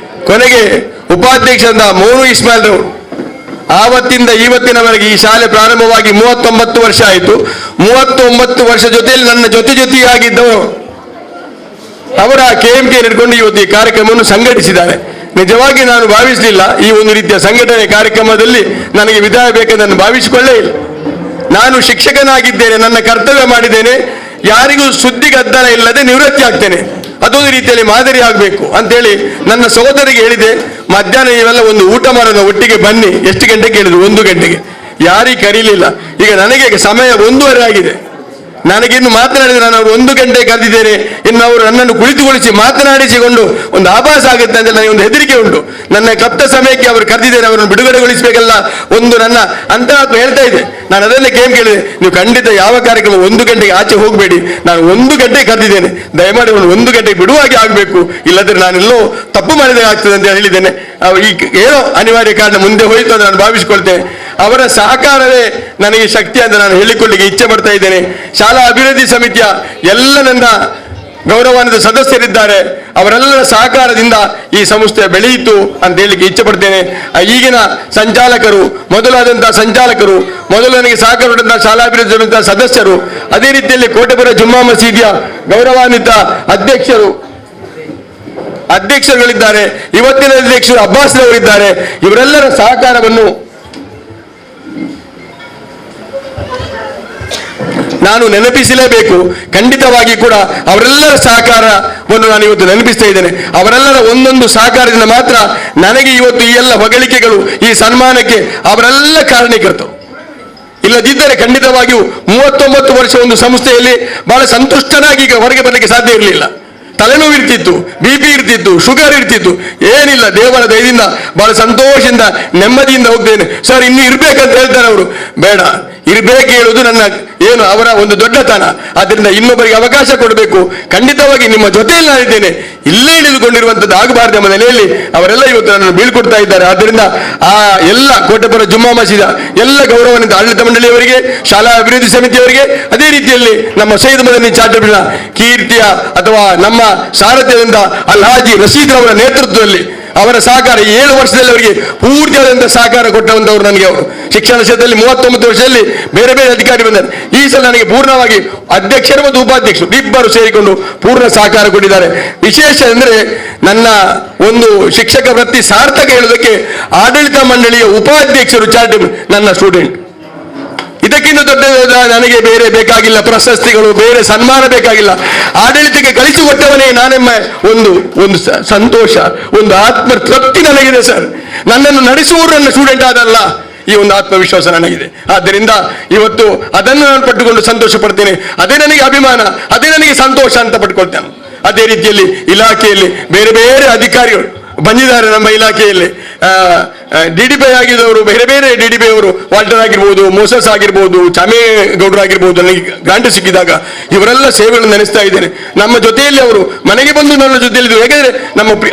ಕೊನೆಗೆ ಉಪಾಧ್ಯಕ್ಷರಾದ ಮೋನು ಇಸ್ಮಾಯಿಲ್ ರವರು ಆವತ್ತಿಂದ ಇವತ್ತಿನವರೆಗೆ ಈ ಶಾಲೆ ಪ್ರಾರಂಭವಾಗಿ 39 ವರ್ಷ ಆಯಿತು. 39 ವರ್ಷ ಜೊತೆಯಲ್ಲಿ ನನ್ನ ಜೊತೆಯಾಗಿದ್ದವರು ಅವರ KMK ಹಿಡ್ಕೊಂಡು ಇವತ್ತು ಈ ಕಾರ್ಯಕ್ರಮವನ್ನು ಸಂಘಟಿಸಿದ್ದಾರೆ. ನಿಜವಾಗಿ ನಾನು ಭಾವಿಸಲಿಲ್ಲ ಈ ಒಂದು ರೀತಿಯ ಸಂಘಟನೆ ಕಾರ್ಯಕ್ರಮದಲ್ಲಿ ನನಗೆ ವಿದಾಯ ಬೇಕೆಂದು ನಾನು ಭಾವಿಸಿಕೊಳ್ಳೇ ಇಲ್ಲ. ನಾನು ಶಿಕ್ಷಕನಾಗಿದ್ದೇನೆ, ನನ್ನ ಕರ್ತವ್ಯ ಮಾಡಿದ್ದೇನೆ, ಯಾರಿಗೂ ಸುದ್ದಿಗದ್ದಲ ಇಲ್ಲದೆ ನಿವೃತ್ತಿ ಆಗ್ತೇನೆ, ಅದೊಂದು ರೀತಿಯಲ್ಲಿ ಮಾದರಿ ಆಗಬೇಕು ಅಂತೇಳಿ ನನ್ನ ಸಹೋದರಿಗೆ ಹೇಳಿದೆ. ಮಧ್ಯಾಹ್ನ ನೀವೆಲ್ಲ ಒಂದು ಊಟ ಮಾಡೋಣ, ಒಟ್ಟಿಗೆ ಬನ್ನಿ. ಎಷ್ಟು ಗಂಟೆಗೆ ಹೇಳಿದ್ರು? 1 ಗಂಟೆಗೆ. ಯಾರಿಗೆ ಕರೀಲಿಲ್ಲ. ಈಗ ನನಗೆ ಸಮಯ 1:30 ಆಗಿದೆ. ನನಗಿನ್ನು ಮಾತನಾಡಿದರೆ ನಾನು ಅವರು 1 ಗಂಟೆ ಕರೆದಿದ್ದೇನೆ, ಇನ್ನು ಅವರು ನನ್ನನ್ನು ಕುಳಿತುಗೊಳಿಸಿ ಮಾತನಾಡಿಸಿಕೊಂಡು ಒಂದು ಆಭಾಸ ಆಗುತ್ತೆ ಅಂತ ನನಗೆ ಒಂದು ಹೆದರಿಕೆ ಉಂಟು. ನನ್ನ ಕಪ್ತ ಸಮಯಕ್ಕೆ ಅವರು ಕರೆದಿದ್ದೇನೆ, ಅವರನ್ನು ಬಿಡುಗಡೆಗೊಳಿಸಬೇಕಲ್ಲ ಒಂದು ನನ್ನ ಅಂತರಾತ್ಮ ಹೇಳ್ತಾ ಇದೆ. ನಾನು ಅದನ್ನೇ ಕೇಳಿದೆ, ನೀವು ಖಂಡಿತ ಯಾವ ಕಾರ್ಯಕ್ರಮ 1 ಗಂಟೆಗೆ ಆಚೆ ಹೋಗಬೇಡಿ, ನಾನು 1 ಗಂಟೆ ಕರೆದಿದ್ದೇನೆ, ದಯಮಾಡಿ ಅವನು 1 ಗಂಟೆಗೆ ಬಿಡುವಾಗೆ ಆಗಬೇಕು, ಇಲ್ಲದ್ರೆ ನಾನೆಲ್ಲೋ ತಪ್ಪು ಮಾಡಿದಾಗ ಆಗ್ತದೆ ಅಂತ ಹೇಳಿದ್ದೇನೆ. ಈ ಏನೋ ಅನಿವಾರ್ಯ ಕಾರಣ ಮುಂದೆ ಹೋಯಿತು ಅಂತ ನಾನು ಭಾವಿಸಿಕೊಳ್ತೇನೆ. ಅವರ ಸಹಕಾರವೇ ನನಗೆ ಶಕ್ತಿ ಅಂತ ನಾನು ಹೇಳಿಕೊಳ್ಳಿಕ್ಕೆ ಇಚ್ಛೆ ಪಡ್ತಾ ಇದ್ದೇನೆ. ಶಾಲಾ ಅಭಿವೃದ್ಧಿ ಸಮಿತಿಯ ಎಲ್ಲ ನನ್ನ ಗೌರವಾನ್ವಿತ ಸದಸ್ಯರಿದ್ದಾರೆ, ಅವರೆಲ್ಲರ ಸಹಕಾರದಿಂದ ಈ ಸಂಸ್ಥೆ ಬೆಳೆಯಿತು ಅಂತ ಹೇಳಲಿಕ್ಕೆ ಇಚ್ಛೆ ಪಡ್ತೇನೆ. ಈಗಿನ ಸಂಚಾಲಕರು, ಮೊದಲಾದಂತಹ ಸಂಚಾಲಕರು, ಮೊದಲು ನನಗೆ ಸಹಕಾರ ಕೊಟ್ಟಂತಹ ಶಾಲಾ ಅಭಿವೃದ್ಧಿ ಸಮಿತಿಯ ಸದಸ್ಯರು, ಅದೇ ರೀತಿಯಲ್ಲಿ ಕೋಟೆಪುರ ಜುಮ್ಮಾ ಮಸೀದಿಯ ಗೌರವಾನ್ವಿತ ಅಧ್ಯಕ್ಷರುಗಳಿದ್ದಾರೆ, ಇವತ್ತಿನ ಅಧ್ಯಕ್ಷರು ಅಬ್ಬಾಸ್ ಅವರಿದ್ದಾರೆ. ಇವರೆಲ್ಲರ ಸಹಕಾರವನ್ನು ನಾನು ನೆನಪಿಸಲೇಬೇಕು. ಖಂಡಿತವಾಗಿ ಕೂಡ ಅವರೆಲ್ಲರ ಸಹಕಾರವನ್ನು ನಾನು ಇವತ್ತು ನೆನಪಿಸ್ತಾ ಇದ್ದೇನೆ. ಅವರೆಲ್ಲರ ಒಂದೊಂದು ಸಹಕಾರದಿಂದ ಮಾತ್ರ ನನಗೆ ಇವತ್ತು ಈ ಎಲ್ಲ ಹೊಗಳಿಕೆಗಳು, ಈ ಸನ್ಮಾನಕ್ಕೆ ಅವರೆಲ್ಲ ಕಾರಣೀಕರ್ತರು. ಇಲ್ಲದಿದ್ದರೆ ಖಂಡಿತವಾಗಿಯೂ 39 ವರ್ಷ ಒಂದು ಸಂಸ್ಥೆಯಲ್ಲಿ ಬಹಳ ಸಂತುಷ್ಟನಾಗಿ ಈಗ ಹೊರಗೆ ಬರಲಿಕ್ಕೆ ಸಾಧ್ಯ ಇರಲಿಲ್ಲ. ತಲೆನೋವು ಇರ್ತಿತ್ತು, BP ಇರ್ತಿತ್ತು, ಶುಗರ್ ಇರ್ತಿತ್ತು, ಏನಿಲ್ಲ. ದೇವರ ದಯದಿಂದ ಬಹಳ ಸಂತೋಷದಿಂದ ನೆಮ್ಮದಿಯಿಂದ ಹೋಗ್ತೇನೆ. ಸರ್ ಇನ್ನೂ ಇರ್ಬೇಕಂತ ಹೇಳ್ತಾರೆ ಅವರು. ಬೇಡ, ಇರಬೇಕು ಹೇಳುವುದು ನನ್ನ ಏನು ಅವರ ಒಂದು ದೊಡ್ಡತನ. ಆದ್ದರಿಂದ ಇನ್ನೊಬ್ಬರಿಗೆ ಅವಕಾಶ ಕೊಡಬೇಕು. ಖಂಡಿತವಾಗಿ ನಿಮ್ಮ ಜೊತೆಯಲ್ಲಿ ನಾನಿದ್ದೇನೆ, ಇಲ್ಲೇ ಇಳಿದುಕೊಂಡಿರುವಂಥದ್ದು ಆಗಬಾರ್ದು ಎಂಬ ನೆಲೆಯಲ್ಲಿ ಅವರೆಲ್ಲ ಇವತ್ತು ನನ್ನನ್ನು ಬೀಳ್ಕೊಡ್ತಾ ಇದ್ದಾರೆ. ಆದ್ದರಿಂದ ಆ ಎಲ್ಲ ಕೋಟೆಪುರ ಜುಮ್ಮಾ ಮಸೀದ ಎಲ್ಲ ಗೌರವಾನ್ವಿತ ಆಡಳಿತ ಮಂಡಳಿಯವರಿಗೆ, ಶಾಲಾ ಅಭಿವೃದ್ಧಿ ಸಮಿತಿಯವರಿಗೆ, ಅದೇ ರೀತಿಯಲ್ಲಿ ನಮ್ಮ ಸೈಯದ್ ಮದನಿ ಚಾರಿಟಬಲ್ ಕೀರ್ತಿಯ ಅಥವಾ ನಮ್ಮ ಸಾರಥ್ಯದಿಂದ ಅಲ್ಹಾಜಿ ರಶೀದ್ ಅವರ ನೇತೃತ್ವದಲ್ಲಿ ಅವರ ಸಹಕಾರ 7 ವರ್ಷದಲ್ಲಿ ಅವರಿಗೆ ಪೂರ್ತಿಯಾದಂಥ ಸಹಕಾರ ಕೊಟ್ಟಂಥವ್ರು ನನಗೆ. ಅವರು ಶಿಕ್ಷಣ ಕ್ಷೇತ್ರದಲ್ಲಿ 39 ವರ್ಷದಲ್ಲಿ ಬೇರೆ ಬೇರೆ ಅಧಿಕಾರಿ ಬಂದರು. ಈ ಸಲ ನನಗೆ ಪೂರ್ಣವಾಗಿ ಅಧ್ಯಕ್ಷರು ಮತ್ತು ಉಪಾಧ್ಯಕ್ಷರು ಇಬ್ಬರು ಸೇರಿಕೊಂಡು ಪೂರ್ಣ ಸಹಕಾರ ಕೊಟ್ಟಿದ್ದಾರೆ. ವಿಶೇಷ ಅಂದರೆ ನನ್ನ ಒಂದು ಶಿಕ್ಷಕ ವೃತ್ತಿ ಸಾರ್ಥಕ ಹೇಳುವುದಕ್ಕೆ ಆಡಳಿತ ಮಂಡಳಿಯ ಉಪಾಧ್ಯಕ್ಷರು ಚಾರಿಟಬಲ್ ನನ್ನ ಸ್ಟೂಡೆಂಟ್. ಇದಕ್ಕಿಂತ ದೊಡ್ಡ ನನಗೆ ಬೇರೆ ಬೇಕಾಗಿಲ್ಲ, ಪ್ರಶಸ್ತಿಗಳು, ಬೇರೆ ಸನ್ಮಾನ ಬೇಕಾಗಿಲ್ಲ. ಆಡಳಿತಕ್ಕೆ ಕಳಿಸಿಕೊಟ್ಟವನೇ ನಾನೆಂಬ ಒಂದು ಸಂತೋಷ, ಒಂದು ಆತ್ಮ ತೃಪ್ತಿ ನನಗಿದೆ ಸರ್. ನನ್ನನ್ನು ನಡೆಸುವವರು ನನ್ನ ಸ್ಟೂಡೆಂಟ್ ಆದಲ್ಲ, ಈ ಒಂದು ಆತ್ಮವಿಶ್ವಾಸ ನನಗಿದೆ. ಆದ್ದರಿಂದ ಇವತ್ತು ಅದನ್ನು ನಾನು ಪಟ್ಟುಕೊಂಡು ಸಂತೋಷ ಪಡ್ತೇನೆ. ಅದೇ ನನಗೆ ಅಭಿಮಾನ, ಅದೇ ನನಗೆ ಸಂತೋಷ ಅಂತ ಪಟ್ಕೊಳ್ತೇನೆ. ಅದೇ ರೀತಿಯಲ್ಲಿ ಇಲಾಖೆಯಲ್ಲಿ ಬೇರೆ ಬೇರೆ ಅಧಿಕಾರಿಗಳು ಬಂದಿದ್ದಾರೆ. ನಮ್ಮ ಇಲಾಖೆಯಲ್ಲಿ DDP ಆಗಿದ್ದವರು, ಬೇರೆ ಬೇರೆ DDP ಅವರು, ವಾಲ್ಟರ್ ಆಗಿರ್ಬೋದು, ಮೋಸಸ್ ಆಗಿರ್ಬೋದು, ಚಾಮೇಗೌಡರು ಆಗಿರ್ಬೋದು, ನನಗೆ ಗ್ರಾಂಟ್ ಸಿಕ್ಕಿದಾಗ ಇವರೆಲ್ಲ ಸೇವೆಗಳನ್ನು ನೆನೆಸ್ತಾ ಇದ್ದೇನೆ. ನಮ್ಮ ಜೊತೆಯಲ್ಲಿ ಅವರು ಮನೆಗೆ ಬಂದು ನನ್ನ ಜೊತೆಯಲ್ಲಿ, ಯಾಕೆಂದ್ರೆ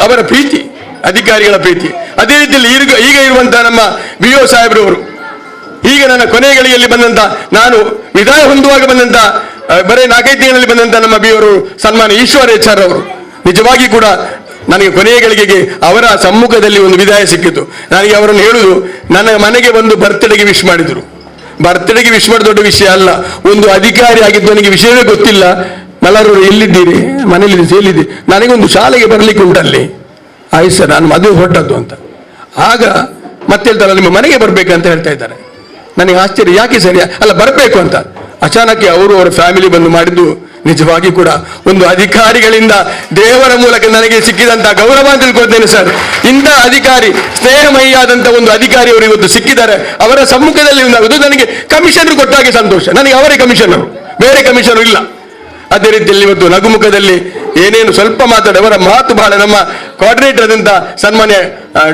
ಅವರ ಪ್ರೀತಿ, ಅಧಿಕಾರಿಗಳ ಪ್ರೀತಿ. ಅದೇ ರೀತಿಯಲ್ಲಿ ಈಗ ಇರುವಂತಹ ನಮ್ಮ BO ಸಾಹೇಬ್ರವರು, ಈಗ ನನ್ನ ಕೊನೆಯ ಗಳಿಗೆಯಲ್ಲಿ ಬಂದಂತ, ನಾನು ವಿದಾಯ ಹೊಂದುವಾಗ ಬಂದಂತ ಬರೀ 4-5 ತಿಂಗಳಲ್ಲಿ ಬಂದಂತ ನಮ್ಮ BO ಅವರು ಸನ್ಮಾನ ಈಶ್ವರ HR ಅವರು, ನಿಜವಾಗಿ ಕೂಡ ನನಗೆ ಕೊನೆಯ ಗಳಿಗೆಗೆ ಅವರ ಸಮ್ಮುಖದಲ್ಲಿ ಒಂದು ವಿದಾಯ ಸಿಕ್ಕಿತು. ನನಗೆ ಅವರನ್ನು ಹೇಳುವುದು, ನನ್ನ ಮನೆಗೆ ಬಂದು ಬರ್ತ್ಡೇಗೆ ವಿಶ್ ಮಾಡಿದರು. ಬರ್ತ್ಡೇಗೆ ವಿಶ್ ಮಾಡಿದ ದೊಡ್ಡ ವಿಷಯ ಅಲ್ಲ. ಒಂದು ಅಧಿಕಾರಿ ಆಗಿದ್ದು ನನಗೆ ವಿಷಯವೇ ಗೊತ್ತಿಲ್ಲ. ಮಲರವರು ಎಲ್ಲಿದ್ದೀರಿ, ಮನೇಲಿ ಎಲ್ಲಿದ್ದೀರಿ, ನನಗೊಂದು ಶಾಲೆಗೆ ಬರಲಿಕ್ಕೆ ಉಂಟಲ್ಲಿ, ಆಯ್ತು ಸರ್ ನಾನು ಮದುವೆ ಹೊರಟದ್ದು ಅಂತ. ಆಗ ಮತ್ತೆ ಹೇಳ್ತಾರೆ ನಿಮ್ಮ ಮನೆಗೆ ಬರಬೇಕಂತ ಹೇಳ್ತಾ ಇದ್ದಾರೆ. ನನಗೆ ಆಶ್ಚರ್ಯ, ಯಾಕೆ ಸರಿ ಅಲ್ಲ ಬರಬೇಕು ಅಂತ. ಅಚಾನಕ್ಕೆ ಅವರು ಅವರ ಫ್ಯಾಮಿಲಿ ಬಂದು ಮಾಡಿದ್ದು ನಿಜವಾಗಿ ಕೂಡ ಒಂದು ಅಧಿಕಾರಿಗಳಿಂದ ದೇವರ ಮೂಲಕ ನನಗೆ ಸಿಕ್ಕಿದಂತಹ ಗೌರವ ಅಂತ ತಿಳ್ಕೊಳ್ತೇನೆ ಸರ್. ಇಂಥ ಅಧಿಕಾರಿ, ಸ್ನೇಹಮಯಿಯಾದಂಥ ಒಂದು ಅಧಿಕಾರಿ ಅವರು ಇವತ್ತು ಸಿಕ್ಕಿದ್ದಾರೆ. ಅವರ ಸಮ್ಮುಖದಲ್ಲಿ ಇದು ನನಗೆ ಕಮಿಷನರ್ ಕೊಟ್ಟಾಗೆ ಸಂತೋಷ. ನನಗೆ ಅವರೇ ಕಮಿಷನರು, ಬೇರೆ ಕಮಿಷನರ್ ಇಲ್ಲ. ಅದೇ ರೀತಿಯಲ್ಲಿ ಇವತ್ತು ನಗುಮುಖದಲ್ಲಿ ಏನೇನು ಸ್ವಲ್ಪ ಮಾತಾಡಿ, ಅವರ ಮಾತು ಬಹಳ, ನಮ್ಮ ಕೋಆರ್ಡಿನೇಟರ್ ಆದಂಥ ಸನ್ಮಾನ್ಯ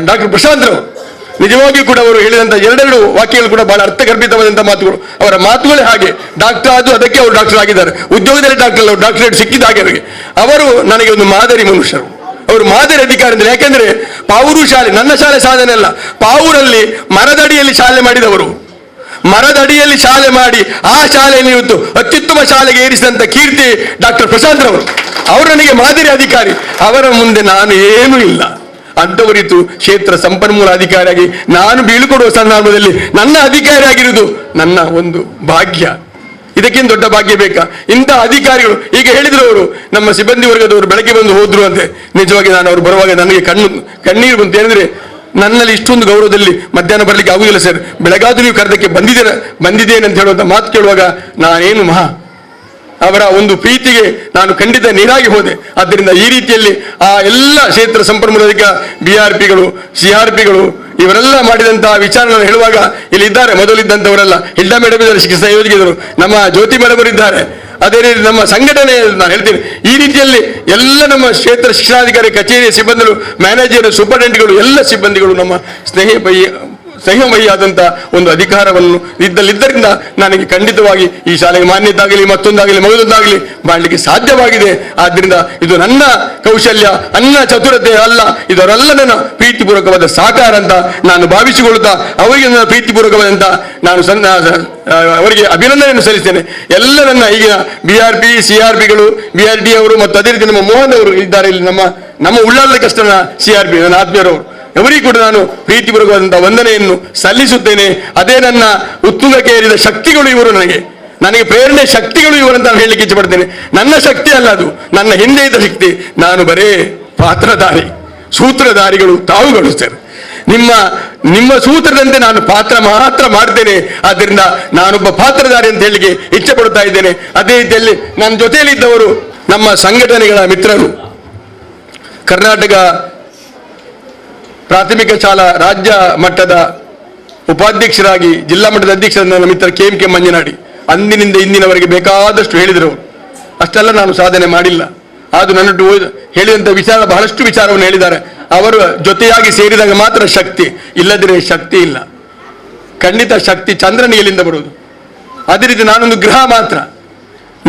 ಡಾಕ್ಟರ್ ಪ್ರಶಾಂತ್ ರಾವ್, ನಿಜವಾಗಿಯೂ ಕೂಡ ಅವರು ಹೇಳಿದಂಥ 2 ವಾಕ್ಯಗಳು ಕೂಡ ಬಹಳ ಅರ್ಥಗರ್ಭಿತವಾದಂಥ ಮಾತುಗಳು. ಅವರ ಮಾತುಗಳೇ ಹಾಗೆ. ಡಾಕ್ಟರ್ ಆದರೂ ಅದಕ್ಕೆ ಅವರು ಡಾಕ್ಟರ್ ಆಗಿದ್ದಾರೆ, ಉದ್ಯೋಗದಲ್ಲಿ ಡಾಕ್ಟರ್ ಅಲ್ಲ, ಡಾಕ್ಟರೇಟ್ ಸಿಕ್ಕಿದ ಹಾಗೆ ಅವರಿಗೆ. ಅವರು ನನಗೆ ಒಂದು ಮಾದರಿ ಮನುಷ್ಯರು, ಅವರು ಮಾದರಿ ಅಧಿಕಾರಿ ಅಂತ. ಯಾಕೆಂದ್ರೆ ಪಾವೂರು ಶಾಲೆ ನನ್ನ ಶಾಲೆ ಸಾಧನೆ ಅಲ್ಲ, ಪಾವೂರಲ್ಲಿ ಮರದಡಿಯಲ್ಲಿ ಶಾಲೆ ಮಾಡಿದವರು, ಮರದಡಿಯಲ್ಲಿ ಶಾಲೆ ಮಾಡಿ ಆ ಶಾಲೆಯನ್ನು ಇವತ್ತು ಅತ್ಯುತ್ತಮ ಶಾಲೆಗೆ ಏರಿಸಿದಂಥ ಕೀರ್ತಿ ಡಾಕ್ಟರ್ ಪ್ರಶಾಂತ್ ರವರು. ಅವರು ನನಗೆ ಮಾದರಿ ಅಧಿಕಾರಿ. ಅವರ ಮುಂದೆ ನಾನು ಏನೂ ಇಲ್ಲ. ಅಂಥವರಿತು ಕ್ಷೇತ್ರ ಸಂಪನ್ಮೂಲ ಅಧಿಕಾರಿಯಾಗಿ ನಾನು ಬೀಳ್ಕೊಡುವ ಸಂದರ್ಭದಲ್ಲಿ ನನ್ನ ಅಧಿಕಾರಿ ಆಗಿರುವುದು ನನ್ನ ಒಂದು ಭಾಗ್ಯ. ಇದಕ್ಕಿಂತ ದೊಡ್ಡ ಭಾಗ್ಯ ಬೇಕಾ? ಇಂಥ ಅಧಿಕಾರಿಗಳು, ಈಗ ಹೇಳಿದ್ರು ಅವರು, ನಮ್ಮ ಸಿಬ್ಬಂದಿ ವರ್ಗದವರು ಬೆಳಗ್ಗೆ ಬಂದು ಹೋದ್ರು ಅಂತೆ. ನಿಜವಾಗಿ ನಾನು ಅವರು ಬರುವಾಗ ನನಗೆ ಕಣ್ಣೀರು ಬಂತು. ಏನಂದ್ರೆ ನನ್ನಲ್ಲಿ ಇಷ್ಟೊಂದು ಗೌರವದಲ್ಲಿ ಮಧ್ಯಾಹ್ನ ಬರಲಿಕ್ಕೆ ಆಗುವುದಿಲ್ಲ ಸರ್, ಬೆಳಗಾದ್ರೂ ನೀವು ಕರೆದಕ್ಕೆ ಬಂದಿದ್ದೇನೆ ಅಂತ ಹೇಳುವಂಥ ಮಾತು ಕೇಳುವಾಗ ನಾನೇನು ಅವರ ಒಂದು ಪ್ರೀತಿಗೆ ನಾನು ಖಂಡಿತ ನೀರಾಗಿ ಹೋದೆ. ಆದ್ದರಿಂದ ಈ ರೀತಿಯಲ್ಲಿ ಆ ಎಲ್ಲ ಕ್ಷೇತ್ರ ಸಂಪನ್ಮೂಲ BRPಗಳು, CRPಗಳು ಇವರೆಲ್ಲ ಮಾಡಿದಂತಹ ವಿಚಾರಗಳನ್ನು ಹೇಳುವಾಗ ಇಲ್ಲಿ ಇದ್ದಾರೆ, ಮೊದಲಿದ್ದಂಥವರೆಲ್ಲ, ಹಿಲ್ಡಾ ಮೇಡಮ್ ಇದ್ದಾರೆ, ಶಿಕ್ಷಣ ಸಂಯೋಜಕಿದರು, ನಮ್ಮ ಜ್ಯೋತಿ ಮೇಡಮ್ ಇದ್ದಾರೆ, ಅದೇ ರೀತಿ ನಮ್ಮ ಸಂಘಟನೆ ನಾನು ಹೇಳ್ತೀನಿ. ಈ ರೀತಿಯಲ್ಲಿ ಎಲ್ಲ ನಮ್ಮ ಕ್ಷೇತ್ರ ಶಿಕ್ಷಣಾಧಿಕಾರಿ ಕಚೇರಿಯ ಸಿಬ್ಬಂದಿಗಳು, ಮ್ಯಾನೇಜರ್, ಸೂಪರಿಂಟೆಂಡೆಂಟ್ಗಳು, ಎಲ್ಲ ಸಿಬ್ಬಂದಿಗಳು ನಮ್ಮ ಸ್ನೇಹಮಯಿಯಾದಂಥ ಒಂದು ಅಧಿಕಾರವನ್ನು ಇದ್ದಲ್ಲಿದ್ದರಿಂದ ನನಗೆ ಖಂಡಿತವಾಗಿ ಈ ಶಾಲೆಗೆ ಮಾನ್ಯತೆ ಆಗಲಿ, ಮತ್ತೊಂದಾಗಲಿ, ಮಗದೊಂದಾಗಲಿ ಮಾಡಲಿಕ್ಕೆ ಸಾಧ್ಯವಾಗಿದೆ. ಆದ್ದರಿಂದ ಇದು ನನ್ನ ಕೌಶಲ್ಯ, ನನ್ನ ಚತುರತೆ ಅಲ್ಲ, ಇದರೆಲ್ಲ ನನ್ನ ಪ್ರೀತಿಪೂರ್ವಕವಾದ ಸಹಕಾರ ಅಂತ ನಾನು ಭಾವಿಸಿಕೊಳ್ಳುತ್ತಾ ಅವರಿಗೆ ನನ್ನ ಪ್ರೀತಿಪೂರ್ವಕವಾದಂಥ ನಾನು ಅವರಿಗೆ ಅಭಿನಂದನೆಯನ್ನು ಸಲ್ಲಿಸ್ತೇನೆ. ಎಲ್ಲ ನನ್ನ ಈಗಿನ BRP, CRPಗಳು, BRD ಅವರು ಮತ್ತು ಅದೇ ರೀತಿ ನಮ್ಮ ಮೋಹನ್ ಅವರು ಇದ್ದಾರೆ ಇಲ್ಲಿ, ನಮ್ಮ ಉಳ್ಳಾಲ ಕಷ್ಟನ CRP ನನ್ನ ಆತ್ಮೀಯರವರು, ಅವರಿಗೂ ಕೂಡ ನಾನು ಪ್ರೀತಿಪೂರ್ವಕವಾದಂಥ ವಂದನೆಯನ್ನು ಸಲ್ಲಿಸುತ್ತೇನೆ. ಅದೇ ನನ್ನ ಉತ್ತುಂಗಕ್ಕೆ ಏರಿದ ಶಕ್ತಿಗಳು ಇವರು, ನನಗೆ ಪ್ರೇರಣೆ ಶಕ್ತಿಗಳು ಇವರಂತ ನಾನು ಹೇಳಲಿಕ್ಕೆ ಇಚ್ಛಪಡ್ತೇನೆ. ನನ್ನ ಶಕ್ತಿ ಅಲ್ಲ ಅದು, ನನ್ನ ಹಿಂದೆ ಇದ್ದ ಶಕ್ತಿ. ನಾನು ಬರೇ ಪಾತ್ರಧಾರಿ, ಸೂತ್ರಧಾರಿಗಳು ತಾವುಗಳು ಸರ್. ನಿಮ್ಮ ಸೂತ್ರದಂತೆ ನಾನು ಪಾತ್ರ ಮಾತ್ರ ಮಾಡ್ತೇನೆ. ಆದ್ದರಿಂದ ನಾನೊಬ್ಬ ಪಾತ್ರಧಾರಿ ಅಂತ ಹೇಳಲಿಕ್ಕೆ ಇಚ್ಛೆ ಪಡ್ತಾ ಇದ್ದೇನೆ. ಅದೇ ರೀತಿಯಲ್ಲಿ ನನ್ನ ಜೊತೆಯಲ್ಲಿದ್ದವರು ನಮ್ಮ ಸಂಘಟನೆಗಳ ಮಿತ್ರರು, ಕರ್ನಾಟಕ ಪ್ರಾಥಮಿಕ ಶಾಲಾ ರಾಜ್ಯ ಮಟ್ಟದ ಉಪಾಧ್ಯಕ್ಷರಾಗಿ ಜಿಲ್ಲಾ ಮಟ್ಟದ ಅಧ್ಯಕ್ಷರಾದ ನನ್ನ ಮಿತ್ರ KMK ಮಂಜನಾಡಿ ಅಂದಿನಿಂದ ಇಂದಿನವರೆಗೆ ಬೇಕಾದಷ್ಟು ಹೇಳಿದರು. ಅಷ್ಟೆಲ್ಲ ನಾನು ಸಾಧನೆ ಮಾಡಿಲ್ಲ. ಅದು ನನ್ನದು ಹೇಳಿದಂಥ ಬಹಳಷ್ಟು ವಿಚಾರವನ್ನು ಹೇಳಿದ್ದಾರೆ. ಅವರು ಜೊತೆಯಾಗಿ ಸೇರಿದಾಗ ಮಾತ್ರ ಶಕ್ತಿ, ಇಲ್ಲದಿರೇ ಶಕ್ತಿ ಇಲ್ಲ. ಖಂಡಿತ ಶಕ್ತಿ ಚಂದ್ರನಿಗೆಲ್ಲಿಂದ ಬರುವುದು. ಅದೇ ರೀತಿ ನಾನೊಂದು ಗ್ರಹ ಮಾತ್ರ,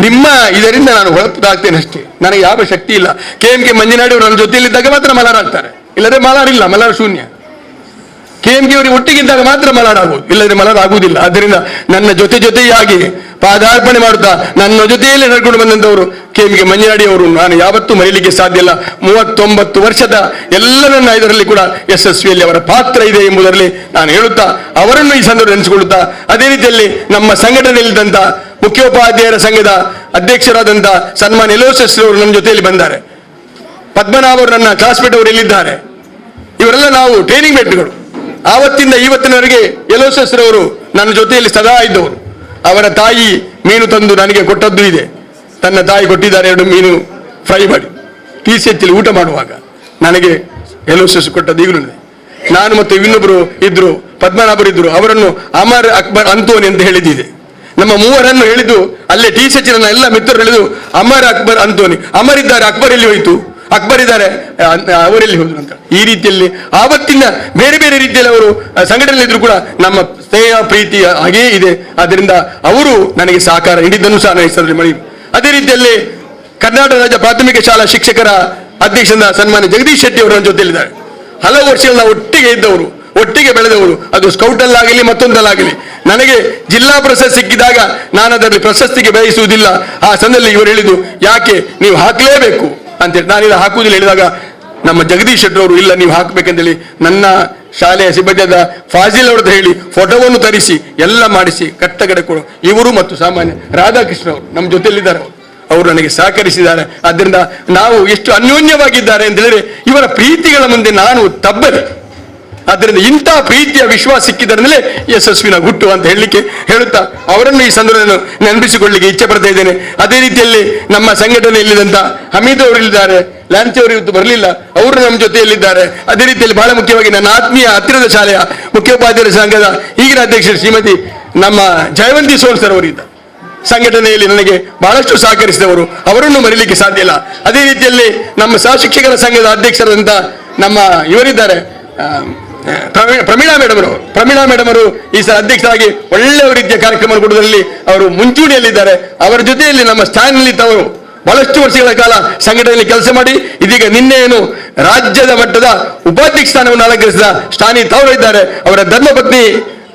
ನಿಮ್ಮ ಇದರಿಂದ ನಾನು ಹೊಳಪುದಾಗ್ತೇನೆ ಅಷ್ಟೇ. ನನಗೆ ಯಾವ ಶಕ್ತಿ ಇಲ್ಲ. KMK ಮಂಜನಾಡಿ ಅವರು ನನ್ನ ಜೊತೆಯಲ್ಲಿದ್ದಾಗ ಮಾತ್ರ ಮಲಾರಾಗ್ತಾರೆ, ಇಲ್ಲದೆ ಮಲಾರಿಲ್ಲ, ಮಲಾರ ಶೂನ್ಯ. KMK ಅವರಿಗೆ ಒಟ್ಟಿಗಿದ್ದಾಗ ಮಾತ್ರ ಮಲಾರಾಗುವುದು, ಇಲ್ಲದ್ರೆ ಮಲಾರಾಗುವುದಿಲ್ಲ. ಆದ್ದರಿಂದ ನನ್ನ ಜೊತೆಯಾಗಿ ಪಾದಾರ್ಪಣೆ ಮಾಡುತ್ತಾ ನನ್ನ ಜೊತೆಯಲ್ಲೇ ನಡ್ಕೊಂಡು ಬಂದಂಥವರು KMK ಮಂಜನಾಡಿ ಅವರು ನಾನು ಯಾವತ್ತೂ ಮರೀಲಿಕ್ಕೆ ಸಾಧ್ಯ ಇಲ್ಲ. 39 ವರ್ಷದ ಎಲ್ಲ ನನ್ನ ಇದರಲ್ಲಿ ಕೂಡ ಯಶಸ್ವಿಯಲ್ಲಿ ಅವರ ಪಾತ್ರ ಇದೆ ಎಂಬುದರಲ್ಲಿ ನಾನು ಹೇಳುತ್ತಾ ಅವರನ್ನು ಈ ಸಂದರ್ಭ ನೆನೆಸಿಕೊಳ್ಳುತ್ತಾ, ಅದೇ ರೀತಿಯಲ್ಲಿ ನಮ್ಮ ಸಂಘಟನೆಯಲ್ಲಿದ್ದಂಥ ಮುಖ್ಯೋಪಾಧ್ಯಾಯರ ಸಂಘದ ಅಧ್ಯಕ್ಷರಾದಂಥ ಸನ್ಮಾನ್ಯ ಎಲೋಸಸ್ ಅವರು ನನ್ನ ಜೊತೆಯಲ್ಲಿ ಬಂದ್ದಾರೆ. ಪದ್ಮನಾಭ ಅವರು ನನ್ನ ಕ್ಲಾಸ್ಮೇಟ್ ಅವರು ಎಲ್ಲಿದ್ದಾರೆ, ಇವರೆಲ್ಲ ನಾವು ಟ್ರೈನಿಂಗ್ ಮೇಟ್ಗಳು. ಆವತ್ತಿಂದ ಇವತ್ತಿನವರೆಗೆ ಎಲೋಸಸ್ ರವರು ನನ್ನ ಜೊತೆಯಲ್ಲಿ ಸದಾ ಇದ್ದವರು. ಅವರ ತಾಯಿ ಮೀನು ತಂದು ನನಗೆ ಕೊಟ್ಟದ್ದು ಇದೆ. ತನ್ನ ತಾಯಿ ಕೊಟ್ಟಿದ್ದಾರೆ 2 ಮೀನು ಫ್ರೈ ಮಾಡಿ TCH ಊಟ ಮಾಡುವಾಗ ನನಗೆ ಎಲೋಸಸ್ ಕೊಟ್ಟದ್ದು ಈಗಲೂ ಇದೆ. ನಾನು ಮತ್ತು ಇನ್ನೊಬ್ಬರು ಇದ್ರು, ಪದ್ಮನಾಭರು ಇದ್ರು, ಅವರನ್ನು ಅಮರ್ ಅಕ್ಬರ್ ಅಂತೋನಿ ಅಂತ ಹೇಳಿದ್ದಿದೆ. ನಮ್ಮ ಮೂವರನ್ನು ಹೇಳಿದ್ದು ಅಲ್ಲೇ TCH ಎಲ್ಲ ಮಿತ್ರರು ಹೇಳಿದ್ದು ಅಮರ್ ಅಕ್ಬರ್ ಅಂತೋನಿ. ಅಮರ್ ಇದ್ದಾರೆ, ಅಕ್ಬರ್ ಎಲ್ಲಿ ಹೋಯಿತು, ಅಕ್ಬರ್ ಇದ್ದಾರೆ, ಅವರೆಲ್ಲಿ ಹೋದ್ರು ಅಂತ. ಈ ರೀತಿಯಲ್ಲಿ ಆವತ್ತಿನ ಬೇರೆ ಬೇರೆ ರೀತಿಯಲ್ಲಿ ಅವರು ಸಂಘಟನೆಯಲ್ಲಿದ್ರು ಕೂಡ ನಮ್ಮ ಸ್ನೇಹ ಪ್ರೀತಿ ಹಾಗೇ ಇದೆ. ಆದ್ದರಿಂದ ಅವರು ನನಗೆ ಸಹಕಾರ ನೀಡಿದ್ದನ್ನು ಸಹ ನಾನು ಮಾಡಿ. ಅದೇ ರೀತಿಯಲ್ಲಿ ಕರ್ನಾಟಕ ರಾಜ್ಯ ಪ್ರಾಥಮಿಕ ಶಾಲಾ ಶಿಕ್ಷಕರ ಅಧ್ಯಕ್ಷರಾದ ಸನ್ಮಾನ್ಯ ಜಗದೀಶ್ ಶೆಟ್ಟಿ ಅವರ ಜೊತೆಯಲ್ಲಿದ್ದಾರೆ. ಹಲವು ವರ್ಷಗಳ ನಾವು ಒಟ್ಟಿಗೆ ಇದ್ದವರು, ಒಟ್ಟಿಗೆ ಬೆಳೆದವರು. ಅದು ಸ್ಕೌಟಲ್ಲಾಗಲಿ ಮತ್ತೊಂದಲ್ಲಾಗಲಿ. ನನಗೆ ಜಿಲ್ಲಾ ಪ್ರಶಸ್ತಿ ಸಿಕ್ಕಿದಾಗ ನಾನು ಅದರಲ್ಲಿ ಪ್ರಶಸ್ತಿಗೆ ಬಯಸುವುದಿಲ್ಲ. ಆ ಸಂದರ್ಭದಲ್ಲಿ ಇವರು ಹೇಳಿದ್ದು, ಯಾಕೆ ನೀವು ಹಾಕಲೇಬೇಕು ಅಂತೇಳಿ. ನಾನಿಲ್ಲ ಹಾಕುವುದಿಲ್ಲ ಹೇಳಿದಾಗ ನಮ್ಮ ಜಗದೀಶ್ ಶೆಟ್ಟಿ ಅವರು, ಇಲ್ಲ ನೀವು ಹಾಕಬೇಕಂತೇಳಿ ನನ್ನ ಶಾಲೆಯ ಸಿಬ್ಬಂದಿಯಾದ ಫಾಜಿಲ್ ಅವ್ರದ್ದು ಹೇಳಿ ಫೋಟೋವನ್ನು ತರಿಸಿ ಎಲ್ಲ ಮಾಡಿಸಿ ಕಟ್ಟಗಡೆ ಕೊಡು. ಇವರು ಮತ್ತು ಸಾಮಾನ್ಯ ರಾಧಾಕೃಷ್ಣ ಅವರು ನಮ್ಮ ಜೊತೆಯಲ್ಲಿದ್ದಾರೆ, ಅವರು ನನಗೆ ಸಹಕರಿಸಿದ್ದಾರೆ. ಆದ್ದರಿಂದ ನಾವು ಎಷ್ಟು ಅನ್ಯೋನ್ಯವಾಗಿದ್ದಾರೆ ಅಂತ ಹೇಳಿದ್ರೆ ಇವರ ಪ್ರೀತಿಗಳ ಮುಂದೆ ನಾನು ತಬ್ಬಲಿ. ಆದ್ದರಿಂದ ಇಂಥ ಪ್ರೀತಿಯ ವಿಶ್ವಾಸ ಸಿಕ್ಕಿದ್ದರಿಂದಲೇ ಯಶಸ್ವಿನ ಗುಟ್ಟು ಅಂತ ಹೇಳುತ್ತಾ ಅವರನ್ನು ಈ ಸಂದರ್ಭವನ್ನು ನೆನಪಿಸಿಕೊಳ್ಳಲಿಕ್ಕೆ ಇಚ್ಛೆ ಪಡ್ತಾ ಇದ್ದೇನೆ. ಅದೇ ರೀತಿಯಲ್ಲಿ ನಮ್ಮ ಸಂಘಟನೆಯಲ್ಲಿದ್ದಂಥ ಹಮೀದ್ ಅವರಿದ್ದಾರೆ, ಲಾಂಚಿ ಅವರು ಇವತ್ತು ಬರಲಿಲ್ಲ, ಅವರು ನಮ್ಮ ಜೊತೆಯಲ್ಲಿದ್ದಾರೆ. ಅದೇ ರೀತಿಯಲ್ಲಿ ಬಹಳ ಮುಖ್ಯವಾಗಿ ನನ್ನ ಆತ್ಮೀಯ ಹತ್ತಿರದ ಶಾಲೆಯ ಮುಖ್ಯೋಪಾಧ್ಯಾಯರ ಸಂಘದ ಈಗಿನ ಅಧ್ಯಕ್ಷರು ಶ್ರೀಮತಿ ನಮ್ಮ ಜಯವಂತಿ ಸೋನ್ ಸರ್ ಅವರಿದ್ದ ಸಂಘಟನೆಯಲ್ಲಿ ನನಗೆ ಬಹಳಷ್ಟು ಸಹಕರಿಸಿದವರು, ಅವರನ್ನು ಮರೀಲಿಕ್ಕೆ ಸಾಧ್ಯ ಇಲ್ಲ. ಅದೇ ರೀತಿಯಲ್ಲಿ ನಮ್ಮ ಸಹಶಿಕ್ಷಕರ ಸಂಘದ ಅಧ್ಯಕ್ಷರಾದಂಥ ನಮ್ಮ ಇವರಿದ್ದಾರೆ ಪ್ರಮೀಳಾ ಮೇಡಮ್ ಅವರು ಈ ಸಲ ಅಧ್ಯಕ್ಷರಾಗಿ ಒಳ್ಳೆಯ ರೀತಿಯ ಕಾರ್ಯಕ್ರಮ ಕೊಡುವುದರಲ್ಲಿ ಅವರು ಮುಂಚೂಣಿಯಲ್ಲಿದ್ದಾರೆ. ಅವರ ಜೊತೆಯಲ್ಲಿ ನಮ್ಮ ಸ್ಥಾನದಲ್ಲಿದ್ದವರು ಬಹಳಷ್ಟು ವರ್ಷಗಳ ಕಾಲ ಸಂಘಟನೆಯಲ್ಲಿ ಕೆಲಸ ಮಾಡಿ ಇದೀಗ ನಿನ್ನೆಯನ್ನು ರಾಜ್ಯದ ಮಟ್ಟದ ಉಪಾಧ್ಯಕ್ಷ ಸ್ಥಾನವನ್ನು ಅಲಂಕರಿಸಿದ ಸ್ಟಾನಿ ತಾವರು ಇದ್ದಾರೆ. ಅವರ ಧರ್ಮಪತ್ನಿ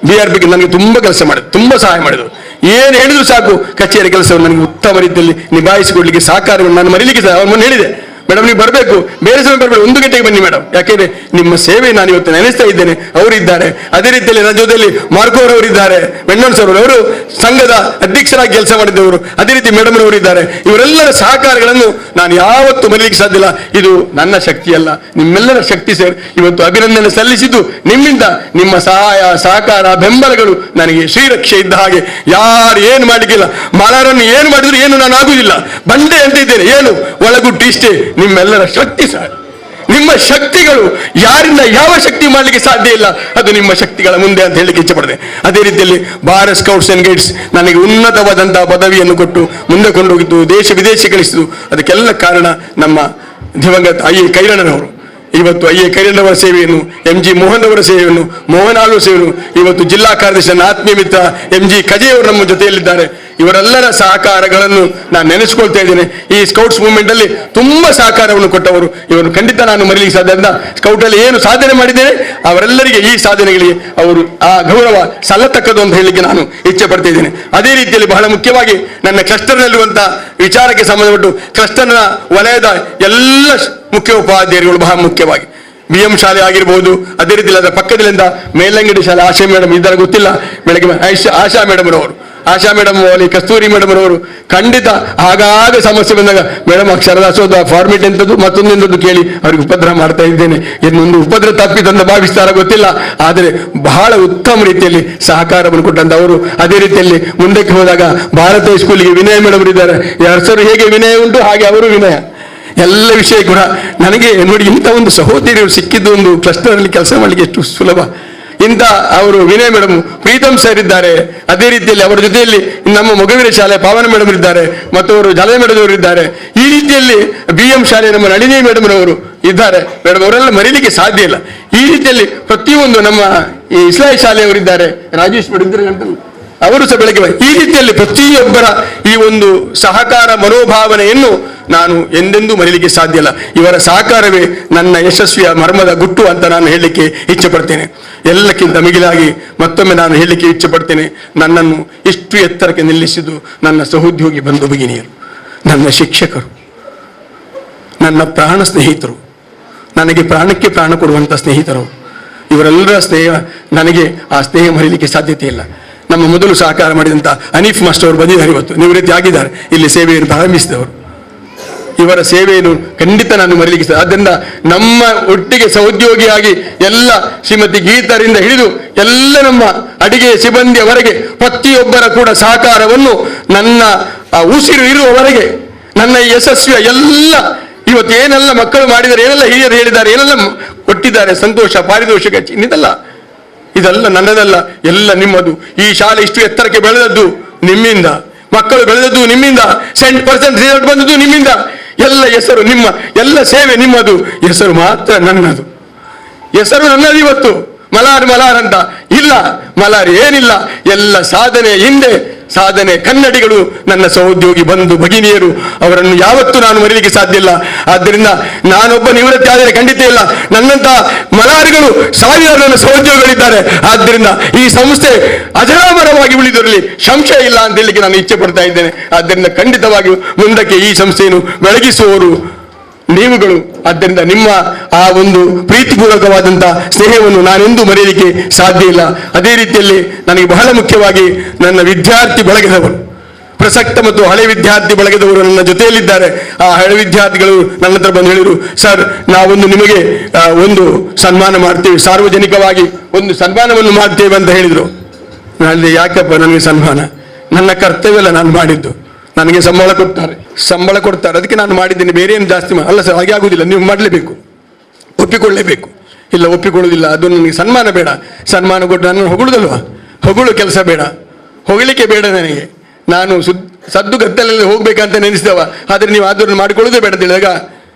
BRPಗೆ ನನಗೆ ತುಂಬಾ ಕೆಲಸ ಮಾಡಿದ್ರು, ತುಂಬಾ ಸಹಾಯ ಮಾಡಿದರು. ಏನು ಹೇಳಿದ್ರು ಸಾಕು ಕಚೇರಿ ಕೆಲಸವನ್ನು ನನಗೆ ಉತ್ತಮ ರೀತಿಯಲ್ಲಿ ನಿಭಾಯಿಸಿಕೊಡ್ಲಿಕ್ಕೆ ಸಹಕಾರವನ್ನು ನಾನು ಮರೀಲಿಕ್ಕೆ ಅವ್ರ ಮುನ್ನ ಹೇಳಿದೆ, ಮೇಡಮ್ ನೀವು ಬರಬೇಕು, ಬೇರೆ ಸಮಯ ಬರಬೇಡಿ, 1 ಗಂಟೆಗೆ ಬನ್ನಿ ಮೇಡಮ್, ಯಾಕೆಂದ್ರೆ ನಿಮ್ಮ ಸೇವೆ ನಾನು ಇವತ್ತು ನೆನೆಸ್ತಾ ಇದ್ದೇನೆ. ಅವರಿದ್ದಾರೆ. ಅದೇ ರೀತಿಯಲ್ಲಿ ನನ್ನ ಜೊತೆಯಲ್ಲಿ ಮಾರ್ಕೋರ್ ಅವರಿದ್ದಾರೆ, ಮೆಂಡನ್ ಸರ್ ಅವರು ಸಂಘದ ಅಧ್ಯಕ್ಷರಾಗಿ ಕೆಲಸ ಮಾಡಿದ್ದವರು. ಅದೇ ರೀತಿ ಮೇಡಮ್ ಅವರಿದ್ದಾರೆ. ಇವರೆಲ್ಲರ ಸಹಕಾರಗಳನ್ನು ನಾನು ಯಾವತ್ತೂ ಮರೀಲಿಕ್ಕೆ ಸಾಧ್ಯ ಇಲ್ಲ. ಇದು ನನ್ನ ಶಕ್ತಿ ಅಲ್ಲ, ನಿಮ್ಮೆಲ್ಲರ ಶಕ್ತಿ ಸರ್. ಇವತ್ತು ಅಭಿನಂದನೆ ಸಲ್ಲಿಸಿದ್ದು ನಿಮ್ಮಿಂದ. ನಿಮ್ಮ ಸಹಾಯ ಸಹಕಾರ ಬೆಂಬಲಗಳು ನನಗೆ ಶ್ರೀರಕ್ಷೆ ಇದ್ದ ಹಾಗೆ. ಯಾರು ಏನು ಮಾಡಲಿಕ್ಕಿಲ್ಲ, ಮಲರನ್ನು ಏನು ಮಾಡಿದ್ರು ಏನು ನಾನು ಆಗುವುದಿಲ್ಲ, ಬಂಡೆ ಅಂತ ಇದ್ದೇನೆ, ಏನು ಒಳಗುಟ್ಟು ಇಷ್ಟೇ. ನಿಮ್ಮೆಲ್ಲರ ಶಕ್ತಿ ಸರ್, ನಿಮ್ಮ ಶಕ್ತಿಗಳು ಯಾರಿಂದ ಯಾವ ಶಕ್ತಿ ಮಾಡಲಿಕ್ಕೆ ಸಾಧ್ಯ ಇಲ್ಲ, ಅದು ನಿಮ್ಮ ಶಕ್ತಿಗಳ ಮುಂದೆ ಅಂತ ಹೇಳಲಿಕ್ಕೆ ಇಚ್ಛೆಪಡಿದೆ. ಅದೇ ರೀತಿಯಲ್ಲಿ ಭಾರತ್ ಸ್ಕೌಟ್ಸ್ ಅಂಡ್ ಗೈಡ್ಸ್ ನನಗೆ ಉನ್ನತವಾದಂತಹ ಪದವಿಯನ್ನು ಕೊಟ್ಟು ಮುಂದೆ ಕೊಂಡೋಗಿದ್ದು, ದೇಶ ವಿದೇಶ ಕಳಿಸಿದ್ದು, ಅದಕ್ಕೆಲ್ಲ ಕಾರಣ ನಮ್ಮ ದಿವಂಗತ ಐ ಎ ಕೈರಣ್ಣನವರು. ಇವತ್ತು ಐ ಎ ಕೈರಣ್ಣವರ ಸೇವೆಯನ್ನು, MG ಮೋಹನ್ ಅವರ ಸೇವೆಯನ್ನು, ಮೋಹನ್ ಆಳ್ವ ಸೇವೆಯನ್ನು, ಇವತ್ತು ಜಿಲ್ಲಾ ಕಾರ್ಯದರ್ಶಿ ನನ್ನ ಆತ್ಮೀಯ ಮಿತ್ರ MG ಕಜೆಯವರು ನಮ್ಮ ಜೊತೆಯಲ್ಲಿದ್ದಾರೆ. ಇವರೆಲ್ಲರ ಸಹಕಾರಗಳನ್ನು ನಾನು ನೆನೆಸ್ಕೊಳ್ತಾ ಇದ್ದೇನೆ. ಈ ಸ್ಕೌಟ್ಸ್ ಮೂವ್ಮೆಂಟ್ ಅಲ್ಲಿ ತುಂಬಾ ಸಹಕಾರವನ್ನು ಕೊಟ್ಟವರು ಇವರು ಖಂಡಿತ ನಾನು ಮರೀಲಿಕ್ಕೆ ಸಾಧ್ಯ ಅಂತ. ಸ್ಕೌಟ್ ಅಲ್ಲಿ ಏನು ಸಾಧನೆ ಮಾಡಿದ್ದೇನೆ ಅವರೆಲ್ಲರಿಗೆ ಈ ಸಾಧನೆಗಳಿಗೆ ಅವರು ಆ ಗೌರವ ಸಲ್ಲತಕ್ಕದ್ದು ಅಂತ ಹೇಳಲಿಕ್ಕೆ ನಾನು ಇಚ್ಛೆ ಪಡ್ತಾ ಇದ್ದೇನೆ. ಅದೇ ರೀತಿಯಲ್ಲಿ ಬಹಳ ಮುಖ್ಯವಾಗಿ ನನ್ನ ಕ್ಲಸ್ಟರ್ನಲ್ಲಿರುವಂತಹ ವಿಚಾರಕ್ಕೆ ಸಂಬಂಧಪಟ್ಟು ಕ್ಲಸ್ಟರ್ನ ವಲಯದ ಎಲ್ಲ ಮುಖ್ಯ ಉಪಾಧ್ಯಾಯರುಗಳು ಬಹಳ ಮುಖ್ಯವಾಗಿ BM ಶಾಲೆ ಆಗಿರ್ಬೋದು, ಅದೇ ರೀತಿಯಲ್ಲಿ ಅದರ ಪಕ್ಕದಲ್ಲಿಂದ ಮೇಲಂಗಡಿ ಶಾಲೆ ಆಶಾ ಮೇಡಮ್ ಇದ್ದಾರೆ, ಗೊತ್ತಿಲ್ಲ ಬೆಳಗ್ಗೆ ಆಶಾ ಮೇಡಮ್ ರವರು, ಆಶಾ ಮೇಡಮ್ ಅಲ್ಲಿ ಕಸ್ತೂರಿ ಮೇಡಮ್ ರವರು ಖಂಡಿತ ಆಗಾಗ ಸಮಸ್ಯೆ ಬಂದಾಗ ಮೇಡಮ್ ಅಕ್ಷರ ದಾಸೋಹ ಫಾರ್ಮೇಟ್ ಎಂಥದ್ದು ಮತ್ತೊಂದೆಂಥದ್ದು ಕೇಳಿ ಅವ್ರಿಗೆ ಉಪದ್ರ ಮಾಡ್ತಾ ಇದ್ದೇನೆ. ಇನ್ನೊಂದು ಉಪದ್ರ ತಪ್ಪಿತಂತ ಭಾವಿಸ್ತಾರ ಗೊತ್ತಿಲ್ಲ, ಆದರೆ ಬಹಳ ಉತ್ತಮ ರೀತಿಯಲ್ಲಿ ಸಹಕಾರವನ್ನು ಕೊಟ್ಟಂತ ಅವರು. ಅದೇ ರೀತಿಯಲ್ಲಿ ಮುಂದಕ್ಕೆ ಹೋದಾಗ ಭಾರತ ಹೈಸ್ಕೂಲಿಗೆ ವಿನಯ ಮೇಡಮ್ ಇದ್ದಾರೆ. ಹೆಸರು ಹೇಗೆ ವಿನಯ ಉಂಟು ಹಾಗೆ ಅವರು ವಿನಯ. ಎಲ್ಲ ವಿಷಯ ಕೂಡ ನನಗೆ ನೋಡಿ, ಇಂಥ ಒಂದು ಸಹೋದರಿಯರು ಸಿಕ್ಕಿದ್ದು ಒಂದು ಕ್ಲಸ್ಟರಲ್ಲಿ ಕೆಲಸ ಮಾಡಲಿಕ್ಕೆ ಎಷ್ಟು ಸುಲಭ. ಇಂಥ ಅವರು ವಿನಯ್ ಮೇಡಮ್, ಪ್ರೀತಮ್ ಸರ್ ಇದ್ದಾರೆ. ಅದೇ ರೀತಿಯಲ್ಲಿ ಅವರ ಜೊತೆಯಲ್ಲಿ ನಮ್ಮ ಮೊಗವೀರ ಶಾಲೆ ಪಾವನ ಮೇಡಮ್ ಇದ್ದಾರೆ, ಮತ್ತು ಅವರು ಜಲಯ ಮೇಡಮ್ ಅವರು ಇದ್ದಾರೆ. ಈ ರೀತಿಯಲ್ಲಿ BM ಶಾಲೆ ನಮ್ಮ ನಳಿನಿ ಮೇಡಮ್ ಅವರು ಇದ್ದಾರೆ. ಮೇಡಮ್ ಅವರೆಲ್ಲ ಮರೀಲಿಕ್ಕೆ ಸಾಧ್ಯ ಇಲ್ಲ. ಈ ರೀತಿಯಲ್ಲಿ ಪ್ರತಿಯೊಂದು ನಮ್ಮ ಈ ಇಸ್ಲಾಯಿ ಶಾಲೆಯವರಿದ್ದಾರೆ, ರಾಜೇಶ್ ಮೇಡಮ್ ಇದ್ದಾರೆ, ಅವರು ಸಹ ಬೆಳಗ್ಗೆ ಈ ರೀತಿಯಲ್ಲಿ ಪ್ರತಿಯೊಬ್ಬರ ಈ ಒಂದು ಸಹಕಾರ ಮನೋಭಾವನೆಯನ್ನು ನಾನು ಎಂದೆಂದೂ ಮರೀಲಿಕ್ಕೆ ಸಾಧ್ಯ ಇಲ್ಲ. ಇವರ ಸಹಕಾರವೇ ನನ್ನ ಯಶಸ್ವಿಯ ಮರ್ಮದ ಗುಟ್ಟು ಅಂತ ನಾನು ಹೇಳಲಿಕ್ಕೆ ಇಚ್ಛೆ ಪಡ್ತೇನೆ. ಎಲ್ಲಕ್ಕಿಂತ ಮಿಗಿಲಾಗಿ ಮತ್ತೊಮ್ಮೆ ನಾನು ಹೇಳಲಿಕ್ಕೆ ಇಚ್ಛೆ ಪಡ್ತೇನೆ, ನನ್ನನ್ನು ಇಷ್ಟು ಎತ್ತರಕ್ಕೆ ನಿಲ್ಲಿಸಿದ್ದು ನನ್ನ ಸಹೋದ್ಯೋಗಿ ಬಂಧು ಭಗಿನಿಯರು, ನನ್ನ ಶಿಕ್ಷಕರು, ನನ್ನ ಪ್ರಾಣ ಸ್ನೇಹಿತರು, ನನಗೆ ಪ್ರಾಣಕ್ಕೆ ಪ್ರಾಣ ಕೊಡುವಂಥ ಸ್ನೇಹಿತರು. ಇವರೆಲ್ಲರ ಸ್ನೇಹ ನನಗೆ ಆ ಸ್ನೇಹ ಮರೀಲಿಕ್ಕೆ ಸಾಧ್ಯತೆ ಇಲ್ಲ. ನಮ್ಮ ಮೊದಲು ಸಹಕಾರ ಮಾಡಿದಂಥ ಅನೀಫ್ ಮಾಸ್ಟರ್ ಅವರು ಬಂದಿದ್ದಾರೆ, ಇವತ್ತು ನಿವೃತ್ತಿ ಆಗಿದ್ದಾರೆ, ಇಲ್ಲಿ ಸೇವೆಯನ್ನು ಪ್ರಾರಂಭಿಸಿದವರು. ಇವರ ಸೇವೆಯನ್ನು ಖಂಡಿತ ನಾನು ಮರೀಲಿಕ್ಕೆ. ಆದ್ದರಿಂದ ನಮ್ಮ ಒಟ್ಟಿಗೆ ಸಹೋದ್ಯೋಗಿಯಾಗಿ ಎಲ್ಲ ಶ್ರೀಮತಿ ಗೀತರಿಂದ ಹಿಡಿದು ಎಲ್ಲ ನಮ್ಮ ಅಡಿಗೆ ಸಿಬ್ಬಂದಿಯವರೆಗೆ ಪ್ರತಿಯೊಬ್ಬರ ಕೂಡ ಸಹಕಾರವನ್ನು ನನ್ನ ಉಸಿರು ಇರುವವರೆಗೆ ನನ್ನ ಯಶಸ್ವಿಯ ಎಲ್ಲ ಇವತ್ತು ಏನೆಲ್ಲ ಮಕ್ಕಳು ಮಾಡಿದ್ದಾರೆ, ಏನೆಲ್ಲ ಹಿರಿಯರು ಹೇಳಿದ್ದಾರೆ, ಏನೆಲ್ಲ ಕೊಟ್ಟಿದ್ದಾರೆ, ಸಂತೋಷ ಪಾರಿತೋಷಿಕ ಇದೆಲ್ಲ ನನ್ನದಲ್ಲ, ಎಲ್ಲ ನಿಮ್ಮದು. ಈ ಶಾಲೆ ಇಷ್ಟು ಎತ್ತರಕ್ಕೆ ಬೆಳೆದದ್ದು ನಿಮ್ಮಿಂದ, ಮಕ್ಕಳು ಬೆಳೆದದ್ದು ನಿಮ್ಮಿಂದ, 100% ರಿಸಲ್ಟ್ ಬಂದದ್ದು ನಿಮ್ಮಿಂದ. ಎಲ್ಲ ಹೆಸರು ನಿಮ್ಮ, ಎಲ್ಲ ಸೇವೆ ನಿಮ್ಮದು, ಹೆಸರು ಮಾತ್ರ ನನ್ನದು. ಹೆಸರು ನನ್ನದು ಇವತ್ತು ಮಲಾರ್ ಮಲಾರ್ ಅಂತ ಇಲ್ಲ, ಮಲಾರ್ ಏನಿಲ್ಲ. ಎಲ್ಲ ಸಾಧನೆ ಹಿಂದೆ ಸಾಧನೆ ಕನ್ನಡಿಗಳು, ನನ್ನ ಸಹೋದ್ಯೋಗಿ ಬಂಧು ಭಗಿನಿಯರು, ಅವರನ್ನು ಯಾವತ್ತೂ ನಾನು ಮರೀಲಿಕ್ಕೆ ಸಾಧ್ಯ ಇಲ್ಲ. ಆದ್ದರಿಂದ ನಾನೊಬ್ಬ ನಿವೃತ್ತಿ ಆದರೆ ಖಂಡಿತ ಇಲ್ಲ, ನನ್ನಂತ ಮಲಾರಿಗಳು ಸಾವಿರಾರು ನನ್ನ ಸಹೋದ್ಯೋಗಿಗಳಿದ್ದಾರೆ. ಆದ್ದರಿಂದ ಈ ಸಂಸ್ಥೆ ಅಜರಾಮರವಾಗಿ ಉಳಿದಿರಲಿ, ಸಂಶಯ ಇಲ್ಲ ಅಂತ ಹೇಳಲಿಕ್ಕೆ ನಾನು ಇಚ್ಛೆ ಪಡ್ತಾ ಇದ್ದೇನೆ. ಆದ್ದರಿಂದ ಖಂಡಿತವಾಗಿಯೂ ಮುಂದಕ್ಕೆ ಈ ಸಂಸ್ಥೆಯನ್ನು ಬೆಳಗಿಸುವವರು ನೀವುಗಳು. ಆದ್ದರಿಂದ ನಿಮ್ಮ ಆ ಒಂದು ಪ್ರೀತಿಪೂರ್ವಕವಾದಂಥ ಸ್ನೇಹವನ್ನು ನಾನೆಂದೂ ಮರೆಯಲಿಕ್ಕೆ ಸಾಧ್ಯ ಇಲ್ಲ. ಅದೇ ರೀತಿಯಲ್ಲಿ ನನಗೆ ಬಹಳ ಮುಖ್ಯವಾಗಿ ನನ್ನ ವಿದ್ಯಾರ್ಥಿ ಬಳಗದವರು, ಪ್ರಸಕ್ತ ಮತ್ತು ಹಳೆ ವಿದ್ಯಾರ್ಥಿ ಬಳಗದವರು ನನ್ನ ಜೊತೆಯಲ್ಲಿದ್ದಾರೆ. ಆ ಹಳೆ ವಿದ್ಯಾರ್ಥಿಗಳು ನನ್ನ ಹತ್ರ ಬಂದು ಹೇಳಿದರು, ಸರ್ ನಾವೊಂದು ನಿಮಗೆ ಒಂದು ಸನ್ಮಾನ ಮಾಡ್ತೇವೆ, ಸಾರ್ವಜನಿಕವಾಗಿ ಒಂದು ಸನ್ಮಾನವನ್ನು ಮಾಡ್ತೇವೆ ಅಂತ ಹೇಳಿದರು. ನಾನು ಯಾಕಪ್ಪ ನನಗೆ ಸನ್ಮಾನ, ನನ್ನ ಕರ್ತವ್ಯ ನಾನು ಮಾಡಿದ್ದು, ನನಗೆ ಸಂಬಳ ಕೊಡ್ತಾರೆ ಅದಕ್ಕೆ ನಾನು ಮಾಡಿದ್ದೇನೆ, ಬೇರೆ ಏನು ಜಾಸ್ತಿ ಅಲ್ಲ ಸರ್, ಹಾಗೆ ಆಗುದಿಲ್ಲ, ನೀವು ಮಾಡಲೇಬೇಕು, ಒಪ್ಪಿಕೊಳ್ಳಲೇಬೇಕು. ಇಲ್ಲ ಒಪ್ಪಿಕೊಳ್ಳುವುದಿಲ್ಲ, ಅದು ನನಗೆ ಸನ್ಮಾನ ಬೇಡ. ಸನ್ಮಾನ ಕೊಟ್ಟು ನಾನು ಹೊಗಳುದಲ್ವಾ, ಹೊಗಳು ಕೆಲಸ ಬೇಡ, ಹೊಗಳಿಕೆ ಬೇಡ ನನಗೆ. ನಾನು ಸದ್ದು ಗದ್ದಲಲ್ಲಿ ಹೋಗ್ಬೇಕಂತ ನೆನೆಸಿದವ, ಆದರೆ ನೀವು ಆದನ್ನು ಮಾಡಿಕೊಳ್ಳೋದೇ ಬೇಡ ಅಂತ ಹೇಳಿದಾಗ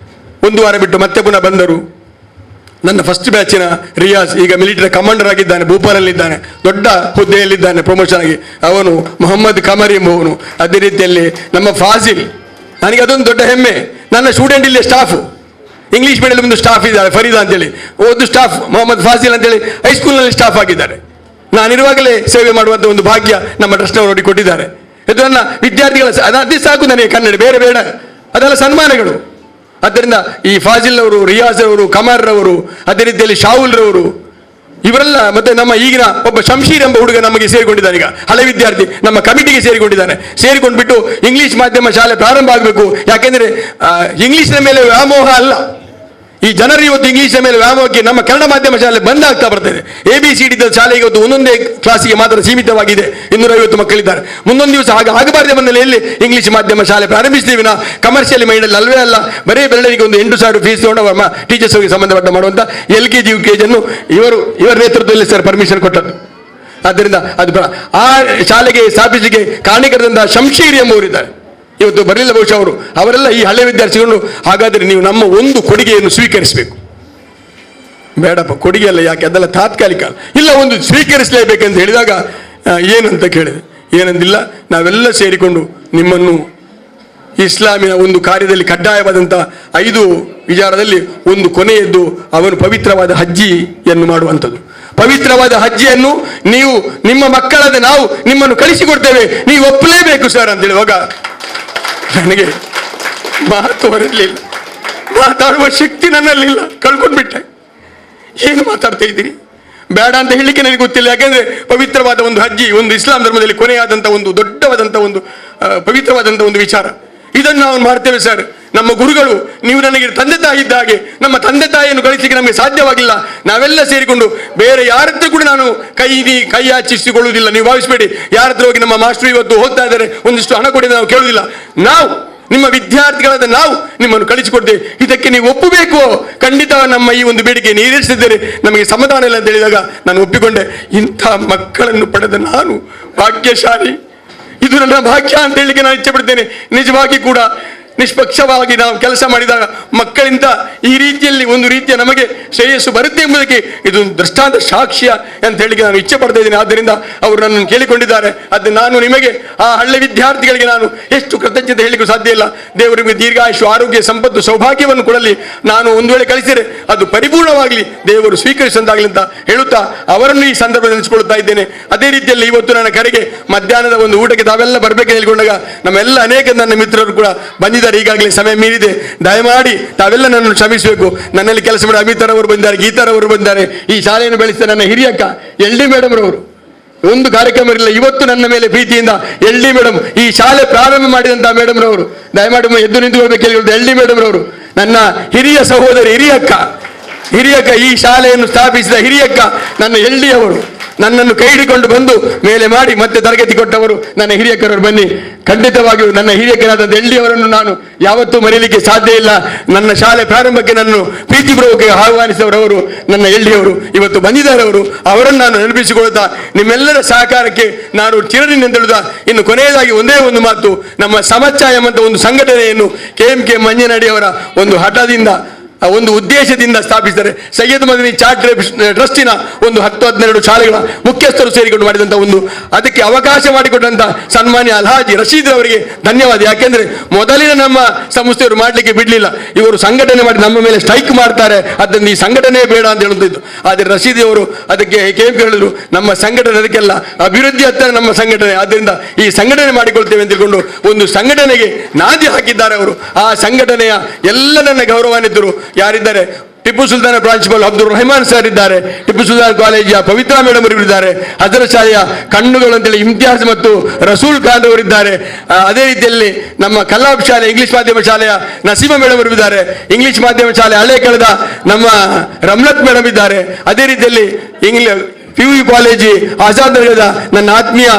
1 ವಾರ ಬಿಟ್ಟು ಮತ್ತೆ ಪುನಃ ಬಂದರು. ನನ್ನ ಫಸ್ಟ್ ಬ್ಯಾಚಿನ ರಿಯಾಜ್ ಈಗ ಮಿಲಿಟರಿ ಕಮಾಂಡರ್ ಆಗಿದ್ದಾನೆ, ಭೂಪಾಲಲ್ಲಿದ್ದಾನೆ, ದೊಡ್ಡ ಹುದ್ದೆಯಲ್ಲಿದ್ದಾನೆ ಪ್ರಮೋಷನ್ ಆಗಿ. ಅವನು ಮೊಹಮ್ಮದ್ ಕಮರ್ ಎಂಬುವನು. ಅದೇ ರೀತಿಯಲ್ಲಿ ನಮ್ಮ ಫಾಜಿಲ್, ನನಗೆ ಅದೊಂದು ದೊಡ್ಡ ಹೆಮ್ಮೆ. ನನ್ನ ಸ್ಟೂಡೆಂಟ್ ಇಲ್ಲಿ ಸ್ಟಾಫ್, ಇಂಗ್ಲೀಷ್ ಮೀಡಿಯಂ ಒಂದು ಸ್ಟಾಫ್ ಇದ್ದಾರೆ, ಫರೀದಾ ಅಂತೇಳಿ ಒಂದು ಸ್ಟಾಫ್, ಮೊಹಮ್ಮದ್ ಫಾಜಿಲ್ ಅಂತೇಳಿ ಹೈಸ್ಕೂಲ್ನಲ್ಲಿ ಸ್ಟಾಫ್ ಆಗಿದ್ದಾರೆ. ನಾನಿರುವಾಗಲೇ ಸೇವೆ ಮಾಡುವಂಥ ಒಂದು ಭಾಗ್ಯ ನಮ್ಮ ಟ್ರಸ್ಟ್ನವರು ನೋಡಿ ಕೊಟ್ಟಿದ್ದಾರೆ. ಇದು ನನ್ನ ವಿದ್ಯಾರ್ಥಿಗಳ ಅದೇ ಸಾಕು ನನಗೆ, ಕನ್ನಡ ಬೇರೆ ಬೇಡ, ಅದೆಲ್ಲ ಸನ್ಮಾನಗಳು. ಆದ್ದರಿಂದ ಈ ಫಾಜಿಲ್ ಅವರು, ರಿಯಾಜ್ ಅವರು, ಕಮರ್ ಅವರು, ಅದೇ ರೀತಿಯಲ್ಲಿ ಶಾಹುಲ್ ರವರು, ಇವರೆಲ್ಲ ಮತ್ತೆ ನಮ್ಮ ಈಗಿನ ಒಬ್ಬ ಶಂಶೀರ್ ಎಂಬ ಹುಡುಗ ನಮಗೆ ಸೇರಿಕೊಂಡಿದ್ದಾನೆ. ಈಗ ಹಳೆ ವಿದ್ಯಾರ್ಥಿ ನಮ್ಮ ಕಮಿಟಿಗೆ ಸೇರಿಕೊಂಡಿದ್ದಾನೆ. ಸೇರಿಕೊಂಡ್ಬಿಟ್ಟು ಇಂಗ್ಲಿಷ್ ಮಾಧ್ಯಮ ಶಾಲೆ ಪ್ರಾರಂಭ ಆಗಬೇಕು, ಯಾಕೆಂದ್ರೆ ಇಂಗ್ಲಿಷ್ನ ಮೇಲೆ ವ್ಯಾಮೋಹ ಅಲ್ಲ, ಈ ಜನರು ಇವತ್ತು ಇಂಗ್ಲಿಷ್ ಮೇಲೆ ವ್ಯಾಮೋಹಕ್ಕೆ ನಮ್ಮ ಕನ್ನಡ ಮಾಧ್ಯಮ ಶಾಲೆ ಬಂದ್ ಆಗ್ತಾ ಬರ್ತದೆ. ABCD ಶಾಲೆ ಇವತ್ತು ಒಂದೊಂದೇ ಕ್ಲಾಸಿಗೆ ಮಾತ್ರ ಸೀಮಿತವಾಗಿದೆ. 250 ಮಕ್ಕಳಿದ್ದಾರೆ. ಮುಂದೊಂದು ದಿವಸ ಆಗಬಾರದೆ ಬಂದಲ್ಲಿ ಎಲ್ಲಿ ಇಂಗ್ಲಿಷ್ ಮಾಧ್ಯಮ ಶಾಲೆ ಪ್ರಾರಂಭಿಸ್ತೀವಿ ನಾವು ಕಮರ್ಷಿಯಲ್ ಮೈಂಡಲ್ಲಿ ಅಲ್ವೇ ಅಲ್ಲ. ಬರೀ ಬೆಳ್ಳರಿಗೆ ಒಂದು 8,000 ಫೀಸ್ ತಗೊಂಡು ಟೀಚರ್ಸ್ ಅವರಿಗೆ ಸಂಬಂಧಪಟ್ಟ ಮಾಡುವಂತ LKG UKG ಅನ್ನು ಇವರ ನೇತೃತ್ವದಲ್ಲಿ ಸರ್ ಪರ್ಮಿಷನ್ ಕೊಟ್ಟದ್ದು. ಆದ್ದರಿಂದ ಅದು ಆ ಶಾಲೆಗೆ ಸ್ಥಾಪಿಸಲಿಕ್ಕೆ ಕಾರಣೀಕರಿಸಿದ ಶಂಶೀರ್ ಎಂಬುವರಿದ್ದಾರೆ. ಇವತ್ತು ಬರಲಿಲ್ಲ ಬಹುಶಃ ಅವರೆಲ್ಲ ಈ ಹಳೆ ವಿದ್ಯಾರ್ಥಿಗಳು. ಹಾಗಾದರೆ ನೀವು ನಮ್ಮ ಒಂದು ಕೊಡುಗೆಯನ್ನು ಸ್ವೀಕರಿಸಬೇಕು. ಬೇಡಪ್ಪ ಕೊಡುಗೆ ಅಲ್ಲ, ಯಾಕೆ ಅದೆಲ್ಲ ತಾತ್ಕಾಲಿಕ ಇಲ್ಲ, ಒಂದು ಸ್ವೀಕರಿಸಲೇಬೇಕಂತ ಹೇಳಿದಾಗ ಏನಂತ ಕೇಳಿದೆ. ಏನಂದಿಲ್ಲ, ನಾವೆಲ್ಲ ಸೇರಿಕೊಂಡು ನಿಮ್ಮನ್ನು ಇಸ್ಲಾಮಿನ ಒಂದು ಕಾರ್ಯದಲ್ಲಿ ಕಡ್ಡಾಯವಾದಂಥ 5 ವಿಚಾರದಲ್ಲಿ ಒಂದು ಕೊನೆಯದ್ದು ಅವನು ಪವಿತ್ರವಾದ ಹಜ್ಜಿಯನ್ನು ಮಾಡುವಂಥದ್ದು. ಪವಿತ್ರವಾದ ಹಜ್ಜಿಯನ್ನು ನೀವು ನಿಮ್ಮ ಮಕ್ಕಳಾದ ನಾವು ನಿಮ್ಮನ್ನು ಕಳಿಸಿಕೊಡ್ತೇವೆ, ನೀವು ಒಪ್ಪಲೇಬೇಕು ಸರ್ ಅಂತ ಹೇಳುವಾಗ ನನಗೆ ಮಾತು ಬರಲಿಲ್ಲ. ಮಾತಾಡುವ ಶಕ್ತಿ ನನ್ನಲ್ಲಿಲ್ಲ, ಕಳ್ಕೊಂಡ್ಬಿಟ್ಟೆ. ಏನು ಮಾತಾಡ್ತಾ ಇದ್ದೀರಿ? ಬೇಡ ಅಂತ ಹೇಳಲಿಕ್ಕೆ ನನಗೆ ಗೊತ್ತಿಲ್ಲ. ಯಾಕೆಂದ್ರೆ ಪವಿತ್ರವಾದ ಒಂದು ಹಜ್ಜಿ ಒಂದು ಇಸ್ಲಾಂ ಧರ್ಮದಲ್ಲಿ ಕೊನೆಯಾದಂಥ ಒಂದು ದೊಡ್ಡವಾದಂಥ ಒಂದು ಪವಿತ್ರವಾದಂಥ ಒಂದು ವಿಚಾರ. ಇದನ್ನು ನಾವು ಮಾಡ್ತೇವೆ ಸರ್. ನಮ್ಮ ಗುರುಗಳು, ನೀವು ನನಗೆ ತಂದೆ ತಾಯಿ ಇದ್ದ ಹಾಗೆ, ನಮ್ಮ ತಂದೆ ತಾಯಿಯನ್ನು ಗಳಿಸಲಿಕ್ಕೆ ನಮಗೆ ಸಾಧ್ಯವಾಗಿಲ್ಲ. ನಾವೆಲ್ಲ ಸೇರಿಕೊಂಡು ಬೇರೆ ಯಾರ ಹತ್ರ ಕೂಡ ನಾನು ಕೈ ಆಚಿಸಿಕೊಳ್ಳುವುದಿಲ್ಲ. ನೀವು ಭಾವಿಸಬೇಡಿ, ಯಾರ ಹತ್ರ ಹೋಗಿ ನಮ್ಮ ಮಾಸ್ಟರ್ ಇವತ್ತು ಹೋಗ್ತಾ ಇದ್ದಾರೆ ಒಂದಿಷ್ಟು ಹಣ ಕೊಡಿ ನಾವು ಕೇಳುವುದಿಲ್ಲ. ನಾವು ನಿಮ್ಮ ವಿದ್ಯಾರ್ಥಿಗಳಾದ ನಾವು ನಿಮ್ಮನ್ನು ಕಳಿಸಿಕೊಡ್ತೇವೆ. ಇದಕ್ಕೆ ನೀವು ಒಪ್ಪಬೇಕು. ಖಂಡಿತ ನಮ್ಮ ಈ ಒಂದು ಬೇಡಿಕೆ ಈಡೇರಿಸಿದ್ದೇನೆ, ನಮಗೆ ಸಮಾಧಾನ ಇಲ್ಲ ಅಂತ ಹೇಳಿದಾಗ ನಾನು ಒಪ್ಪಿಕೊಂಡೆ. ಇಂಥ ಮಕ್ಕಳನ್ನು ಪಡೆದ ನಾನು ಭಾಗ್ಯಶಾಲಿ. ಇದು ನನ್ನ ಭಾಗ್ಯ ಅಂತ ಹೇಳಲಿಕ್ಕೆ ನಾನು ಇಚ್ಛೆ ಪಡ್ತೇನೆ. ನಿಜವಾಗಿ ಕೂಡ ನಿಷ್ಪಕ್ಷವಾಗಿ ನಾವು ಕೆಲಸ ಮಾಡಿದಾಗ ಮಕ್ಕಳಿಂದ ಈ ರೀತಿಯಲ್ಲಿ ಒಂದು ರೀತಿಯ ನಮಗೆ ಶ್ರೇಯಸ್ಸು ಬರುತ್ತೆ ಎಂಬುದಕ್ಕೆ ಇದು ದೃಷ್ಟಾಂತ ಸಾಕ್ಷ್ಯ ಅಂತ ಹೇಳಿಕ್ಕೆ ನಾನು ಇಚ್ಛೆ ಪಡ್ತಾ ಇದ್ದೇನೆ. ಆದ್ದರಿಂದ ಅವರು ನನ್ನನ್ನು ಕೇಳಿಕೊಂಡಿದ್ದಾರೆ. ಅದು ನಾನು ನಿಮಗೆ ಆ ಹಳ್ಳಿ ವಿದ್ಯಾರ್ಥಿಗಳಿಗೆ ನಾನು ಎಷ್ಟು ಕೃತಜ್ಞತೆ ಹೇಳಲಿಕ್ಕೂ ಸಾಧ್ಯ ಇಲ್ಲ. ದೇವರಿಗೆ ದೀರ್ಘಾಯುಷು, ಆರೋಗ್ಯ, ಸಂಪತ್ತು, ಸೌಭಾಗ್ಯವನ್ನು ಕೊಡಲಿ. ನಾನು ಒಂದು ವೇಳೆ ಕಳಿಸಿದರೆ ಅದು ಪರಿಪೂರ್ಣವಾಗಲಿ, ದೇವರು ಸ್ವೀಕರಿಸಂತಾಗಲಿ ಅಂತ ಹೇಳುತ್ತಾ ಅವರನ್ನು ಈ ಸಂದರ್ಭದಲ್ಲಿ ನೆನೆಸಿಕೊಳ್ಳುತ್ತಾ ಇದ್ದೇನೆ. ಅದೇ ರೀತಿಯಲ್ಲಿ ಇವತ್ತು ನನ್ನ ಕರೆಗೆ ಮಧ್ಯಾಹ್ನದ ಒಂದು ಊಟಕ್ಕೆ ತಾವೆಲ್ಲ ಬರಬೇಕೆಂದು ಹೇಳಿಕೊಂಡಾಗ ನಮ್ಮೆಲ್ಲ ಅನೇಕ ನನ್ನ ಮಿತ್ರರು ಕೂಡ ಬಂದಿದ್ದಾರೆ. ಈಗಾಗಲೇ ಸಮಯ ಮೀರಿದೆ, ದಯಮಾಡಿ ತಾವೆಲ್ಲ ನನ್ನನ್ನು ಕ್ಷಮಿಸಬೇಕು. ನನ್ನಲ್ಲಿ ಕೆಲಸ ಮಾಡಿ ಅಮಿತಾರವರು ಬಂದಿದ್ದಾರೆ, ಗೀತಾರವರು ಬಂದಿದ್ದಾರೆ. ಈ ಶಾಲೆಯನ್ನು ಬೆಳೆಸಿದ ನನ್ನ ಹಿರಿಯಕ್ಕ LD ಮೇಡಮ್ ರವರು ಒಂದು ಕಾರ್ಯಕ್ರಮ ಇರಲಿಲ್ಲ, ಇವತ್ತು ನನ್ನ ಮೇಲೆ ಪ್ರೀತಿಯಿಂದ LD ಮೇಡಮ್, ಈ ಶಾಲೆ ಪ್ರಾರಂಭ ಮಾಡಿದಂತಹ ಮೇಡಮ್ ರವರು ದಯಮಾಡಿ ಎದ್ದು ನಿಂತುಕೊಳ್ಬೇಕು. LD ಮೇಡಮ್ ರವರು ನನ್ನ ಹಿರಿಯ ಸಹೋದರಿ, ಹಿರಿಯಕ್ಕ, ಈ ಶಾಲೆಯನ್ನು ಸ್ಥಾಪಿಸಿದ ಹಿರಿಯಕ್ಕ ನನ್ನ LD ಅವರು. ನನ್ನನ್ನು ಕೈ ಹಿಡಿಕೊಂಡು ಬಂದು ಮೇಲೆ ಮಾಡಿ ಮತ್ತೆ ತರಗತಿ ಕೊಟ್ಟವರು ನನ್ನ ಹಿರಿಯಕ್ಕರವರು. ಬನ್ನಿ, ಖಂಡಿತವಾಗಿಯೂ ನನ್ನ ಹಿರಿಯಕ್ಕರಾದ LD ಅವರನ್ನು ನಾನು ಯಾವತ್ತೂ ಮರೆಯಲಿಕ್ಕೆ ಸಾಧ್ಯ ಇಲ್ಲ. ನನ್ನ ಶಾಲೆ ಪ್ರಾರಂಭಕ್ಕೆ ನನ್ನನ್ನು ಪ್ರೀತಿಪೂರ್ವಕ ಆಹ್ವಾನಿಸಿದವರವರು ನನ್ನ LD ಅವರು. ಇವತ್ತು ಬಂದಿದ್ದಾರೆ ಅವರು. ಅವರನ್ನು ನಾನು ನೆನಪಿಸಿಕೊಳ್ತಾ ನಿಮ್ಮೆಲ್ಲರ ಸಹಕಾರಕ್ಕೆ ನಾನು ಚಿರಋಣಿಯಿಂದ ಹೇಳುತ್ತಾ, ಇನ್ನು ಕೊನೆಯದಾಗಿ ಒಂದೇ ಒಂದು ಮಾತು, ನಮ್ಮ ಸಮಚ್ಛಾಯ ಎಂಬಂಥ ಒಂದು ಸಂಘಟನೆಯನ್ನು KMK ಮಂಜನಡಿ ಅವರ ಒಂದು ಹಠದಿಂದ ಒಂದು ಉದ್ದೇಶದಿಂದ ಸ್ಥಾಪಿಸಿದ್ದಾರೆ. ಸೈಯದ್ ಮದನಿ ಚಾರಿಟಬಲ್ ಟ್ರಸ್ಟಿನ ಒಂದು 10-12 ಶಾಲೆಗಳ ಮುಖ್ಯಸ್ಥರು ಸೇರಿಕೊಂಡು ಮಾಡಿದಂಥ ಒಂದು ಅದಕ್ಕೆ ಅವಕಾಶ ಮಾಡಿಕೊಟ್ಟಂತ ಸನ್ಮಾನ್ಯ ಅಲ್ಹಾಜಿ ರಶೀದ್ ಅವರಿಗೆ ಧನ್ಯವಾದ. ಯಾಕೆಂದ್ರೆ ಮೊದಲಿನ ನಮ್ಮ ಸಂಸ್ಥೆಯವರು ಮಾಡಲಿಕ್ಕೆ ಬಿಡಲಿಲ್ಲ, ಇವರು ಸಂಘಟನೆ ಮಾಡಿ ನಮ್ಮ ಮೇಲೆ ಸ್ಟ್ರೈಕ್ ಮಾಡ್ತಾರೆ, ಅದನ್ನು ಈ ಸಂಘಟನೆ ಬೇಡ ಅಂತ ಹೇಳುತ್ತಿದ್ದು. ಆದರೆ ರಶೀದ್ ಅವರು ಅದಕ್ಕೆ KMK ಹೇಳಿದ್ರು, ನಮ್ಮ ಸಂಘಟನೆ ಅದಕ್ಕೆಲ್ಲ ಅಭಿವೃದ್ಧಿ ಹತ್ತಿರ ನಮ್ಮ ಸಂಘಟನೆ, ಆದ್ದರಿಂದ ಈ ಸಂಘಟನೆ ಮಾಡಿಕೊಳ್ತೇವೆ ಅಂತ ತಿಳ್ಕೊಂಡು ಒಂದು ಸಂಘಟನೆಗೆ ನಾಂದಿ ಹಾಕಿದ್ದಾರೆ ಅವರು. ಆ ಸಂಘಟನೆಯ ಎಲ್ಲ ನನ್ನ ಗೌರವಾನ್ವಿತರು ಯಾರಿದ್ದಾರೆ, ಟಿಪ್ಪು ಸುಲ್ತಾನ್ ಪ್ರಾಂಶುಪಾಲ ಅಬ್ದುಲ್ ರೆಹಮಾನ್ ಸರ್ ಇದ್ದಾರೆ, ಟಿಪ್ಪು ಸುಲ್ತಾನ್ ಕಾಲೇಜಿನ ಪವಿತ್ರ ಮೇಡಮ್ ಅವರು ಇದ್ದಾರೆ, ಅದರ ಶಾಲೆಯ ಕಣ್ಣುಗಳು ಅಂತೇಳಿ ಇಮ್ತಿಯಾಜ್ ಮತ್ತು ರಸೂಲ್ ಖಾನ್ ಅವರಿದ್ದಾರೆ. ಅದೇ ರೀತಿಯಲ್ಲಿ ನಮ್ಮ ಕಲ್ಲಾಬ್ ಶಾಲೆ ಇಂಗ್ಲಿಷ್ ಮಾಧ್ಯಮ ಶಾಲೆಯ ನಸೀಮಾ ಮೇಡಮ್ ಅವರು ಇದ್ದಾರೆ, ಇಂಗ್ಲಿಷ್ ಮಾಧ್ಯಮ ಶಾಲೆ ಹಳೆ ಕಳೆದ ನಮ್ಮ ರಮ್ಲತ್ ಮೇಡಮ್ ಇದ್ದಾರೆ. ಅದೇ ರೀತಿಯಲ್ಲಿ PU ಕಾಲೇಜಿ ಆಜಾದ್ ನಗರದ ನನ್ನ ಆತ್ಮೀಯ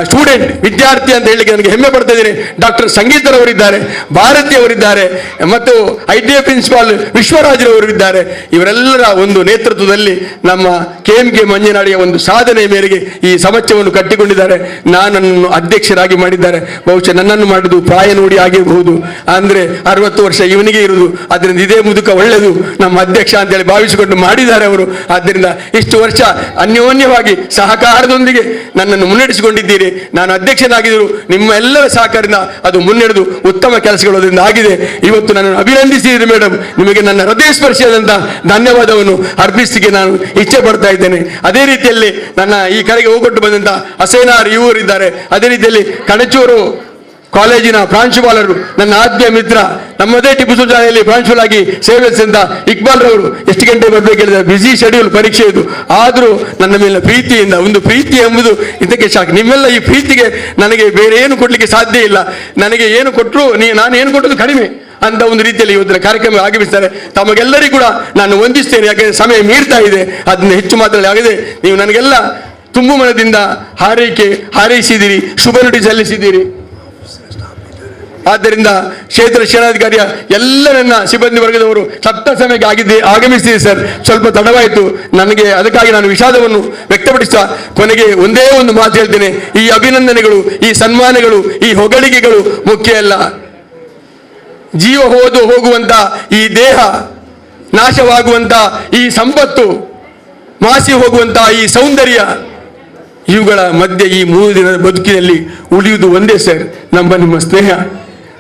ಸ್ಟೂಡೆಂಟ್ ವಿದ್ಯಾರ್ಥಿ ಅಂತ ಹೇಳಲಿಕ್ಕೆ ನನಗೆ ಹೆಮ್ಮೆ ಪಡ್ತಾ ಇದ್ದೇನೆ, ಡಾಕ್ಟರ್ ಸಂಗೀತರವರಿದ್ದಾರೆ, ಭಾರತಿ ಅವರಿದ್ದಾರೆ, ಮತ್ತು ITA ಪ್ರಿನ್ಸಿಪಾಲ್ ವಿಶ್ವರಾಜರವರು ಇದ್ದಾರೆ. ಇವರೆಲ್ಲರ ಒಂದು ನೇತೃತ್ವದಲ್ಲಿ ನಮ್ಮ KMK ಮಂಜನಾಡಿಯ ಒಂದು ಸಾಧನೆಯ ಮೇರೆಗೆ ಈ ಸಮಚ್ಛವನ್ನು ಕಟ್ಟಿಕೊಂಡಿದ್ದಾರೆ. ನನ್ನನ್ನು ಅಧ್ಯಕ್ಷರಾಗಿ ಮಾಡಿದ್ದಾರೆ. ಬಹುಶಃ ನನ್ನನ್ನು ಮಾಡಿದ್ದು ಪ್ರಾಯ ನೋಡಿ ಆಗಿರಬಹುದು, ಅಂದರೆ 60 ವರ್ಷ ಇವನಿಗೆ ಇರುವುದು, ಅದರಿಂದ ಇದೇ ಮುದುಕ ಒಳ್ಳೆಯದು ನಮ್ಮ ಅಧ್ಯಕ್ಷ ಅಂತೇಳಿ ಭಾವಿಸಿಕೊಂಡು ಮಾಡಿದ್ದಾರೆ ಅವರು. ಆದ್ದರಿಂದ ಇಷ್ಟು ವರ್ಷ ಅನ್ಯೋನ್ಯವಾಗಿ ಸಹಕಾರದೊಂದಿಗೆ ನನ್ನನ್ನು ಮುನ್ನಡೆಸಿಕೊಂಡಿದ್ದೀರಿ. ನಾನು ಅಧ್ಯಕ್ಷನಾಗಿದ್ದರು, ನಿಮ್ಮ ಎಲ್ಲರ ಸಹಕಾರದಿಂದ ಅದು ಮುನ್ನಡೆದು ಉತ್ತಮ ಕೆಲಸಗಳು ಅದರಿಂದ ಆಗಿದೆ. ಇವತ್ತು ನನ್ನನ್ನು ಅಭಿನಂದಿಸಿದ್ದೀರಿ ಮೇಡಮ್, ನಿಮಗೆ ನನ್ನ ಹೃದಯ ಸ್ಪರ್ಶಿಯಾದಂಥ ಧನ್ಯವಾದವನ್ನು ಅರ್ಪಿಸಲಿಕ್ಕೆ ನಾನು ಇಚ್ಛೆ ಪಡ್ತಾ ಇದ್ದೇನೆ. ಅದೇ ರೀತಿಯಲ್ಲಿ ನನ್ನ ಈ ಕರೆಗೆ ಹೋಗೊಟ್ಟು ಬಂದಂಥ ಹಸೇನಾರ್ ಇವರಿದ್ದಾರೆ. ಅದೇ ರೀತಿಯಲ್ಲಿ ಕಣಚೂರು ಕಾಲೇಜಿನ ಪ್ರಾಂಶುಪಾಲರು ನನ್ನ ಆತ್ಮೀಯ ಮಿತ್ರ, ನಮ್ಮದೇ ಟಿಪ್ಪು ಸುಲ್ತಾನಲ್ಲಿ ಪ್ರಾಂಶುಪಾಲಾಗಿ ಸೇವೆ ಸಲ್ಲಿಸಿದ ಇಕ್ಬಾಲ್ ರವರು ಎಷ್ಟು ಗಂಟೆ ಬರಬೇಕು ಹೇಳಿದ್ರೆ ಬ್ಯುಸಿ ಶೆಡ್ಯೂಲ್ ಪರೀಕ್ಷೆ ಇದು, ಆದರೂ ನನ್ನ ಮೇಲೆ ಪ್ರೀತಿಯಿಂದ, ಒಂದು ಪ್ರೀತಿ ಎಂಬುದು ಇದಕ್ಕೆ ಸಾಕು. ನಿಮ್ಮೆಲ್ಲ ಈ ಪ್ರೀತಿಗೆ ನನಗೆ ಬೇರೆ ಏನು ಕೊಡಲಿಕ್ಕೆ ಸಾಧ್ಯ ಇಲ್ಲ. ನನಗೆ ಏನು ಕೊಟ್ಟರು ನಾನು ಏನು ಕೊಟ್ಟದ್ದು ಕಡಿಮೆ, ಅಂತ ಒಂದು ರೀತಿಯಲ್ಲಿ ಇವತ್ತಿನ ಕಾರ್ಯಕ್ರಮ ಆಗಮಿಸ್ತಾರೆ. ತಮಗೆಲ್ಲರಿಗೂ ಕೂಡ ನಾನು ವಂದಿಸ್ತೇನೆ. ಯಾಕೆಂದರೆ ಸಮಯ ಮೀರ್ತಾ ಇದೆ, ಅದನ್ನು ಹೆಚ್ಚು ಮಾತಾಡಲಾಗಿದೆ. ನೀವು ನನಗೆಲ್ಲ ತುಂಬು ಮನದಿಂದ ಹಾರೈಸಿದ್ದೀರಿ, ಶುಭ ನುಡಿ ಸಲ್ಲಿಸಿದ್ದೀರಿ. ಆದ್ದರಿಂದ ಕ್ಷೇತ್ರ ಶಿಕ್ಷಣಾಧಿಕಾರಿಯ ಎಲ್ಲ ನನ್ನ ಸಿಬ್ಬಂದಿ ವರ್ಗದವರು ಸಪ್ತ ಸಮಯಕ್ಕೆ ಆಗಮಿಸಿದೆ ಸರ್. ಸ್ವಲ್ಪ ತಡವಾಯಿತು ನನಗೆ, ಅದಕ್ಕಾಗಿ ನಾನು ವಿಷಾದವನ್ನು ವ್ಯಕ್ತಪಡಿಸ್ತಾ ಕೊನೆಗೆ ಒಂದೇ ಒಂದು ಮಾತು ಹೇಳ್ತೇನೆ. ಈ ಅಭಿನಂದನೆಗಳು, ಈ ಸನ್ಮಾನಗಳು, ಈ ಹೊಗಳಿಕೆಗಳು ಮುಖ್ಯ ಅಲ್ಲ. ಜೀವ ಹೋಗುವಂತ ಈ ದೇಹ, ನಾಶವಾಗುವಂತ ಈ ಸಂಪತ್ತು, ಮಾಸಿ ಹೋಗುವಂತ ಈ ಸೌಂದರ್ಯ, ಇವುಗಳ ಮಧ್ಯೆ ಈ 3 ದಿನದ ಬದುಕಿನಲ್ಲಿ ಉಳಿಯುವುದು ಒಂದೇ ಸರ್, ನಿಮ್ಮ ಸ್ನೇಹ.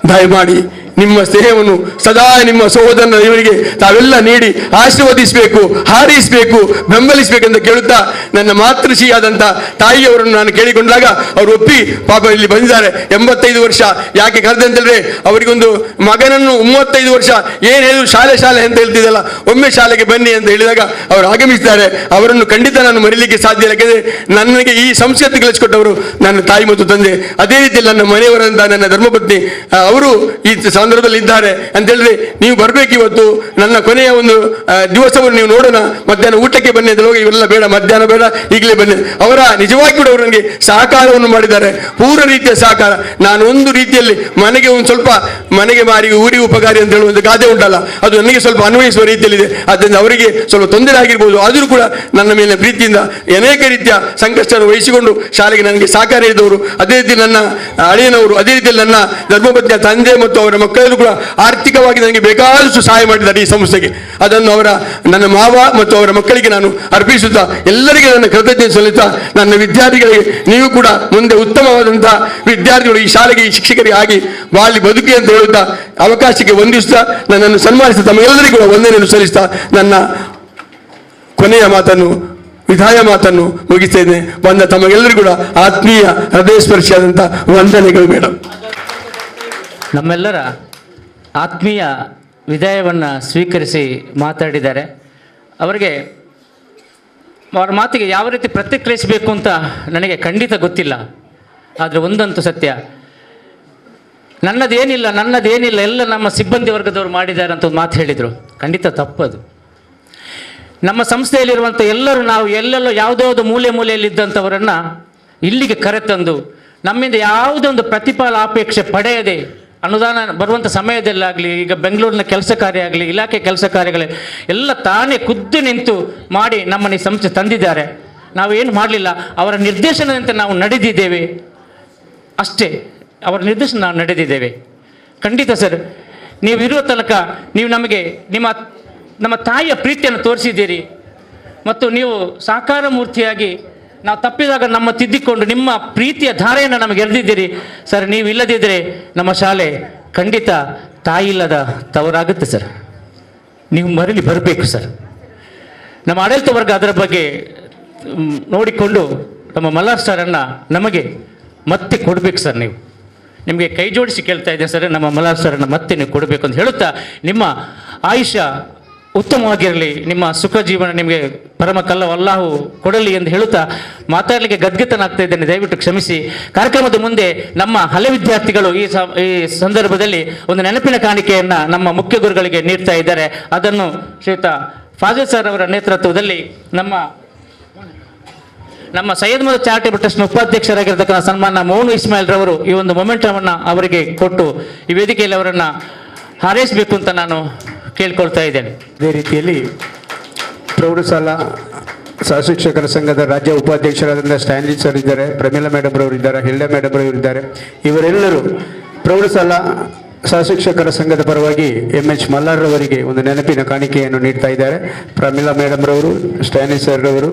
ದಯಮಾಡಿ ನಿಮ್ಮ ಸ್ನೇಹವನ್ನು ಸದಾ ನಿಮ್ಮ ಸಹೋದರನ ಇವರಿಗೆ ತಾವೆಲ್ಲ ನೀಡಿ ಆಶೀರ್ವದಿಸಬೇಕು, ಹಾರೈಸಬೇಕು, ಬೆಂಬಲಿಸಬೇಕೆಂದು ಕೇಳುತ್ತಾ ನನ್ನ ಮಾತೃಶ್ರೀಯಾದಂಥ ತಾಯಿಯವರನ್ನು ನಾನು ಕೇಳಿಕೊಂಡಾಗ ಅವರು ಒಪ್ಪಿ ಪಾಪ ಇಲ್ಲಿ ಬಂದಿದ್ದಾರೆ. 85 ವರ್ಷ ಯಾಕೆ ಕರೆದಂತಂದ್ರೆ ಅವರಿಗೊಂದು ಮಗನನ್ನು 35 ವರ್ಷ ಏನು ಹೇಳಿದ್ರು ಶಾಲೆ ಅಂತ ಹೇಳ್ತಿದ್ದಲ್ಲ, ಒಮ್ಮೆ ಶಾಲೆಗೆ ಬನ್ನಿ ಅಂತ ಹೇಳಿದಾಗ ಅವರು ಆಗಮಿಸಿದ್ದಾರೆ. ಅವರನ್ನು ಖಂಡಿತ ನಾನು ಮರೀಲಿಕ್ಕೆ ಸಾಧ್ಯ ಇಲ್ಲ. ಯಾಕೆಂದರೆ ನನಗೆ ಈ ಸಂಸ್ಕೃತಿ ಕಲಿಸಿಕೊಟ್ಟವರು ನನ್ನ ತಾಯಿ ಮತ್ತು ತಂದೆ. ಅದೇ ರೀತಿಯಲ್ಲಿ ನನ್ನ ಮನೆಯವರಂತ ನನ್ನ ಧರ್ಮಪತ್ನಿ ಅವರು ಈ ಸಂದರ್ಭದಲ್ಲಿ ಇದ್ದಾರೆ ಅಂತ ಹೇಳಿದ್ರೆ ನೀವು ಬರಬೇಕು. ಇವತ್ತು ನನ್ನ ಕೊನೆಯ ಒಂದು ದಿವಸವನ್ನು ನೀವು ನೋಡೋಣ, ಮಧ್ಯಾಹ್ನ ಊಟಕ್ಕೆ ಬನ್ನಿ ಅಂತ ಹೋಗಿ, ಇವೆಲ್ಲ ಬೇಡ, ಮಧ್ಯಾಹ್ನ ಬೇಡ, ಈಗಲೇ ಬನ್ನಿ. ಅವರ ನಿಜವಾಗಿ ಕೂಡ ಅವರು ನನಗೆ ಸಹಕಾರವನ್ನು ಮಾಡಿದ್ದಾರೆ, ಪೂರ್ಣ ರೀತಿಯ ಸಹಕಾರ. ನಾನು ಒಂದು ರೀತಿಯಲ್ಲಿ ಮನೆಗೆ ಒಂದು ಸ್ವಲ್ಪ ಮನೆಗೆ ಮಾರಿ ಊರಿಗೆ ಉಪಕಾರಿ ಅಂತ ಹೇಳುವ ಒಂದು ಗಾದೆ ಉಂಟಲ್ಲ, ಅದು ನನಗೆ ಸ್ವಲ್ಪ ಅನ್ವಯಿಸುವ ರೀತಿಯಲ್ಲಿದೆ. ಆದ್ದರಿಂದ ಅವರಿಗೆ ಸ್ವಲ್ಪ ತೊಂದರೆ ಆಗಿರ್ಬೋದು, ಆದರೂ ಕೂಡ ನನ್ನ ಮೇಲೆ ಪ್ರೀತಿಯಿಂದ ಅನೇಕ ರೀತಿಯ ಸಂಕಷ್ಟವನ್ನು ವಹಿಸಿಕೊಂಡು ಶಾಲೆಗೆ ನನಗೆ ಸಹಕಾರ ನೀಡಿದವರು. ಅದೇ ರೀತಿ ನನ್ನ ಅಳಿಯನವರು, ಅದೇ ರೀತಿಯಲ್ಲಿ ನನ್ನ ಧರ್ಮಪತ್ನಿಯ ತಂದೆ ಮತ್ತು ಅವರ ಮಕ್ಕಳಲ್ಲೂ ಕೂಡ ಆರ್ಥಿಕವಾಗಿ ನನಗೆ ಬೇಕಾದಷ್ಟು ಸಹಾಯ ಮಾಡಿದ್ದಾರೆ ಈ ಸಂಸ್ಥೆಗೆ. ಅದನ್ನು ನನ್ನ ಮಾವ ಮತ್ತು ಅವರ ಮಕ್ಕಳಿಗೆ ನಾನು ಅರ್ಪಿಸುತ್ತಾ ಎಲ್ಲರಿಗೆ ನನ್ನ ಕೃತಜ್ಞತೆ ಸಲ್ಲಿಸುತ್ತಾ, ನನ್ನ ವಿದ್ಯಾರ್ಥಿಗಳಿಗೆ ನೀವು ಕೂಡ ಮುಂದೆ ಉತ್ತಮವಾದಂತಹ ವಿದ್ಯಾರ್ಥಿಗಳು ಈ ಶಾಲೆಗೆ, ಈ ಶಿಕ್ಷಕರಿಗೆ ಆಗಿ ಬಾಳಿ ಬದುಕಿ ಅಂತ ಹೇಳುತ್ತಾ ಅವಕಾಶಕ್ಕೆ ವಂದಿಸುತ್ತಾ ನನ್ನನ್ನು ಸನ್ಮಾನಿಸುತ್ತಾ ತಮ್ಮೆಲ್ಲರಿಗೂ ಕೂಡ ವಂದನೆಯನ್ನು ಸಲ್ಲಿಸ್ತಾ ನನ್ನ ಕೊನೆಯ ಮಾತನ್ನು, ವಿದಾಯ ಮಾತನ್ನು ಮುಗಿಸ್ತಾ ಇದ್ದೇನೆ. ಬಂದ ತಮಗೆಲ್ಲರಿಗೂ ಕೂಡ ಆತ್ಮೀಯ ಹೃದಯಸ್ಪರ್ಶಿಯಾದಂಥ ವಂದನೆಗಳು ಮೇಡಮ್. ನಮ್ಮೆಲ್ಲರ ಆತ್ಮೀಯ ವಿದಾಯವನ್ನು ಸ್ವೀಕರಿಸಿ ಮಾತಾಡಿದ್ದಾರೆ. ಅವರಿಗೆ ಅವರ ಮಾತಿಗೆ ಯಾವ ರೀತಿ ಪ್ರತಿಕ್ರಿಯಿಸಬೇಕು ಅಂತ ನನಗೆ ಖಂಡಿತ ಗೊತ್ತಿಲ್ಲ. ಆದರೆ ಒಂದಂತೂ ಸತ್ಯ, ನನ್ನದೇನಿಲ್ಲ ಎಲ್ಲ ನಮ್ಮ ಸಿಬ್ಬಂದಿ ವರ್ಗದವರು ಮಾಡಿದ್ದಾರೆ ಅಂತ ಒಂದು ಮಾತು ಹೇಳಿದರು. ಖಂಡಿತ ತಪ್ಪದು. ನಮ್ಮ ಸಂಸ್ಥೆಯಲ್ಲಿರುವಂಥ ಎಲ್ಲರೂ, ನಾವು ಎಲ್ಲೆಲ್ಲೋ ಯಾವುದೋ ಮೂಲೆಯಲ್ಲಿದ್ದಂಥವರನ್ನು ಇಲ್ಲಿಗೆ ಕರೆತಂದು ನಮ್ಮಿಂದ ಯಾವುದೊಂದು ಅಪೇಕ್ಷೆ ಪಡೆಯದೆ ಅನುದಾನ ಬರುವಂಥ ಸಮಯದಲ್ಲಾಗಲಿ, ಈಗ ಬೆಂಗಳೂರಿನ ಕೆಲಸ ಕಾರ್ಯ ಆಗಲಿ, ಇಲಾಖೆ ಕೆಲಸ ಕಾರ್ಯಗಳೇ ಎಲ್ಲ ತಾನೇ ಖುದ್ದು ನಿಂತು ಮಾಡಿ ನಮ್ಮನ್ನು ಈ ಸಂಸ್ಥೆ ತಂದಿದ್ದಾರೆ. ನಾವೇನು ಮಾಡಲಿಲ್ಲ, ಅವರ ನಿರ್ದೇಶನದಂತೆ ನಾವು ನಡೆದಿದ್ದೇವೆ ಅಷ್ಟೇ. ಅವರ ನಿರ್ದೇಶನ ನಾವು ನಡೆದಿದ್ದೇವೆ. ಖಂಡಿತ ಸರ್, ನೀವು ಇರುವ ತನಕ ನೀವು ನಮಗೆ ನಮ್ಮ ತಾಯಿಯ ಪ್ರೀತಿಯನ್ನು ತೋರಿಸಿದ್ದೀರಿ. ಮತ್ತು ನೀವು ಸಾಕಾರ ಮೂರ್ತಿಯಾಗಿ ನಾವು ತಪ್ಪಿದಾಗ ನಮ್ಮ ತಿದ್ದಿಕೊಂಡು ನಿಮ್ಮ ಪ್ರೀತಿಯ ಧಾರೆಯನ್ನು ನಮಗೆ ಎರೆದಿದ್ದೀರಿ ಸರ್. ನೀವು ಇಲ್ಲದಿದ್ದರೆ ನಮ್ಮ ಶಾಲೆ ಖಂಡಿತ ತಾಯಿ ಇಲ್ಲದ ತವರಾಗುತ್ತೆ ಸರ್. ನೀವು ಮರಳಿ ಬರಬೇಕು ಸರ್. ನಮ್ಮ ಆಡಳಿತ ವರ್ಗ ಅದರ ಬಗ್ಗೆ ನೋಡಿಕೊಂಡು ನಮ್ಮ ಮಲ್ಲಾರ್ ಸರನ್ನು ನಮಗೆ ಮತ್ತೆ ಕೊಡಬೇಕು ಸರ್. ನಿಮಗೆ ಕೈ ಜೋಡಿಸಿ ಕೇಳ್ತಾ ಇದ್ದೇನೆ ಸರ್, ನಮ್ಮ ಮಲ್ಲಾರ್ ಸರನ್ನು ಮತ್ತೆ ನೀವು ಕೊಡಬೇಕು ಅಂತ ಹೇಳುತ್ತಾ, ನಿಮ್ಮ ಆಯುಷ್ಯ ಉತ್ತಮವಾಗಿರಲಿ, ನಿಮ್ಮ ಸುಖ ಜೀವನ ನಿಮಗೆ ಪರಮ ಕಲ್ಲವಲ್ಲಾಹು ಕೊಡಲಿ ಎಂದು ಹೇಳುತ್ತಾ ಮಾತಾಡಲಿಕ್ಕೆ ಗದ್ಗತನಾಗ್ತಾ ಇದ್ದೇನೆ. ದಯವಿಟ್ಟು ಕ್ಷಮಿಸಿ. ಕಾರ್ಯಕ್ರಮದ ಮುಂದೆ ನಮ್ಮ ಹಳೆ ವಿದ್ಯಾರ್ಥಿಗಳು ಈ ಸಂದರ್ಭದಲ್ಲಿ ಒಂದು ನೆನಪಿನ ಕಾಣಿಕೆಯನ್ನು ನಮ್ಮ ಮುಖ್ಯ ಗುರುಗಳಿಗೆ ನೀಡ್ತಾ ಇದ್ದಾರೆ. ಅದನ್ನು ಶ್ರೀಯುತ ಫಾಜಿಲ್ ಸರ್ ಅವರ ನೇತೃತ್ವದಲ್ಲಿ ನಮ್ಮ ಸೈಯದ್ ಮದರ್ ಚಾರಿಟೇಬಲ್ ಟ್ರಸ್ಟ್ನ ಉಪಾಧ್ಯಕ್ಷರಾಗಿರ್ತಕ್ಕಂಥ ಸನ್ಮಾನ ಮೌನು ಇಸ್ಮಾಯಿಲ್ ರವರು ಈ ಒಂದು ಮೊಮೆಂಟವನ್ನು ಅವರಿಗೆ ಕೊಟ್ಟು ಈ ವೇದಿಕೆಯಲ್ಲಿ ಅವರನ್ನು ಹಾರೈಸಬೇಕು ಅಂತ ನಾನು ಕೇಳ್ಕೊಳ್ತಾ ಇದ್ದೇನೆ. ಇದೇ ರೀತಿಯಲ್ಲಿ ಪ್ರೌಢಶಾಲಾ ಸಹಶಿಕ್ಷಕರ ಸಂಘದ ರಾಜ್ಯ ಉಪಾಧ್ಯಕ್ಷರಾದ ಸ್ಟ್ಯಾನ್ಲಿ ಸರ್ ಇದ್ದಾರೆ, ಪ್ರಮೀಳಾ ಮೇಡಮ್ ರವರು ಇದ್ದಾರೆ, ಹಿಲ್ಡಾ ಮೇಡಮ್ ರವರು ಇದ್ದಾರೆ. ಇವರೆಲ್ಲರೂ ಪ್ರೌಢಶಾಲಾ ಸಹಶಿಕ್ಷಕರ ಸಂಘದ ಪರವಾಗಿ MH ಮಲ್ಲಾರ್ ರವರಿಗೆ ಒಂದು ನೆನಪಿನ ಕಾಣಿಕೆಯನ್ನು ನೀಡ್ತಾ ಇದ್ದಾರೆ. ಪ್ರಮೀಳಾ ಮೇಡಮ್ ರವರು, ಸ್ಟ್ಯಾನ್ಲಿ ಸರ್ ರವರು.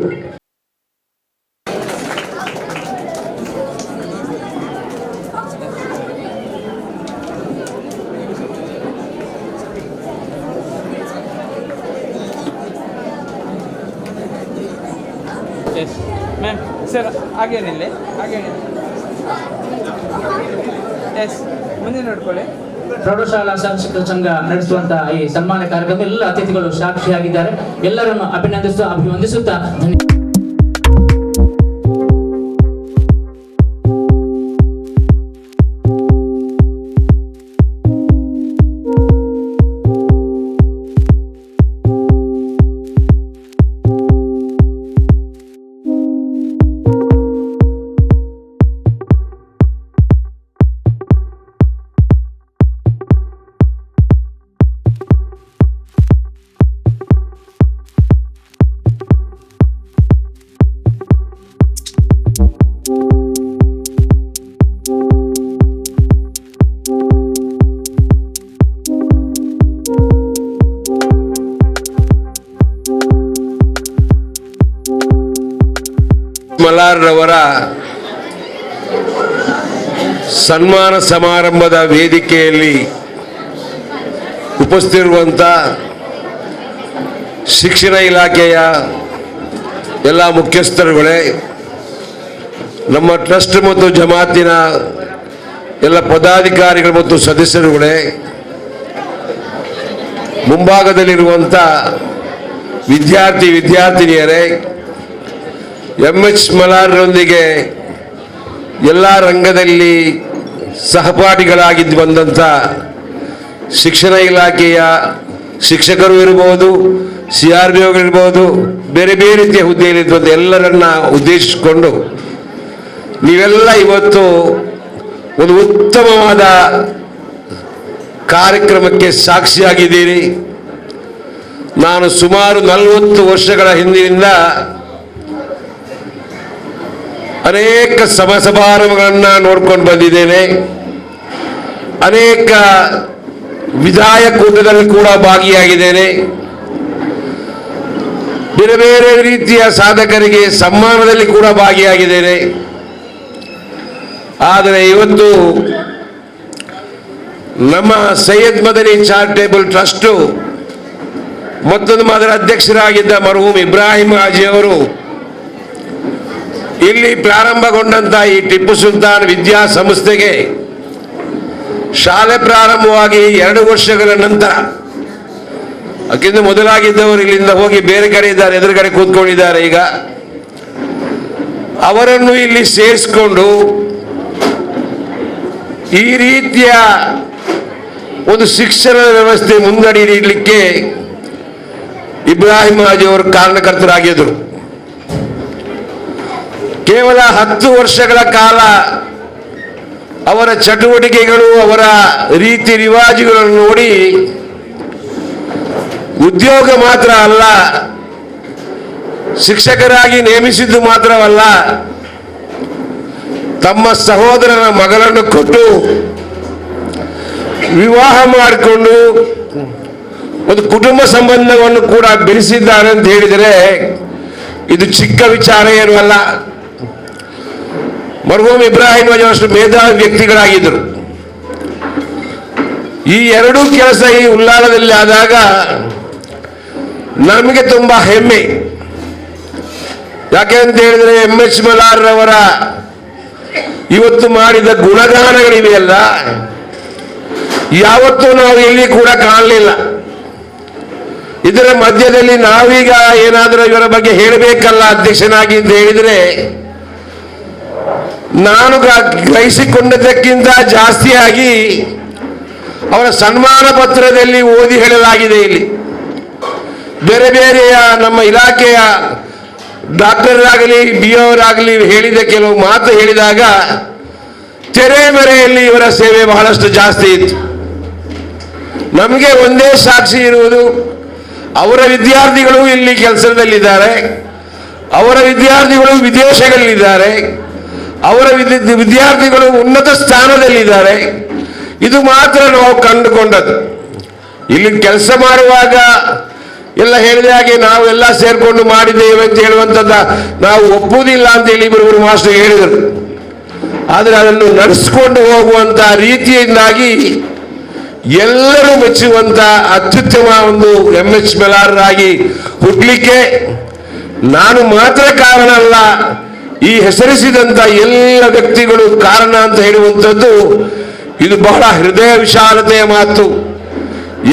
ಮ್ಯಾಮ್ ಸರ್ ಹಾಗೇನಿಲ್ಲ, ಎಸ್ ಮುಂದೆ ನೋಡ್ಕೊಳ್ಳಿ. ಪ್ರೌಢಶಾಲಾ ಶಿಕ್ಷಕರ ಸಂಘ ನಡೆಸುವಂತಹ ಈ ಸನ್ಮಾನ ಕಾರ್ಯಕ್ರಮ ಎಲ್ಲ ಅತಿಥಿಗಳು ಸಾಕ್ಷಿಯಾಗಿದ್ದಾರೆ. ಎಲ್ಲರನ್ನು ಅಭಿವಂದಿಸುತ್ತಾ ಧನ್ಯವಾದ. ಮಲಾರ್ರವರ ಸನ್ಮಾನ ಸಮಾರಂಭದ ವೇದಿಕೆಯಲ್ಲಿ ಉಪಸ್ಥಿತಿರುವಂಥ ಶಿಕ್ಷಣ ಇಲಾಖೆಯ ಎಲ್ಲ ಮುಖ್ಯಸ್ಥರುಗಳೇ, ನಮ್ಮ ಟ್ರಸ್ಟ್ ಮತ್ತು ಜಮಾತಿನ ಎಲ್ಲ ಪದಾಧಿಕಾರಿಗಳು ಮತ್ತು ಸದಸ್ಯರುಗಳೇ, ಮುಂಭಾಗದಲ್ಲಿರುವಂಥ ವಿದ್ಯಾರ್ಥಿನಿಯರೇ, ಎಚ್ ಮಲಾರ್ರೊಂದಿಗೆ ಎಲ್ಲ ರಂಗದಲ್ಲಿ ಸಹಪಾಠಿಗಳಾಗಿ ಬಂದಂಥ ಶಿಕ್ಷಣ ಇಲಾಖೆಯ ಶಿಕ್ಷಕರು ಇರ್ಬೋದು, CRBOಗಳಿರ್ಬೋದು, ಬೇರೆ ಬೇರೆ ರೀತಿಯ ಹುದ್ದೆಯಲ್ಲಿರುವಂಥ ಎಲ್ಲರನ್ನ ಉದ್ದೇಶಿಸಿಕೊಂಡು ನೀವೆಲ್ಲ ಇವತ್ತು ಒಂದು ಉತ್ತಮವಾದ ಕಾರ್ಯಕ್ರಮಕ್ಕೆ ಸಾಕ್ಷಿಯಾಗಿದ್ದೀರಿ. ನಾನು ಸುಮಾರು 40 ವರ್ಷಗಳ ಹಿಂದಿನಿಂದ ಅನೇಕ ಸಮಾರಂಭಗಳನ್ನು ನೋಡ್ಕೊಂಡು ಬಂದಿದ್ದೇನೆ. ಅನೇಕ ವಿಧಾಯಕೂಟದಲ್ಲಿ ಕೂಡ ಭಾಗಿಯಾಗಿದ್ದೇನೆ. ಬೇರೆ ಬೇರೆ ರೀತಿಯ ಸಾಧಕರಿಗೆ ಸನ್ಮಾನದಲ್ಲಿ ಕೂಡ ಭಾಗಿಯಾಗಿದ್ದೇನೆ. ಆದರೆ ಇವತ್ತು ನಮ್ಮ ಸೈಯದ್ ಮದನಿ ಚಾರಿಟೇಬಲ್ ಟ್ರಸ್ಟು ಮತ್ತೊಂದು ಅದರ ಅಧ್ಯಕ್ಷರಾಗಿದ್ದ ಮರ್ಹೂಮ್ ಇಬ್ರಾಹಿಂ ಹಾಜಿಯವರು ಇಲ್ಲಿ ಪ್ರಾರಂಭಗೊಂಡಂತ ಈ ಟಿಪ್ಪು ಸುಲ್ತಾನ್ ವಿದ್ಯಾ ಸಂಸ್ಥೆಗೆ ಶಾಲೆ ಪ್ರಾರಂಭವಾಗಿ 2 ವರ್ಷಗಳ ನಂತರ, ಅದಕ್ಕಿಂತ ಮೊದಲಾಗಿದ್ದವರು ಇಲ್ಲಿಂದ ಹೋಗಿ ಬೇರೆ ಕಡೆ ಇದ್ದಾರೆ, ಎದುರುಗಡೆ ಕೂತ್ಕೊಂಡಿದ್ದಾರೆ. ಈಗ ಅವರನ್ನು ಇಲ್ಲಿ ಸೇರಿಸಿಕೊಂಡು ಈ ರೀತಿಯ ಒಂದು ಶಿಕ್ಷಣ ವ್ಯವಸ್ಥೆ ಮುನ್ನಡೆಯಲಿಕ್ಕೆ ಇಬ್ರಾಹಿಂ ಹಾಜಿ ಅವರು ಕಾರಣಕರ್ತರಾಗಿದ್ದರು. ಕೇವಲ 10 ವರ್ಷಗಳ ಕಾಲ ಅವರ ಚಟುವಟಿಕೆಗಳು, ಅವರ ರೀತಿ ರಿವಾಜುಗಳನ್ನು ನೋಡಿ ಉದ್ಯೋಗ ಮಾತ್ರ ಅಲ್ಲ, ಶಿಕ್ಷಕರಾಗಿ ನೇಮಿಸಿದ್ದು ಮಾತ್ರವಲ್ಲ, ತಮ್ಮ ಸಹೋದರನ ಮಗಳನ್ನು ಕೊಟ್ಟು ವಿವಾಹ ಮಾಡಿಕೊಂಡು ಒಂದು ಕುಟುಂಬ ಸಂಬಂಧವನ್ನು ಕೂಡ ಬೆಳೆಸಿದ್ದಾರೆ ಅಂತ ಹೇಳಿದರೆ ಇದು ಚಿಕ್ಕ ವಿಚಾರ ಏನೂ ಅಲ್ಲ. ಮರ್ಹೂಮ್ ಇಬ್ರಾಹಿಂ ಹಾಜಿ ಅಷ್ಟು ಮೇಧಾವಿ ವ್ಯಕ್ತಿಗಳಾಗಿದ್ದರು. ಈ 2 ಕೆಲಸ ಈ ಉಲ್ಲಾಳದಲ್ಲಿ ಆದಾಗ ನಮಗೆ ತುಂಬಾ ಹೆಮ್ಮೆ. ಯಾಕೆ ಅಂತ ಹೇಳಿದ್ರೆ ಎಚ್ ಮಲಾರ್ರವರ ಇವತ್ತು ಮಾಡಿದ ಗುಣಗಾನಗಳಿವೆಯಲ್ಲ, ಯಾವತ್ತೂ ನಾವು ಎಲ್ಲಿ ಕೂಡ ಕಾಣಲಿಲ್ಲ. ಇದರ ಮಧ್ಯದಲ್ಲಿ ನಾವೀಗ ಏನಾದರೂ ಇವರ ಬಗ್ಗೆ ಹೇಳಬೇಕಲ್ಲ ಅಧ್ಯಕ್ಷನಾಗಿ ಅಂತ ಹೇಳಿದರೆ, ನಾನು ಗ್ರಹಿಸಿಕೊಂಡದಕ್ಕಿಂತ ಜಾಸ್ತಿಯಾಗಿ ಅವರ ಸನ್ಮಾನ ಪತ್ರದಲ್ಲಿ ಓದಿ ಹೇಳಲಾಗಿದೆ. ಇಲ್ಲಿ ಬೇರೆ ಬೇರೆಯ ನಮ್ಮ ಇಲಾಖೆಯ ಡಾಕ್ಟರಾಗಲಿ BO ಅವರಾಗಲಿ ಹೇಳಿದ ಕೆಲವು ಮಾತು ಹೇಳಿದಾಗ ತೆರೆಮರೆಯಲ್ಲಿ ಇವರ ಸೇವೆ ಬಹಳಷ್ಟು ಜಾಸ್ತಿ ಇತ್ತು. ನಮಗೆ ಒಂದೇ ಸಾಕ್ಷಿ ಇರುವುದು, ಅವರ ವಿದ್ಯಾರ್ಥಿಗಳು ಇಲ್ಲಿ ಕೆಲಸದಲ್ಲಿದ್ದಾರೆ, ಅವರ ವಿದ್ಯಾರ್ಥಿಗಳು ವಿದೇಶಗಳಲ್ಲಿದ್ದಾರೆ, ಅವರ ವಿದ್ಯಾರ್ಥಿಗಳು ಉನ್ನತ ಸ್ಥಾನದಲ್ಲಿದ್ದಾರೆ. ಇದು ಮಾತ್ರ ನಾವು ಕಂಡುಕೊಂಡದ್ದು. ಇಲ್ಲಿ ಕೆಲಸ ಮಾಡುವಾಗ ಎಲ್ಲ ಹೇಳಿದ ಹಾಗೆ ನಾವು ಎಲ್ಲ ಸೇರ್ಕೊಂಡು ಮಾಡಿದ್ದೇವೆ ಅಂತ ಹೇಳುವಂಥದ್ದು ನಾವು ಒಪ್ಪುವುದಿಲ್ಲ ಅಂತೇಳಿ ಇಬ್ಬರು ಮಾಸ್ಟರ್ ಹೇಳಿದರು. ಆದರೆ ಅದನ್ನು ನಡೆಸಿಕೊಂಡು ಹೋಗುವಂಥ ರೀತಿಯಿಂದಾಗಿ ಎಲ್ಲರೂ ಮೆಚ್ಚುವಂಥ ಅತ್ಯುತ್ತಮ ಒಂದು ಎಚ್ ಮಲಾರ್ರಾಗಿ ಹುಟ್ಟಲಿಕ್ಕೆ ನಾನು ಮಾತ್ರ ಕಾರಣ ಅಲ್ಲ, ಈ ಹೆಸರಿಸಿದಂಥ ಎಲ್ಲ ವ್ಯಕ್ತಿಗಳು ಕಾರಣ ಅಂತ ಹೇಳುವಂಥದ್ದು ಇದು ಬಹಳ ಹೃದಯ ವಿಶಾಲತೆಯ ಮಾತು.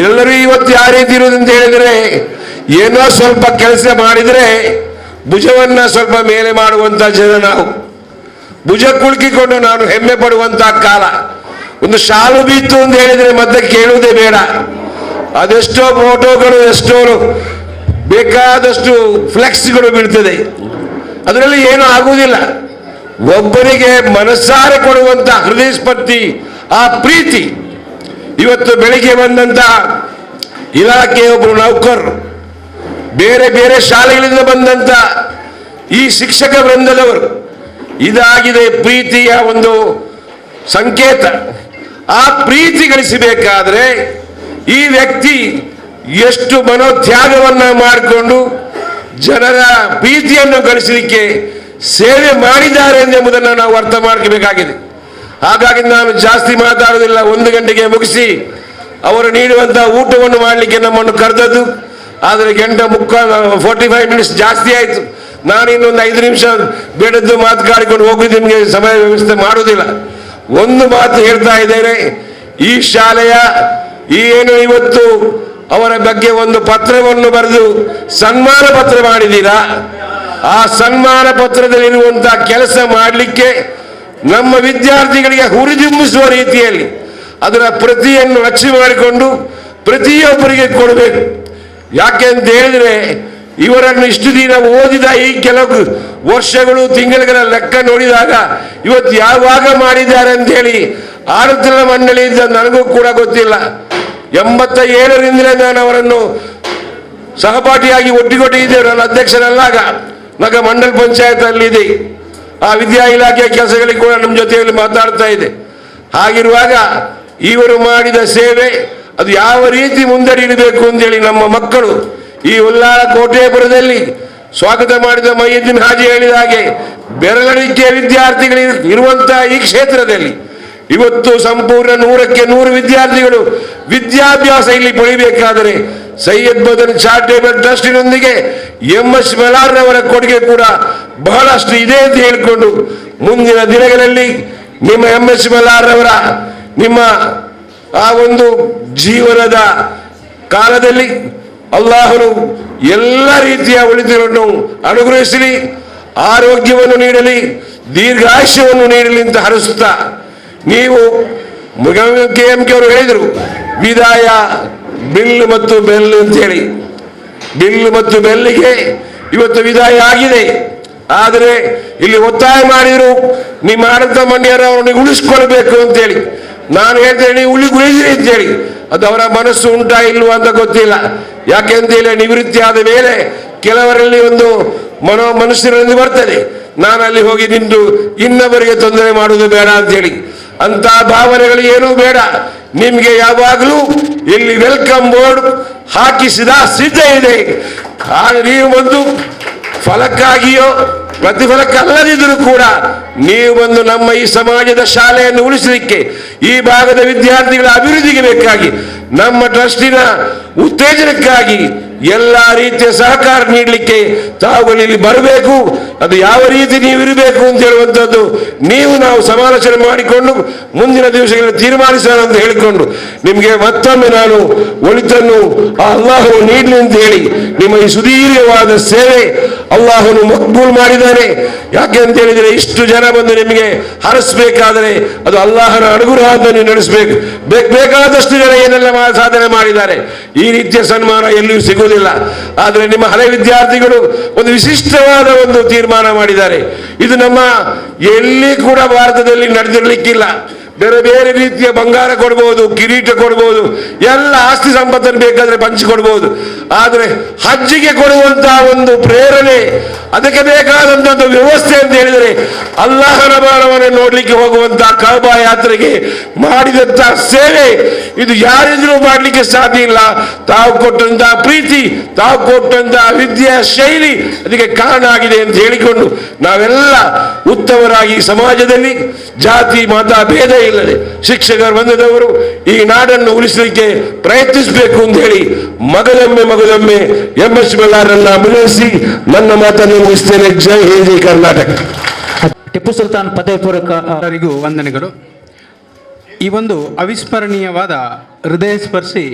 ಎಲ್ಲರೂ ಇವತ್ತು ಯಾವ ರೀತಿ ಇರುವುದಂತ ಹೇಳಿದರೆ, ಏನೋ ಸ್ವಲ್ಪ ಕೆಲಸ ಮಾಡಿದರೆ ಭುಜವನ್ನ ಸ್ವಲ್ಪ ಮೇಲೆ ಮಾಡುವಂಥ ಜನ ನಾವು. ಭುಜ ಕುಳುಕಿಕೊಂಡು ನಾನು ಹೆಮ್ಮೆ ಪಡುವಂಥ ಕಾಲ. ಒಂದು ಶಾಲು ಬಿತ್ತು ಅಂತ ಹೇಳಿದರೆ ಮತ್ತೆ ಕೇಳುವುದೇ ಬೇಡ. ಅದೆಷ್ಟೋ ಫೋಟೋಗಳು, ಎಷ್ಟೋ ಬೇಕಾದಷ್ಟು ಫ್ಲೆಕ್ಸ್ಗಳು ಬೀಳ್ತದೆ, ಅದರಲ್ಲಿ ಏನೂ ಆಗುವುದಿಲ್ಲ. ಒಬ್ಬರಿಗೆ ಮನಸ್ಸಾರೆ ಕೊಡುವಂಥ ಹೃದಯ ಸ್ಪರ್ಧಿ, ಆ ಪ್ರೀತಿ. ಇವತ್ತು ಬೆಳಿಗ್ಗೆ ಬಂದಂಥ ಇಲಾಖೆಯ ಒಬ್ಬರು ನೌಕರರು, ಬೇರೆ ಬೇರೆ ಶಾಲೆಗಳಿಂದ ಬಂದಂಥ ಈ ಶಿಕ್ಷಕ ವೃಂದದವರು, ಇದಾಗಿದೆ ಪ್ರೀತಿಯ ಒಂದು ಸಂಕೇತ. ಆ ಪ್ರೀತಿ ಗಳಿಸಬೇಕಾದ್ರೆ ಈ ವ್ಯಕ್ತಿ ಎಷ್ಟು ಮನೋತ್ಯಾಗವನ್ನು ಮಾಡಿಕೊಂಡು ಜನರ ಪ್ರೀತಿಯನ್ನು ಗಳಿಸಲಿಕ್ಕೆ ಸೇವೆ ಮಾಡಿದ್ದಾರೆ ಎಂಬುದನ್ನು ನಾವು ಅರ್ಥ ಮಾಡ್ಕೋಬೇಕಾಗಿದೆ. ಹಾಗಾಗಿ ನಾನು ಜಾಸ್ತಿ ಮಾತಾಡೋದಿಲ್ಲ. 1 ಗಂಟೆಗೆ ಮುಗಿಸಿ ಅವರು ನೀಡುವಂತಹ ಊಟವನ್ನು ಮಾಡಲಿಕ್ಕೆ ನಮ್ಮನ್ನು ಕರೆದದ್ದು. ಆದರೆ 1:45 ಮಿನಿಟ್ಸ್ ಜಾಸ್ತಿ ಆಯಿತು. ನಾನು ಇನ್ನೊಂದು 5 ನಿಮಿಷ ಬೇಡದ್ದು ಮಾತುಕಾಡಿಕೊಂಡು ಹೋಗಿದ್ದು ನಿಮಗೆ ಸಮಯ ವ್ಯವಸ್ಥೆ ಮಾಡುವುದಿಲ್ಲ. ಒಂದು ಮಾತು ಹೇಳ್ತಾ ಇದ್ದೇನೆ, ಈ ಶಾಲೆಯ ಏನು ಇವತ್ತು ಅವರ ಬಗ್ಗೆ ಒಂದು ಪತ್ರವನ್ನು ಬರೆದು ಸನ್ಮಾನ ಪತ್ರ ಮಾಡಿದ್ದೀರಾ, ಆ ಸನ್ಮಾನ ಪತ್ರದಲ್ಲಿರುವಂತಹ ಕೆಲಸ ಮಾಡಲಿಕ್ಕೆ ನಮ್ಮ ವಿದ್ಯಾರ್ಥಿಗಳಿಗೆ ಹುರಿದುಂಬಿಸುವ ರೀತಿಯಲ್ಲಿ ಅದರ ಪ್ರತಿಯನ್ನು ಲಕ್ಷ್ಯ ಮಾಡಿಕೊಂಡು ಪ್ರತಿಯೊಬ್ಬರಿಗೆ ಕೊಡಬೇಕು. ಯಾಕೆ ಅಂತ ಹೇಳಿದ್ರೆ ಇವರನ್ನು ಇಷ್ಟು ದಿನ ಓದಿದ ಈ ಕೆಲವು ವರ್ಷಗಳು ತಿಂಗಳ ಲೆಕ್ಕ ನೋಡಿದಾಗ ಇವತ್ತು ಯಾವಾಗ ಮಾಡಿದ್ದಾರೆ ಅಂತ ಹೇಳಿ ಆಡಳಿತ ಮಂಡಳಿಯಿಂದ ನನಗೂ ಕೂಡ ಗೊತ್ತಿಲ್ಲ. 87ರಿಂದಲೇ ನಾನು ಅವರನ್ನು ಸಹಪಾಠಿಯಾಗಿ ಒಟ್ಟಿಗೆ ನನ್ನ ಅಧ್ಯಕ್ಷರಲ್ಲಾಗ ನಗ ಮಂಡಲ ಪಂಚಾಯತ್ ಅಲ್ಲಿದೆ. ಆ ವಿದ್ಯಾ ಇಲಾಖೆಯ ಕೆಲಸಗಳಿಗೆ ಕೂಡ ನಮ್ಮ ಜೊತೆಯಲ್ಲಿ ಮಾತಾಡ್ತಾ ಇದೆ. ಹಾಗಿರುವಾಗ ಇವರು ಮಾಡಿದ ಸೇವೆ ಅದು ಯಾವ ರೀತಿ ಮುಂದಡಿಯಬೇಕು ಅಂತೇಳಿ ನಮ್ಮ ಮಕ್ಕಳು ಈ ಉಲ್ಲಾಳ ಕೋಟೆಪುರದಲ್ಲಿ ಸ್ವಾಗತ ಮಾಡಿದ ಮೈಯದ್ದೀನ್ ಹಾಜಿ ಹೇಳಿದ ಹಾಗೆ ಬೆರಳಿಕೆ ವಿದ್ಯಾರ್ಥಿಗಳು ಇರುವಂತಹ ಈ ಕ್ಷೇತ್ರದಲ್ಲಿ ಇವತ್ತು ಸಂಪೂರ್ಣ 100ಕ್ಕೆ 100 ವಿದ್ಯಾರ್ಥಿಗಳು ವಿದ್ಯಾಭ್ಯಾಸ ಇಲ್ಲಿ ಪಡೆಯಬೇಕಾದರೆ ಸೈಯದ್ ಮದನಿ ಚಾರಿಟೇಬಲ್ ಟ್ರಸ್ಟಿನೊಂದಿಗೆ MS ಮಲಾರ್ನವರ ಕೊಡುಗೆ ಕೂಡ ಬಹಳಷ್ಟು ಇದೆ ಅಂತ ಹೇಳಿಕೊಂಡು ಮುಂದಿನ ದಿನಗಳಲ್ಲಿ ನಿಮ್ಮ MS ಮಲಾರ್ನವರ ನಿಮ್ಮ ಆ ಒಂದು ಜೀವನದ ಕಾಲದಲ್ಲಿ ಅಲ್ಲಾಹನು ಎಲ್ಲ ರೀತಿಯ ಒಳಿತುಗಳನ್ನು ಅನುಗ್ರಹಿಸಲಿ, ಆರೋಗ್ಯವನ್ನು ನೀಡಲಿ, ದೀರ್ಘಾಯುಷ್ಯವನ್ನು ನೀಡಲಿ ಅಂತ ಹರಿಸುತ್ತಾ ನೀವು KMK ಅವರು ಹೇಳಿದರು ವಿದಾಯ ಬಿಲ್ ಮತ್ತು ಬೆಲ್ ಅಂತೇಳಿ. ಬಿಲ್ ಮತ್ತು ಬೆಲ್ಲಿಗೆ ಇವತ್ತು ವಿದಾಯ ಆಗಿದೆ. ಆದರೆ ಇಲ್ಲಿ ಒತ್ತಾಯ ಮಾಡಿದ್ರು ನಿಮ್ಮ ಆಡಳಿತ ಮಂಡಳಿಯವರನ್ನು ಉಳಿಸ್ಕೊಳ್ಬೇಕು ಅಂತೇಳಿ. ನಾನು ಹೇಳ್ತೇನೆ ನೀವು ಉಳಿದ್ರಿ ಅಂತೇಳಿ. ಅದು ಅವರ ಮನಸ್ಸು ಉಂಟಾ ಇಲ್ವಾ ಅಂತ ಗೊತ್ತಿಲ್ಲ. ಯಾಕೆಂತೇಳಿ ನಿವೃತ್ತಿ ಆದ ಮೇಲೆ ಕೆಲವರಲ್ಲಿ ಒಂದು ಮನುಷ್ಯರಲ್ಲಿ ಬರ್ತದೆ, ನಾನು ಅಲ್ಲಿ ಹೋಗಿ ನಿಂತು ಇನ್ನೊಬ್ಬರಿಗೆ ತೊಂದರೆ ಮಾಡುವುದು ಬೇಡ ಅಂತೇಳಿ. ಅಂತ ಭಾವನೆಗಳು ಏನೂ ಬೇಡ. ನಿಮ್ಗೆ ಯಾವಾಗಲೂ ಇಲ್ಲಿ ವೆಲ್ಕಮ್ ಬೋರ್ಡ್ ಹಾಕಿಸಿದ ಸಿದ್ಧ ಇದೆ. ನೀವು ಒಂದು ಫಲಕ್ಕಾಗಿಯೋ ಪ್ರತಿಫಲಕ್ಕಲ್ಲದಿದ್ದರೂ ಕೂಡ ನೀವು ಬಂದು ನಮ್ಮ ಈ ಸಮಾಜದ ಶಾಲೆಯನ್ನು ಉಳಿಸಲಿಕ್ಕೆ, ಈ ಭಾಗದ ವಿದ್ಯಾರ್ಥಿಗಳ ಅಭಿವೃದ್ಧಿಗೆ ಬೇಕಾಗಿ, ನಮ್ಮ ಟ್ರಸ್ಟಿನ ಉತ್ತೇಜನಕ್ಕಾಗಿ ಎಲ್ಲ ರೀತಿಯ ಸಹಕಾರ ನೀಡಲಿಕ್ಕೆ ತಾವುಗಳು ಇಲ್ಲಿ ಬರಬೇಕು. ಅದು ಯಾವ ರೀತಿ ನೀವು ಇರಬೇಕು ಅಂತ ಹೇಳುವಂಥದ್ದು ನಾವು ಸಮಾಲೋಚನೆ ಮಾಡಿಕೊಂಡು ಮುಂದಿನ ದಿವಸಗಳಲ್ಲಿ ತೀರ್ಮಾನಿಸೋಣ ಅಂತ ಹೇಳಿಕೊಂಡು ನಿಮಗೆ ಮತ್ತೊಮ್ಮೆ ನಾನು ಒಳಿತನ್ನು ಅಲ್ಲಾಹನು ನೀಡಲಿ ಅಂತ ಹೇಳಿ ನಿಮ್ಮ ಈ ಸುದೀರ್ಘವಾದ ಸೇವೆ ಅಲ್ಲಾಹನು ಮಕ್ಬೂಲ್ ಮಾಡಿದ್ದಾನೆ. ಯಾಕೆ ಅಂತ ಹೇಳಿದರೆ ಇಷ್ಟು ಜನ ಬಂದು ನಿಮಗೆ ಹರಿಸಬೇಕಾದರೆ ಅದು ಅಲ್ಲಾಹನ ಅನುಗ್ರಹ ಅಂತ ನೀವು ನಡೆಸಬೇಕು. ಬೇಕಾದಷ್ಟು ಜನ ಏನೆಲ್ಲ ಸಾಧನೆ ಮಾಡಿದ್ದಾರೆ. ಈ ರೀತಿಯ ಸನ್ಮಾನ ಎಲ್ಲಿಯೂ ಸಿಗುವುದಿಲ್ಲ. ಆದರೆ ನಿಮ್ಮ ಹಳೆ ವಿದ್ಯಾರ್ಥಿಗಳು ಒಂದು ವಿಶಿಷ್ಟವಾದ ಒಂದು ತೀರ್ಮಾನ ಮಾಡಿದ್ದಾರೆ. ಇದು ನಮ್ಮ ಎಲ್ಲಿ ಕೂಡ ಭಾರತದಲ್ಲಿ ನಡೆದಿರಲಿಕ್ಕಿಲ್ಲ. ಬೇರೆ ಬೇರೆ ರೀತಿಯ ಬಂಗಾರ ಕೊಡ್ಬೋದು, ಕಿರೀಟ ಕೊಡ್ಬೋದು, ಎಲ್ಲ ಆಸ್ತಿ ಸಂಪತ್ತನ್ನು ಬೇಕಾದ್ರೆ ಕೊಡ್ಬೋದು. ಆದರೆ ಹಜ್ಜಿಗೆ ಕೊಡುವಂತಹ ಒಂದು ಪ್ರೇರಣೆ, ಅದಕ್ಕೆ ಬೇಕಾದಂತಹ ವ್ಯವಸ್ಥೆ ಅಂತ ಹೇಳಿದರೆ ಅಲ್ಲಾಹನ ಬಾಣವನ್ನು ನೋಡ್ಲಿಕ್ಕೆ ಹೋಗುವಂತಹ ಕಅಬಾ ಯಾತ್ರೆಗೆ ಮಾಡಿದಂತಹ ಸೇವೆ ಇದು ಯಾರಿಂದಲೂ ಮಾಡಲಿಕ್ಕೆ ಸಾಧ್ಯ ಇಲ್ಲ. ತಾವು ಕೊಟ್ಟಂತಹ ಪ್ರೀತಿ, ತಾವು ಕೊಟ್ಟಂತಹ ವಿದ್ಯಾ ಶೈಲಿ ಅದಕ್ಕೆ ಕಾರಣ ಆಗಿದೆ ಅಂತ ಹೇಳಿಕೊಂಡು ನಾವೆಲ್ಲ ಉತ್ತಮರಾಗಿ ಸಮಾಜದಲ್ಲಿ ಜಾತಿ ಮತ ಭೇದ ಇಲ್ಲದೆ ಶಿಕ್ಷಕರು ಬಂದದವರು ಈ ನಾಡನ್ನು ಉಳಿಸಲಿಕ್ಕೆ ಪ್ರಯತ್ನಿಸಬೇಕು ಅಂತ ಹೇಳಿ ಮಗದೊಮ್ಮೆ MS ಮಲಾರನ್ನ ಅಭಿನಯಿಸಿ ನನ್ನ ಮಾತನ್ನು ಮುಗಿಸ್ತೇನೆ. ಜೈ ಹಿಂದ್, ಜೈ ಕರ್ನಾಟಕ. ಟಿಪ್ಪು ಸುಲ್ತಾನ್ ಪದವಿ ಪೂರ್ವಕ ಅವರಿಗೂ ವಂದನೆಗಳು. ಈ ಒಂದು ಅವಿಸ್ಮರಣೀಯವಾದ ಹೃದಯ ಸ್ಪರ್ಶಿ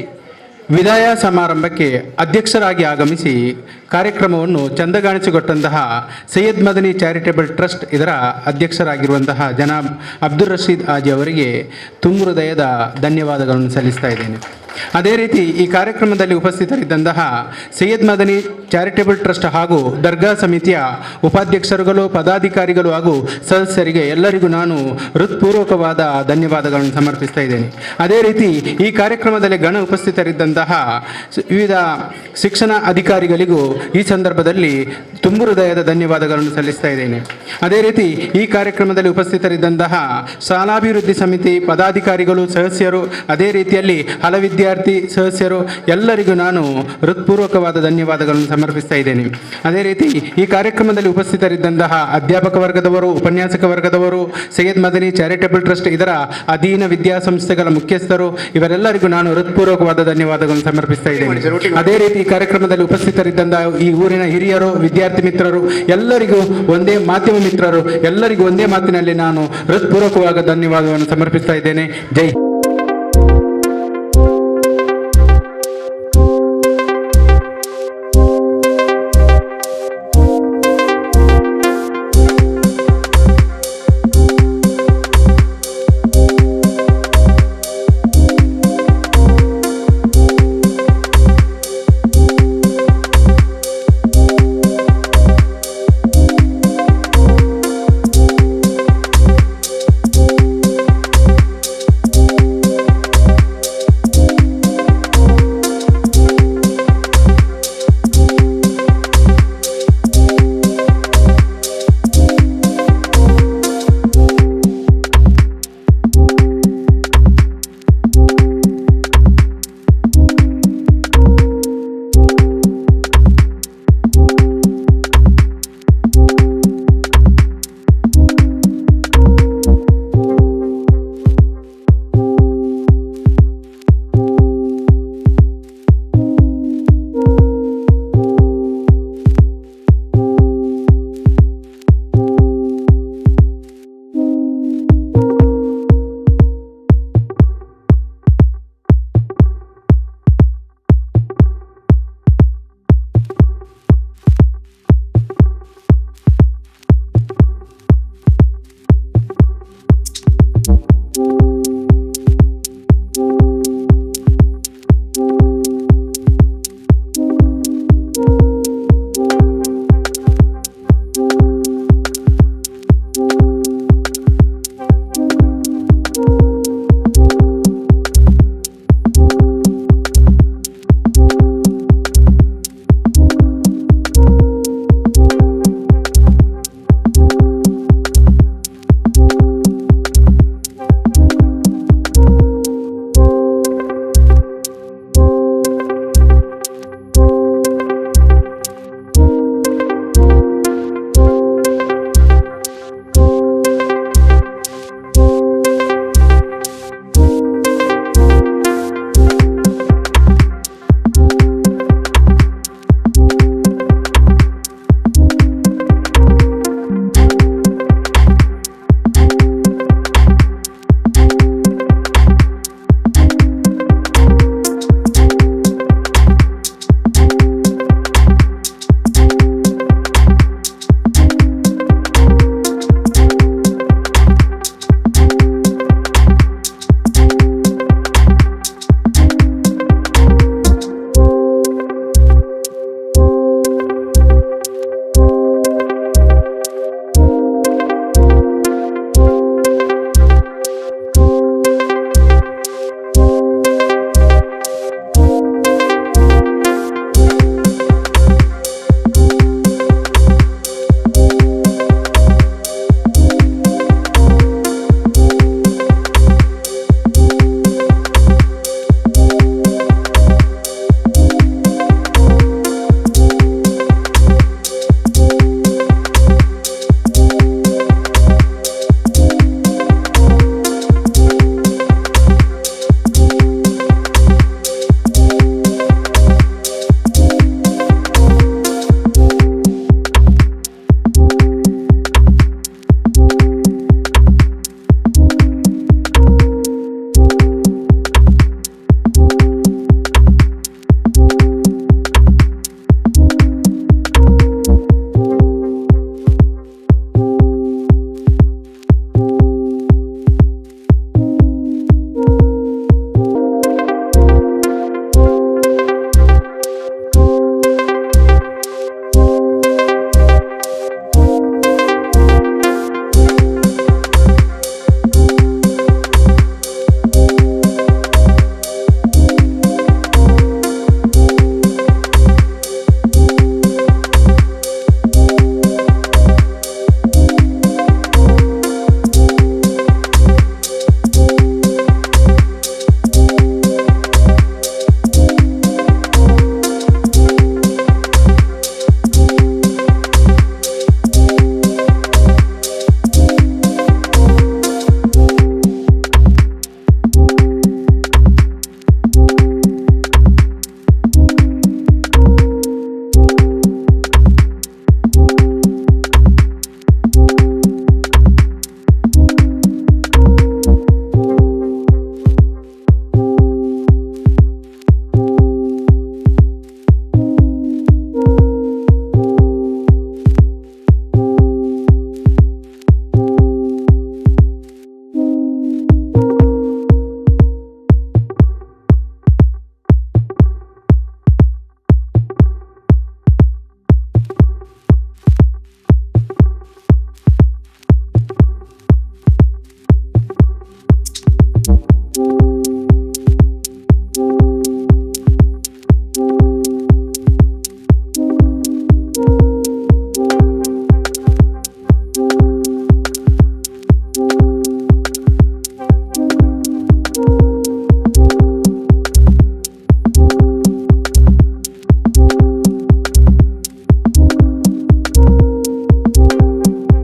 ವಿದಾಯ ಸಮಾರಂಭಕ್ಕೆ ಅಧ್ಯಕ್ಷರಾಗಿ ಆಗಮಿಸಿ ಕಾರ್ಯಕ್ರಮವನ್ನು ಚಂದಗಾಣಿಸಿಕೊಟ್ಟಂತಹ ಸೈಯದ್ ಮದನಿ ಚಾರಿಟೇಬಲ್ ಟ್ರಸ್ಟ್ ಇದರ ಅಧ್ಯಕ್ಷರಾಗಿರುವಂತಹ ಜನಾಬ್ ಅಬ್ದುಲ್ ರಶೀದ್ ಹಾಜಿ ಅವರಿಗೆ ತುಂಬ ಹೃದಯದ ಧನ್ಯವಾದಗಳನ್ನು ಸಲ್ಲಿಸ್ತಾ ಇದ್ದೇನೆ. ಅದೇ ರೀತಿ ಈ ಕಾರ್ಯಕ್ರಮದಲ್ಲಿ ಉಪಸ್ಥಿತರಿದ್ದಂತಹ ಸೈಯದ್ ಮದನಿ ಚಾರಿಟೇಬಲ್ ಟ್ರಸ್ಟ್ ಹಾಗೂ ದರ್ಗಾ ಸಮಿತಿಯ ಉಪಾಧ್ಯಕ್ಷರುಗಳು, ಪದಾಧಿಕಾರಿಗಳು ಹಾಗೂ ಸದಸ್ಯರಿಗೆ ಎಲ್ಲರಿಗೂ ನಾನು ಹೃತ್ಪೂರ್ವಕವಾದ ಧನ್ಯವಾದಗಳನ್ನು ಸಮರ್ಪಿಸ್ತಾ ಇದ್ದೇನೆ. ಅದೇ ರೀತಿ ಈ ಕಾರ್ಯಕ್ರಮದಲ್ಲಿ ಉಪಸ್ಥಿತರಿದ್ದಂತಹ ವಿವಿಧ ಶಿಕ್ಷಣ ಅಧಿಕಾರಿಗಳಿಗೂ ಈ ಸಂದರ್ಭದಲ್ಲಿ ತುಂಬ ಹೃದಯದ ಧನ್ಯವಾದಗಳನ್ನು ಸಲ್ಲಿಸ್ತಾ ಇದ್ದೇನೆ. ಅದೇ ರೀತಿ ಈ ಕಾರ್ಯಕ್ರಮದಲ್ಲಿ ಉಪಸ್ಥಿತರಿದ್ದಂತಹ ಶಾಲಾಭಿವೃದ್ಧಿ ಸಮಿತಿ ಪದಾಧಿಕಾರಿಗಳು, ಸದಸ್ಯರು, ಅದೇ ರೀತಿಯಲ್ಲಿ ಹಲವಿದ್ಯ ವಿದ್ಯಾರ್ಥಿ ಸದಸ್ಯರು ಎಲ್ಲರಿಗೂ ನಾನು ಹೃತ್ಪೂರ್ವಕವಾದ ಧನ್ಯವಾದಗಳನ್ನು ಸಮರ್ಪಿಸ್ತಾ ಇದ್ದೇನೆ. ಅದೇ ರೀತಿ ಈ ಕಾರ್ಯಕ್ರಮದಲ್ಲಿ ಉಪಸ್ಥಿತರಿದ್ದಂತಹ ಅಧ್ಯಾಪಕ ವರ್ಗದವರು, ಉಪನ್ಯಾಸಕ ವರ್ಗದವರು, ಸೈಯದ್ ಮದನಿ ಚಾರಿಟೇಬಲ್ ಟ್ರಸ್ಟ್ ಇದರ ಅಧೀನ ವಿದ್ಯಾಸಂಸ್ಥೆಗಳ ಮುಖ್ಯಸ್ಥರು ಇವರೆಲ್ಲರಿಗೂ ನಾನು ಹೃತ್ಪೂರ್ವಕವಾದ ಧನ್ಯವಾದಗಳನ್ನು ಸಮರ್ಪಿಸ್ತಾ ಇದ್ದೇನೆ. ಅದೇ ರೀತಿ ಈ ಕಾರ್ಯಕ್ರಮದಲ್ಲಿ ಉಪಸ್ಥಿತರಿದ್ದಂತಹ ಈ ಊರಿನ ಹಿರಿಯರು, ವಿದ್ಯಾರ್ಥಿ ಮಿತ್ರರು ಎಲ್ಲರಿಗೂ ಒಂದೇ ಮಾಧ್ಯಮ ಮಿತ್ರರು ಎಲ್ಲರಿಗೂ ಒಂದೇ ಮಾತಿನಲ್ಲಿ ನಾನು ಹೃತ್ಪೂರ್ವಕವಾದ ಧನ್ಯವಾದವನ್ನು ಸಮರ್ಪಿಸ್ತಾ ಇದ್ದೇನೆ. ಜೈ